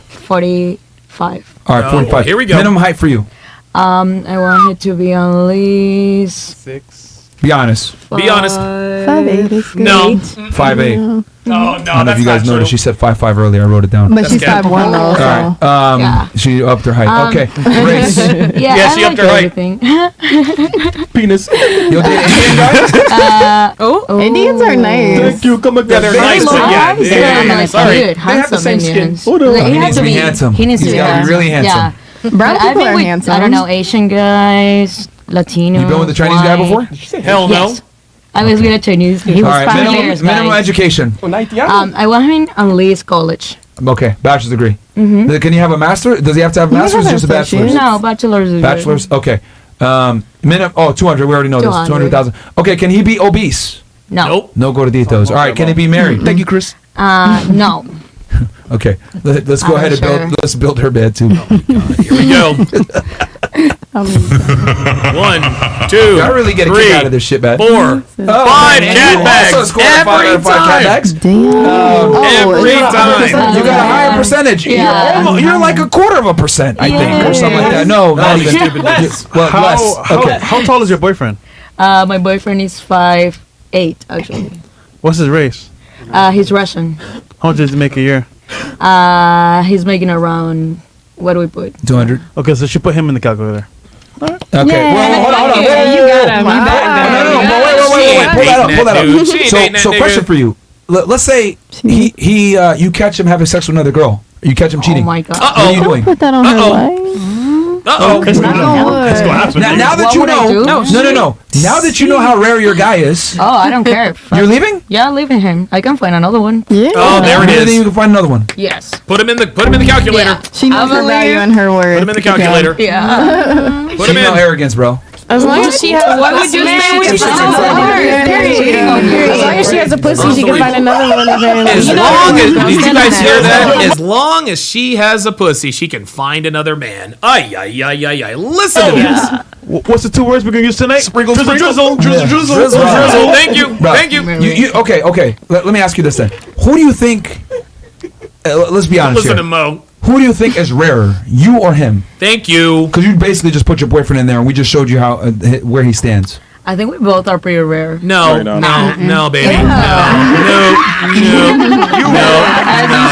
45. All right, 45. Here we go. Minimum height for you. I want it to be at least Be honest. Be honest. 5'8" is good. No. 5'8". No, I don't know if that's you guys not noticed. true. She said 5'5" earlier. I wrote it down. But she's That's 5'1" though. All So. right. Yeah. She upped her height. Okay. Race. Yeah, she I upped her height. everything. Penis. You'll date Indian guys? Indians are nice. Thank you. Come again. Yeah, they're nice, but yeah. Yeah, Sorry. Dude, handsome Indians. Hold on. Like, He has needs to be be handsome. He needs to He's be gotta be really handsome. Yeah. Brown But I've people been are with, handsome. I don't know, Asian guys, Latino. You been with a Chinese guy before? Hell no. Yes. I was with a Chinese. He was All right. 5 years, Minimum guys. education. I want him in at least college. Okay. Bachelor's degree. Mm-hmm. Can you have a master? Does he have to have a master's or just a bachelor's? No, bachelor's. is Bachelor's. Okay. Minimum. Oh, 200. We already know this. 200. 200,000. Okay. Can he be obese? No. Nope. No gorditos. All right. Can he be married? Thank you, Chris. No. Okay. Let's go I'm ahead and sure. build. Let's build her bed too. Here we go. 1, 2, I really get a 3, kick out of this shit, man. 4, 5 cat bags. Also scored Every five cat time. bags. Damn. Every time. You got a higher percentage. Yeah. You're like 1/4%, I think, or something like that. No, not even. Less. Well, less. Okay. How tall is your boyfriend? My boyfriend is 5'8", actually. What's his race? He's Russian. How much does he make a year? He's making around, what do we put? 200. Okay, so she put him in the calculator. Okay. Well, hold on. You got him. You got him. Wait. Pull that up. She ain't dating that So, nigga. question for you. Let's say you catch him having sex with another girl. You catch him cheating. Oh my God. What are you doing? Put that on her life. Uh-oh. It's gonna happen. Now that What you would I do? know, no. Now that you know how rare your guy is, Oh, I don't care. you're leaving. Yeah, leaving him. I can find another one. Yeah. Oh, there it You think you is. can find another one? Yes. Put him in the calculator. Yeah. She knows her value and her worth. Put him in the calculator. Yeah. Put She him no in. arrogance, bro. As long as she has What would you say? As long as she has a pussy, she can find another one. As long as did you guys hear that? As long as she has a pussy, she can find another man. Ay. Listen to this. What's the 2 words we're gonna use tonight? Sprinkle, drizzle, drizzle. Drizzle. Thank you. Bro, Thank you. Okay. Let me ask you this then. Who do you think? Let's be honest Listen to here. Mo. Who do you think is rarer, you or him? Thank you. Because you basically just put your boyfriend in there, and we just showed you how where he stands. I think we both are pretty rare. No, Sorry, no. no, baby. No,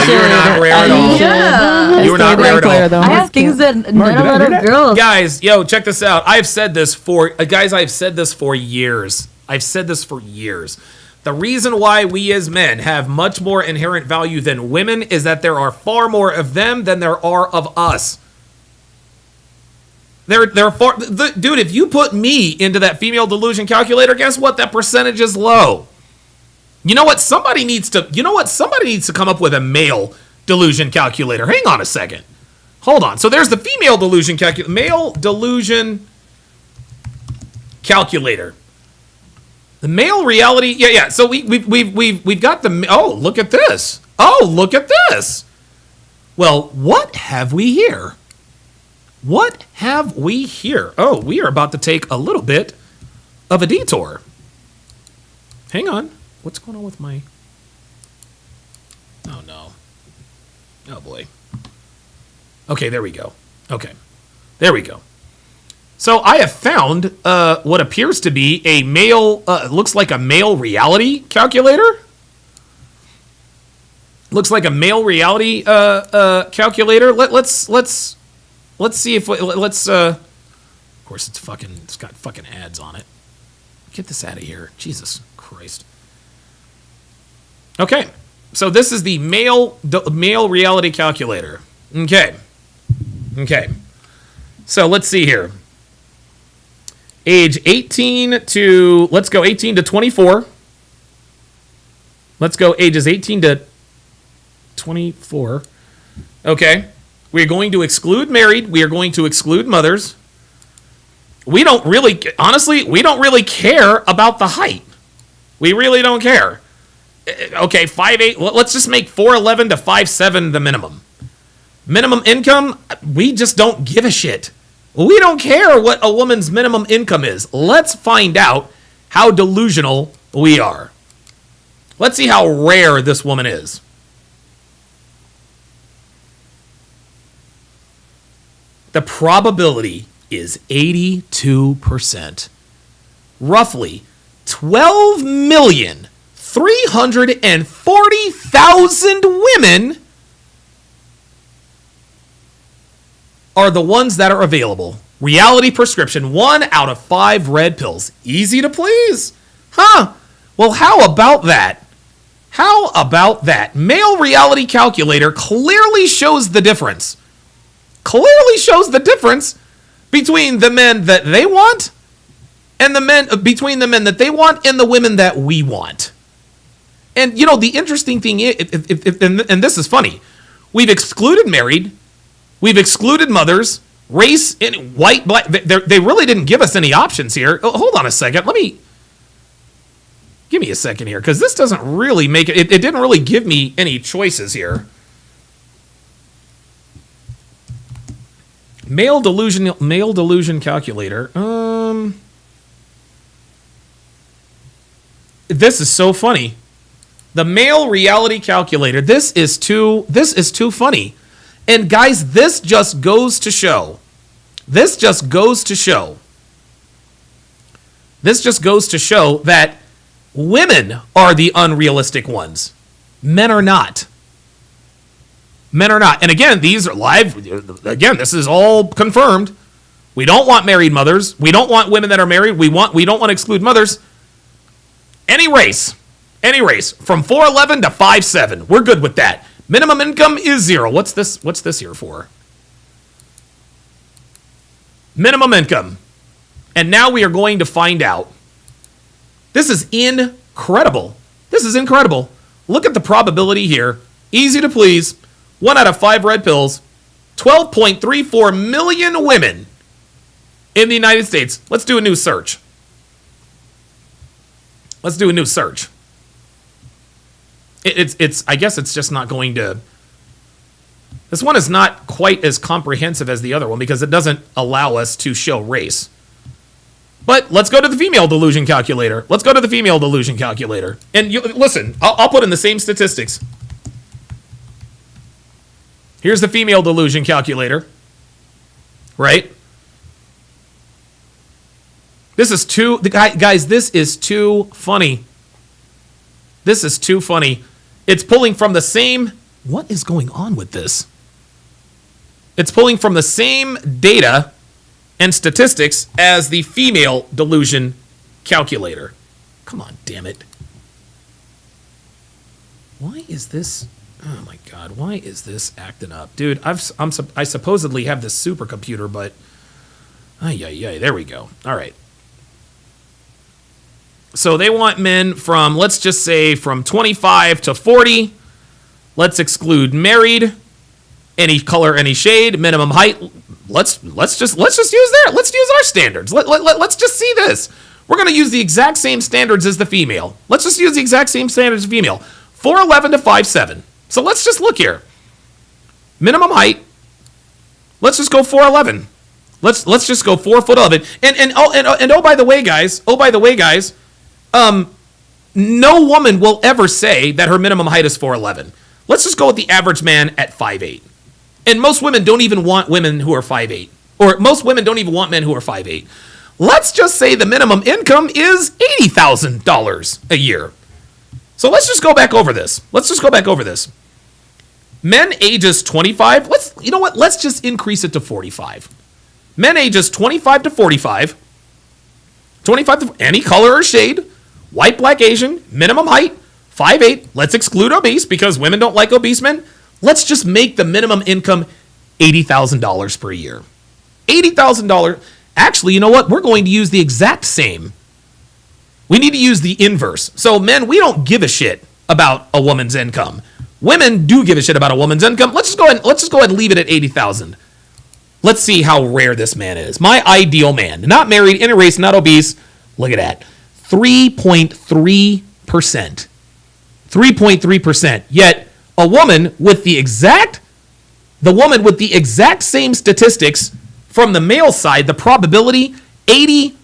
you're not rare at all. Yeah. You are not rare at all. I have things that not a lot of girls. Guys, check this out. I've said this for years. I've said this for years. The reason why we as men have much more inherent value than women is that there are far more of them than there are of us. Dude, if you put me into that female delusion calculator, guess what? That percentage is low. You know what? Somebody needs to come up with a male delusion calculator. Hang on a second. Hold on. So there's the female delusion calculator. Male delusion calculator. The male reality. Yeah. So we've got the. Oh, look at this. Well, what have we here? Oh, we are about to take a little bit of a detour. Hang on. What's going on with my... Oh, no. Oh, boy. Okay, there we go. So I have found what appears to be a male... looks like a male reality calculator. Calculator. Let's see if of course it's got fucking ads on it. Get this out of here. Jesus Christ. Okay. So this is the male reality calculator. Okay. So let's see here. Age 18 to, let's go 18 to 24. Let's go ages 18 to 24. Okay. We're going to exclude married. We are going to exclude mothers. We don't really, honestly, we don't really care about the height. We really don't care. Okay, 5'8", let's just make 4'11 to 5'7 the minimum. Minimum income, we just don't give a shit. We don't care what a woman's minimum income is. Let's find out how delusional we are. Let's see how rare this woman is. The probability is 82%. Roughly 12,340,000 women are the ones that are available. Reality prescription, 1 out of 5 red pills. Easy to please. Huh. Well, how about that? How about that? Male reality calculator clearly shows the difference. Clearly shows the difference between the men that they want and the men that they want and the women that we want. And you know, the interesting thing is, and this is funny, we've excluded married, we've excluded mothers, race, and white, black. They really didn't give us any options here. Oh, hold on a second. Give me a second here, because this doesn't really make it. It didn't really give me any choices here. Male delusion calculator. This is so funny. The male reality calculator. This is too funny. And guys, this just goes to show that women are the unrealistic ones. Men are not. And again, these are live. Again, this is all confirmed. We don't want married mothers. We don't want women that are married. We don't want to exclude mothers. Any race, from 4'11 to 5'7. We're good with that. Minimum income is 0. What's this here for? Minimum income. And now we are going to find out. This is incredible. Look at the probability here. Easy to please. 1 out of 5 red pills. 12.34 million women in the United States. Let's do a new search. I guess it's just not going to. This one is not quite as comprehensive as the other one because it doesn't allow us to show race. But let's go to the female delusion calculator. And listen, I'll put in the same statistics. Here's the female delusion calculator. Right? This is too funny. It's pulling from the same. What is going on with this? It's pulling from the same data and statistics as the female delusion calculator. Come on, damn it. Why is this? Oh my God, why is this acting up? Dude, I supposedly have this supercomputer, but there we go. All right. So they want men from, let's just say, from 25 to 40. Let's exclude married, any color, any shade, minimum height. Let's just use that. Let's use our standards. Let's just see this. We're going to use the exact same standards as the female. Let's just use the exact same standards as female. 4'11 to 5'7. So let's just look here. Minimum height. Let's just go 4'11. Let's just go 4'11. And oh by the way, guys. No woman will ever say that her minimum height is 4'11. Let's just go with the average man at 5'8. And most women don't even want women who are 5'8. Or most women don't even want men who are 5'8. Let's just say the minimum income is $80,000 a year. So let's just go back over this. Men ages 25. Let's just increase it to 45. Men ages 25 to 45. 25 to any color or shade. White, black, Asian. Minimum height 5'8". Let's exclude obese because women don't like obese men. Let's just make the minimum income $80,000 per year. $80,000. Actually, you know what? We're going to use the exact same. We need to use the inverse. So men, we don't give a shit about a woman's income. Women do give a shit about a woman's income. Let's just go ahead and leave it at 80,000. Let's see how rare this man is. My ideal man, not married, in a race, not obese. Look at that. 3.3%. 3.3%. Yet a woman with the exact same statistics from the male side, the probability 82%.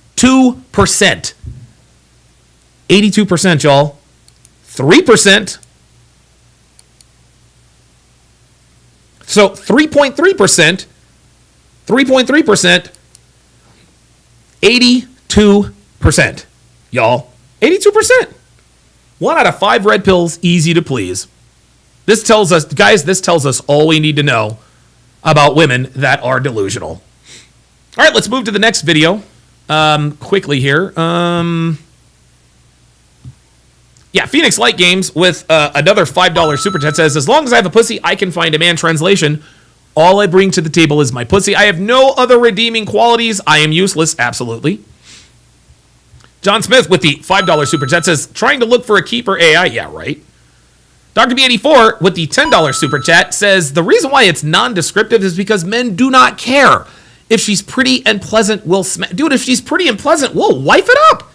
82%, y'all. 3%. So 3.3%, 3.3%, 82%, y'all. 82%. 1 out of 5 red pills, easy to please. This tells us, guys, this tells us all we need to know about women that are delusional. All right, let's move to the next video quickly here. Yeah, Phoenix Light Games with another $5 super chat says, as long as I have a pussy, I can find a man. Translation, all I bring to the table is my pussy. I have no other redeeming qualities. I am useless. Absolutely. John Smith with the $5 super chat says, trying to look for a keeper AI. Yeah, right. Dr. B84 with the $10 super chat says, the reason why it's non-descriptive is because men do not care. If she's pretty and pleasant, we'll dude, if she's pretty and pleasant, we'll wife it up.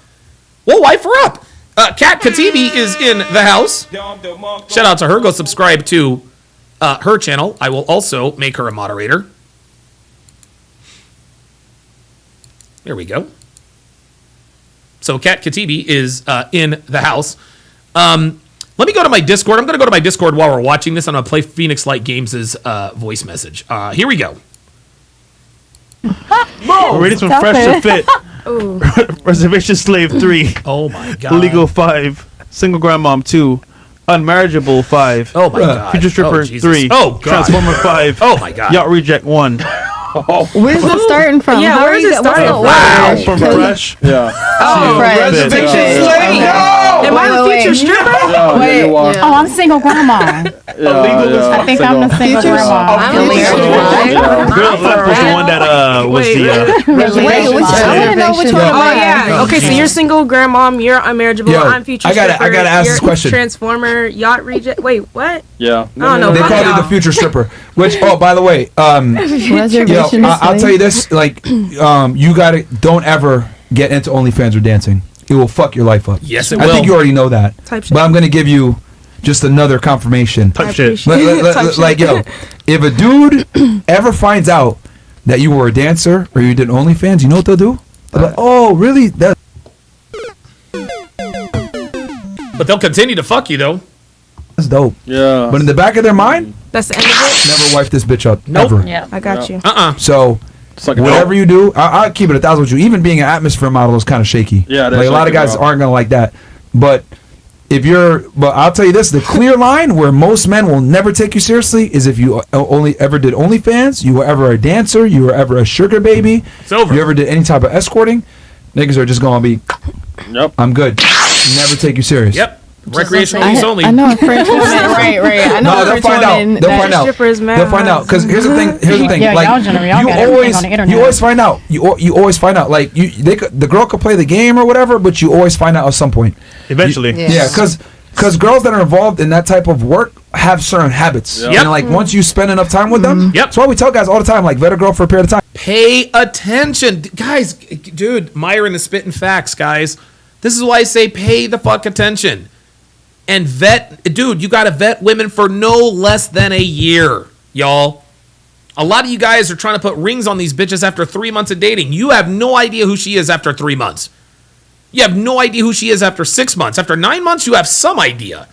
We'll wife her up. Kat Katibi is in the house. Shout out to her. Go subscribe to her channel. I will also make her a moderator. There we go. So Kat Katibi is in the house. Let me go to my Discord. I'm going to go to my Discord while we're watching this. I'm going to play Phoenix Light Games' voice message. Here we go. We're ready some fresh to fit. Reservation Slave 3. Oh my god. Illegal 5. Single Grandmom 2. Unmarriageable 5. Oh my god. Future Stripper 3. Oh god. Transformer 5. Oh my god. Yacht Reject 1. Where's it starting from? Yeah, How where are is you it starting what's from? the From order? Fresh. Yeah. Oh, fresh. Reservation Okay. Am I the Wait, future wait. stripper? Yeah, Wait, you are. Oh, I'm single grandma. Yeah, I think I'm the single Future grandma. I'm a Yeah. Girl Left was the one that was Wait. the Wait, which I want to know which one Oh am I? yeah. Okay, so you're single grandmom, you're unmarriageable, Yo, I'm future I gotta stripper, ask you're this question. Transformer, yacht reject. Wait, what? Yeah. I don't know. They Fuck called it y'all. the future stripper. Which, oh, by the way, Reservation I'll tell you this: like, you don't ever get into OnlyFans or dancing. It will fuck your life up. Yes, it I will. think you already know that. Type shit. But I'm gonna give you just another confirmation. type shit. Like, yo, if a dude ever finds out that you were a dancer or you did OnlyFans, you know what they'll do? They'll be like, oh, really? That's But they'll continue to fuck you though. dope. Yeah. But in the back of their mind, That's the end of it. never wife this bitch up. Nope. Ever. Yeah. I got you. So, It's like whatever you do, I'll keep it 1,000 with you. Even being an atmosphere model is kind of shaky. Yeah, that's like a lot of shaky, guys bro. aren't gonna like that. But I'll tell you this: the clear line where most men will never take you seriously is if you only ever did OnlyFans, you were ever a dancer, you were ever a sugar baby, It's over. you ever did any type of escorting. Niggas are just gonna be, Yep. I'm good. Never take you serious. Yep. Recreational use only. I know a French woman. Right. I know No, a they'll French find out. woman. They'll that- find out. strippers, man. They'll find out. Because here's the thing. Yeah, like y'all you got everything always, on the internet. you always find out. You always find out. Like the girl could play the game or whatever, but you always find out at some point. Eventually. Yeah, because girls that are involved in that type of work have certain habits. Yep. And like once you spend enough time with them, that's why we tell guys all the time, like vet a girl for a period of time. Pay attention, guys. Dude, Myron is spitting facts, guys. This is why I say pay the fuck attention. And dude, you gotta vet women for no less than a year, y'all. A lot of you guys are trying to put rings on these bitches after 3 months of dating. You have no idea who she is after 3 months. You have no idea who she is after 6 months. After 9 months, you have some idea.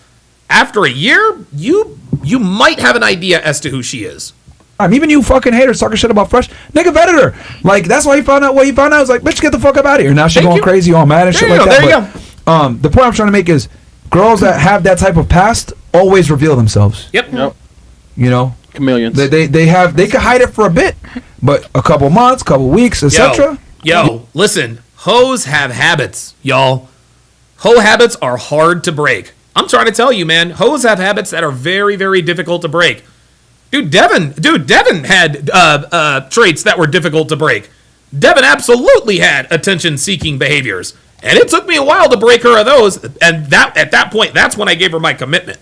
After a year, you might have an idea as to who she is. Even you fucking haters talking shit about Fresh, nigga vetted her. Like that's why he found out what he found out. It's like, bitch, get the fuck up out of here. Now she's going crazy, all mad and shit like that. There you go. The point I'm trying to make is, girls that have that type of past always reveal themselves. Yep. You know, chameleons. They can hide it for a bit, but a couple months, couple weeks, etc. Yo, listen, hoes have habits, y'all. Hoe habits are hard to break. I'm trying to tell you, man, hoes have habits that are very, very difficult to break. Dude, Devin had traits that were difficult to break. Devin absolutely had attention-seeking behaviors, and it took me a while to break her of those. And at that point, that's when I gave her my commitment.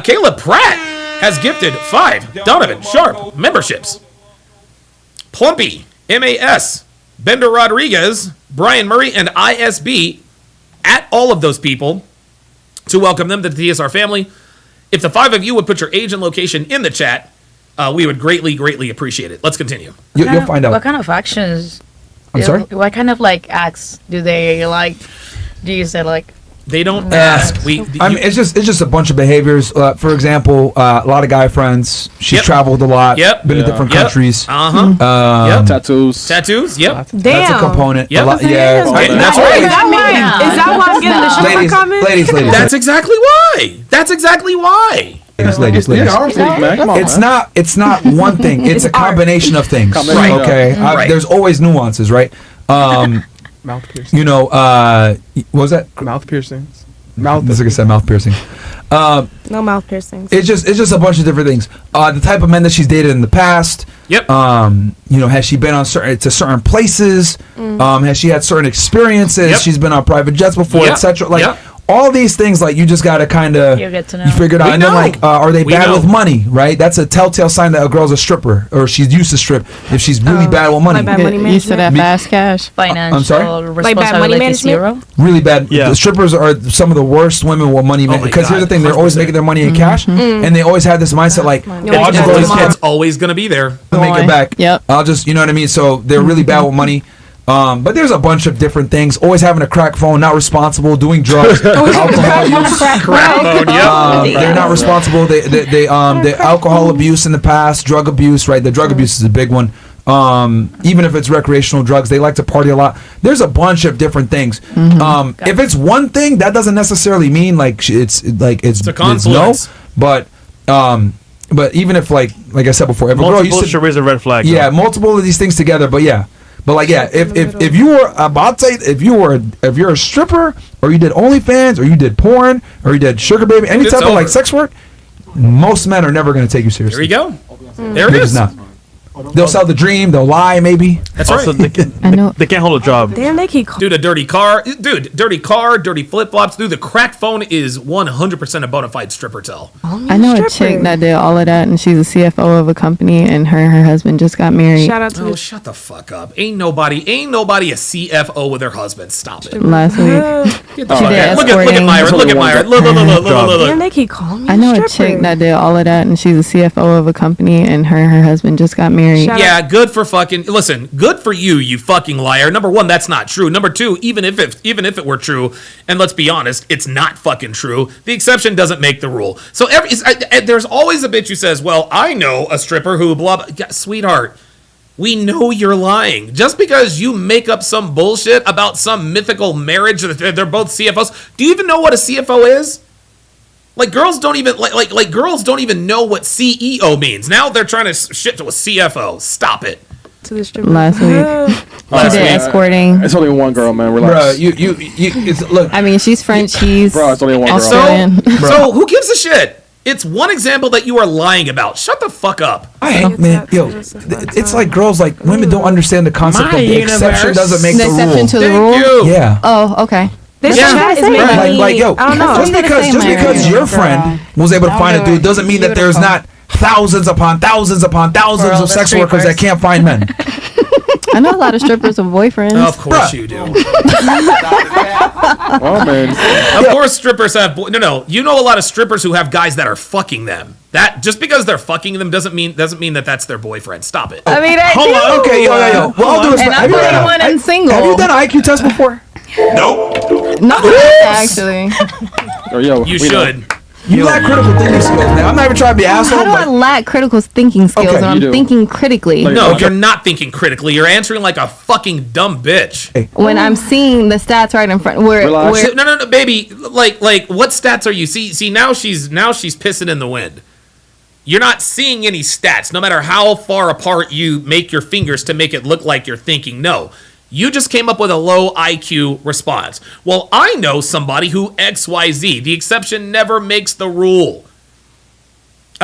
Caleb Pratt has gifted 5 Donovan Sharpe memberships. Plumpy, MAS, Bender Rodriguez, Brian Murray, and ISB, at all of those people, to welcome them to the TSR family. If the 5 of you would put your age and location in the chat, we would greatly, greatly appreciate it. Let's continue. You'll find out. What kind of actions? I'm sorry? What kind of like acts do they like? Do you say like? They don't ask. I mean, it's just a bunch of behaviors. For example, a lot of guy friends. She's traveled a lot. Yep. Been to different countries. Tattoos. Yep. That's a component. Yep. A lot, yeah. That's right. Is that why I'm getting the stripper comment? Ladies. That's exactly why. That's exactly why. Ladies. It's not one thing. It's a combination of things. Right. Okay. Right. There's always nuances, right? Mouth piercing. You know, what was that? Mouth piercings. Like I said, mouth piercing. No mouth piercings. It's just a bunch of different things. The type of men that she's dated in the past. Yep. You know, has she been on certain places? Has she had certain experiences? Yep. She's been on private jets before, Yep. etc. Like Yep. all these things, like you just gotta kind of You get to know. you figure it out. We And then know. like, are they We bad know. with money? Right. That's a telltale sign that a girl's a stripper or she's used to strip. If she's really bad with money, Like bad money Used to that Me- fast cash. Financial I'm sorry? Like bad money responsibility management? zero. really bad. Yeah. The strippers are some of the worst women with money. Oh my Because here's God, the thing: they're always 100%. making their money in cash, and they always have this mindset like, I'll just go to It's always going to be there. make it back. Yep. I'll just, you know what I mean? So they're really bad with money. But there's a bunch of different things. Always having a crack phone, not responsible, doing drugs, alcohol use. Crack phone, yep. They're not responsible. They alcohol abuse in the past, drug abuse, right? The drug abuse is a big one. Even if it's recreational drugs, they like to party a lot. There's a bunch of different things. If it's one thing, that doesn't necessarily mean like it's a no. confluence. But even if like I said before, if a girl Multiple used to should raise a red flag. yeah, though. multiple of these things together, but yeah. But like yeah, if you were about to say if you're a stripper or you did OnlyFans or you did porn or you did sugar baby, any It's type of like over. sex work, most men are never going to take you seriously. There you go. There it They're is. just not. They'll sell the dream. They'll lie. Maybe. That's Also, right. they can't hold a job. Damn, they keep calling. Dude, a dirty car. Dude, dirty flip-flops. Dude, the crack phone is 100% a bona fide stripper tell. I know a chick that did all of that, and she's a CFO of a company, and her and her husband just got married Shout out to Oh, shut the fuck up. Ain't nobody a CFO with their husband. Stop it. last week. Get the She fuck did out. Look at escorting. Myron. Look at Myron. Look. Damn, they keep calling me. I know a stripper. chick that did all of that, and she's a CFO of a company, and her and her husband just got married. Yeah, good for fucking. Listen, good for you, you fucking liar. Number one, that's not true. Number two, even if it were true, and let's be honest, it's not fucking true. The exception doesn't make the rule. So there's always a bitch who says, "Well, I know a stripper who blah blah." Yeah, sweetheart, we know you're lying. Just because you make up some bullshit about some mythical marriage that they're both CFOs. Do you even know what a CFO is? Like girls don't even like girls don't even know what CEO means. Now they're trying to shit to a CFO. Stop it. To the stripper. Last week. She did escorting. It's only one girl, man. Relax. Bro, you look. I mean, she's French. She's Bro, it's only one girl. Australian. So who gives a shit? It's one example that you are lying about. Shut the fuck up. I hate man, yo. It's like girls, like women don't understand the concept My of the exception universe. doesn't make The the exception rule. to the rule? Yeah. Oh, okay. This Yeah. chat is making me. Like yo, I don't know. just because your friend was able to find a dude doesn't mean that there's not thousands upon thousands upon thousands all of the sex workers that can't find men. I know a lot of strippers with boyfriends. Of course you do. Oh man. Of course strippers have no. You know a lot of strippers who have guys that are fucking them. That just because they're fucking them doesn't mean that that's their boyfriend. Stop it. I mean, I Hold do. on, okay, yo. Well, I'll do this. And I'm the only one and single. Have you done an IQ test before? Not actually. Or yo, You we know. should. You lack critical thinking skills, man. I'm not even trying to be an asshole, How do I but lack critical thinking skills Okay, when you I'm do. thinking critically? No, you're not thinking critically. You're answering like a fucking dumb bitch. When I'm seeing the stats right in front, where No, baby. Like, what stats are you see? Now she's pissing in the wind. You're not seeing any stats, no matter how far apart you make your fingers to make it look like you're thinking. No, you just came up with a low IQ response. Well, I know somebody who XYZ. The exception never makes the rule.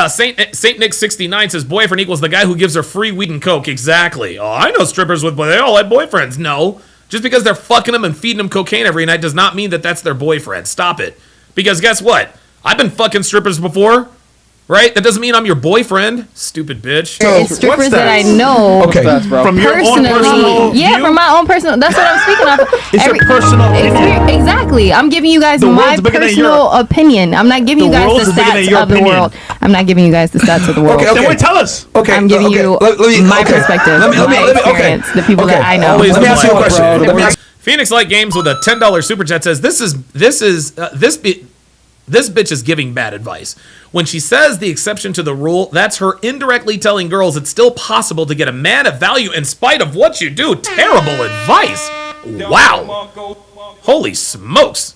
Saint Nick 69 says boyfriend equals the guy who gives her free weed and coke. Exactly. Oh, I know strippers they all have boyfriends. No, just because they're fucking them and feeding them cocaine every night does not mean that that's their boyfriend. Stop it. Because guess what? I've been fucking strippers before. Right? That doesn't mean I'm your boyfriend, stupid bitch. It's strippers that I know From your own personally. personal Yeah, view? from my own personal. That's what I'm speaking of. It's your personal opinion. Exactly. I'm giving you guys The my world's bigger than personal opinion. I'm not giving The you guys world the is bigger than stats your of the opinion. world. I'm not giving you guys the stats of the world. Then wait, tell us. Okay, I'm giving you my perspective, my experience, the people that I know. Always Let me ask you a question. Let me ask- Phoenix Light Games with a $10 super chat says this bitch is giving bad advice. When she says the exception to the rule, that's her indirectly telling girls it's still possible to get a man of value in spite of what you do. Terrible advice. Wow. Holy smokes.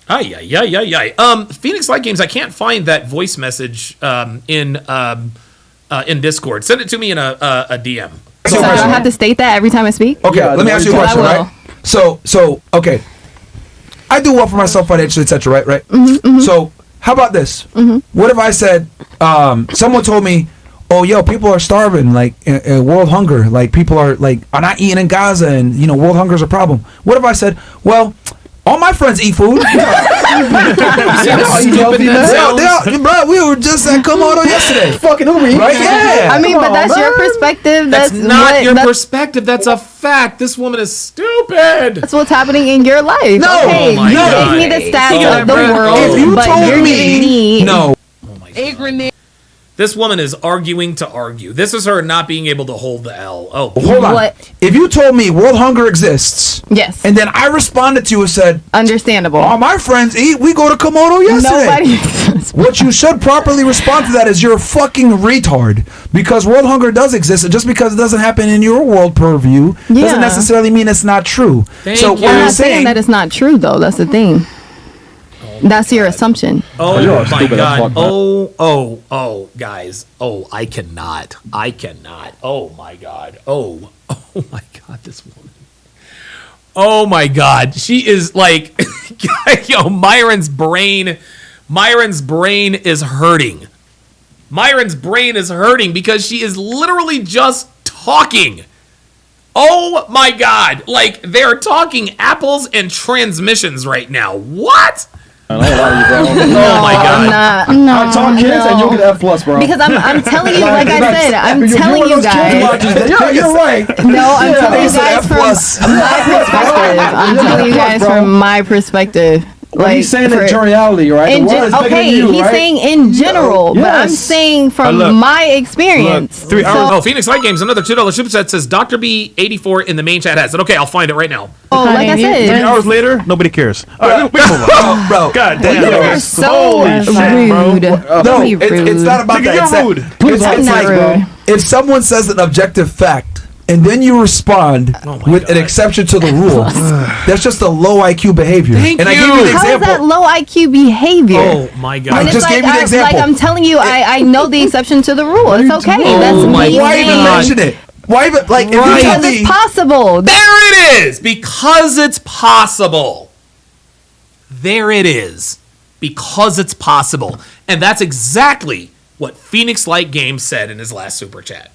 Phoenix Light Games, I can't find that voice message in Discord. Send it to me in a DM. So I don't have to state that every time I speak? Okay, let me ask you a question, I will. right? So, okay. I do well for myself financially, etc. Right? So, how about this? What if I said, someone told me, oh, yo, people are starving, like world hunger, like people are not eating in Gaza, and world hunger is a problem. What if I said, well, all my friends eat food. Bro, we were just at Komodo yesterday. Fucking who me? Right? Yeah. I mean, but that's your perspective. That's not your perspective. That's a fact. This woman is stupid. That's what's happening in your life. No. Okay, Oh my you God. give me the stats of the If world, you but told you're me- giving me No. This woman is arguing to argue. This is her not being able to hold the L. Oh, Hold on. What? If you told me world hunger exists, Yes. and then I responded to you and said, Understandable. all my friends eat, we go to Komodo yesterday. Nobody. What you should properly respond to that is you're a fucking retard. Because world hunger does exist, and just because it doesn't happen in your world purview Yeah. doesn't necessarily mean it's not true. Thank So you. what I'm you're not saying saying that it's not true, though. That's the thing. That's your assumption. Oh you are my stupid as God. fuck, man. Oh, guys. Oh, I cannot. Oh my God. Oh my God, this woman. Oh my God. She is like, yo, Myron's brain is hurting. Myron's brain is hurting because she is literally just talking. Oh my God. Like, they're talking apples and transmissions right now. What? I don't lie to you, bro. Oh my God. No, I talk kids and you'll get F plus, bro. Because I'm telling you, like I said, I'm telling you guys. Yeah, you're right. No, I'm telling you guys from plus. my perspective. I'm telling you guys from my perspective. Like, he's saying in generality, right? In The world is bigger than you, he's right? saying in general, but I'm Yes. saying from look, my experience. 3 hours. Oh, Phoenix Light Games, another $2 super chat says Dr. B84 in the main chat has it. Okay, I'll find it right now. Oh, like I 3 said, hours later, nobody cares. All right, we move on. Bro, God you damn. are so Holy shit, bro. rude. no, Don't be it's not about Nigga, that. you're It's that- rude. It's I'm not like, rude. if someone says an objective fact and then you respond with an exception to the rule, that's just a low IQ behavior. Thank and I you. gave you an How is that example. low IQ behavior? Oh my God. I When just it's gave you the example. Like I'm telling you, I know the exception to the rule. It's okay. That's my me Why even saying- mention it? Why even like if you Right. tell Because me it's possible. There it is. Because it's possible. There it is. Because it's possible. And that's exactly what Phoenix Light Games said in his last super chat.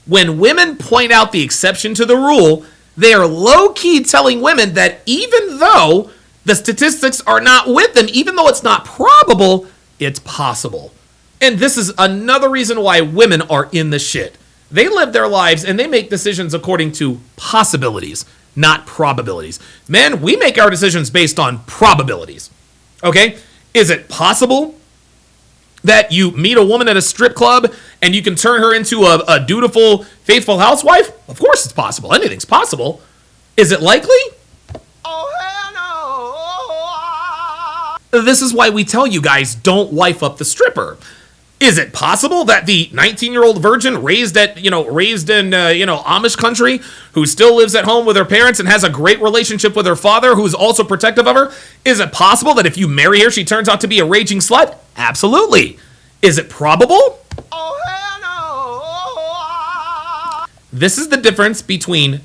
When women point out the exception to the rule, they are low-key telling women that even though the statistics are not with them, even though it's not probable, it's possible. And this is another reason why women are in the shit. They live their lives and they make decisions according to possibilities, not probabilities. Men, we make our decisions based on probabilities. Okay? Is it possible that you meet a woman at a strip club and you can turn her into a dutiful, faithful housewife? Of course it's possible. Anything's possible. Is it likely? Oh, hell no. This is why we tell you guys, don't wife up the stripper. Is it possible that the 19-year-old virgin raised in Amish country, who still lives at home with her parents and has a great relationship with her father, who's also protective of her, is it possible that if you marry her, she turns out to be a raging slut? Absolutely. Is it probable? Oh, hell no. This is the difference between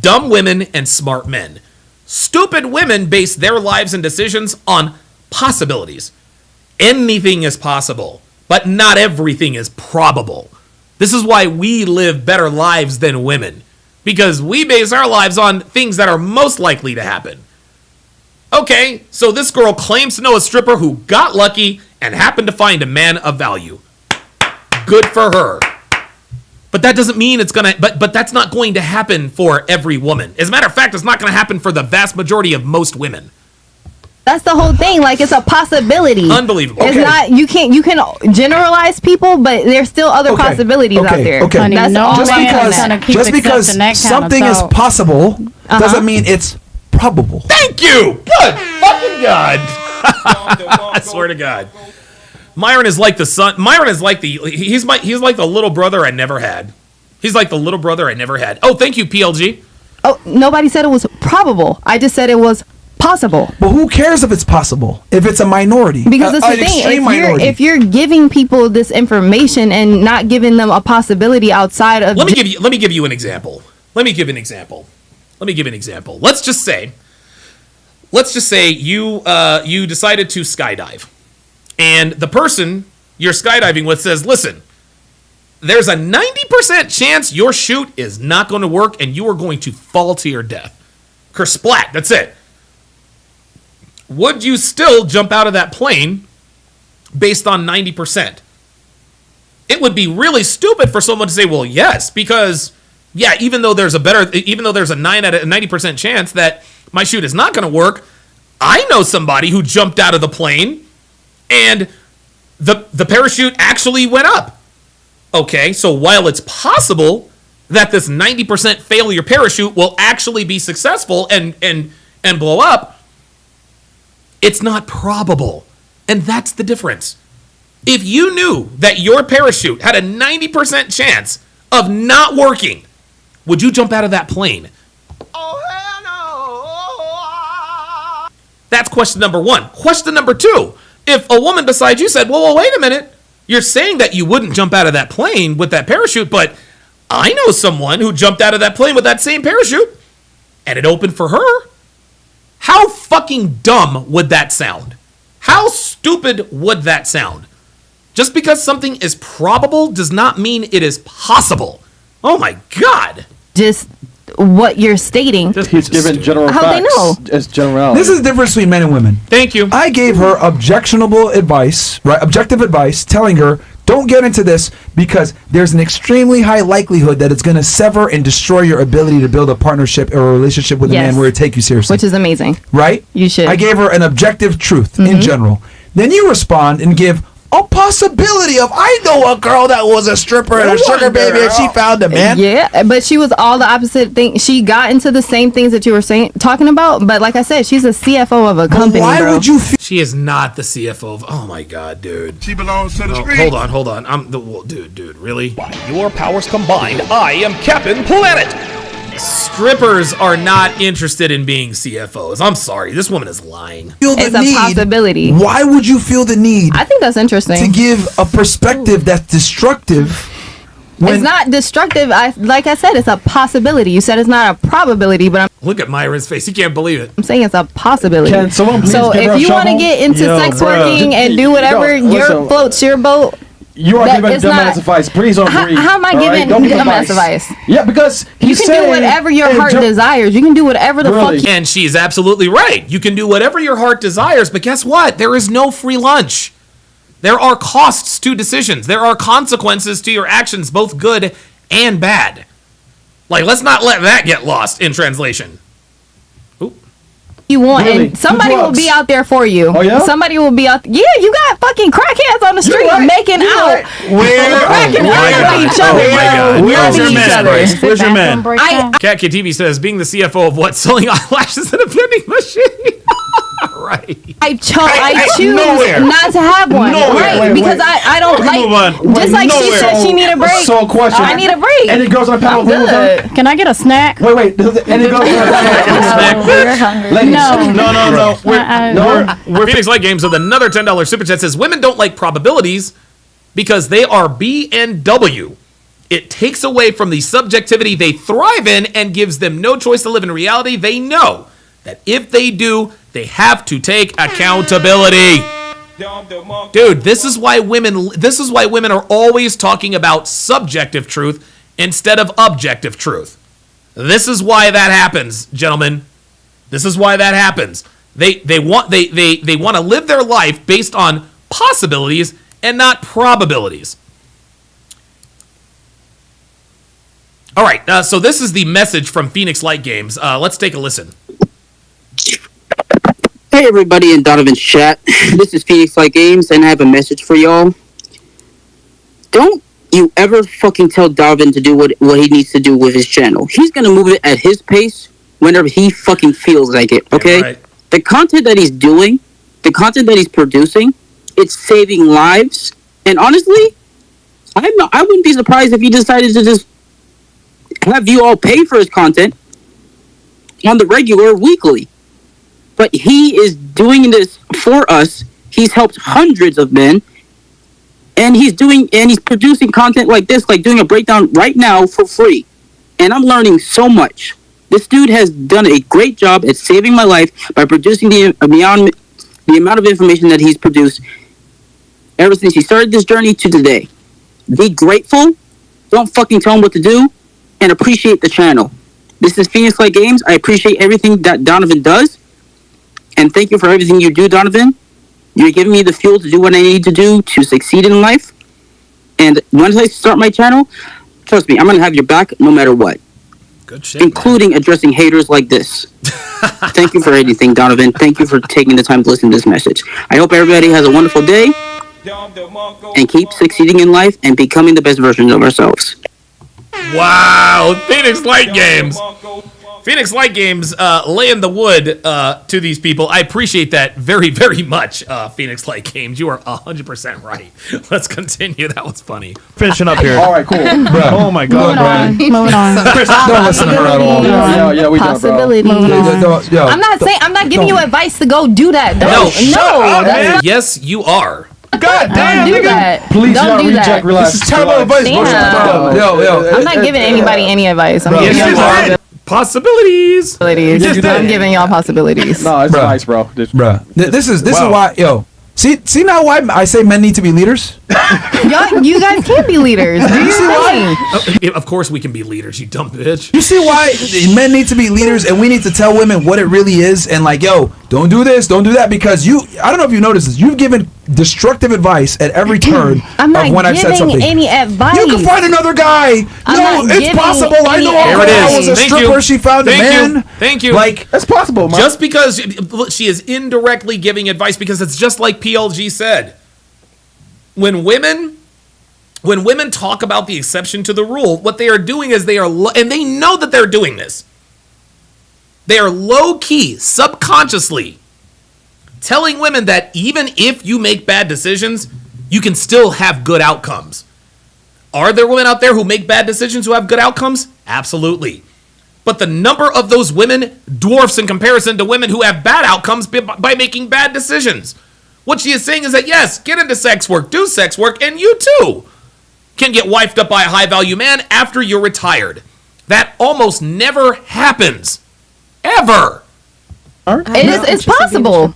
dumb women and smart men. Stupid women base their lives and decisions on possibilities. Anything is possible. but not everything is probable. This is why we live better lives than women, because we base our lives on things that are most likely to happen. Okay, so this girl claims to know a stripper who got lucky and happened to find a man of value. Good for her. But that doesn't mean it's gonna, but that's not going to happen for every woman. As a matter of fact, it's not gonna happen for the vast majority of most women. That's the whole thing. Like, it's a possibility. Unbelievable. It's not, you can generalize people, but there's still other possibilities out there. Okay. That's all Just because something is possible doesn't mean it's probable. Thank you. Good fucking God. I swear to God. Myron is like the son. Myron is like he's like the little brother I never had. He's like the little brother I never had. Oh, thank you, PLG. Oh, nobody said it was probable. I just said it was possible. But who cares if it's possible? If it's a minority? Because it's the thing. If you're giving people this information and not giving them a possibility outside of Let me give you an example. Let's just say you decided to skydive, and the person you're skydiving with says, "Listen, there's a 90% chance your chute is not going to work and you are going to fall to your death. Kersplat, that's it." Would you still jump out of that plane based on 90%? It would be really stupid for someone to say, "Well, yes," because even though there's a 90% chance that my chute is not going to work, I know somebody who jumped out of the plane and the parachute actually went up. Okay, so while it's possible that this 90% failure parachute will actually be successful and blow up, it's not probable. And that's the difference. If you knew that your parachute had a 90% chance of not working, would you jump out of that plane? That's question number one. Question number two, if a woman beside you said, well, wait a minute, you're saying that you wouldn't jump out of that plane with that parachute, but I know someone who jumped out of that plane with that same parachute and it opened for her. How fucking dumb would that sound? How stupid would that sound? Just because something is probable does not mean it is possible. Oh my God. Just what you're stating. He's given general facts. How they know? As generality. This is the difference between men and women. Thank you. I gave her objectionable advice, right? Objective advice, telling her, don't get into this because there's an extremely high likelihood that it's going to sever and destroy your ability to build a partnership or a relationship with a man where it take you seriously. Which is amazing. Right? You should. I gave her an objective truth in general. Then you respond and give a possibility of, I know a girl that was a stripper and a sugar baby and she found a man. Yeah, but she was all the opposite thing. She got into the same things that you were talking about, but like I said, she's a CFO of a company. Why would you She is not the CFO of, oh my God, dude. She belongs to the street. Hold on. Dude, really? By your powers combined, I am Captain Planet. Strippers are not interested in being CFOs. I'm sorry, this woman is lying. It's a possibility. Why would you feel the need? I think that's interesting. To give a perspective that's destructive. It's not destructive. Like I said, it's a possibility. You said it's not a probability, but Look at Myron's face. He can't believe it. I'm saying it's a possibility. Can someone please so give her if a you want to shovel? get into sex working and do whatever, your floats your boat. You are giving it's dumbass advice. Please don't agree. How am I giving dumbass advice? Yeah, because you can do whatever your heart desires. You can do whatever the fuck. And she's absolutely right. You can do whatever your heart desires, but guess what? There is no free lunch. There are costs to decisions. There are consequences to your actions, both good and bad. Like, let's not let that get lost in translation. You want, and somebody will be out there for you. Oh, yeah? Somebody will be out. Yeah, you got fucking crackheads on the street making out, cracking out with each other. Where's your man? Where's your man? Cat Kid TV says, being the CFO of what? Selling eyelashes in a vending machine. Right. I choose not to have one. Right. Because I don't like. Just like she said she need a break. So question. I need a break. Any girls on the panel agree with her? Can I get a snack? Wait. Any girls on the panel? Ladies. No. Phoenix Light Games with another $10 super chat says, women don't like probabilities because they are B and W. It takes away from the subjectivity they thrive in and gives them no choice to live in reality. They know that if they do, they have to take accountability. Dude, this is why women are always talking about subjective truth instead of objective truth. This is why that happens, gentlemen. This is why that happens. They want to live their life based on possibilities and not probabilities. All right, so this is the message from Phoenix Light Games. Let's take a listen. Hey everybody in Donovan's chat. This is Phoenix Light Games, and I have a message for y'all. Don't you ever fucking tell Donovan to do what he needs to do with his channel. He's gonna move it at his pace whenever he fucking feels like it, okay? Yeah, right. The content that he's doing, the content that he's producing, it's saving lives. And honestly, I wouldn't be surprised if he decided to just have you all pay for his content on the regular weekly. But he is doing this for us. He's helped hundreds of men, and he's producing content like this, like doing a breakdown right now for free. And I'm learning so much. This dude has done a great job at saving my life by producing the amount of information that he's produced ever since he started this journey to today. Be grateful. Don't fucking tell him what to do, and appreciate the channel. This is Phoenix Light Games. I appreciate everything that Donovan does. And thank you for everything you do, Donovan. You're giving me the fuel to do what I need to do to succeed in life. And once I start my channel, trust me, I'm going to have your back no matter what. Good shit, including addressing haters like this. Thank you for everything, Donovan. Thank you for taking the time to listen to this message. I hope everybody has a wonderful day and keep succeeding in life and becoming the best versions of ourselves. Wow, Phoenix Light Games. Phoenix Light Games laying the wood to these people. I appreciate that very, very much, Phoenix Light Games. You are 100% right. Let's continue. That was funny. Finishing up here. All right, cool. Oh my god, Moving on. Don't listen to her at all. Yeah, we done, bro. Possibilities. I'm not giving you advice to go do that. No. Yes, you are. God damn, Don't do nigga. that. Please, Don't do reject, that. relax. This is terrible advice. Damn. Yo. I'm not giving anybody any advice. I'm Yes, giving you y'all are. Possibilities. possibilities. I'm giving y'all possibilities. No, it's nice, bro. Bruh. This is why, yo. See now why I say men need to be leaders? You guys can be leaders. Do you see why? Of course we can be leaders, you dumb bitch. You see why men need to be leaders, and we need to tell women what it really is, and like, yo, don't do this, don't do that, because I don't know if you noticed this, you've given destructive advice at every turn I'm not of when I've said giving something. any advice. You can find another guy. I'm not It's giving possible. I any know a There it girl is. was a Thank stripper. you. She found Thank a man. you. Thank you. Like, That's possible, man. Just because she is indirectly giving advice, because it's just like PLG said. When women talk about the exception to the rule, what they are doing is and they know that they're doing this. They are low-key, subconsciously telling women that even if you make bad decisions, you can still have good outcomes. Are there women out there who make bad decisions who have good outcomes? Absolutely. But the number of those women dwarfs in comparison to women who have bad outcomes by making bad decisions. What she is saying is that, yes, get into sex work, do sex work, and you too can get wifed up by a high-value man after you're retired. That almost never happens. Ever. It's possible.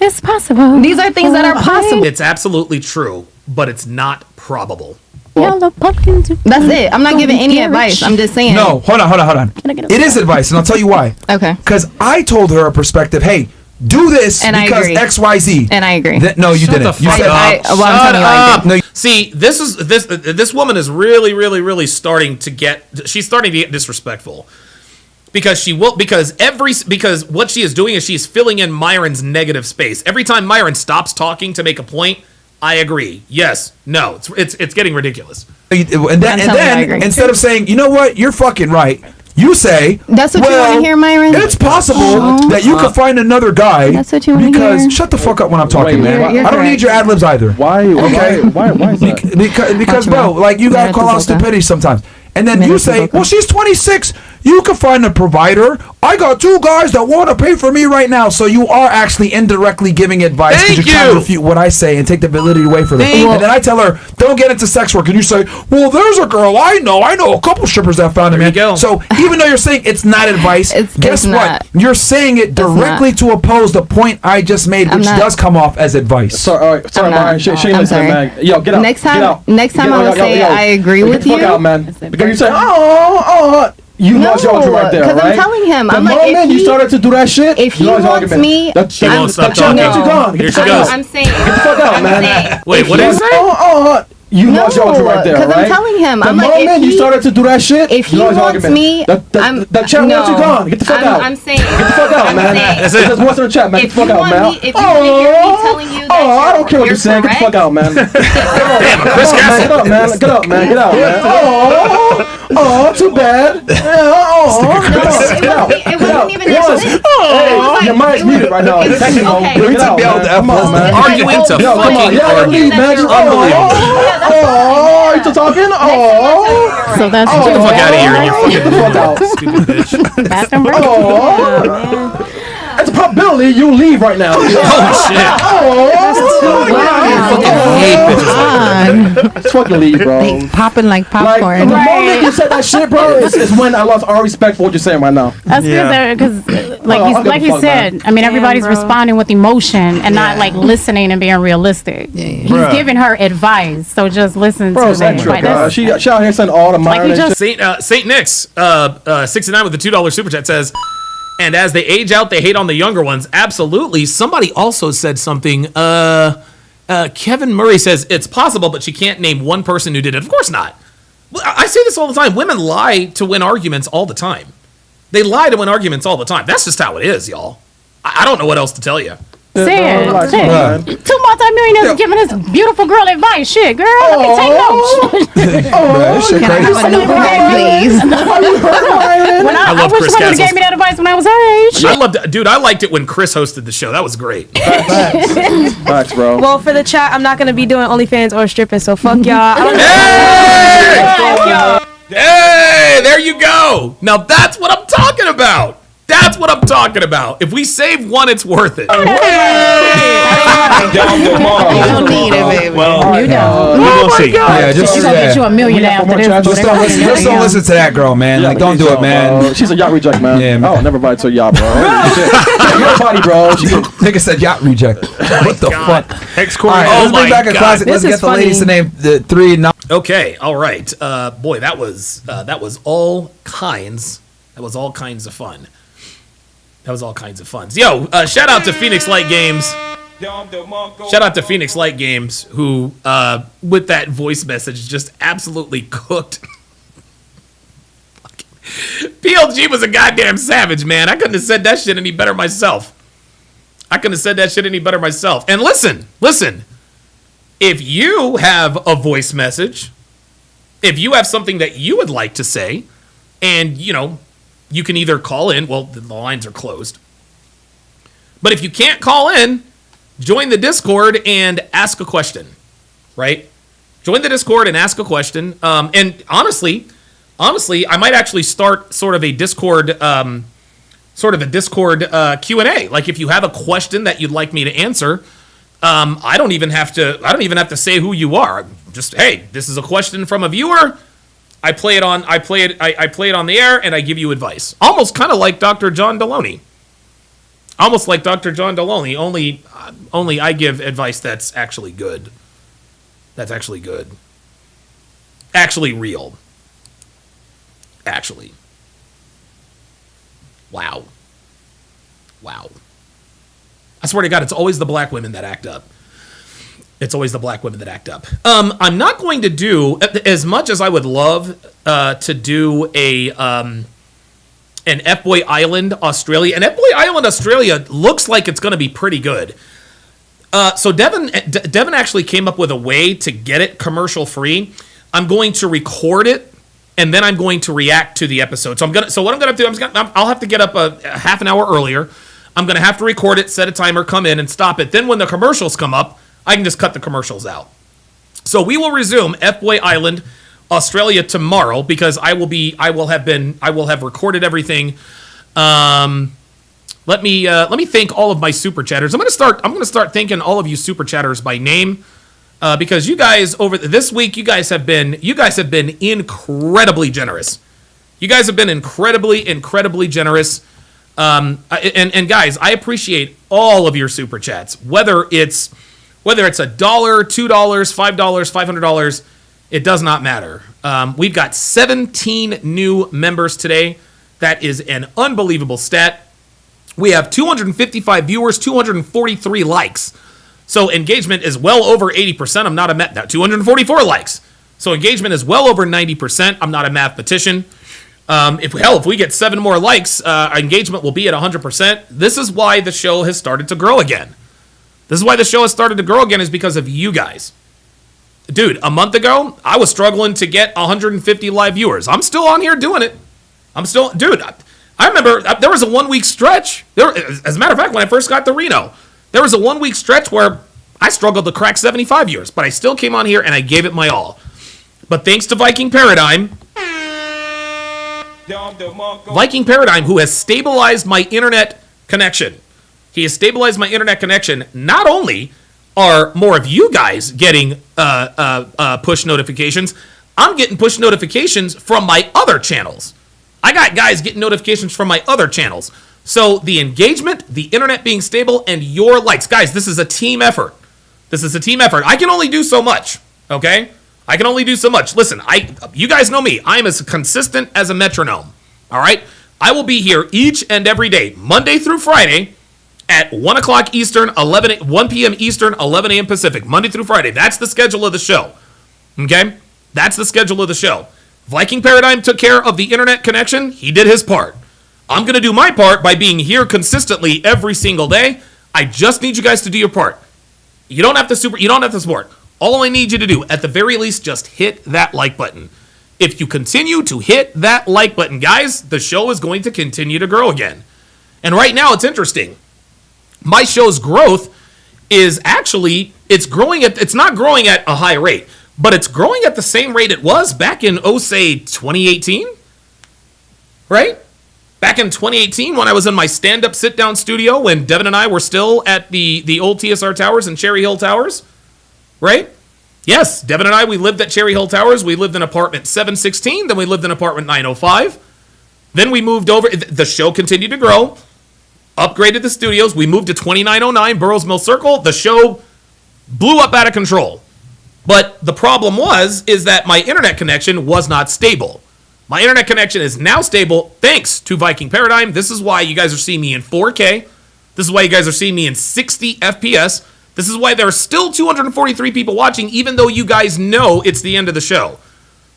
It's possible. These are things that are possible. It's absolutely true, but it's not probable. Yellow pumpkins. That's it. I'm not giving any advice. I'm just saying. no, hold on. It is advice, and I'll tell you why. Okay. Because I told her a perspective, hey, do this And I because agree. X, Y, Z. And I agree. No, you Shut didn't. the You fuck said, up. well, I'm telling you, I did. No, See, this woman is really starting to get disrespectful. Because because what she is doing is she's filling in Myron's negative space. Every time Myron stops talking to make a point, I agree. Yes. No. It's getting ridiculous. and then instead of saying, you know what, you're fucking right, you say, That's what you want to hear, Myron? it's possible that you could find another guy. That's what you want to hear. Because shut the fuck up when I'm talking, Wait, man. you're I don't correct. need your ad libs either. Why? Okay. Why is that? Because bro, like you gotta call out stupidity sometimes. And then you say, well, she's 26. you can find a provider. I got 2 guys that want to pay for me right now. So you are actually indirectly giving advice because you're trying to refute what I say and take the validity away from them. And then I tell her, don't get into sex work. And you say, well, there's a girl I know a couple strippers that found a man. So even though you're saying it's not advice, guess what? You're saying it directly to oppose the point I just made, which does come off as advice. Sorry, Brian. She ain't listening, man. Yo, get out. Next time, get out. I will say I agree Get with the you. fuck out, man. Because you say, you lost your argument right there, because right? I'm telling him, The I'm like, moment if you he, started to do that shit, if he you lost your wants argument. me, She won't stop Get you talking. gone. Here Get she the fuck goes. out. I'm saying, Get the fuck out, man. Wait, what did he say? You lost your argument right there, because right? I'm telling him, The I'm like, moment if you he, started to do that shit, if he you lost your wants argument. me, The chat wants you gone. Get the fuck out. I'm saying, Get the fuck out, man. That's it. Just what's in the chat, man. Get the fuck out, man. if you want to hear me telling you that I don't care what you're saying. Get the fuck out, man. Chris Get up, man. Get up, man. Get out, man. Oh, too bad. Get out. it wasn't even Hey, your mind's muted right now. Get out, man. Come on, man. Arguing to fucking argue. Oh, you still talking? Oh. So that's Get the fuck out of here. Get the fuck out. Stupid bitch. bathroom break. Oh. It's a probability you leave right now. Oh, shit. Just fucking leave, bro. They popping like popcorn. Like, the moment you said that shit, bro, is when I lost all respect for what you're saying right now. That's because, like he said, I mean, everybody's responding with emotion and not like listening and being realistic. He's giving her advice, so just listen Bro, to it's them. extra, Like, God. She out here saying all the minor he just- Saint Nick's 69 with the $2 super chat says, and as they age out, they hate on the younger ones. Absolutely. Somebody also said something. Kevin Murray says it's possible, but she can't name one person who did it. Of course not. I say this all the time. Women lie to win arguments all the time. They lie to win arguments all the time. That's just how it is, y'all. I don't know what else to tell you. Shit. 2 multi-millionaires giving this beautiful girl advice. Shit, girl, let me take notes. Can I have a number, please? I love wish Chris somebody Castles. gave me that advice when I was her age. I liked it when Chris hosted the show. That was great. Facts, bro. Well, for the chat, I'm not gonna be doing OnlyFans or stripping, so fuck y'all. Hey, there you go. Now that's what I'm talking about. That's what I'm talking about. If we save one, it's worth it. You don't need it, baby. Well, you don't. We'll see. Yeah, She's gonna get you a million after this. Just don't listen to that girl, man. Like, don't do it, man. She's a yacht reject, man. Yeah, man. Oh, never ride to a yacht, bro. Your body, bro. Nigga said yacht reject. What the fuck? Hex All right, let's bring back a classic. Let's get the ladies to name the 3 and Okay, all right. Boy, that was all kinds. That was all kinds of fun. That was all kinds of fun. Yo, shout out to Phoenix Light Games. Shout out to Phoenix Light Games, who, with that voice message, just absolutely cooked. PLG was a goddamn savage, man. I couldn't have said that shit any better myself. And listen. If you have a voice message, if you have something that you would like to say, and, you can either call in. Well, the lines are closed. But if you can't call in, join the Discord and ask a question, right? Join the Discord and ask a question. And honestly, I might actually start sort of a Discord Q&A. Like if you have a question that you'd like me to answer, I don't even have to say who you are. Just, hey, this is a question from a viewer. I play it on the air and I give you advice. Almost kind of like Dr. John Deloney. Only I give advice that's actually good. Actually real. Actually. Wow. I swear to God, it's always the black women that act up. I'm not going to do, as much as I would love to do an F-Boy Island Australia. And F-Boy Island Australia looks like it's going to be pretty good. So Devin actually came up with a way to get it commercial free. I'm going to record it, and then I'm going to react to the episode. So what I'm going to do, I'll have to get up a half an hour earlier. I'm going to have to record it, set a timer, come in, and stop it. Then when the commercials come up, I can just cut the commercials out. So we will resume F-Boy Island Australia tomorrow because I will have recorded everything. Let me thank all of my super chatters. I'm gonna start thanking all of you super chatters by name, because you guys over this week, you guys have been incredibly generous. You guys have been incredibly generous. And guys, I appreciate all of your super chats. Whether it's $1, $2, $5, $500, it does not matter. We've got 17 new members today. That is an unbelievable stat. We have 255 viewers, 243 likes. So engagement is well over 80%. I'm not a 244 likes. So engagement is well over 90%. I'm not a mathematician. If we get 7 more likes, our engagement will be at 100%. This is why the show has started to grow again. This is why the show has started to grow again, is because of you guys. Dude, a month ago, I was struggling to get 150 live viewers. I'm still on here doing it. Dude, I remember there was a 1 week stretch. As a matter of fact, when I first got to Reno, there was a 1 week stretch where I struggled to crack 75 viewers, but I still came on here and I gave it my all. But thanks to Viking Paradigm, who has stabilized my internet connection. He has stabilized my internet connection. Not only are more of you guys getting push notifications, I'm getting push notifications from my other channels. I got guys getting notifications from my other channels. So the engagement, the internet being stable, and your likes. Guys, this is a team effort. I can only do so much, okay? I can only do so much. Listen, you guys know me. I am as consistent as a metronome, all right? I will be here each and every day, Monday through Friday, at 1 o'clock Eastern, 1 p.m. Eastern, 11 a.m. Pacific, Monday through Friday. That's the schedule of the show, okay? That's the schedule of the show. Viking Paradigm took care of the internet connection. He did his part. I'm going to do my part by being here consistently every single day. I just need you guys to do your part. You don't have to support. All I need you to do, at the very least, just hit that like button. If you continue to hit that like button, guys, the show is going to continue to grow again. And right now, it's interesting. My show's growth is actually, it's not growing at a high rate, but it's growing at the same rate it was back in, 2018, right? Back in 2018, when I was in my stand-up sit-down studio, when Devin and I were still at the old TSR Towers and Cherry Hill Towers, right? Yes, Devin and I, we lived at Cherry Hill Towers. We lived in apartment 716, then we lived in apartment 905. Then we moved over, the show continued to grow, upgraded the studios. We moved to 2909 Burroughs Mill Circle. The show blew up out of control. But the problem is that my internet connection was not stable. My internet connection is now stable thanks to Viking Paradigm. This is why you guys are seeing me in 4K. This is why you guys are seeing me in 60 FPS. This is why there are still 243 people watching, even though you guys know it's the end of the show.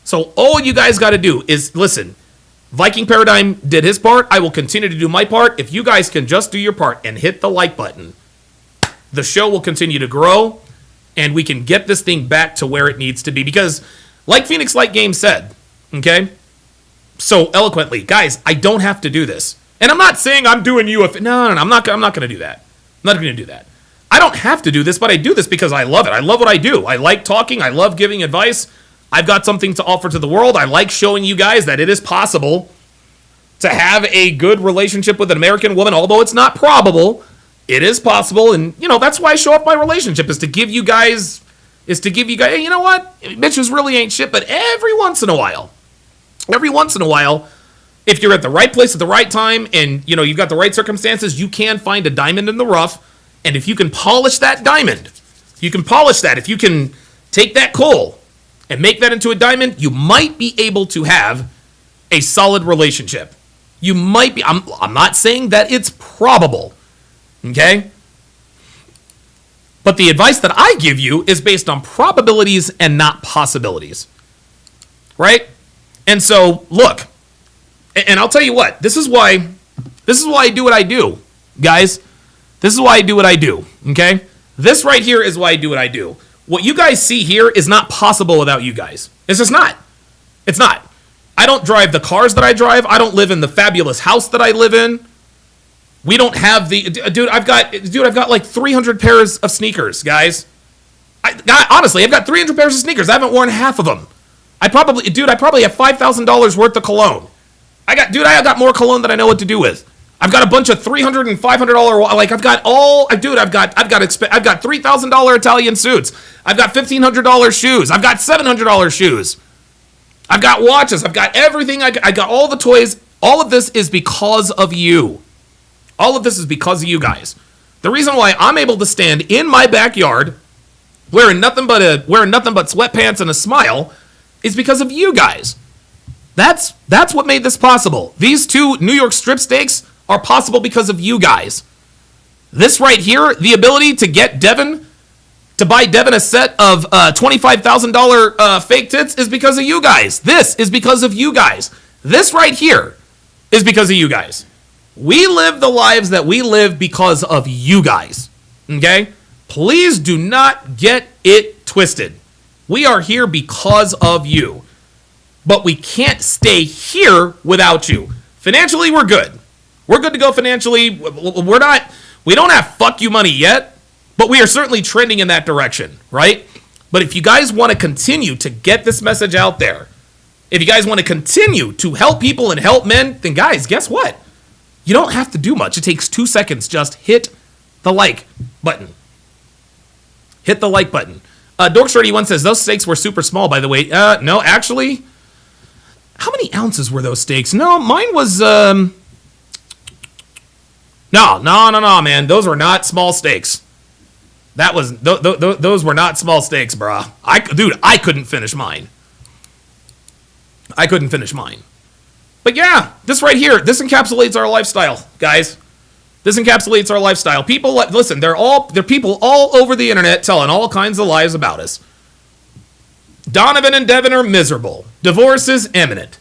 So all you guys got to do is listen. Viking Paradigm did his part. I will continue to do my part. If you guys can just do your part and hit the like button, the show will continue to grow, and we can get this thing back to where it needs to be. Because, like Phoenix Light Game said, okay, so eloquently, guys, I don't have to do this. And I'm not saying I'm doing you no, I'm not going to do that. I'm not going to do that. I don't have to do this, but I do this because I love it. I love what I do. I like talking. I love giving advice. I've got something to offer to the world. I like showing you guys that it is possible to have a good relationship with an American woman, although it's not probable. It is possible, and that's why I show off my relationship, is to give you guys, hey, you know what? Bitches really ain't shit, but every once in a while, if you're at the right place at the right time and you've got the right circumstances, you can find a diamond in the rough. And if you can polish that diamond, if you can take that coal and make that into a diamond, you might be able to have a solid relationship. You might be. I'm not saying that it's probable, okay? But the advice that I give you is based on probabilities and not possibilities, right? And so, look, and I'll tell you what, this is why I do what I do, guys. This is why I do what I do, okay? This right here is why I do what I do. What you guys see here is not possible without you guys. It's just not. It's not. I don't drive the cars that I drive. I don't live in the fabulous house that I live in. We don't have dude, I've got like 300 pairs of sneakers, guys. Honestly, I've got 300 pairs of sneakers. I haven't worn half of them. I probably have $5,000 worth of cologne. I got more cologne than I know what to do with. I've got a bunch of $300 and $500 like I've got $3,000 Italian suits. I've got $1,500 shoes. I've got $700 shoes. I've got watches. I've got everything. I got all the toys. All of this is because of you. All of this is because of you guys. The reason why I'm able to stand in my backyard wearing nothing but sweatpants and a smile is because of you guys. That's what made this possible. These 2 New York strip steaks are possible because of you guys. This right here, the ability to get Devin, to buy Devin a set of $25,000 fake tits is because of you guys. This is because of you guys. This right here is because of you guys. We live the lives that we live because of you guys. Okay? Please do not get it twisted. We are here because of you. But we can't stay here without you. Financially, we're good. We're good to go financially. We don't have fuck you money yet, but we are certainly trending in that direction, right? But if you guys want to continue to get this message out there, if you guys want to continue to help people and help men, then guys, guess what? You don't have to do much. It takes 2 seconds. Just hit the like button. Hit the like button. Dork31 says, those steaks were super small, by the way. No, actually, how many ounces were those steaks? No, mine was, No, man. Those were not small steaks. Those were not small steaks, brah. I couldn't finish mine. But yeah, this right here, this encapsulates our lifestyle, guys. This encapsulates our lifestyle. People, listen, they're people all over the internet telling all kinds of lies about us. Donovan and Devin are miserable. Divorce is imminent.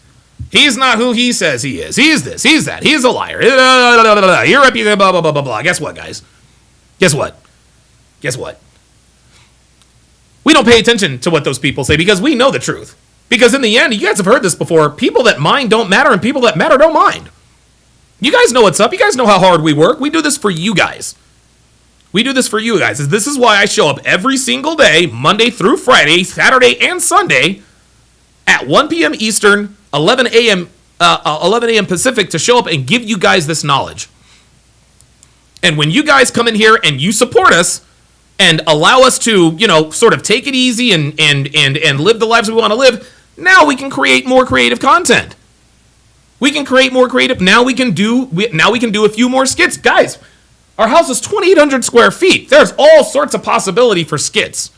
He's not who he says he is. He's this, he's that. He's a liar. You're up, blah, blah, blah, blah, blah. Guess what, guys? Guess what? We don't pay attention to what those people say because we know the truth. Because in the end, you guys have heard this before, people that mind don't matter and people that matter don't mind. You guys know what's up. You guys know how hard we work. We do this for you guys. This is why I show up every single day, Monday through Friday, Saturday and Sunday, at 1 p.m. Eastern, 11 a.m. Pacific to show up and give you guys this knowledge. And when you guys come in here and you support us and allow us to, sort of take it easy and live the lives we want to live, now we can create more creative content. Now we can do a few more skits. Guys, our house is 2,800 square feet. There's all sorts of possibility for skits.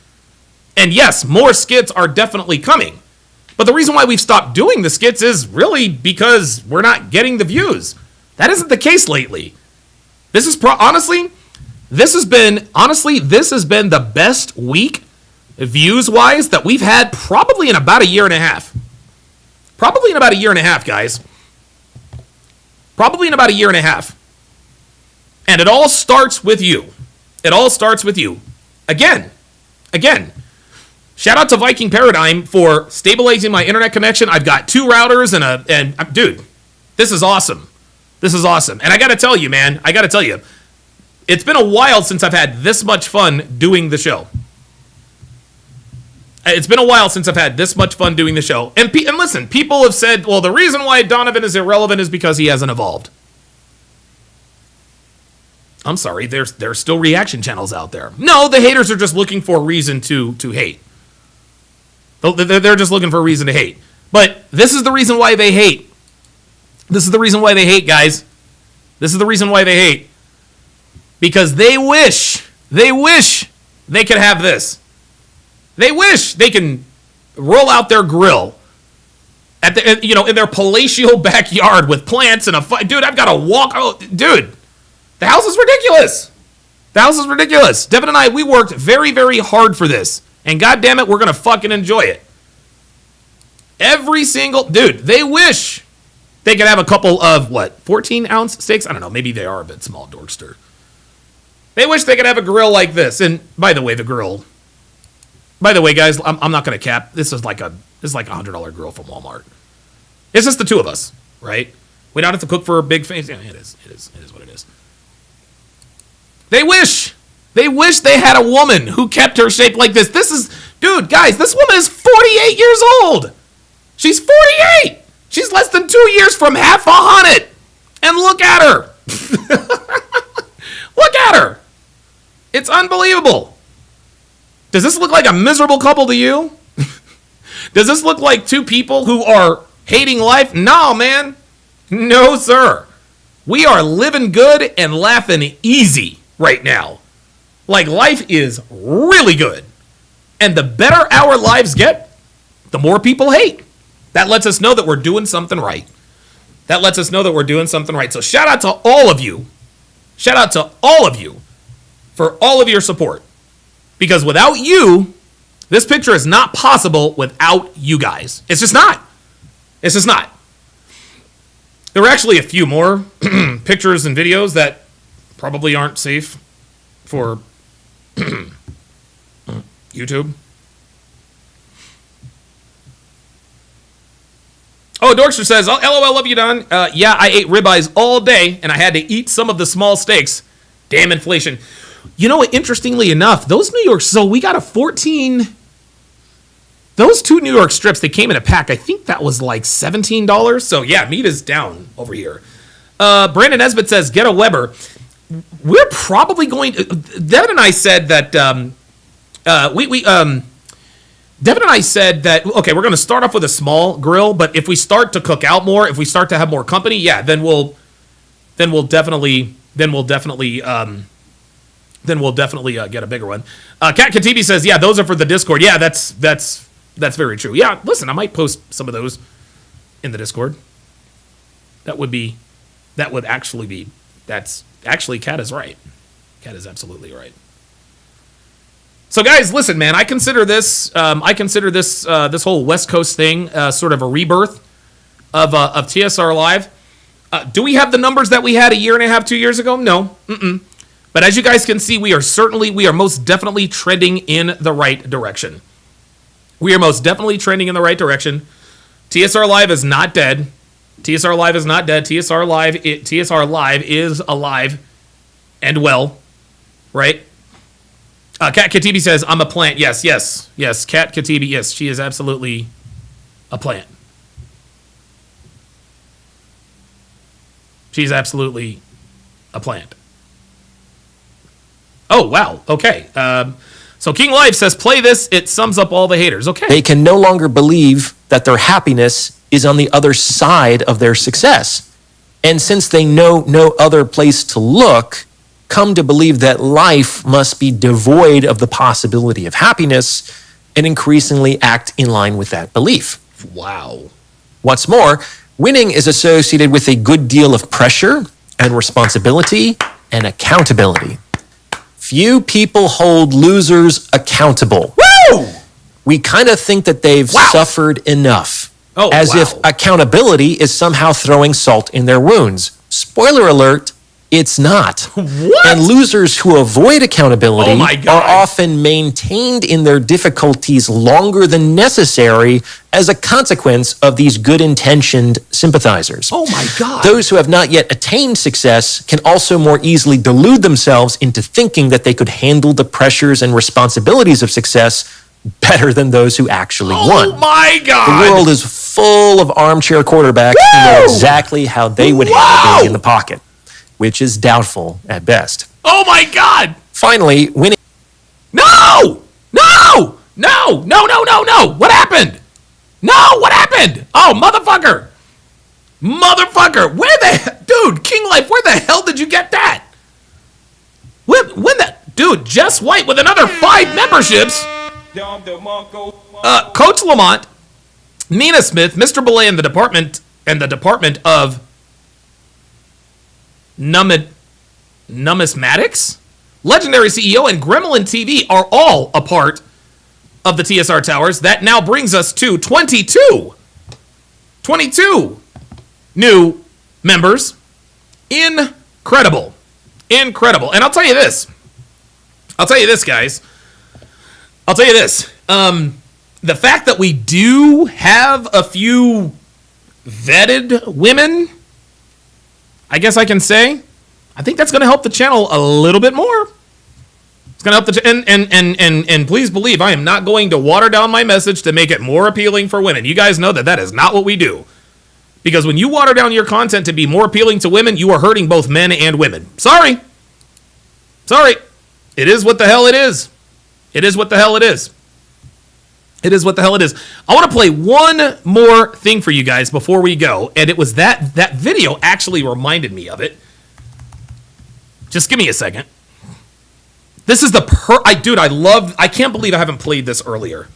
And yes, more skits are definitely coming. But the reason why we've stopped doing the skits is really because we're not getting the views. That isn't the case lately. This has been the best week, views-wise, that we've had probably in about a year and a half. Guys. Probably in about a year and a half. And it all starts with you. Again. Shout out to Viking Paradigm for stabilizing my internet connection. I've got 2 routers and dude, this is awesome. And I got to tell you, man, it's been a while since I've had this much fun doing the show. And listen, people have said, well, the reason why Donovan is irrelevant is because he hasn't evolved. I'm sorry, there's still reaction channels out there. No, the haters are just looking for a reason to hate. They're just looking for a reason to hate. But this is the reason why they hate. Guys. Because they wish they could have this. They wish they can roll out their grill in their palatial backyard with plants and dude, I've got to walk. Oh, dude, the house is ridiculous. Devin and I, we worked very, very hard for this. And God damn it, we're going to fucking enjoy it. Every single... Dude, they wish they could have a couple of, 14-ounce steaks? I don't know. Maybe they are a bit small, Dorkster. They wish they could have a grill like this. And, by the way, guys, I'm not going to cap. This is like a $100 grill from Walmart. It's just the two of us, right? We don't have to cook for a big face. Yeah, it is what it is. They wish they had a woman who kept her shape like this. Dude, guys, this woman is 48 years old. She's 48. She's less than 2 years from half 100. And look at her. Look at her. It's unbelievable. Does this look like a miserable couple to you? Does this look like two people who are hating life? No, man. No, sir. We are living good and laughing easy right now. Like, life is really good. And the better our lives get, the more people hate. That lets us know that we're doing something right. That lets us know that we're doing something right. So shout out to all of you. Shout out to all of you for all of your support. Because without you, this picture is not possible without you guys. It's just not. It's just not. There were actually a few more pictures and videos that probably aren't safe for YouTube. Oh, Dorkster says, oh, LOL, love you, Don. Yeah, I ate ribeyes all day, and I had to eat some of the small steaks. Damn inflation. You know what, interestingly enough, those New York, so we got a 14, those two New York strips, they came in a pack. I think that was like $17. So yeah, meat is down over here. Brandon Nesbitt says, get a Weber. We're probably going to, Devin and I said that, Devin and I said that, okay, we're going to start off with a small grill, but if we start to cook out more, if we start to have more company, yeah, then we'll definitely get a bigger one. Kat Katibi says, yeah, those are for the Discord. Yeah, that's very true. Yeah, listen, I might post some of those in the Discord. That's actually, Kat is right. Kat is absolutely right. So guys, listen, man, I consider this this whole West Coast thing sort of a rebirth of TSR Live. Do we have the numbers that we had a year and a half, 2 years ago? No. But as you guys can see, we are most definitely trending in the right direction. We are most definitely trending in the right direction. TSR Live is not dead. TSR Live is not dead. TSR Live is alive and well, right? Kat Katibi says, I'm a plant. Yes. Kat Katibi, yes, she is absolutely a plant. She's absolutely a plant. Oh, wow. Okay. So King Life says, play this. It sums up all the haters. Okay. They can no longer believe that their happiness is on the other side of their success. And since they know no other place to look, come to believe that life must be devoid of the possibility of happiness and increasingly act in line with that belief. Wow. What's more, winning is associated with a good deal of pressure and responsibility and accountability. Few people hold losers accountable. Woo! We kind of think that they've suffered enough. If accountability is somehow throwing salt in their wounds. Spoiler alert, it's not. What? And losers who avoid accountability are often maintained in their difficulties longer than necessary as a consequence of these good-intentioned sympathizers. Oh my God. Those who have not yet attained success can also more easily delude themselves into thinking that they could handle the pressures and responsibilities of success better than those who actually won. Oh my God. The world is full of armchair quarterbacks who know exactly how they would handle being in the pocket, which is doubtful at best. Oh my God! Finally, winning. No! What happened? No, what happened? Oh, motherfucker! Dude, King Life, where the hell did you get that? Dude, Jess White with another 5 memberships. Coach Lamont, Nina Smith, Mr. Belay, and the department of Numismatics, Legendary CEO, and Gremlin TV are all a part of the TSR Towers. That now brings us to 22 new members. Incredible. And I'll tell you this, guys. The fact that we do have a few vetted women, I guess I can say, I think that's going to help the channel a little bit more. It's gonna help and please believe I am not going to water down my message to make it more appealing for women. You guys know that is not what we do. Because when you water down your content to be more appealing to women, you are hurting both men and women. Sorry. It is what the hell it is. It is what the hell it is. It is what the hell it is. I want to play one more thing for you guys before we go, and it was that video actually reminded me of it. Just give me a second. This is I can't believe I haven't played this earlier.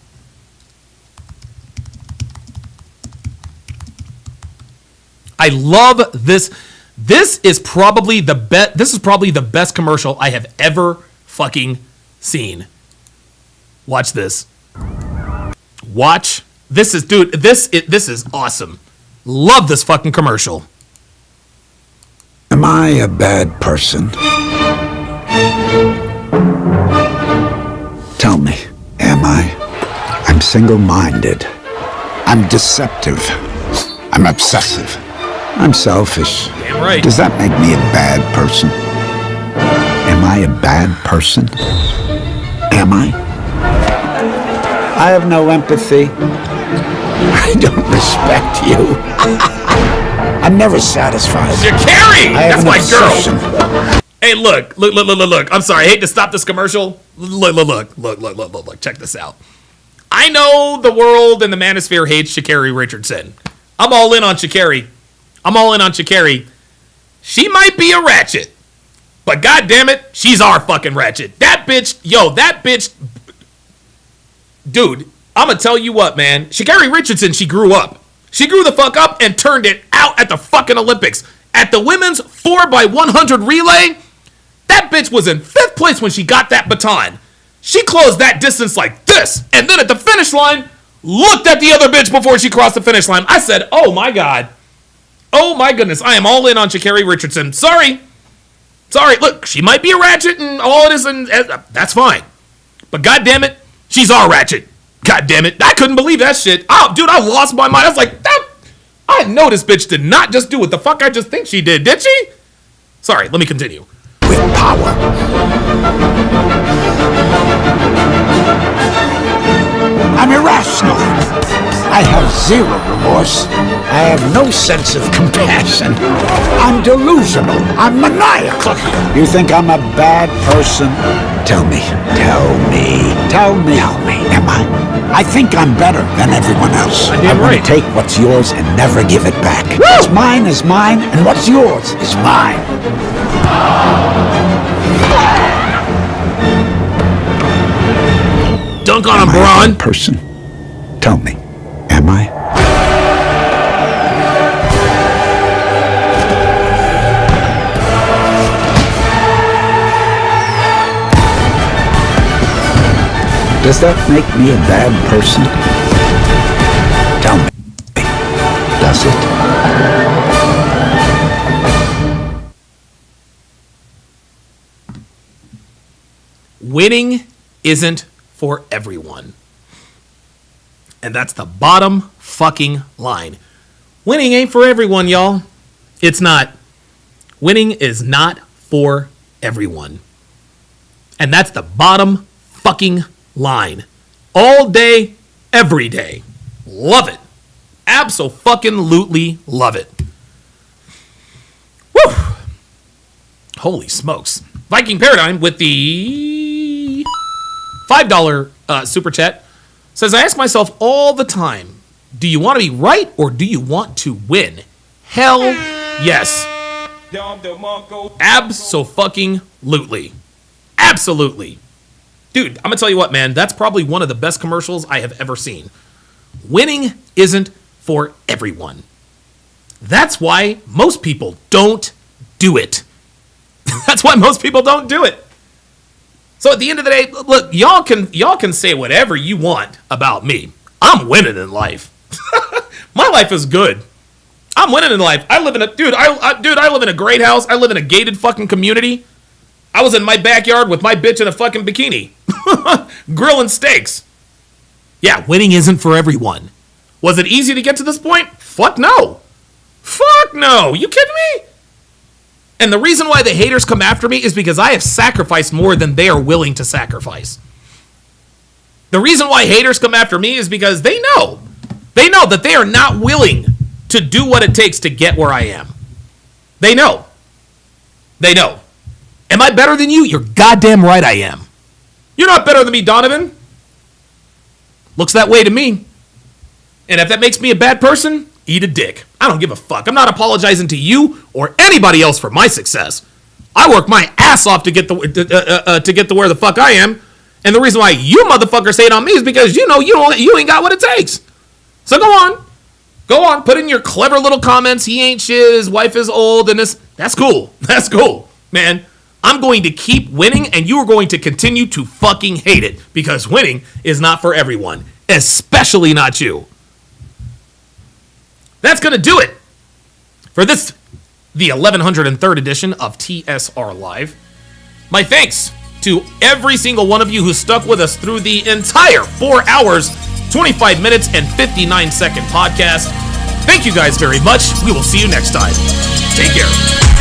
I love this. This is probably the best commercial I have ever fucking seen. Watch this. Watch. This is awesome. Love this fucking commercial. Am I a bad person? Tell me, am I? I'm single-minded. I'm deceptive. I'm obsessive. I'm selfish. Damn right. Does that make me a bad person? Am I a bad person? Am I? I have no empathy. I don't respect you. I'm never satisfied. You're Carrie! That's my obsession. girl. Hey, look. I'm sorry. I hate to stop this commercial. Look. Check this out. I know the world and the manosphere hates Sha'Carri Richardson. I'm all in on Sha'Carri. She might be a ratchet, but goddammit, she's our fucking ratchet. That bitch, dude, I'm gonna tell you what, man. Sha'Carri Richardson, she grew up. She grew the fuck up and turned it out at the fucking Olympics. At the women's 4x100 relay, that bitch was in 5th place when she got that baton. She closed that distance like this, and then at the finish line, looked at the other bitch before she crossed the finish line. I said, oh my God. Oh my goodness, I am all in on Sha'Carri Richardson. Sorry. Look, she might be a ratchet and all it is, and that's fine. But goddammit, she's our ratchet. Goddammit, I couldn't believe that shit. Oh, dude, I lost my mind. I was like, I know this bitch did not just do what the fuck I just think she did she? Sorry, let me continue. With power. I'm irrational. I have zero remorse. I have no sense of compassion. I'm delusional. I'm maniacal. You think I'm a bad person? Tell me. Am I think I'm better than everyone else. I want to take what's yours and never give it back. What's mine is mine, and what's yours is mine. Dunk on him, Braun. Person. Tell me, am I? Does that make me a bad person? Tell me. Does it? Winning isn't for everyone. And that's the bottom fucking line. Winning ain't for everyone, y'all. It's not. Winning is not for everyone. And that's the bottom fucking line. All day, every day. Love it. Abso-fucking-lutely love it. Woo! Holy smokes. Viking Paradigm with the $5 super chat says, I ask myself all the time, do you want to be right or do you want to win? Hell yes. Abso-fucking-lutely. Absolutely. Dude, I'm going to tell you what, man. That's probably one of the best commercials I have ever seen. Winning isn't for everyone. That's why most people don't do it. That's why most people don't do it. So at the end of the day, look, y'all can say whatever you want about me. I'm winning in life. My life is good. I'm winning in life. I live in I live in a great house. I live in a gated fucking community. I was in my backyard with my bitch in a fucking bikini, grilling steaks. Yeah, winning isn't for everyone. Was it easy to get to this point? Fuck no. Fuck no. You kidding me? And the reason why the haters come after me is because I have sacrificed more than they are willing to sacrifice. The reason why haters come after me is because they know that they are not willing to do what it takes to get where I am. They know. Am I better than you? You're goddamn right I am. You're not better than me, Donovan. Looks that way to me. And if that makes me a bad person, eat a dick. I don't give a fuck. I'm not apologizing to you or anybody else for my success. I work my ass off to get to where the fuck I am. And the reason why you motherfuckers hate on me is because you ain't got what it takes. So go on, put in your clever little comments. He ain't shit, his wife is old, and this. That's cool, man. I'm going to keep winning, and you are going to continue to fucking hate it, because winning is not for everyone, especially not you. That's going to do it for the 1103rd edition of TSR Live. My thanks to every single one of you who stuck with us through the entire 4 hours, 25 minutes, and 59-second podcast. Thank you guys very much. We will see you next time. Take care.